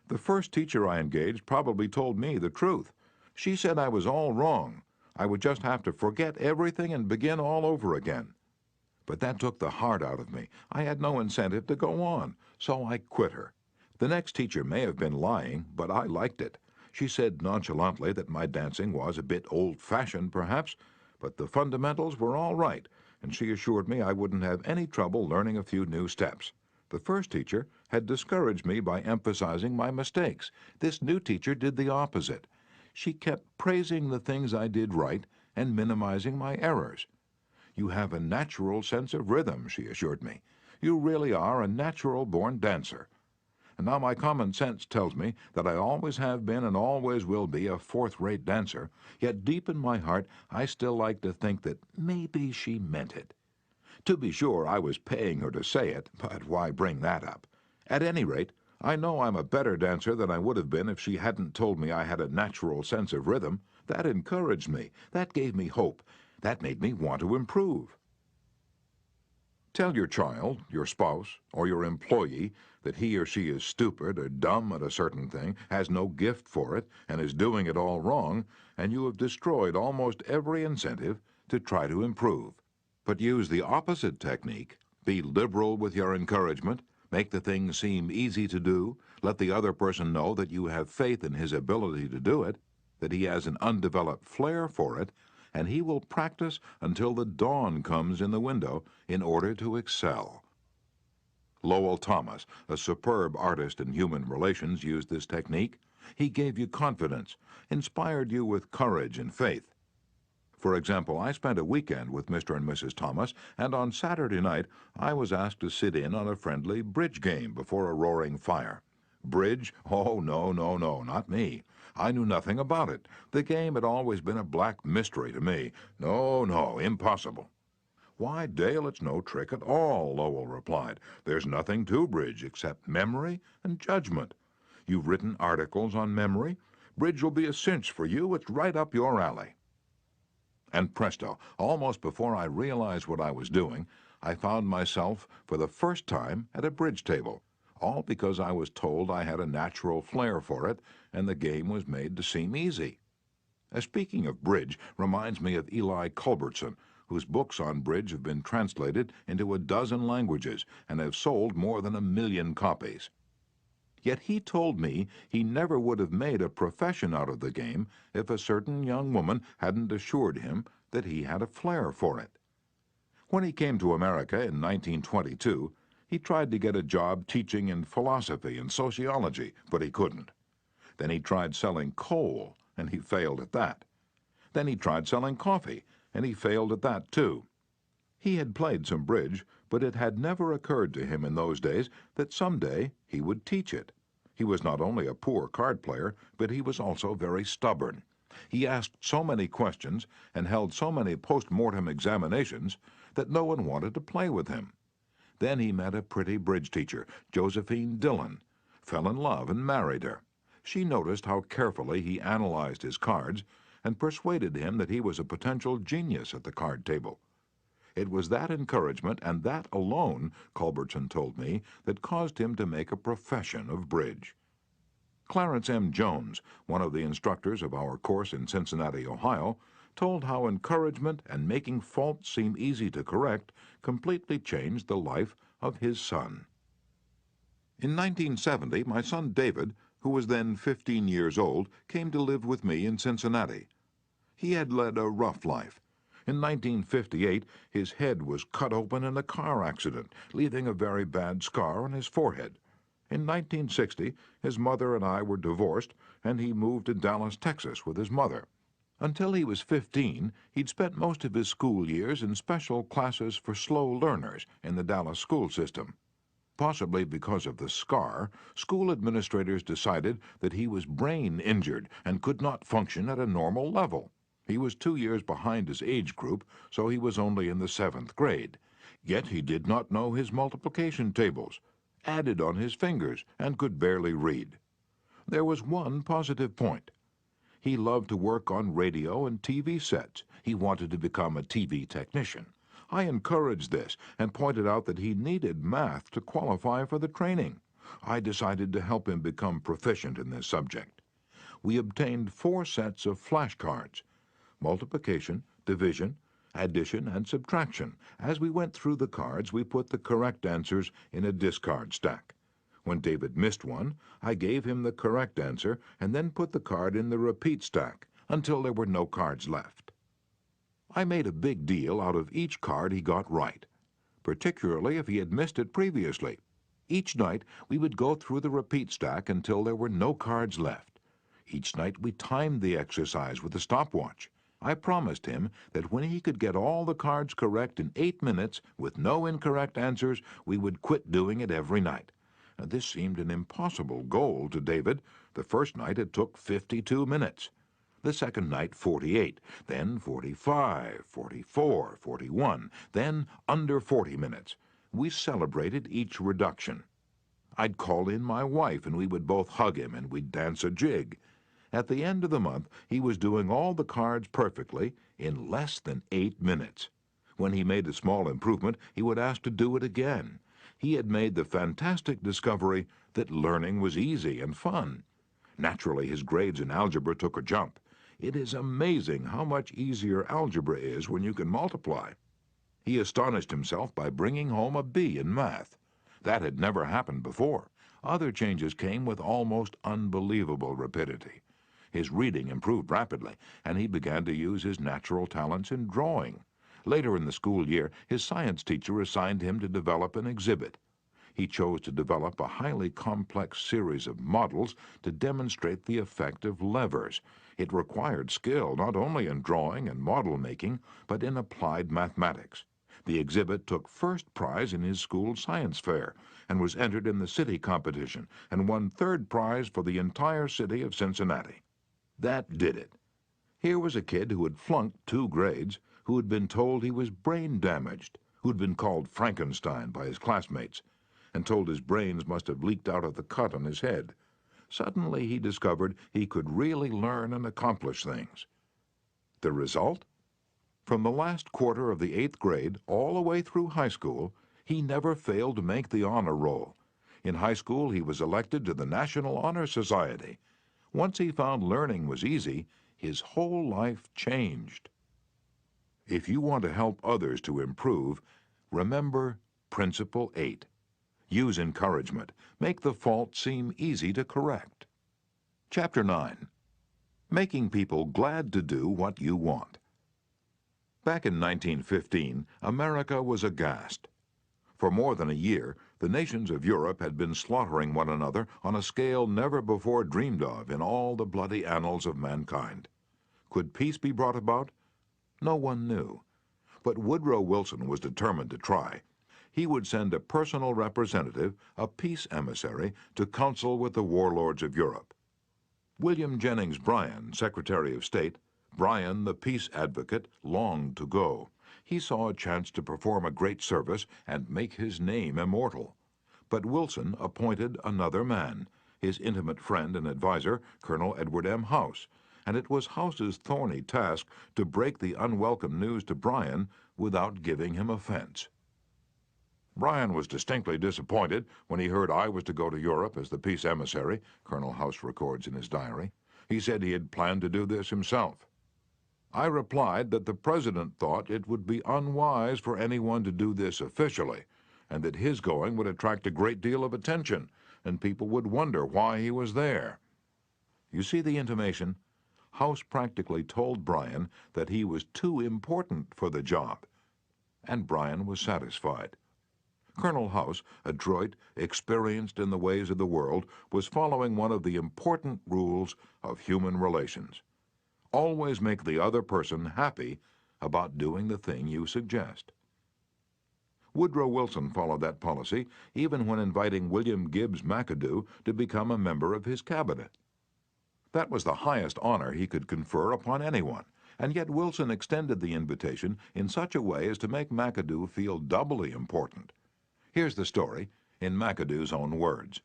The first teacher I engaged probably told me the truth. She said I was all wrong. I would just have to forget everything and begin all over again. But that took the heart out of me. I had no incentive to go on, so I quit her. The next teacher may have been lying, but I liked it. She said nonchalantly that my dancing was a bit old-fashioned, perhaps, but the fundamentals were all right, and she assured me I wouldn't have any trouble learning a few new steps. The first teacher had discouraged me by emphasizing my mistakes. This new teacher did the opposite. She kept praising the things I did right and minimizing my errors. "You have a natural sense of rhythm," she assured me. "You really are a natural-born dancer." And now my common sense tells me that I always have been and always will be a 4th-rate dancer, yet deep in my heart I still like to think that maybe she meant it. To be sure, I was paying her to say it, but why bring that up? At any rate, I know I'm a better dancer than I would have been if she hadn't told me I had a natural sense of rhythm. That encouraged me. That gave me hope. That made me want to improve. Tell your child, your spouse, or your employee that he or she is stupid or dumb at a certain thing, has no gift for it, and is doing it all wrong, and you have destroyed almost every incentive to try to improve. But use the opposite technique. Be liberal with your encouragement. Make the thing seem easy to do. Let the other person know that you have faith in his ability to do it, that he has an undeveloped flair for it, and he will practice until the dawn comes in the window in order to excel. Lowell Thomas, a superb artist in human relations, used this technique. He gave you confidence, inspired you with courage and faith. For example, I spent a weekend with Mr. and Mrs. Thomas, and on Saturday night I was asked to sit in on a friendly bridge game before a roaring fire. Bridge? Oh, no, not me. I knew nothing about it. The game had always been a black mystery to me. No, impossible. "Why, Dale, it's no trick at all," Lowell replied. "There's nothing to bridge except memory and judgment. You've written articles on memory. Bridge will be a cinch for you. It's right up your alley." And presto, almost before I realized what I was doing, I found myself for the first time at a bridge table, all because I was told I had a natural flair for it, and the game was made to seem easy. Speaking of bridge reminds me of Eli Culbertson, whose books on bridge have been translated into a dozen languages and have sold more than 1 million copies. Yet he told me he never would have made a profession out of the game if a certain young woman hadn't assured him that he had a flair for it. When he came to America in 1922, he tried to get a job teaching in philosophy and sociology, but he couldn't. Then he tried selling coal, and he failed at that. Then he tried selling coffee, and he failed at that too. He had played some bridge, but it had never occurred to him in those days that someday he would teach it. He was not only a poor card player, but he was also very stubborn. He asked so many questions and held so many post-mortem examinations that no one wanted to play with him. Then he met a pretty bridge teacher, Josephine Dillon, fell in love and married her. She noticed how carefully he analyzed his cards and persuaded him that he was a potential genius at the card table. It was that encouragement and that alone, Culbertson told me, that caused him to make a profession of bridge. Clarence M. Jones, one of the instructors of our course in Cincinnati, Ohio, told how encouragement and making faults seem easy to correct completely changed the life of his son. In 1970, my son David, who was then 15 years old, came to live with me in Cincinnati. He had led a rough life. In 1958, his head was cut open in a car accident, leaving a very bad scar on his forehead. In 1960, his mother and I were divorced, and he moved to Dallas, Texas with his mother. Until he was 15, he'd spent most of his school years in special classes for slow learners in the Dallas school system. Possibly because of the scar, school administrators decided that he was brain injured and could not function at a normal level. He was 2 years behind his age group, so he was only in the 7th grade. Yet he did not know his multiplication tables, added on his fingers, and could barely read. There was one positive point. He loved to work on radio and TV sets. He wanted to become a TV technician. I encouraged this and pointed out that he needed math to qualify for the training. I decided to help him become proficient in this subject. We obtained 4 sets of flashcards: multiplication, division, addition, and subtraction. As we went through the cards, we put the correct answers in a discard stack. When David missed one, I gave him the correct answer and then put the card in the repeat stack until there were no cards left. I made a big deal out of each card he got right, particularly if he had missed it previously. Each night, we would go through the repeat stack until there were no cards left. Each night, we timed the exercise with a stopwatch. I promised him that when he could get all the cards correct in 8 minutes with no incorrect answers, we would quit doing it every night. Now, this seemed an impossible goal to David. The first night it took 52 minutes. The second night 48, then 45, 44, 41, then under 40 minutes. We celebrated each reduction. I'd call in my wife and we would both hug him and we'd dance a jig. At the end of the month, he was doing all the cards perfectly in less than 8 minutes. When he made a small improvement, he would ask to do it again. He had made the fantastic discovery that learning was easy and fun. Naturally, his grades in algebra took a jump. It is amazing how much easier algebra is when you can multiply. He astonished himself by bringing home a B in math. That had never happened before. Other changes came with almost unbelievable rapidity. His reading improved rapidly, and he began to use his natural talents in drawing. Later in the school year, his science teacher assigned him to develop an exhibit. He chose to develop a highly complex series of models to demonstrate the effect of levers. It required skill not only in drawing and model making, but in applied mathematics. The exhibit took first prize in his school science fair and was entered in the city competition and won 3rd prize for the entire city of Cincinnati. That did it. Here was a kid who had flunked 2 grades, who had been told he was brain damaged, who'd been called Frankenstein by his classmates, and told his brains must have leaked out of the cut on his head. Suddenly he discovered he could really learn and accomplish things. The result? From the last quarter of the 8th grade all the way through high school, he never failed to make the honor roll. In high school, he was elected to the National Honor Society. Once he found learning was easy, his whole life changed. If you want to help others to improve, remember Principle 8. Use encouragement. Make the fault seem easy to correct. Chapter 9. Making people glad to do what you want. Back in 1915, America was aghast. For more than a year, the nations of Europe had been slaughtering one another on a scale never before dreamed of in all the bloody annals of mankind. Could peace be brought about? No one knew. But Woodrow Wilson was determined to try. He would send a personal representative, a peace emissary, to counsel with the warlords of Europe. William Jennings Bryan, Secretary of State, Bryan, the peace advocate, longed to go. He saw a chance to perform a great service and make his name immortal. But Wilson appointed another man, his intimate friend and advisor, Colonel Edward M. House, and it was House's thorny task to break the unwelcome news to Bryan without giving him offense. Bryan was distinctly disappointed when he heard I was to go to Europe as the peace emissary, Colonel House records in his diary. He said he had planned to do this himself. I replied that the president thought it would be unwise for anyone to do this officially, and that his going would attract a great deal of attention, and people would wonder why he was there. You see the intimation? House practically told Bryan that he was too important for the job, and Bryan was satisfied. Colonel House, adroit, experienced in the ways of the world, was following one of the important rules of human relations. Always make the other person happy about doing the thing you suggest. Woodrow Wilson followed that policy even when inviting William Gibbs McAdoo to become a member of his cabinet. That was the highest honor he could confer upon anyone, and yet Wilson extended the invitation in such a way as to make McAdoo feel doubly important. Here's the story in McAdoo's own words.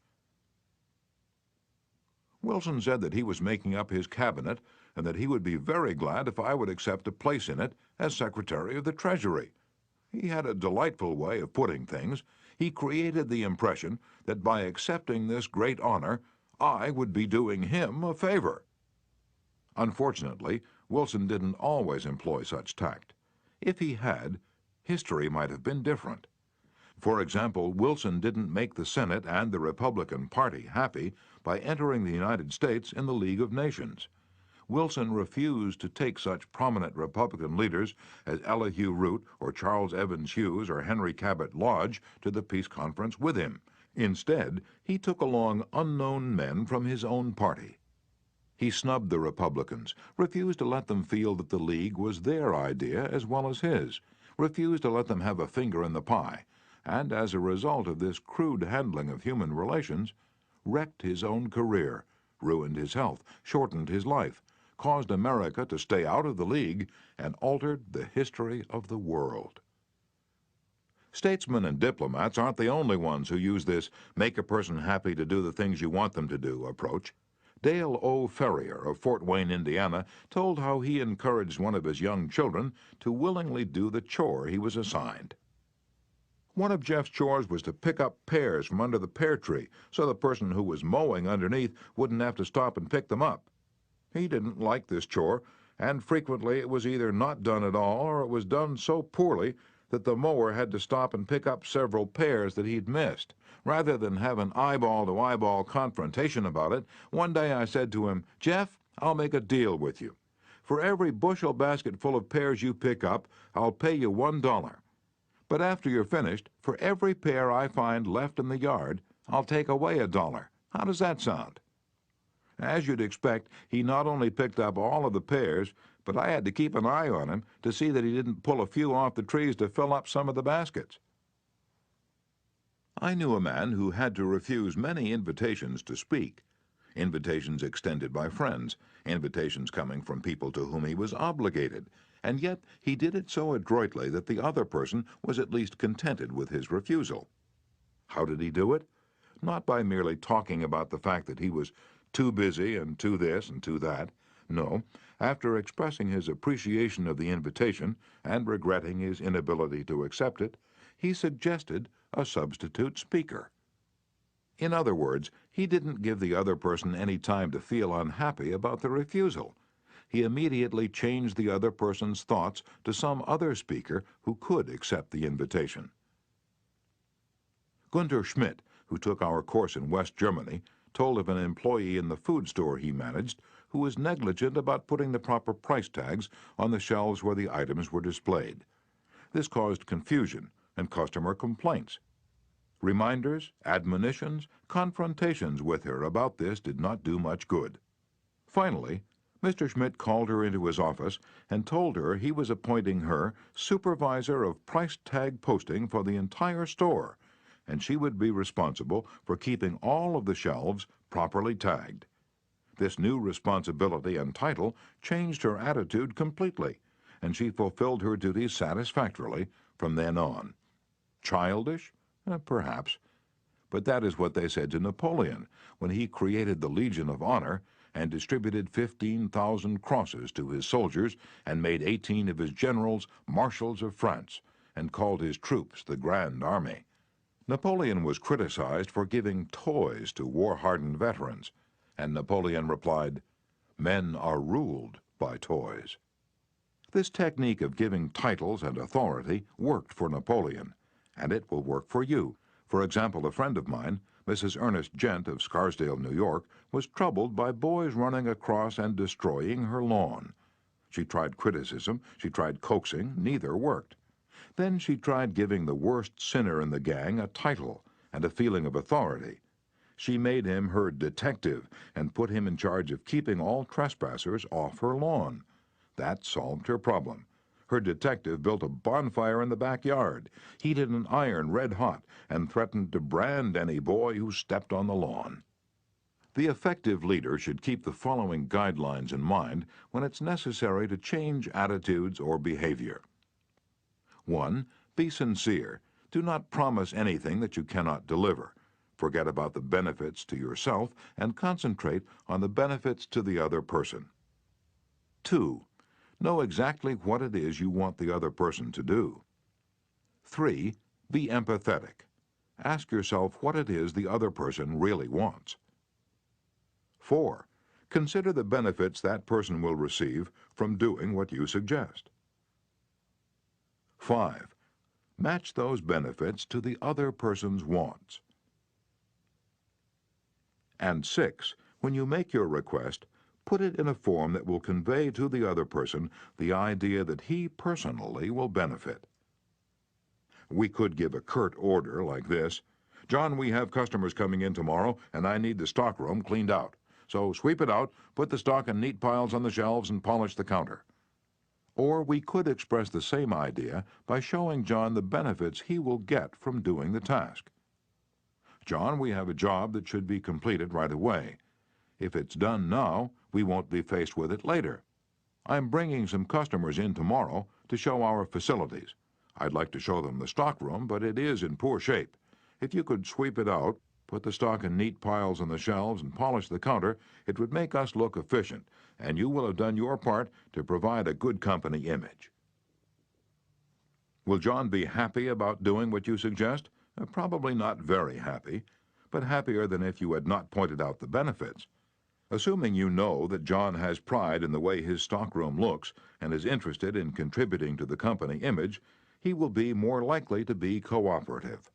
Wilson said that he was making up his cabinet and that he would be very glad if I would accept a place in it as Secretary of the Treasury. He had a delightful way of putting things. He created the impression that by accepting this great honor, I would be doing him a favor. Unfortunately, Wilson didn't always employ such tact. If he had, history might have been different. For example, Wilson didn't make the Senate and the Republican Party happy by entering the United States in the League of Nations. Wilson refused to take such prominent Republican leaders as Elihu Root or Charles Evans Hughes or Henry Cabot Lodge to the peace conference with him. Instead, he took along unknown men from his own party. He snubbed the Republicans, refused to let them feel that the League was their idea as well as his, refused to let them have a finger in the pie, and as a result of this crude handling of human relations, wrecked his own career, ruined his health, shortened his life, caused America to stay out of the League, and altered the history of the world. Statesmen and diplomats aren't the only ones who use this make a person happy to do the things you want them to do approach. Dale O. Ferrier of Fort Wayne, Indiana, told how he encouraged one of his young children to willingly do the chore he was assigned. One of Jeff's chores was to pick up pears from under the pear tree so the person who was mowing underneath wouldn't have to stop and pick them up. He didn't like this chore, and frequently it was either not done at all or it was done so poorly that the mower had to stop and pick up several pears that he'd missed. Rather than have an eyeball-to-eyeball confrontation about it, one day I said to him, "Jeff, I'll make a deal with you. For every bushel basket full of pears you pick up, I'll pay you $1. But after you're finished, for every pear I find left in the yard, I'll take away $1. How does that sound?" As you'd expect, he not only picked up all of the pears, but I had to keep an eye on him to see that he didn't pull a few off the trees to fill up some of the baskets. I knew a man who had to refuse many invitations to speak, invitations extended by friends, invitations coming from people to whom he was obligated, and yet he did it so adroitly that the other person was at least contented with his refusal. How did he do it? Not by merely talking about the fact that he was too busy and too this and too that. No, after expressing his appreciation of the invitation and regretting his inability to accept it, he suggested a substitute speaker. In other words, he didn't give the other person any time to feel unhappy about the refusal. He immediately changed the other person's thoughts to some other speaker who could accept the invitation. Gunter Schmidt, who took our course in West Germany, told of an employee in the food store he managed who was negligent about putting the proper price tags on the shelves where the items were displayed. This caused confusion and customer complaints. Reminders, admonitions, confrontations with her about this did not do much good. Finally, Mr. Schmidt called her into his office and told her he was appointing her supervisor of price tag posting for the entire store, and she would be responsible for keeping all of the shelves properly tagged. This new responsibility and title changed her attitude completely, and she fulfilled her duties satisfactorily from then on. Childish? Perhaps. But that is what they said to Napoleon when he created the Legion of Honor and distributed 15,000 crosses to his soldiers and made 18 of his generals marshals of France and called his troops the Grand Army. Napoleon was criticized for giving toys to war-hardened veterans, and Napoleon replied, "Men are ruled by toys." This technique of giving titles and authority worked for Napoleon, and it will work for you. For example, a friend of mine, Mrs. Ernest Gent of Scarsdale, New York, was troubled by boys running across and destroying her lawn. She tried criticism, she tried coaxing, neither worked. Then she tried giving the worst sinner in the gang a title and a feeling of authority. She made him her detective and put him in charge of keeping all trespassers off her lawn. That solved her problem. Her detective built a bonfire in the backyard, heated an iron red hot, and threatened to brand any boy who stepped on the lawn. The effective leader should keep the following guidelines in mind when it's necessary to change attitudes or behavior. 1. Be sincere. Do not promise anything that you cannot deliver. Forget about the benefits to yourself and concentrate on the benefits to the other person. 2. Know exactly what it is you want the other person to do. 3. Be empathetic. Ask yourself what it is the other person really wants. 4. Consider the benefits that person will receive from doing what you suggest. 5. Match those benefits to the other person's wants. And 6. When you make your request, put it in a form that will convey to the other person the idea that he personally will benefit. We could give a curt order like this: "John, we have customers coming in tomorrow, and I need the stockroom cleaned out. So sweep it out, put the stock in neat piles on the shelves, and polish the counter." Or we could express the same idea by showing John the benefits he will get from doing the task. "John, we have a job that should be completed right away. If it's done now, we won't be faced with it later. I'm bringing some customers in tomorrow to show our facilities. I'd like to show them the stockroom, but it is in poor shape. If you could sweep it out, put the stock in neat piles on the shelves, and polish the counter, it would make us look efficient, and you will have done your part to provide a good company image." Will John be happy about doing what you suggest? Probably not very happy, but happier than if you had not pointed out the benefits. Assuming you know that John has pride in the way his stockroom looks and is interested in contributing to the company image, he will be more likely to be cooperative.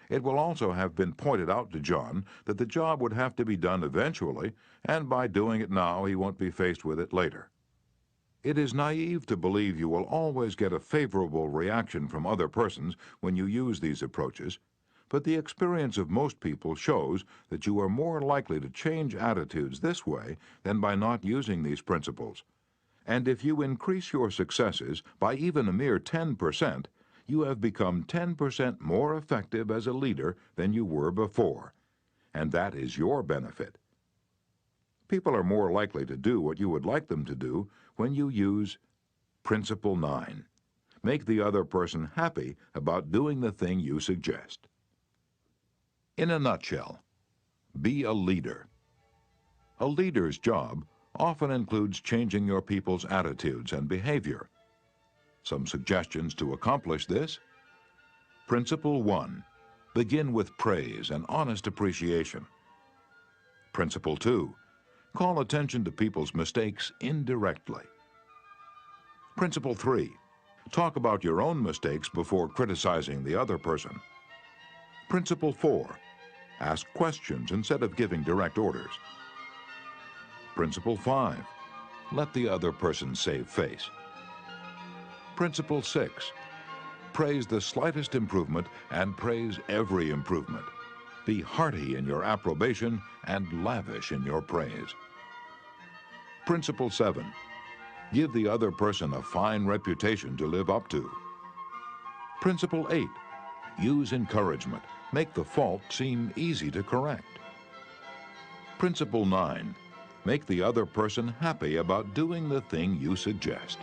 It will also have been pointed out to John that the job would have to be done eventually, and by doing it now, he won't be faced with it later. It is naive to believe you will always get a favorable reaction from other persons when you use these approaches, but the experience of most people shows that you are more likely to change attitudes this way than by not using these principles. And if you increase your successes by even a mere 10%, you have become 10% more effective as a leader than you were before, and that is your benefit. People are more likely to do what you would like them to do when you use Principle 9. Make the other person happy about doing the thing you suggest. In a nutshell, be a leader. A leader's job often includes changing your people's attitudes and behavior. Some suggestions to accomplish this: Principle 1. Begin with praise and honest appreciation. Principle 2. Call attention to people's mistakes indirectly. Principle 3. Talk about your own mistakes before criticizing the other person. Principle 4. Ask questions instead of giving direct orders. Principle 5. Let the other person save face. Principle 6. Praise the slightest improvement and praise every improvement. Be hearty in your approbation and lavish in your praise. Principle 7. Give the other person a fine reputation to live up to. Principle 8. Use encouragement. Make the fault seem easy to correct. Principle 9. Make the other person happy about doing the thing you suggest.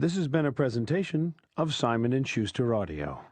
This has been a presentation of Simon & Schuster Audio.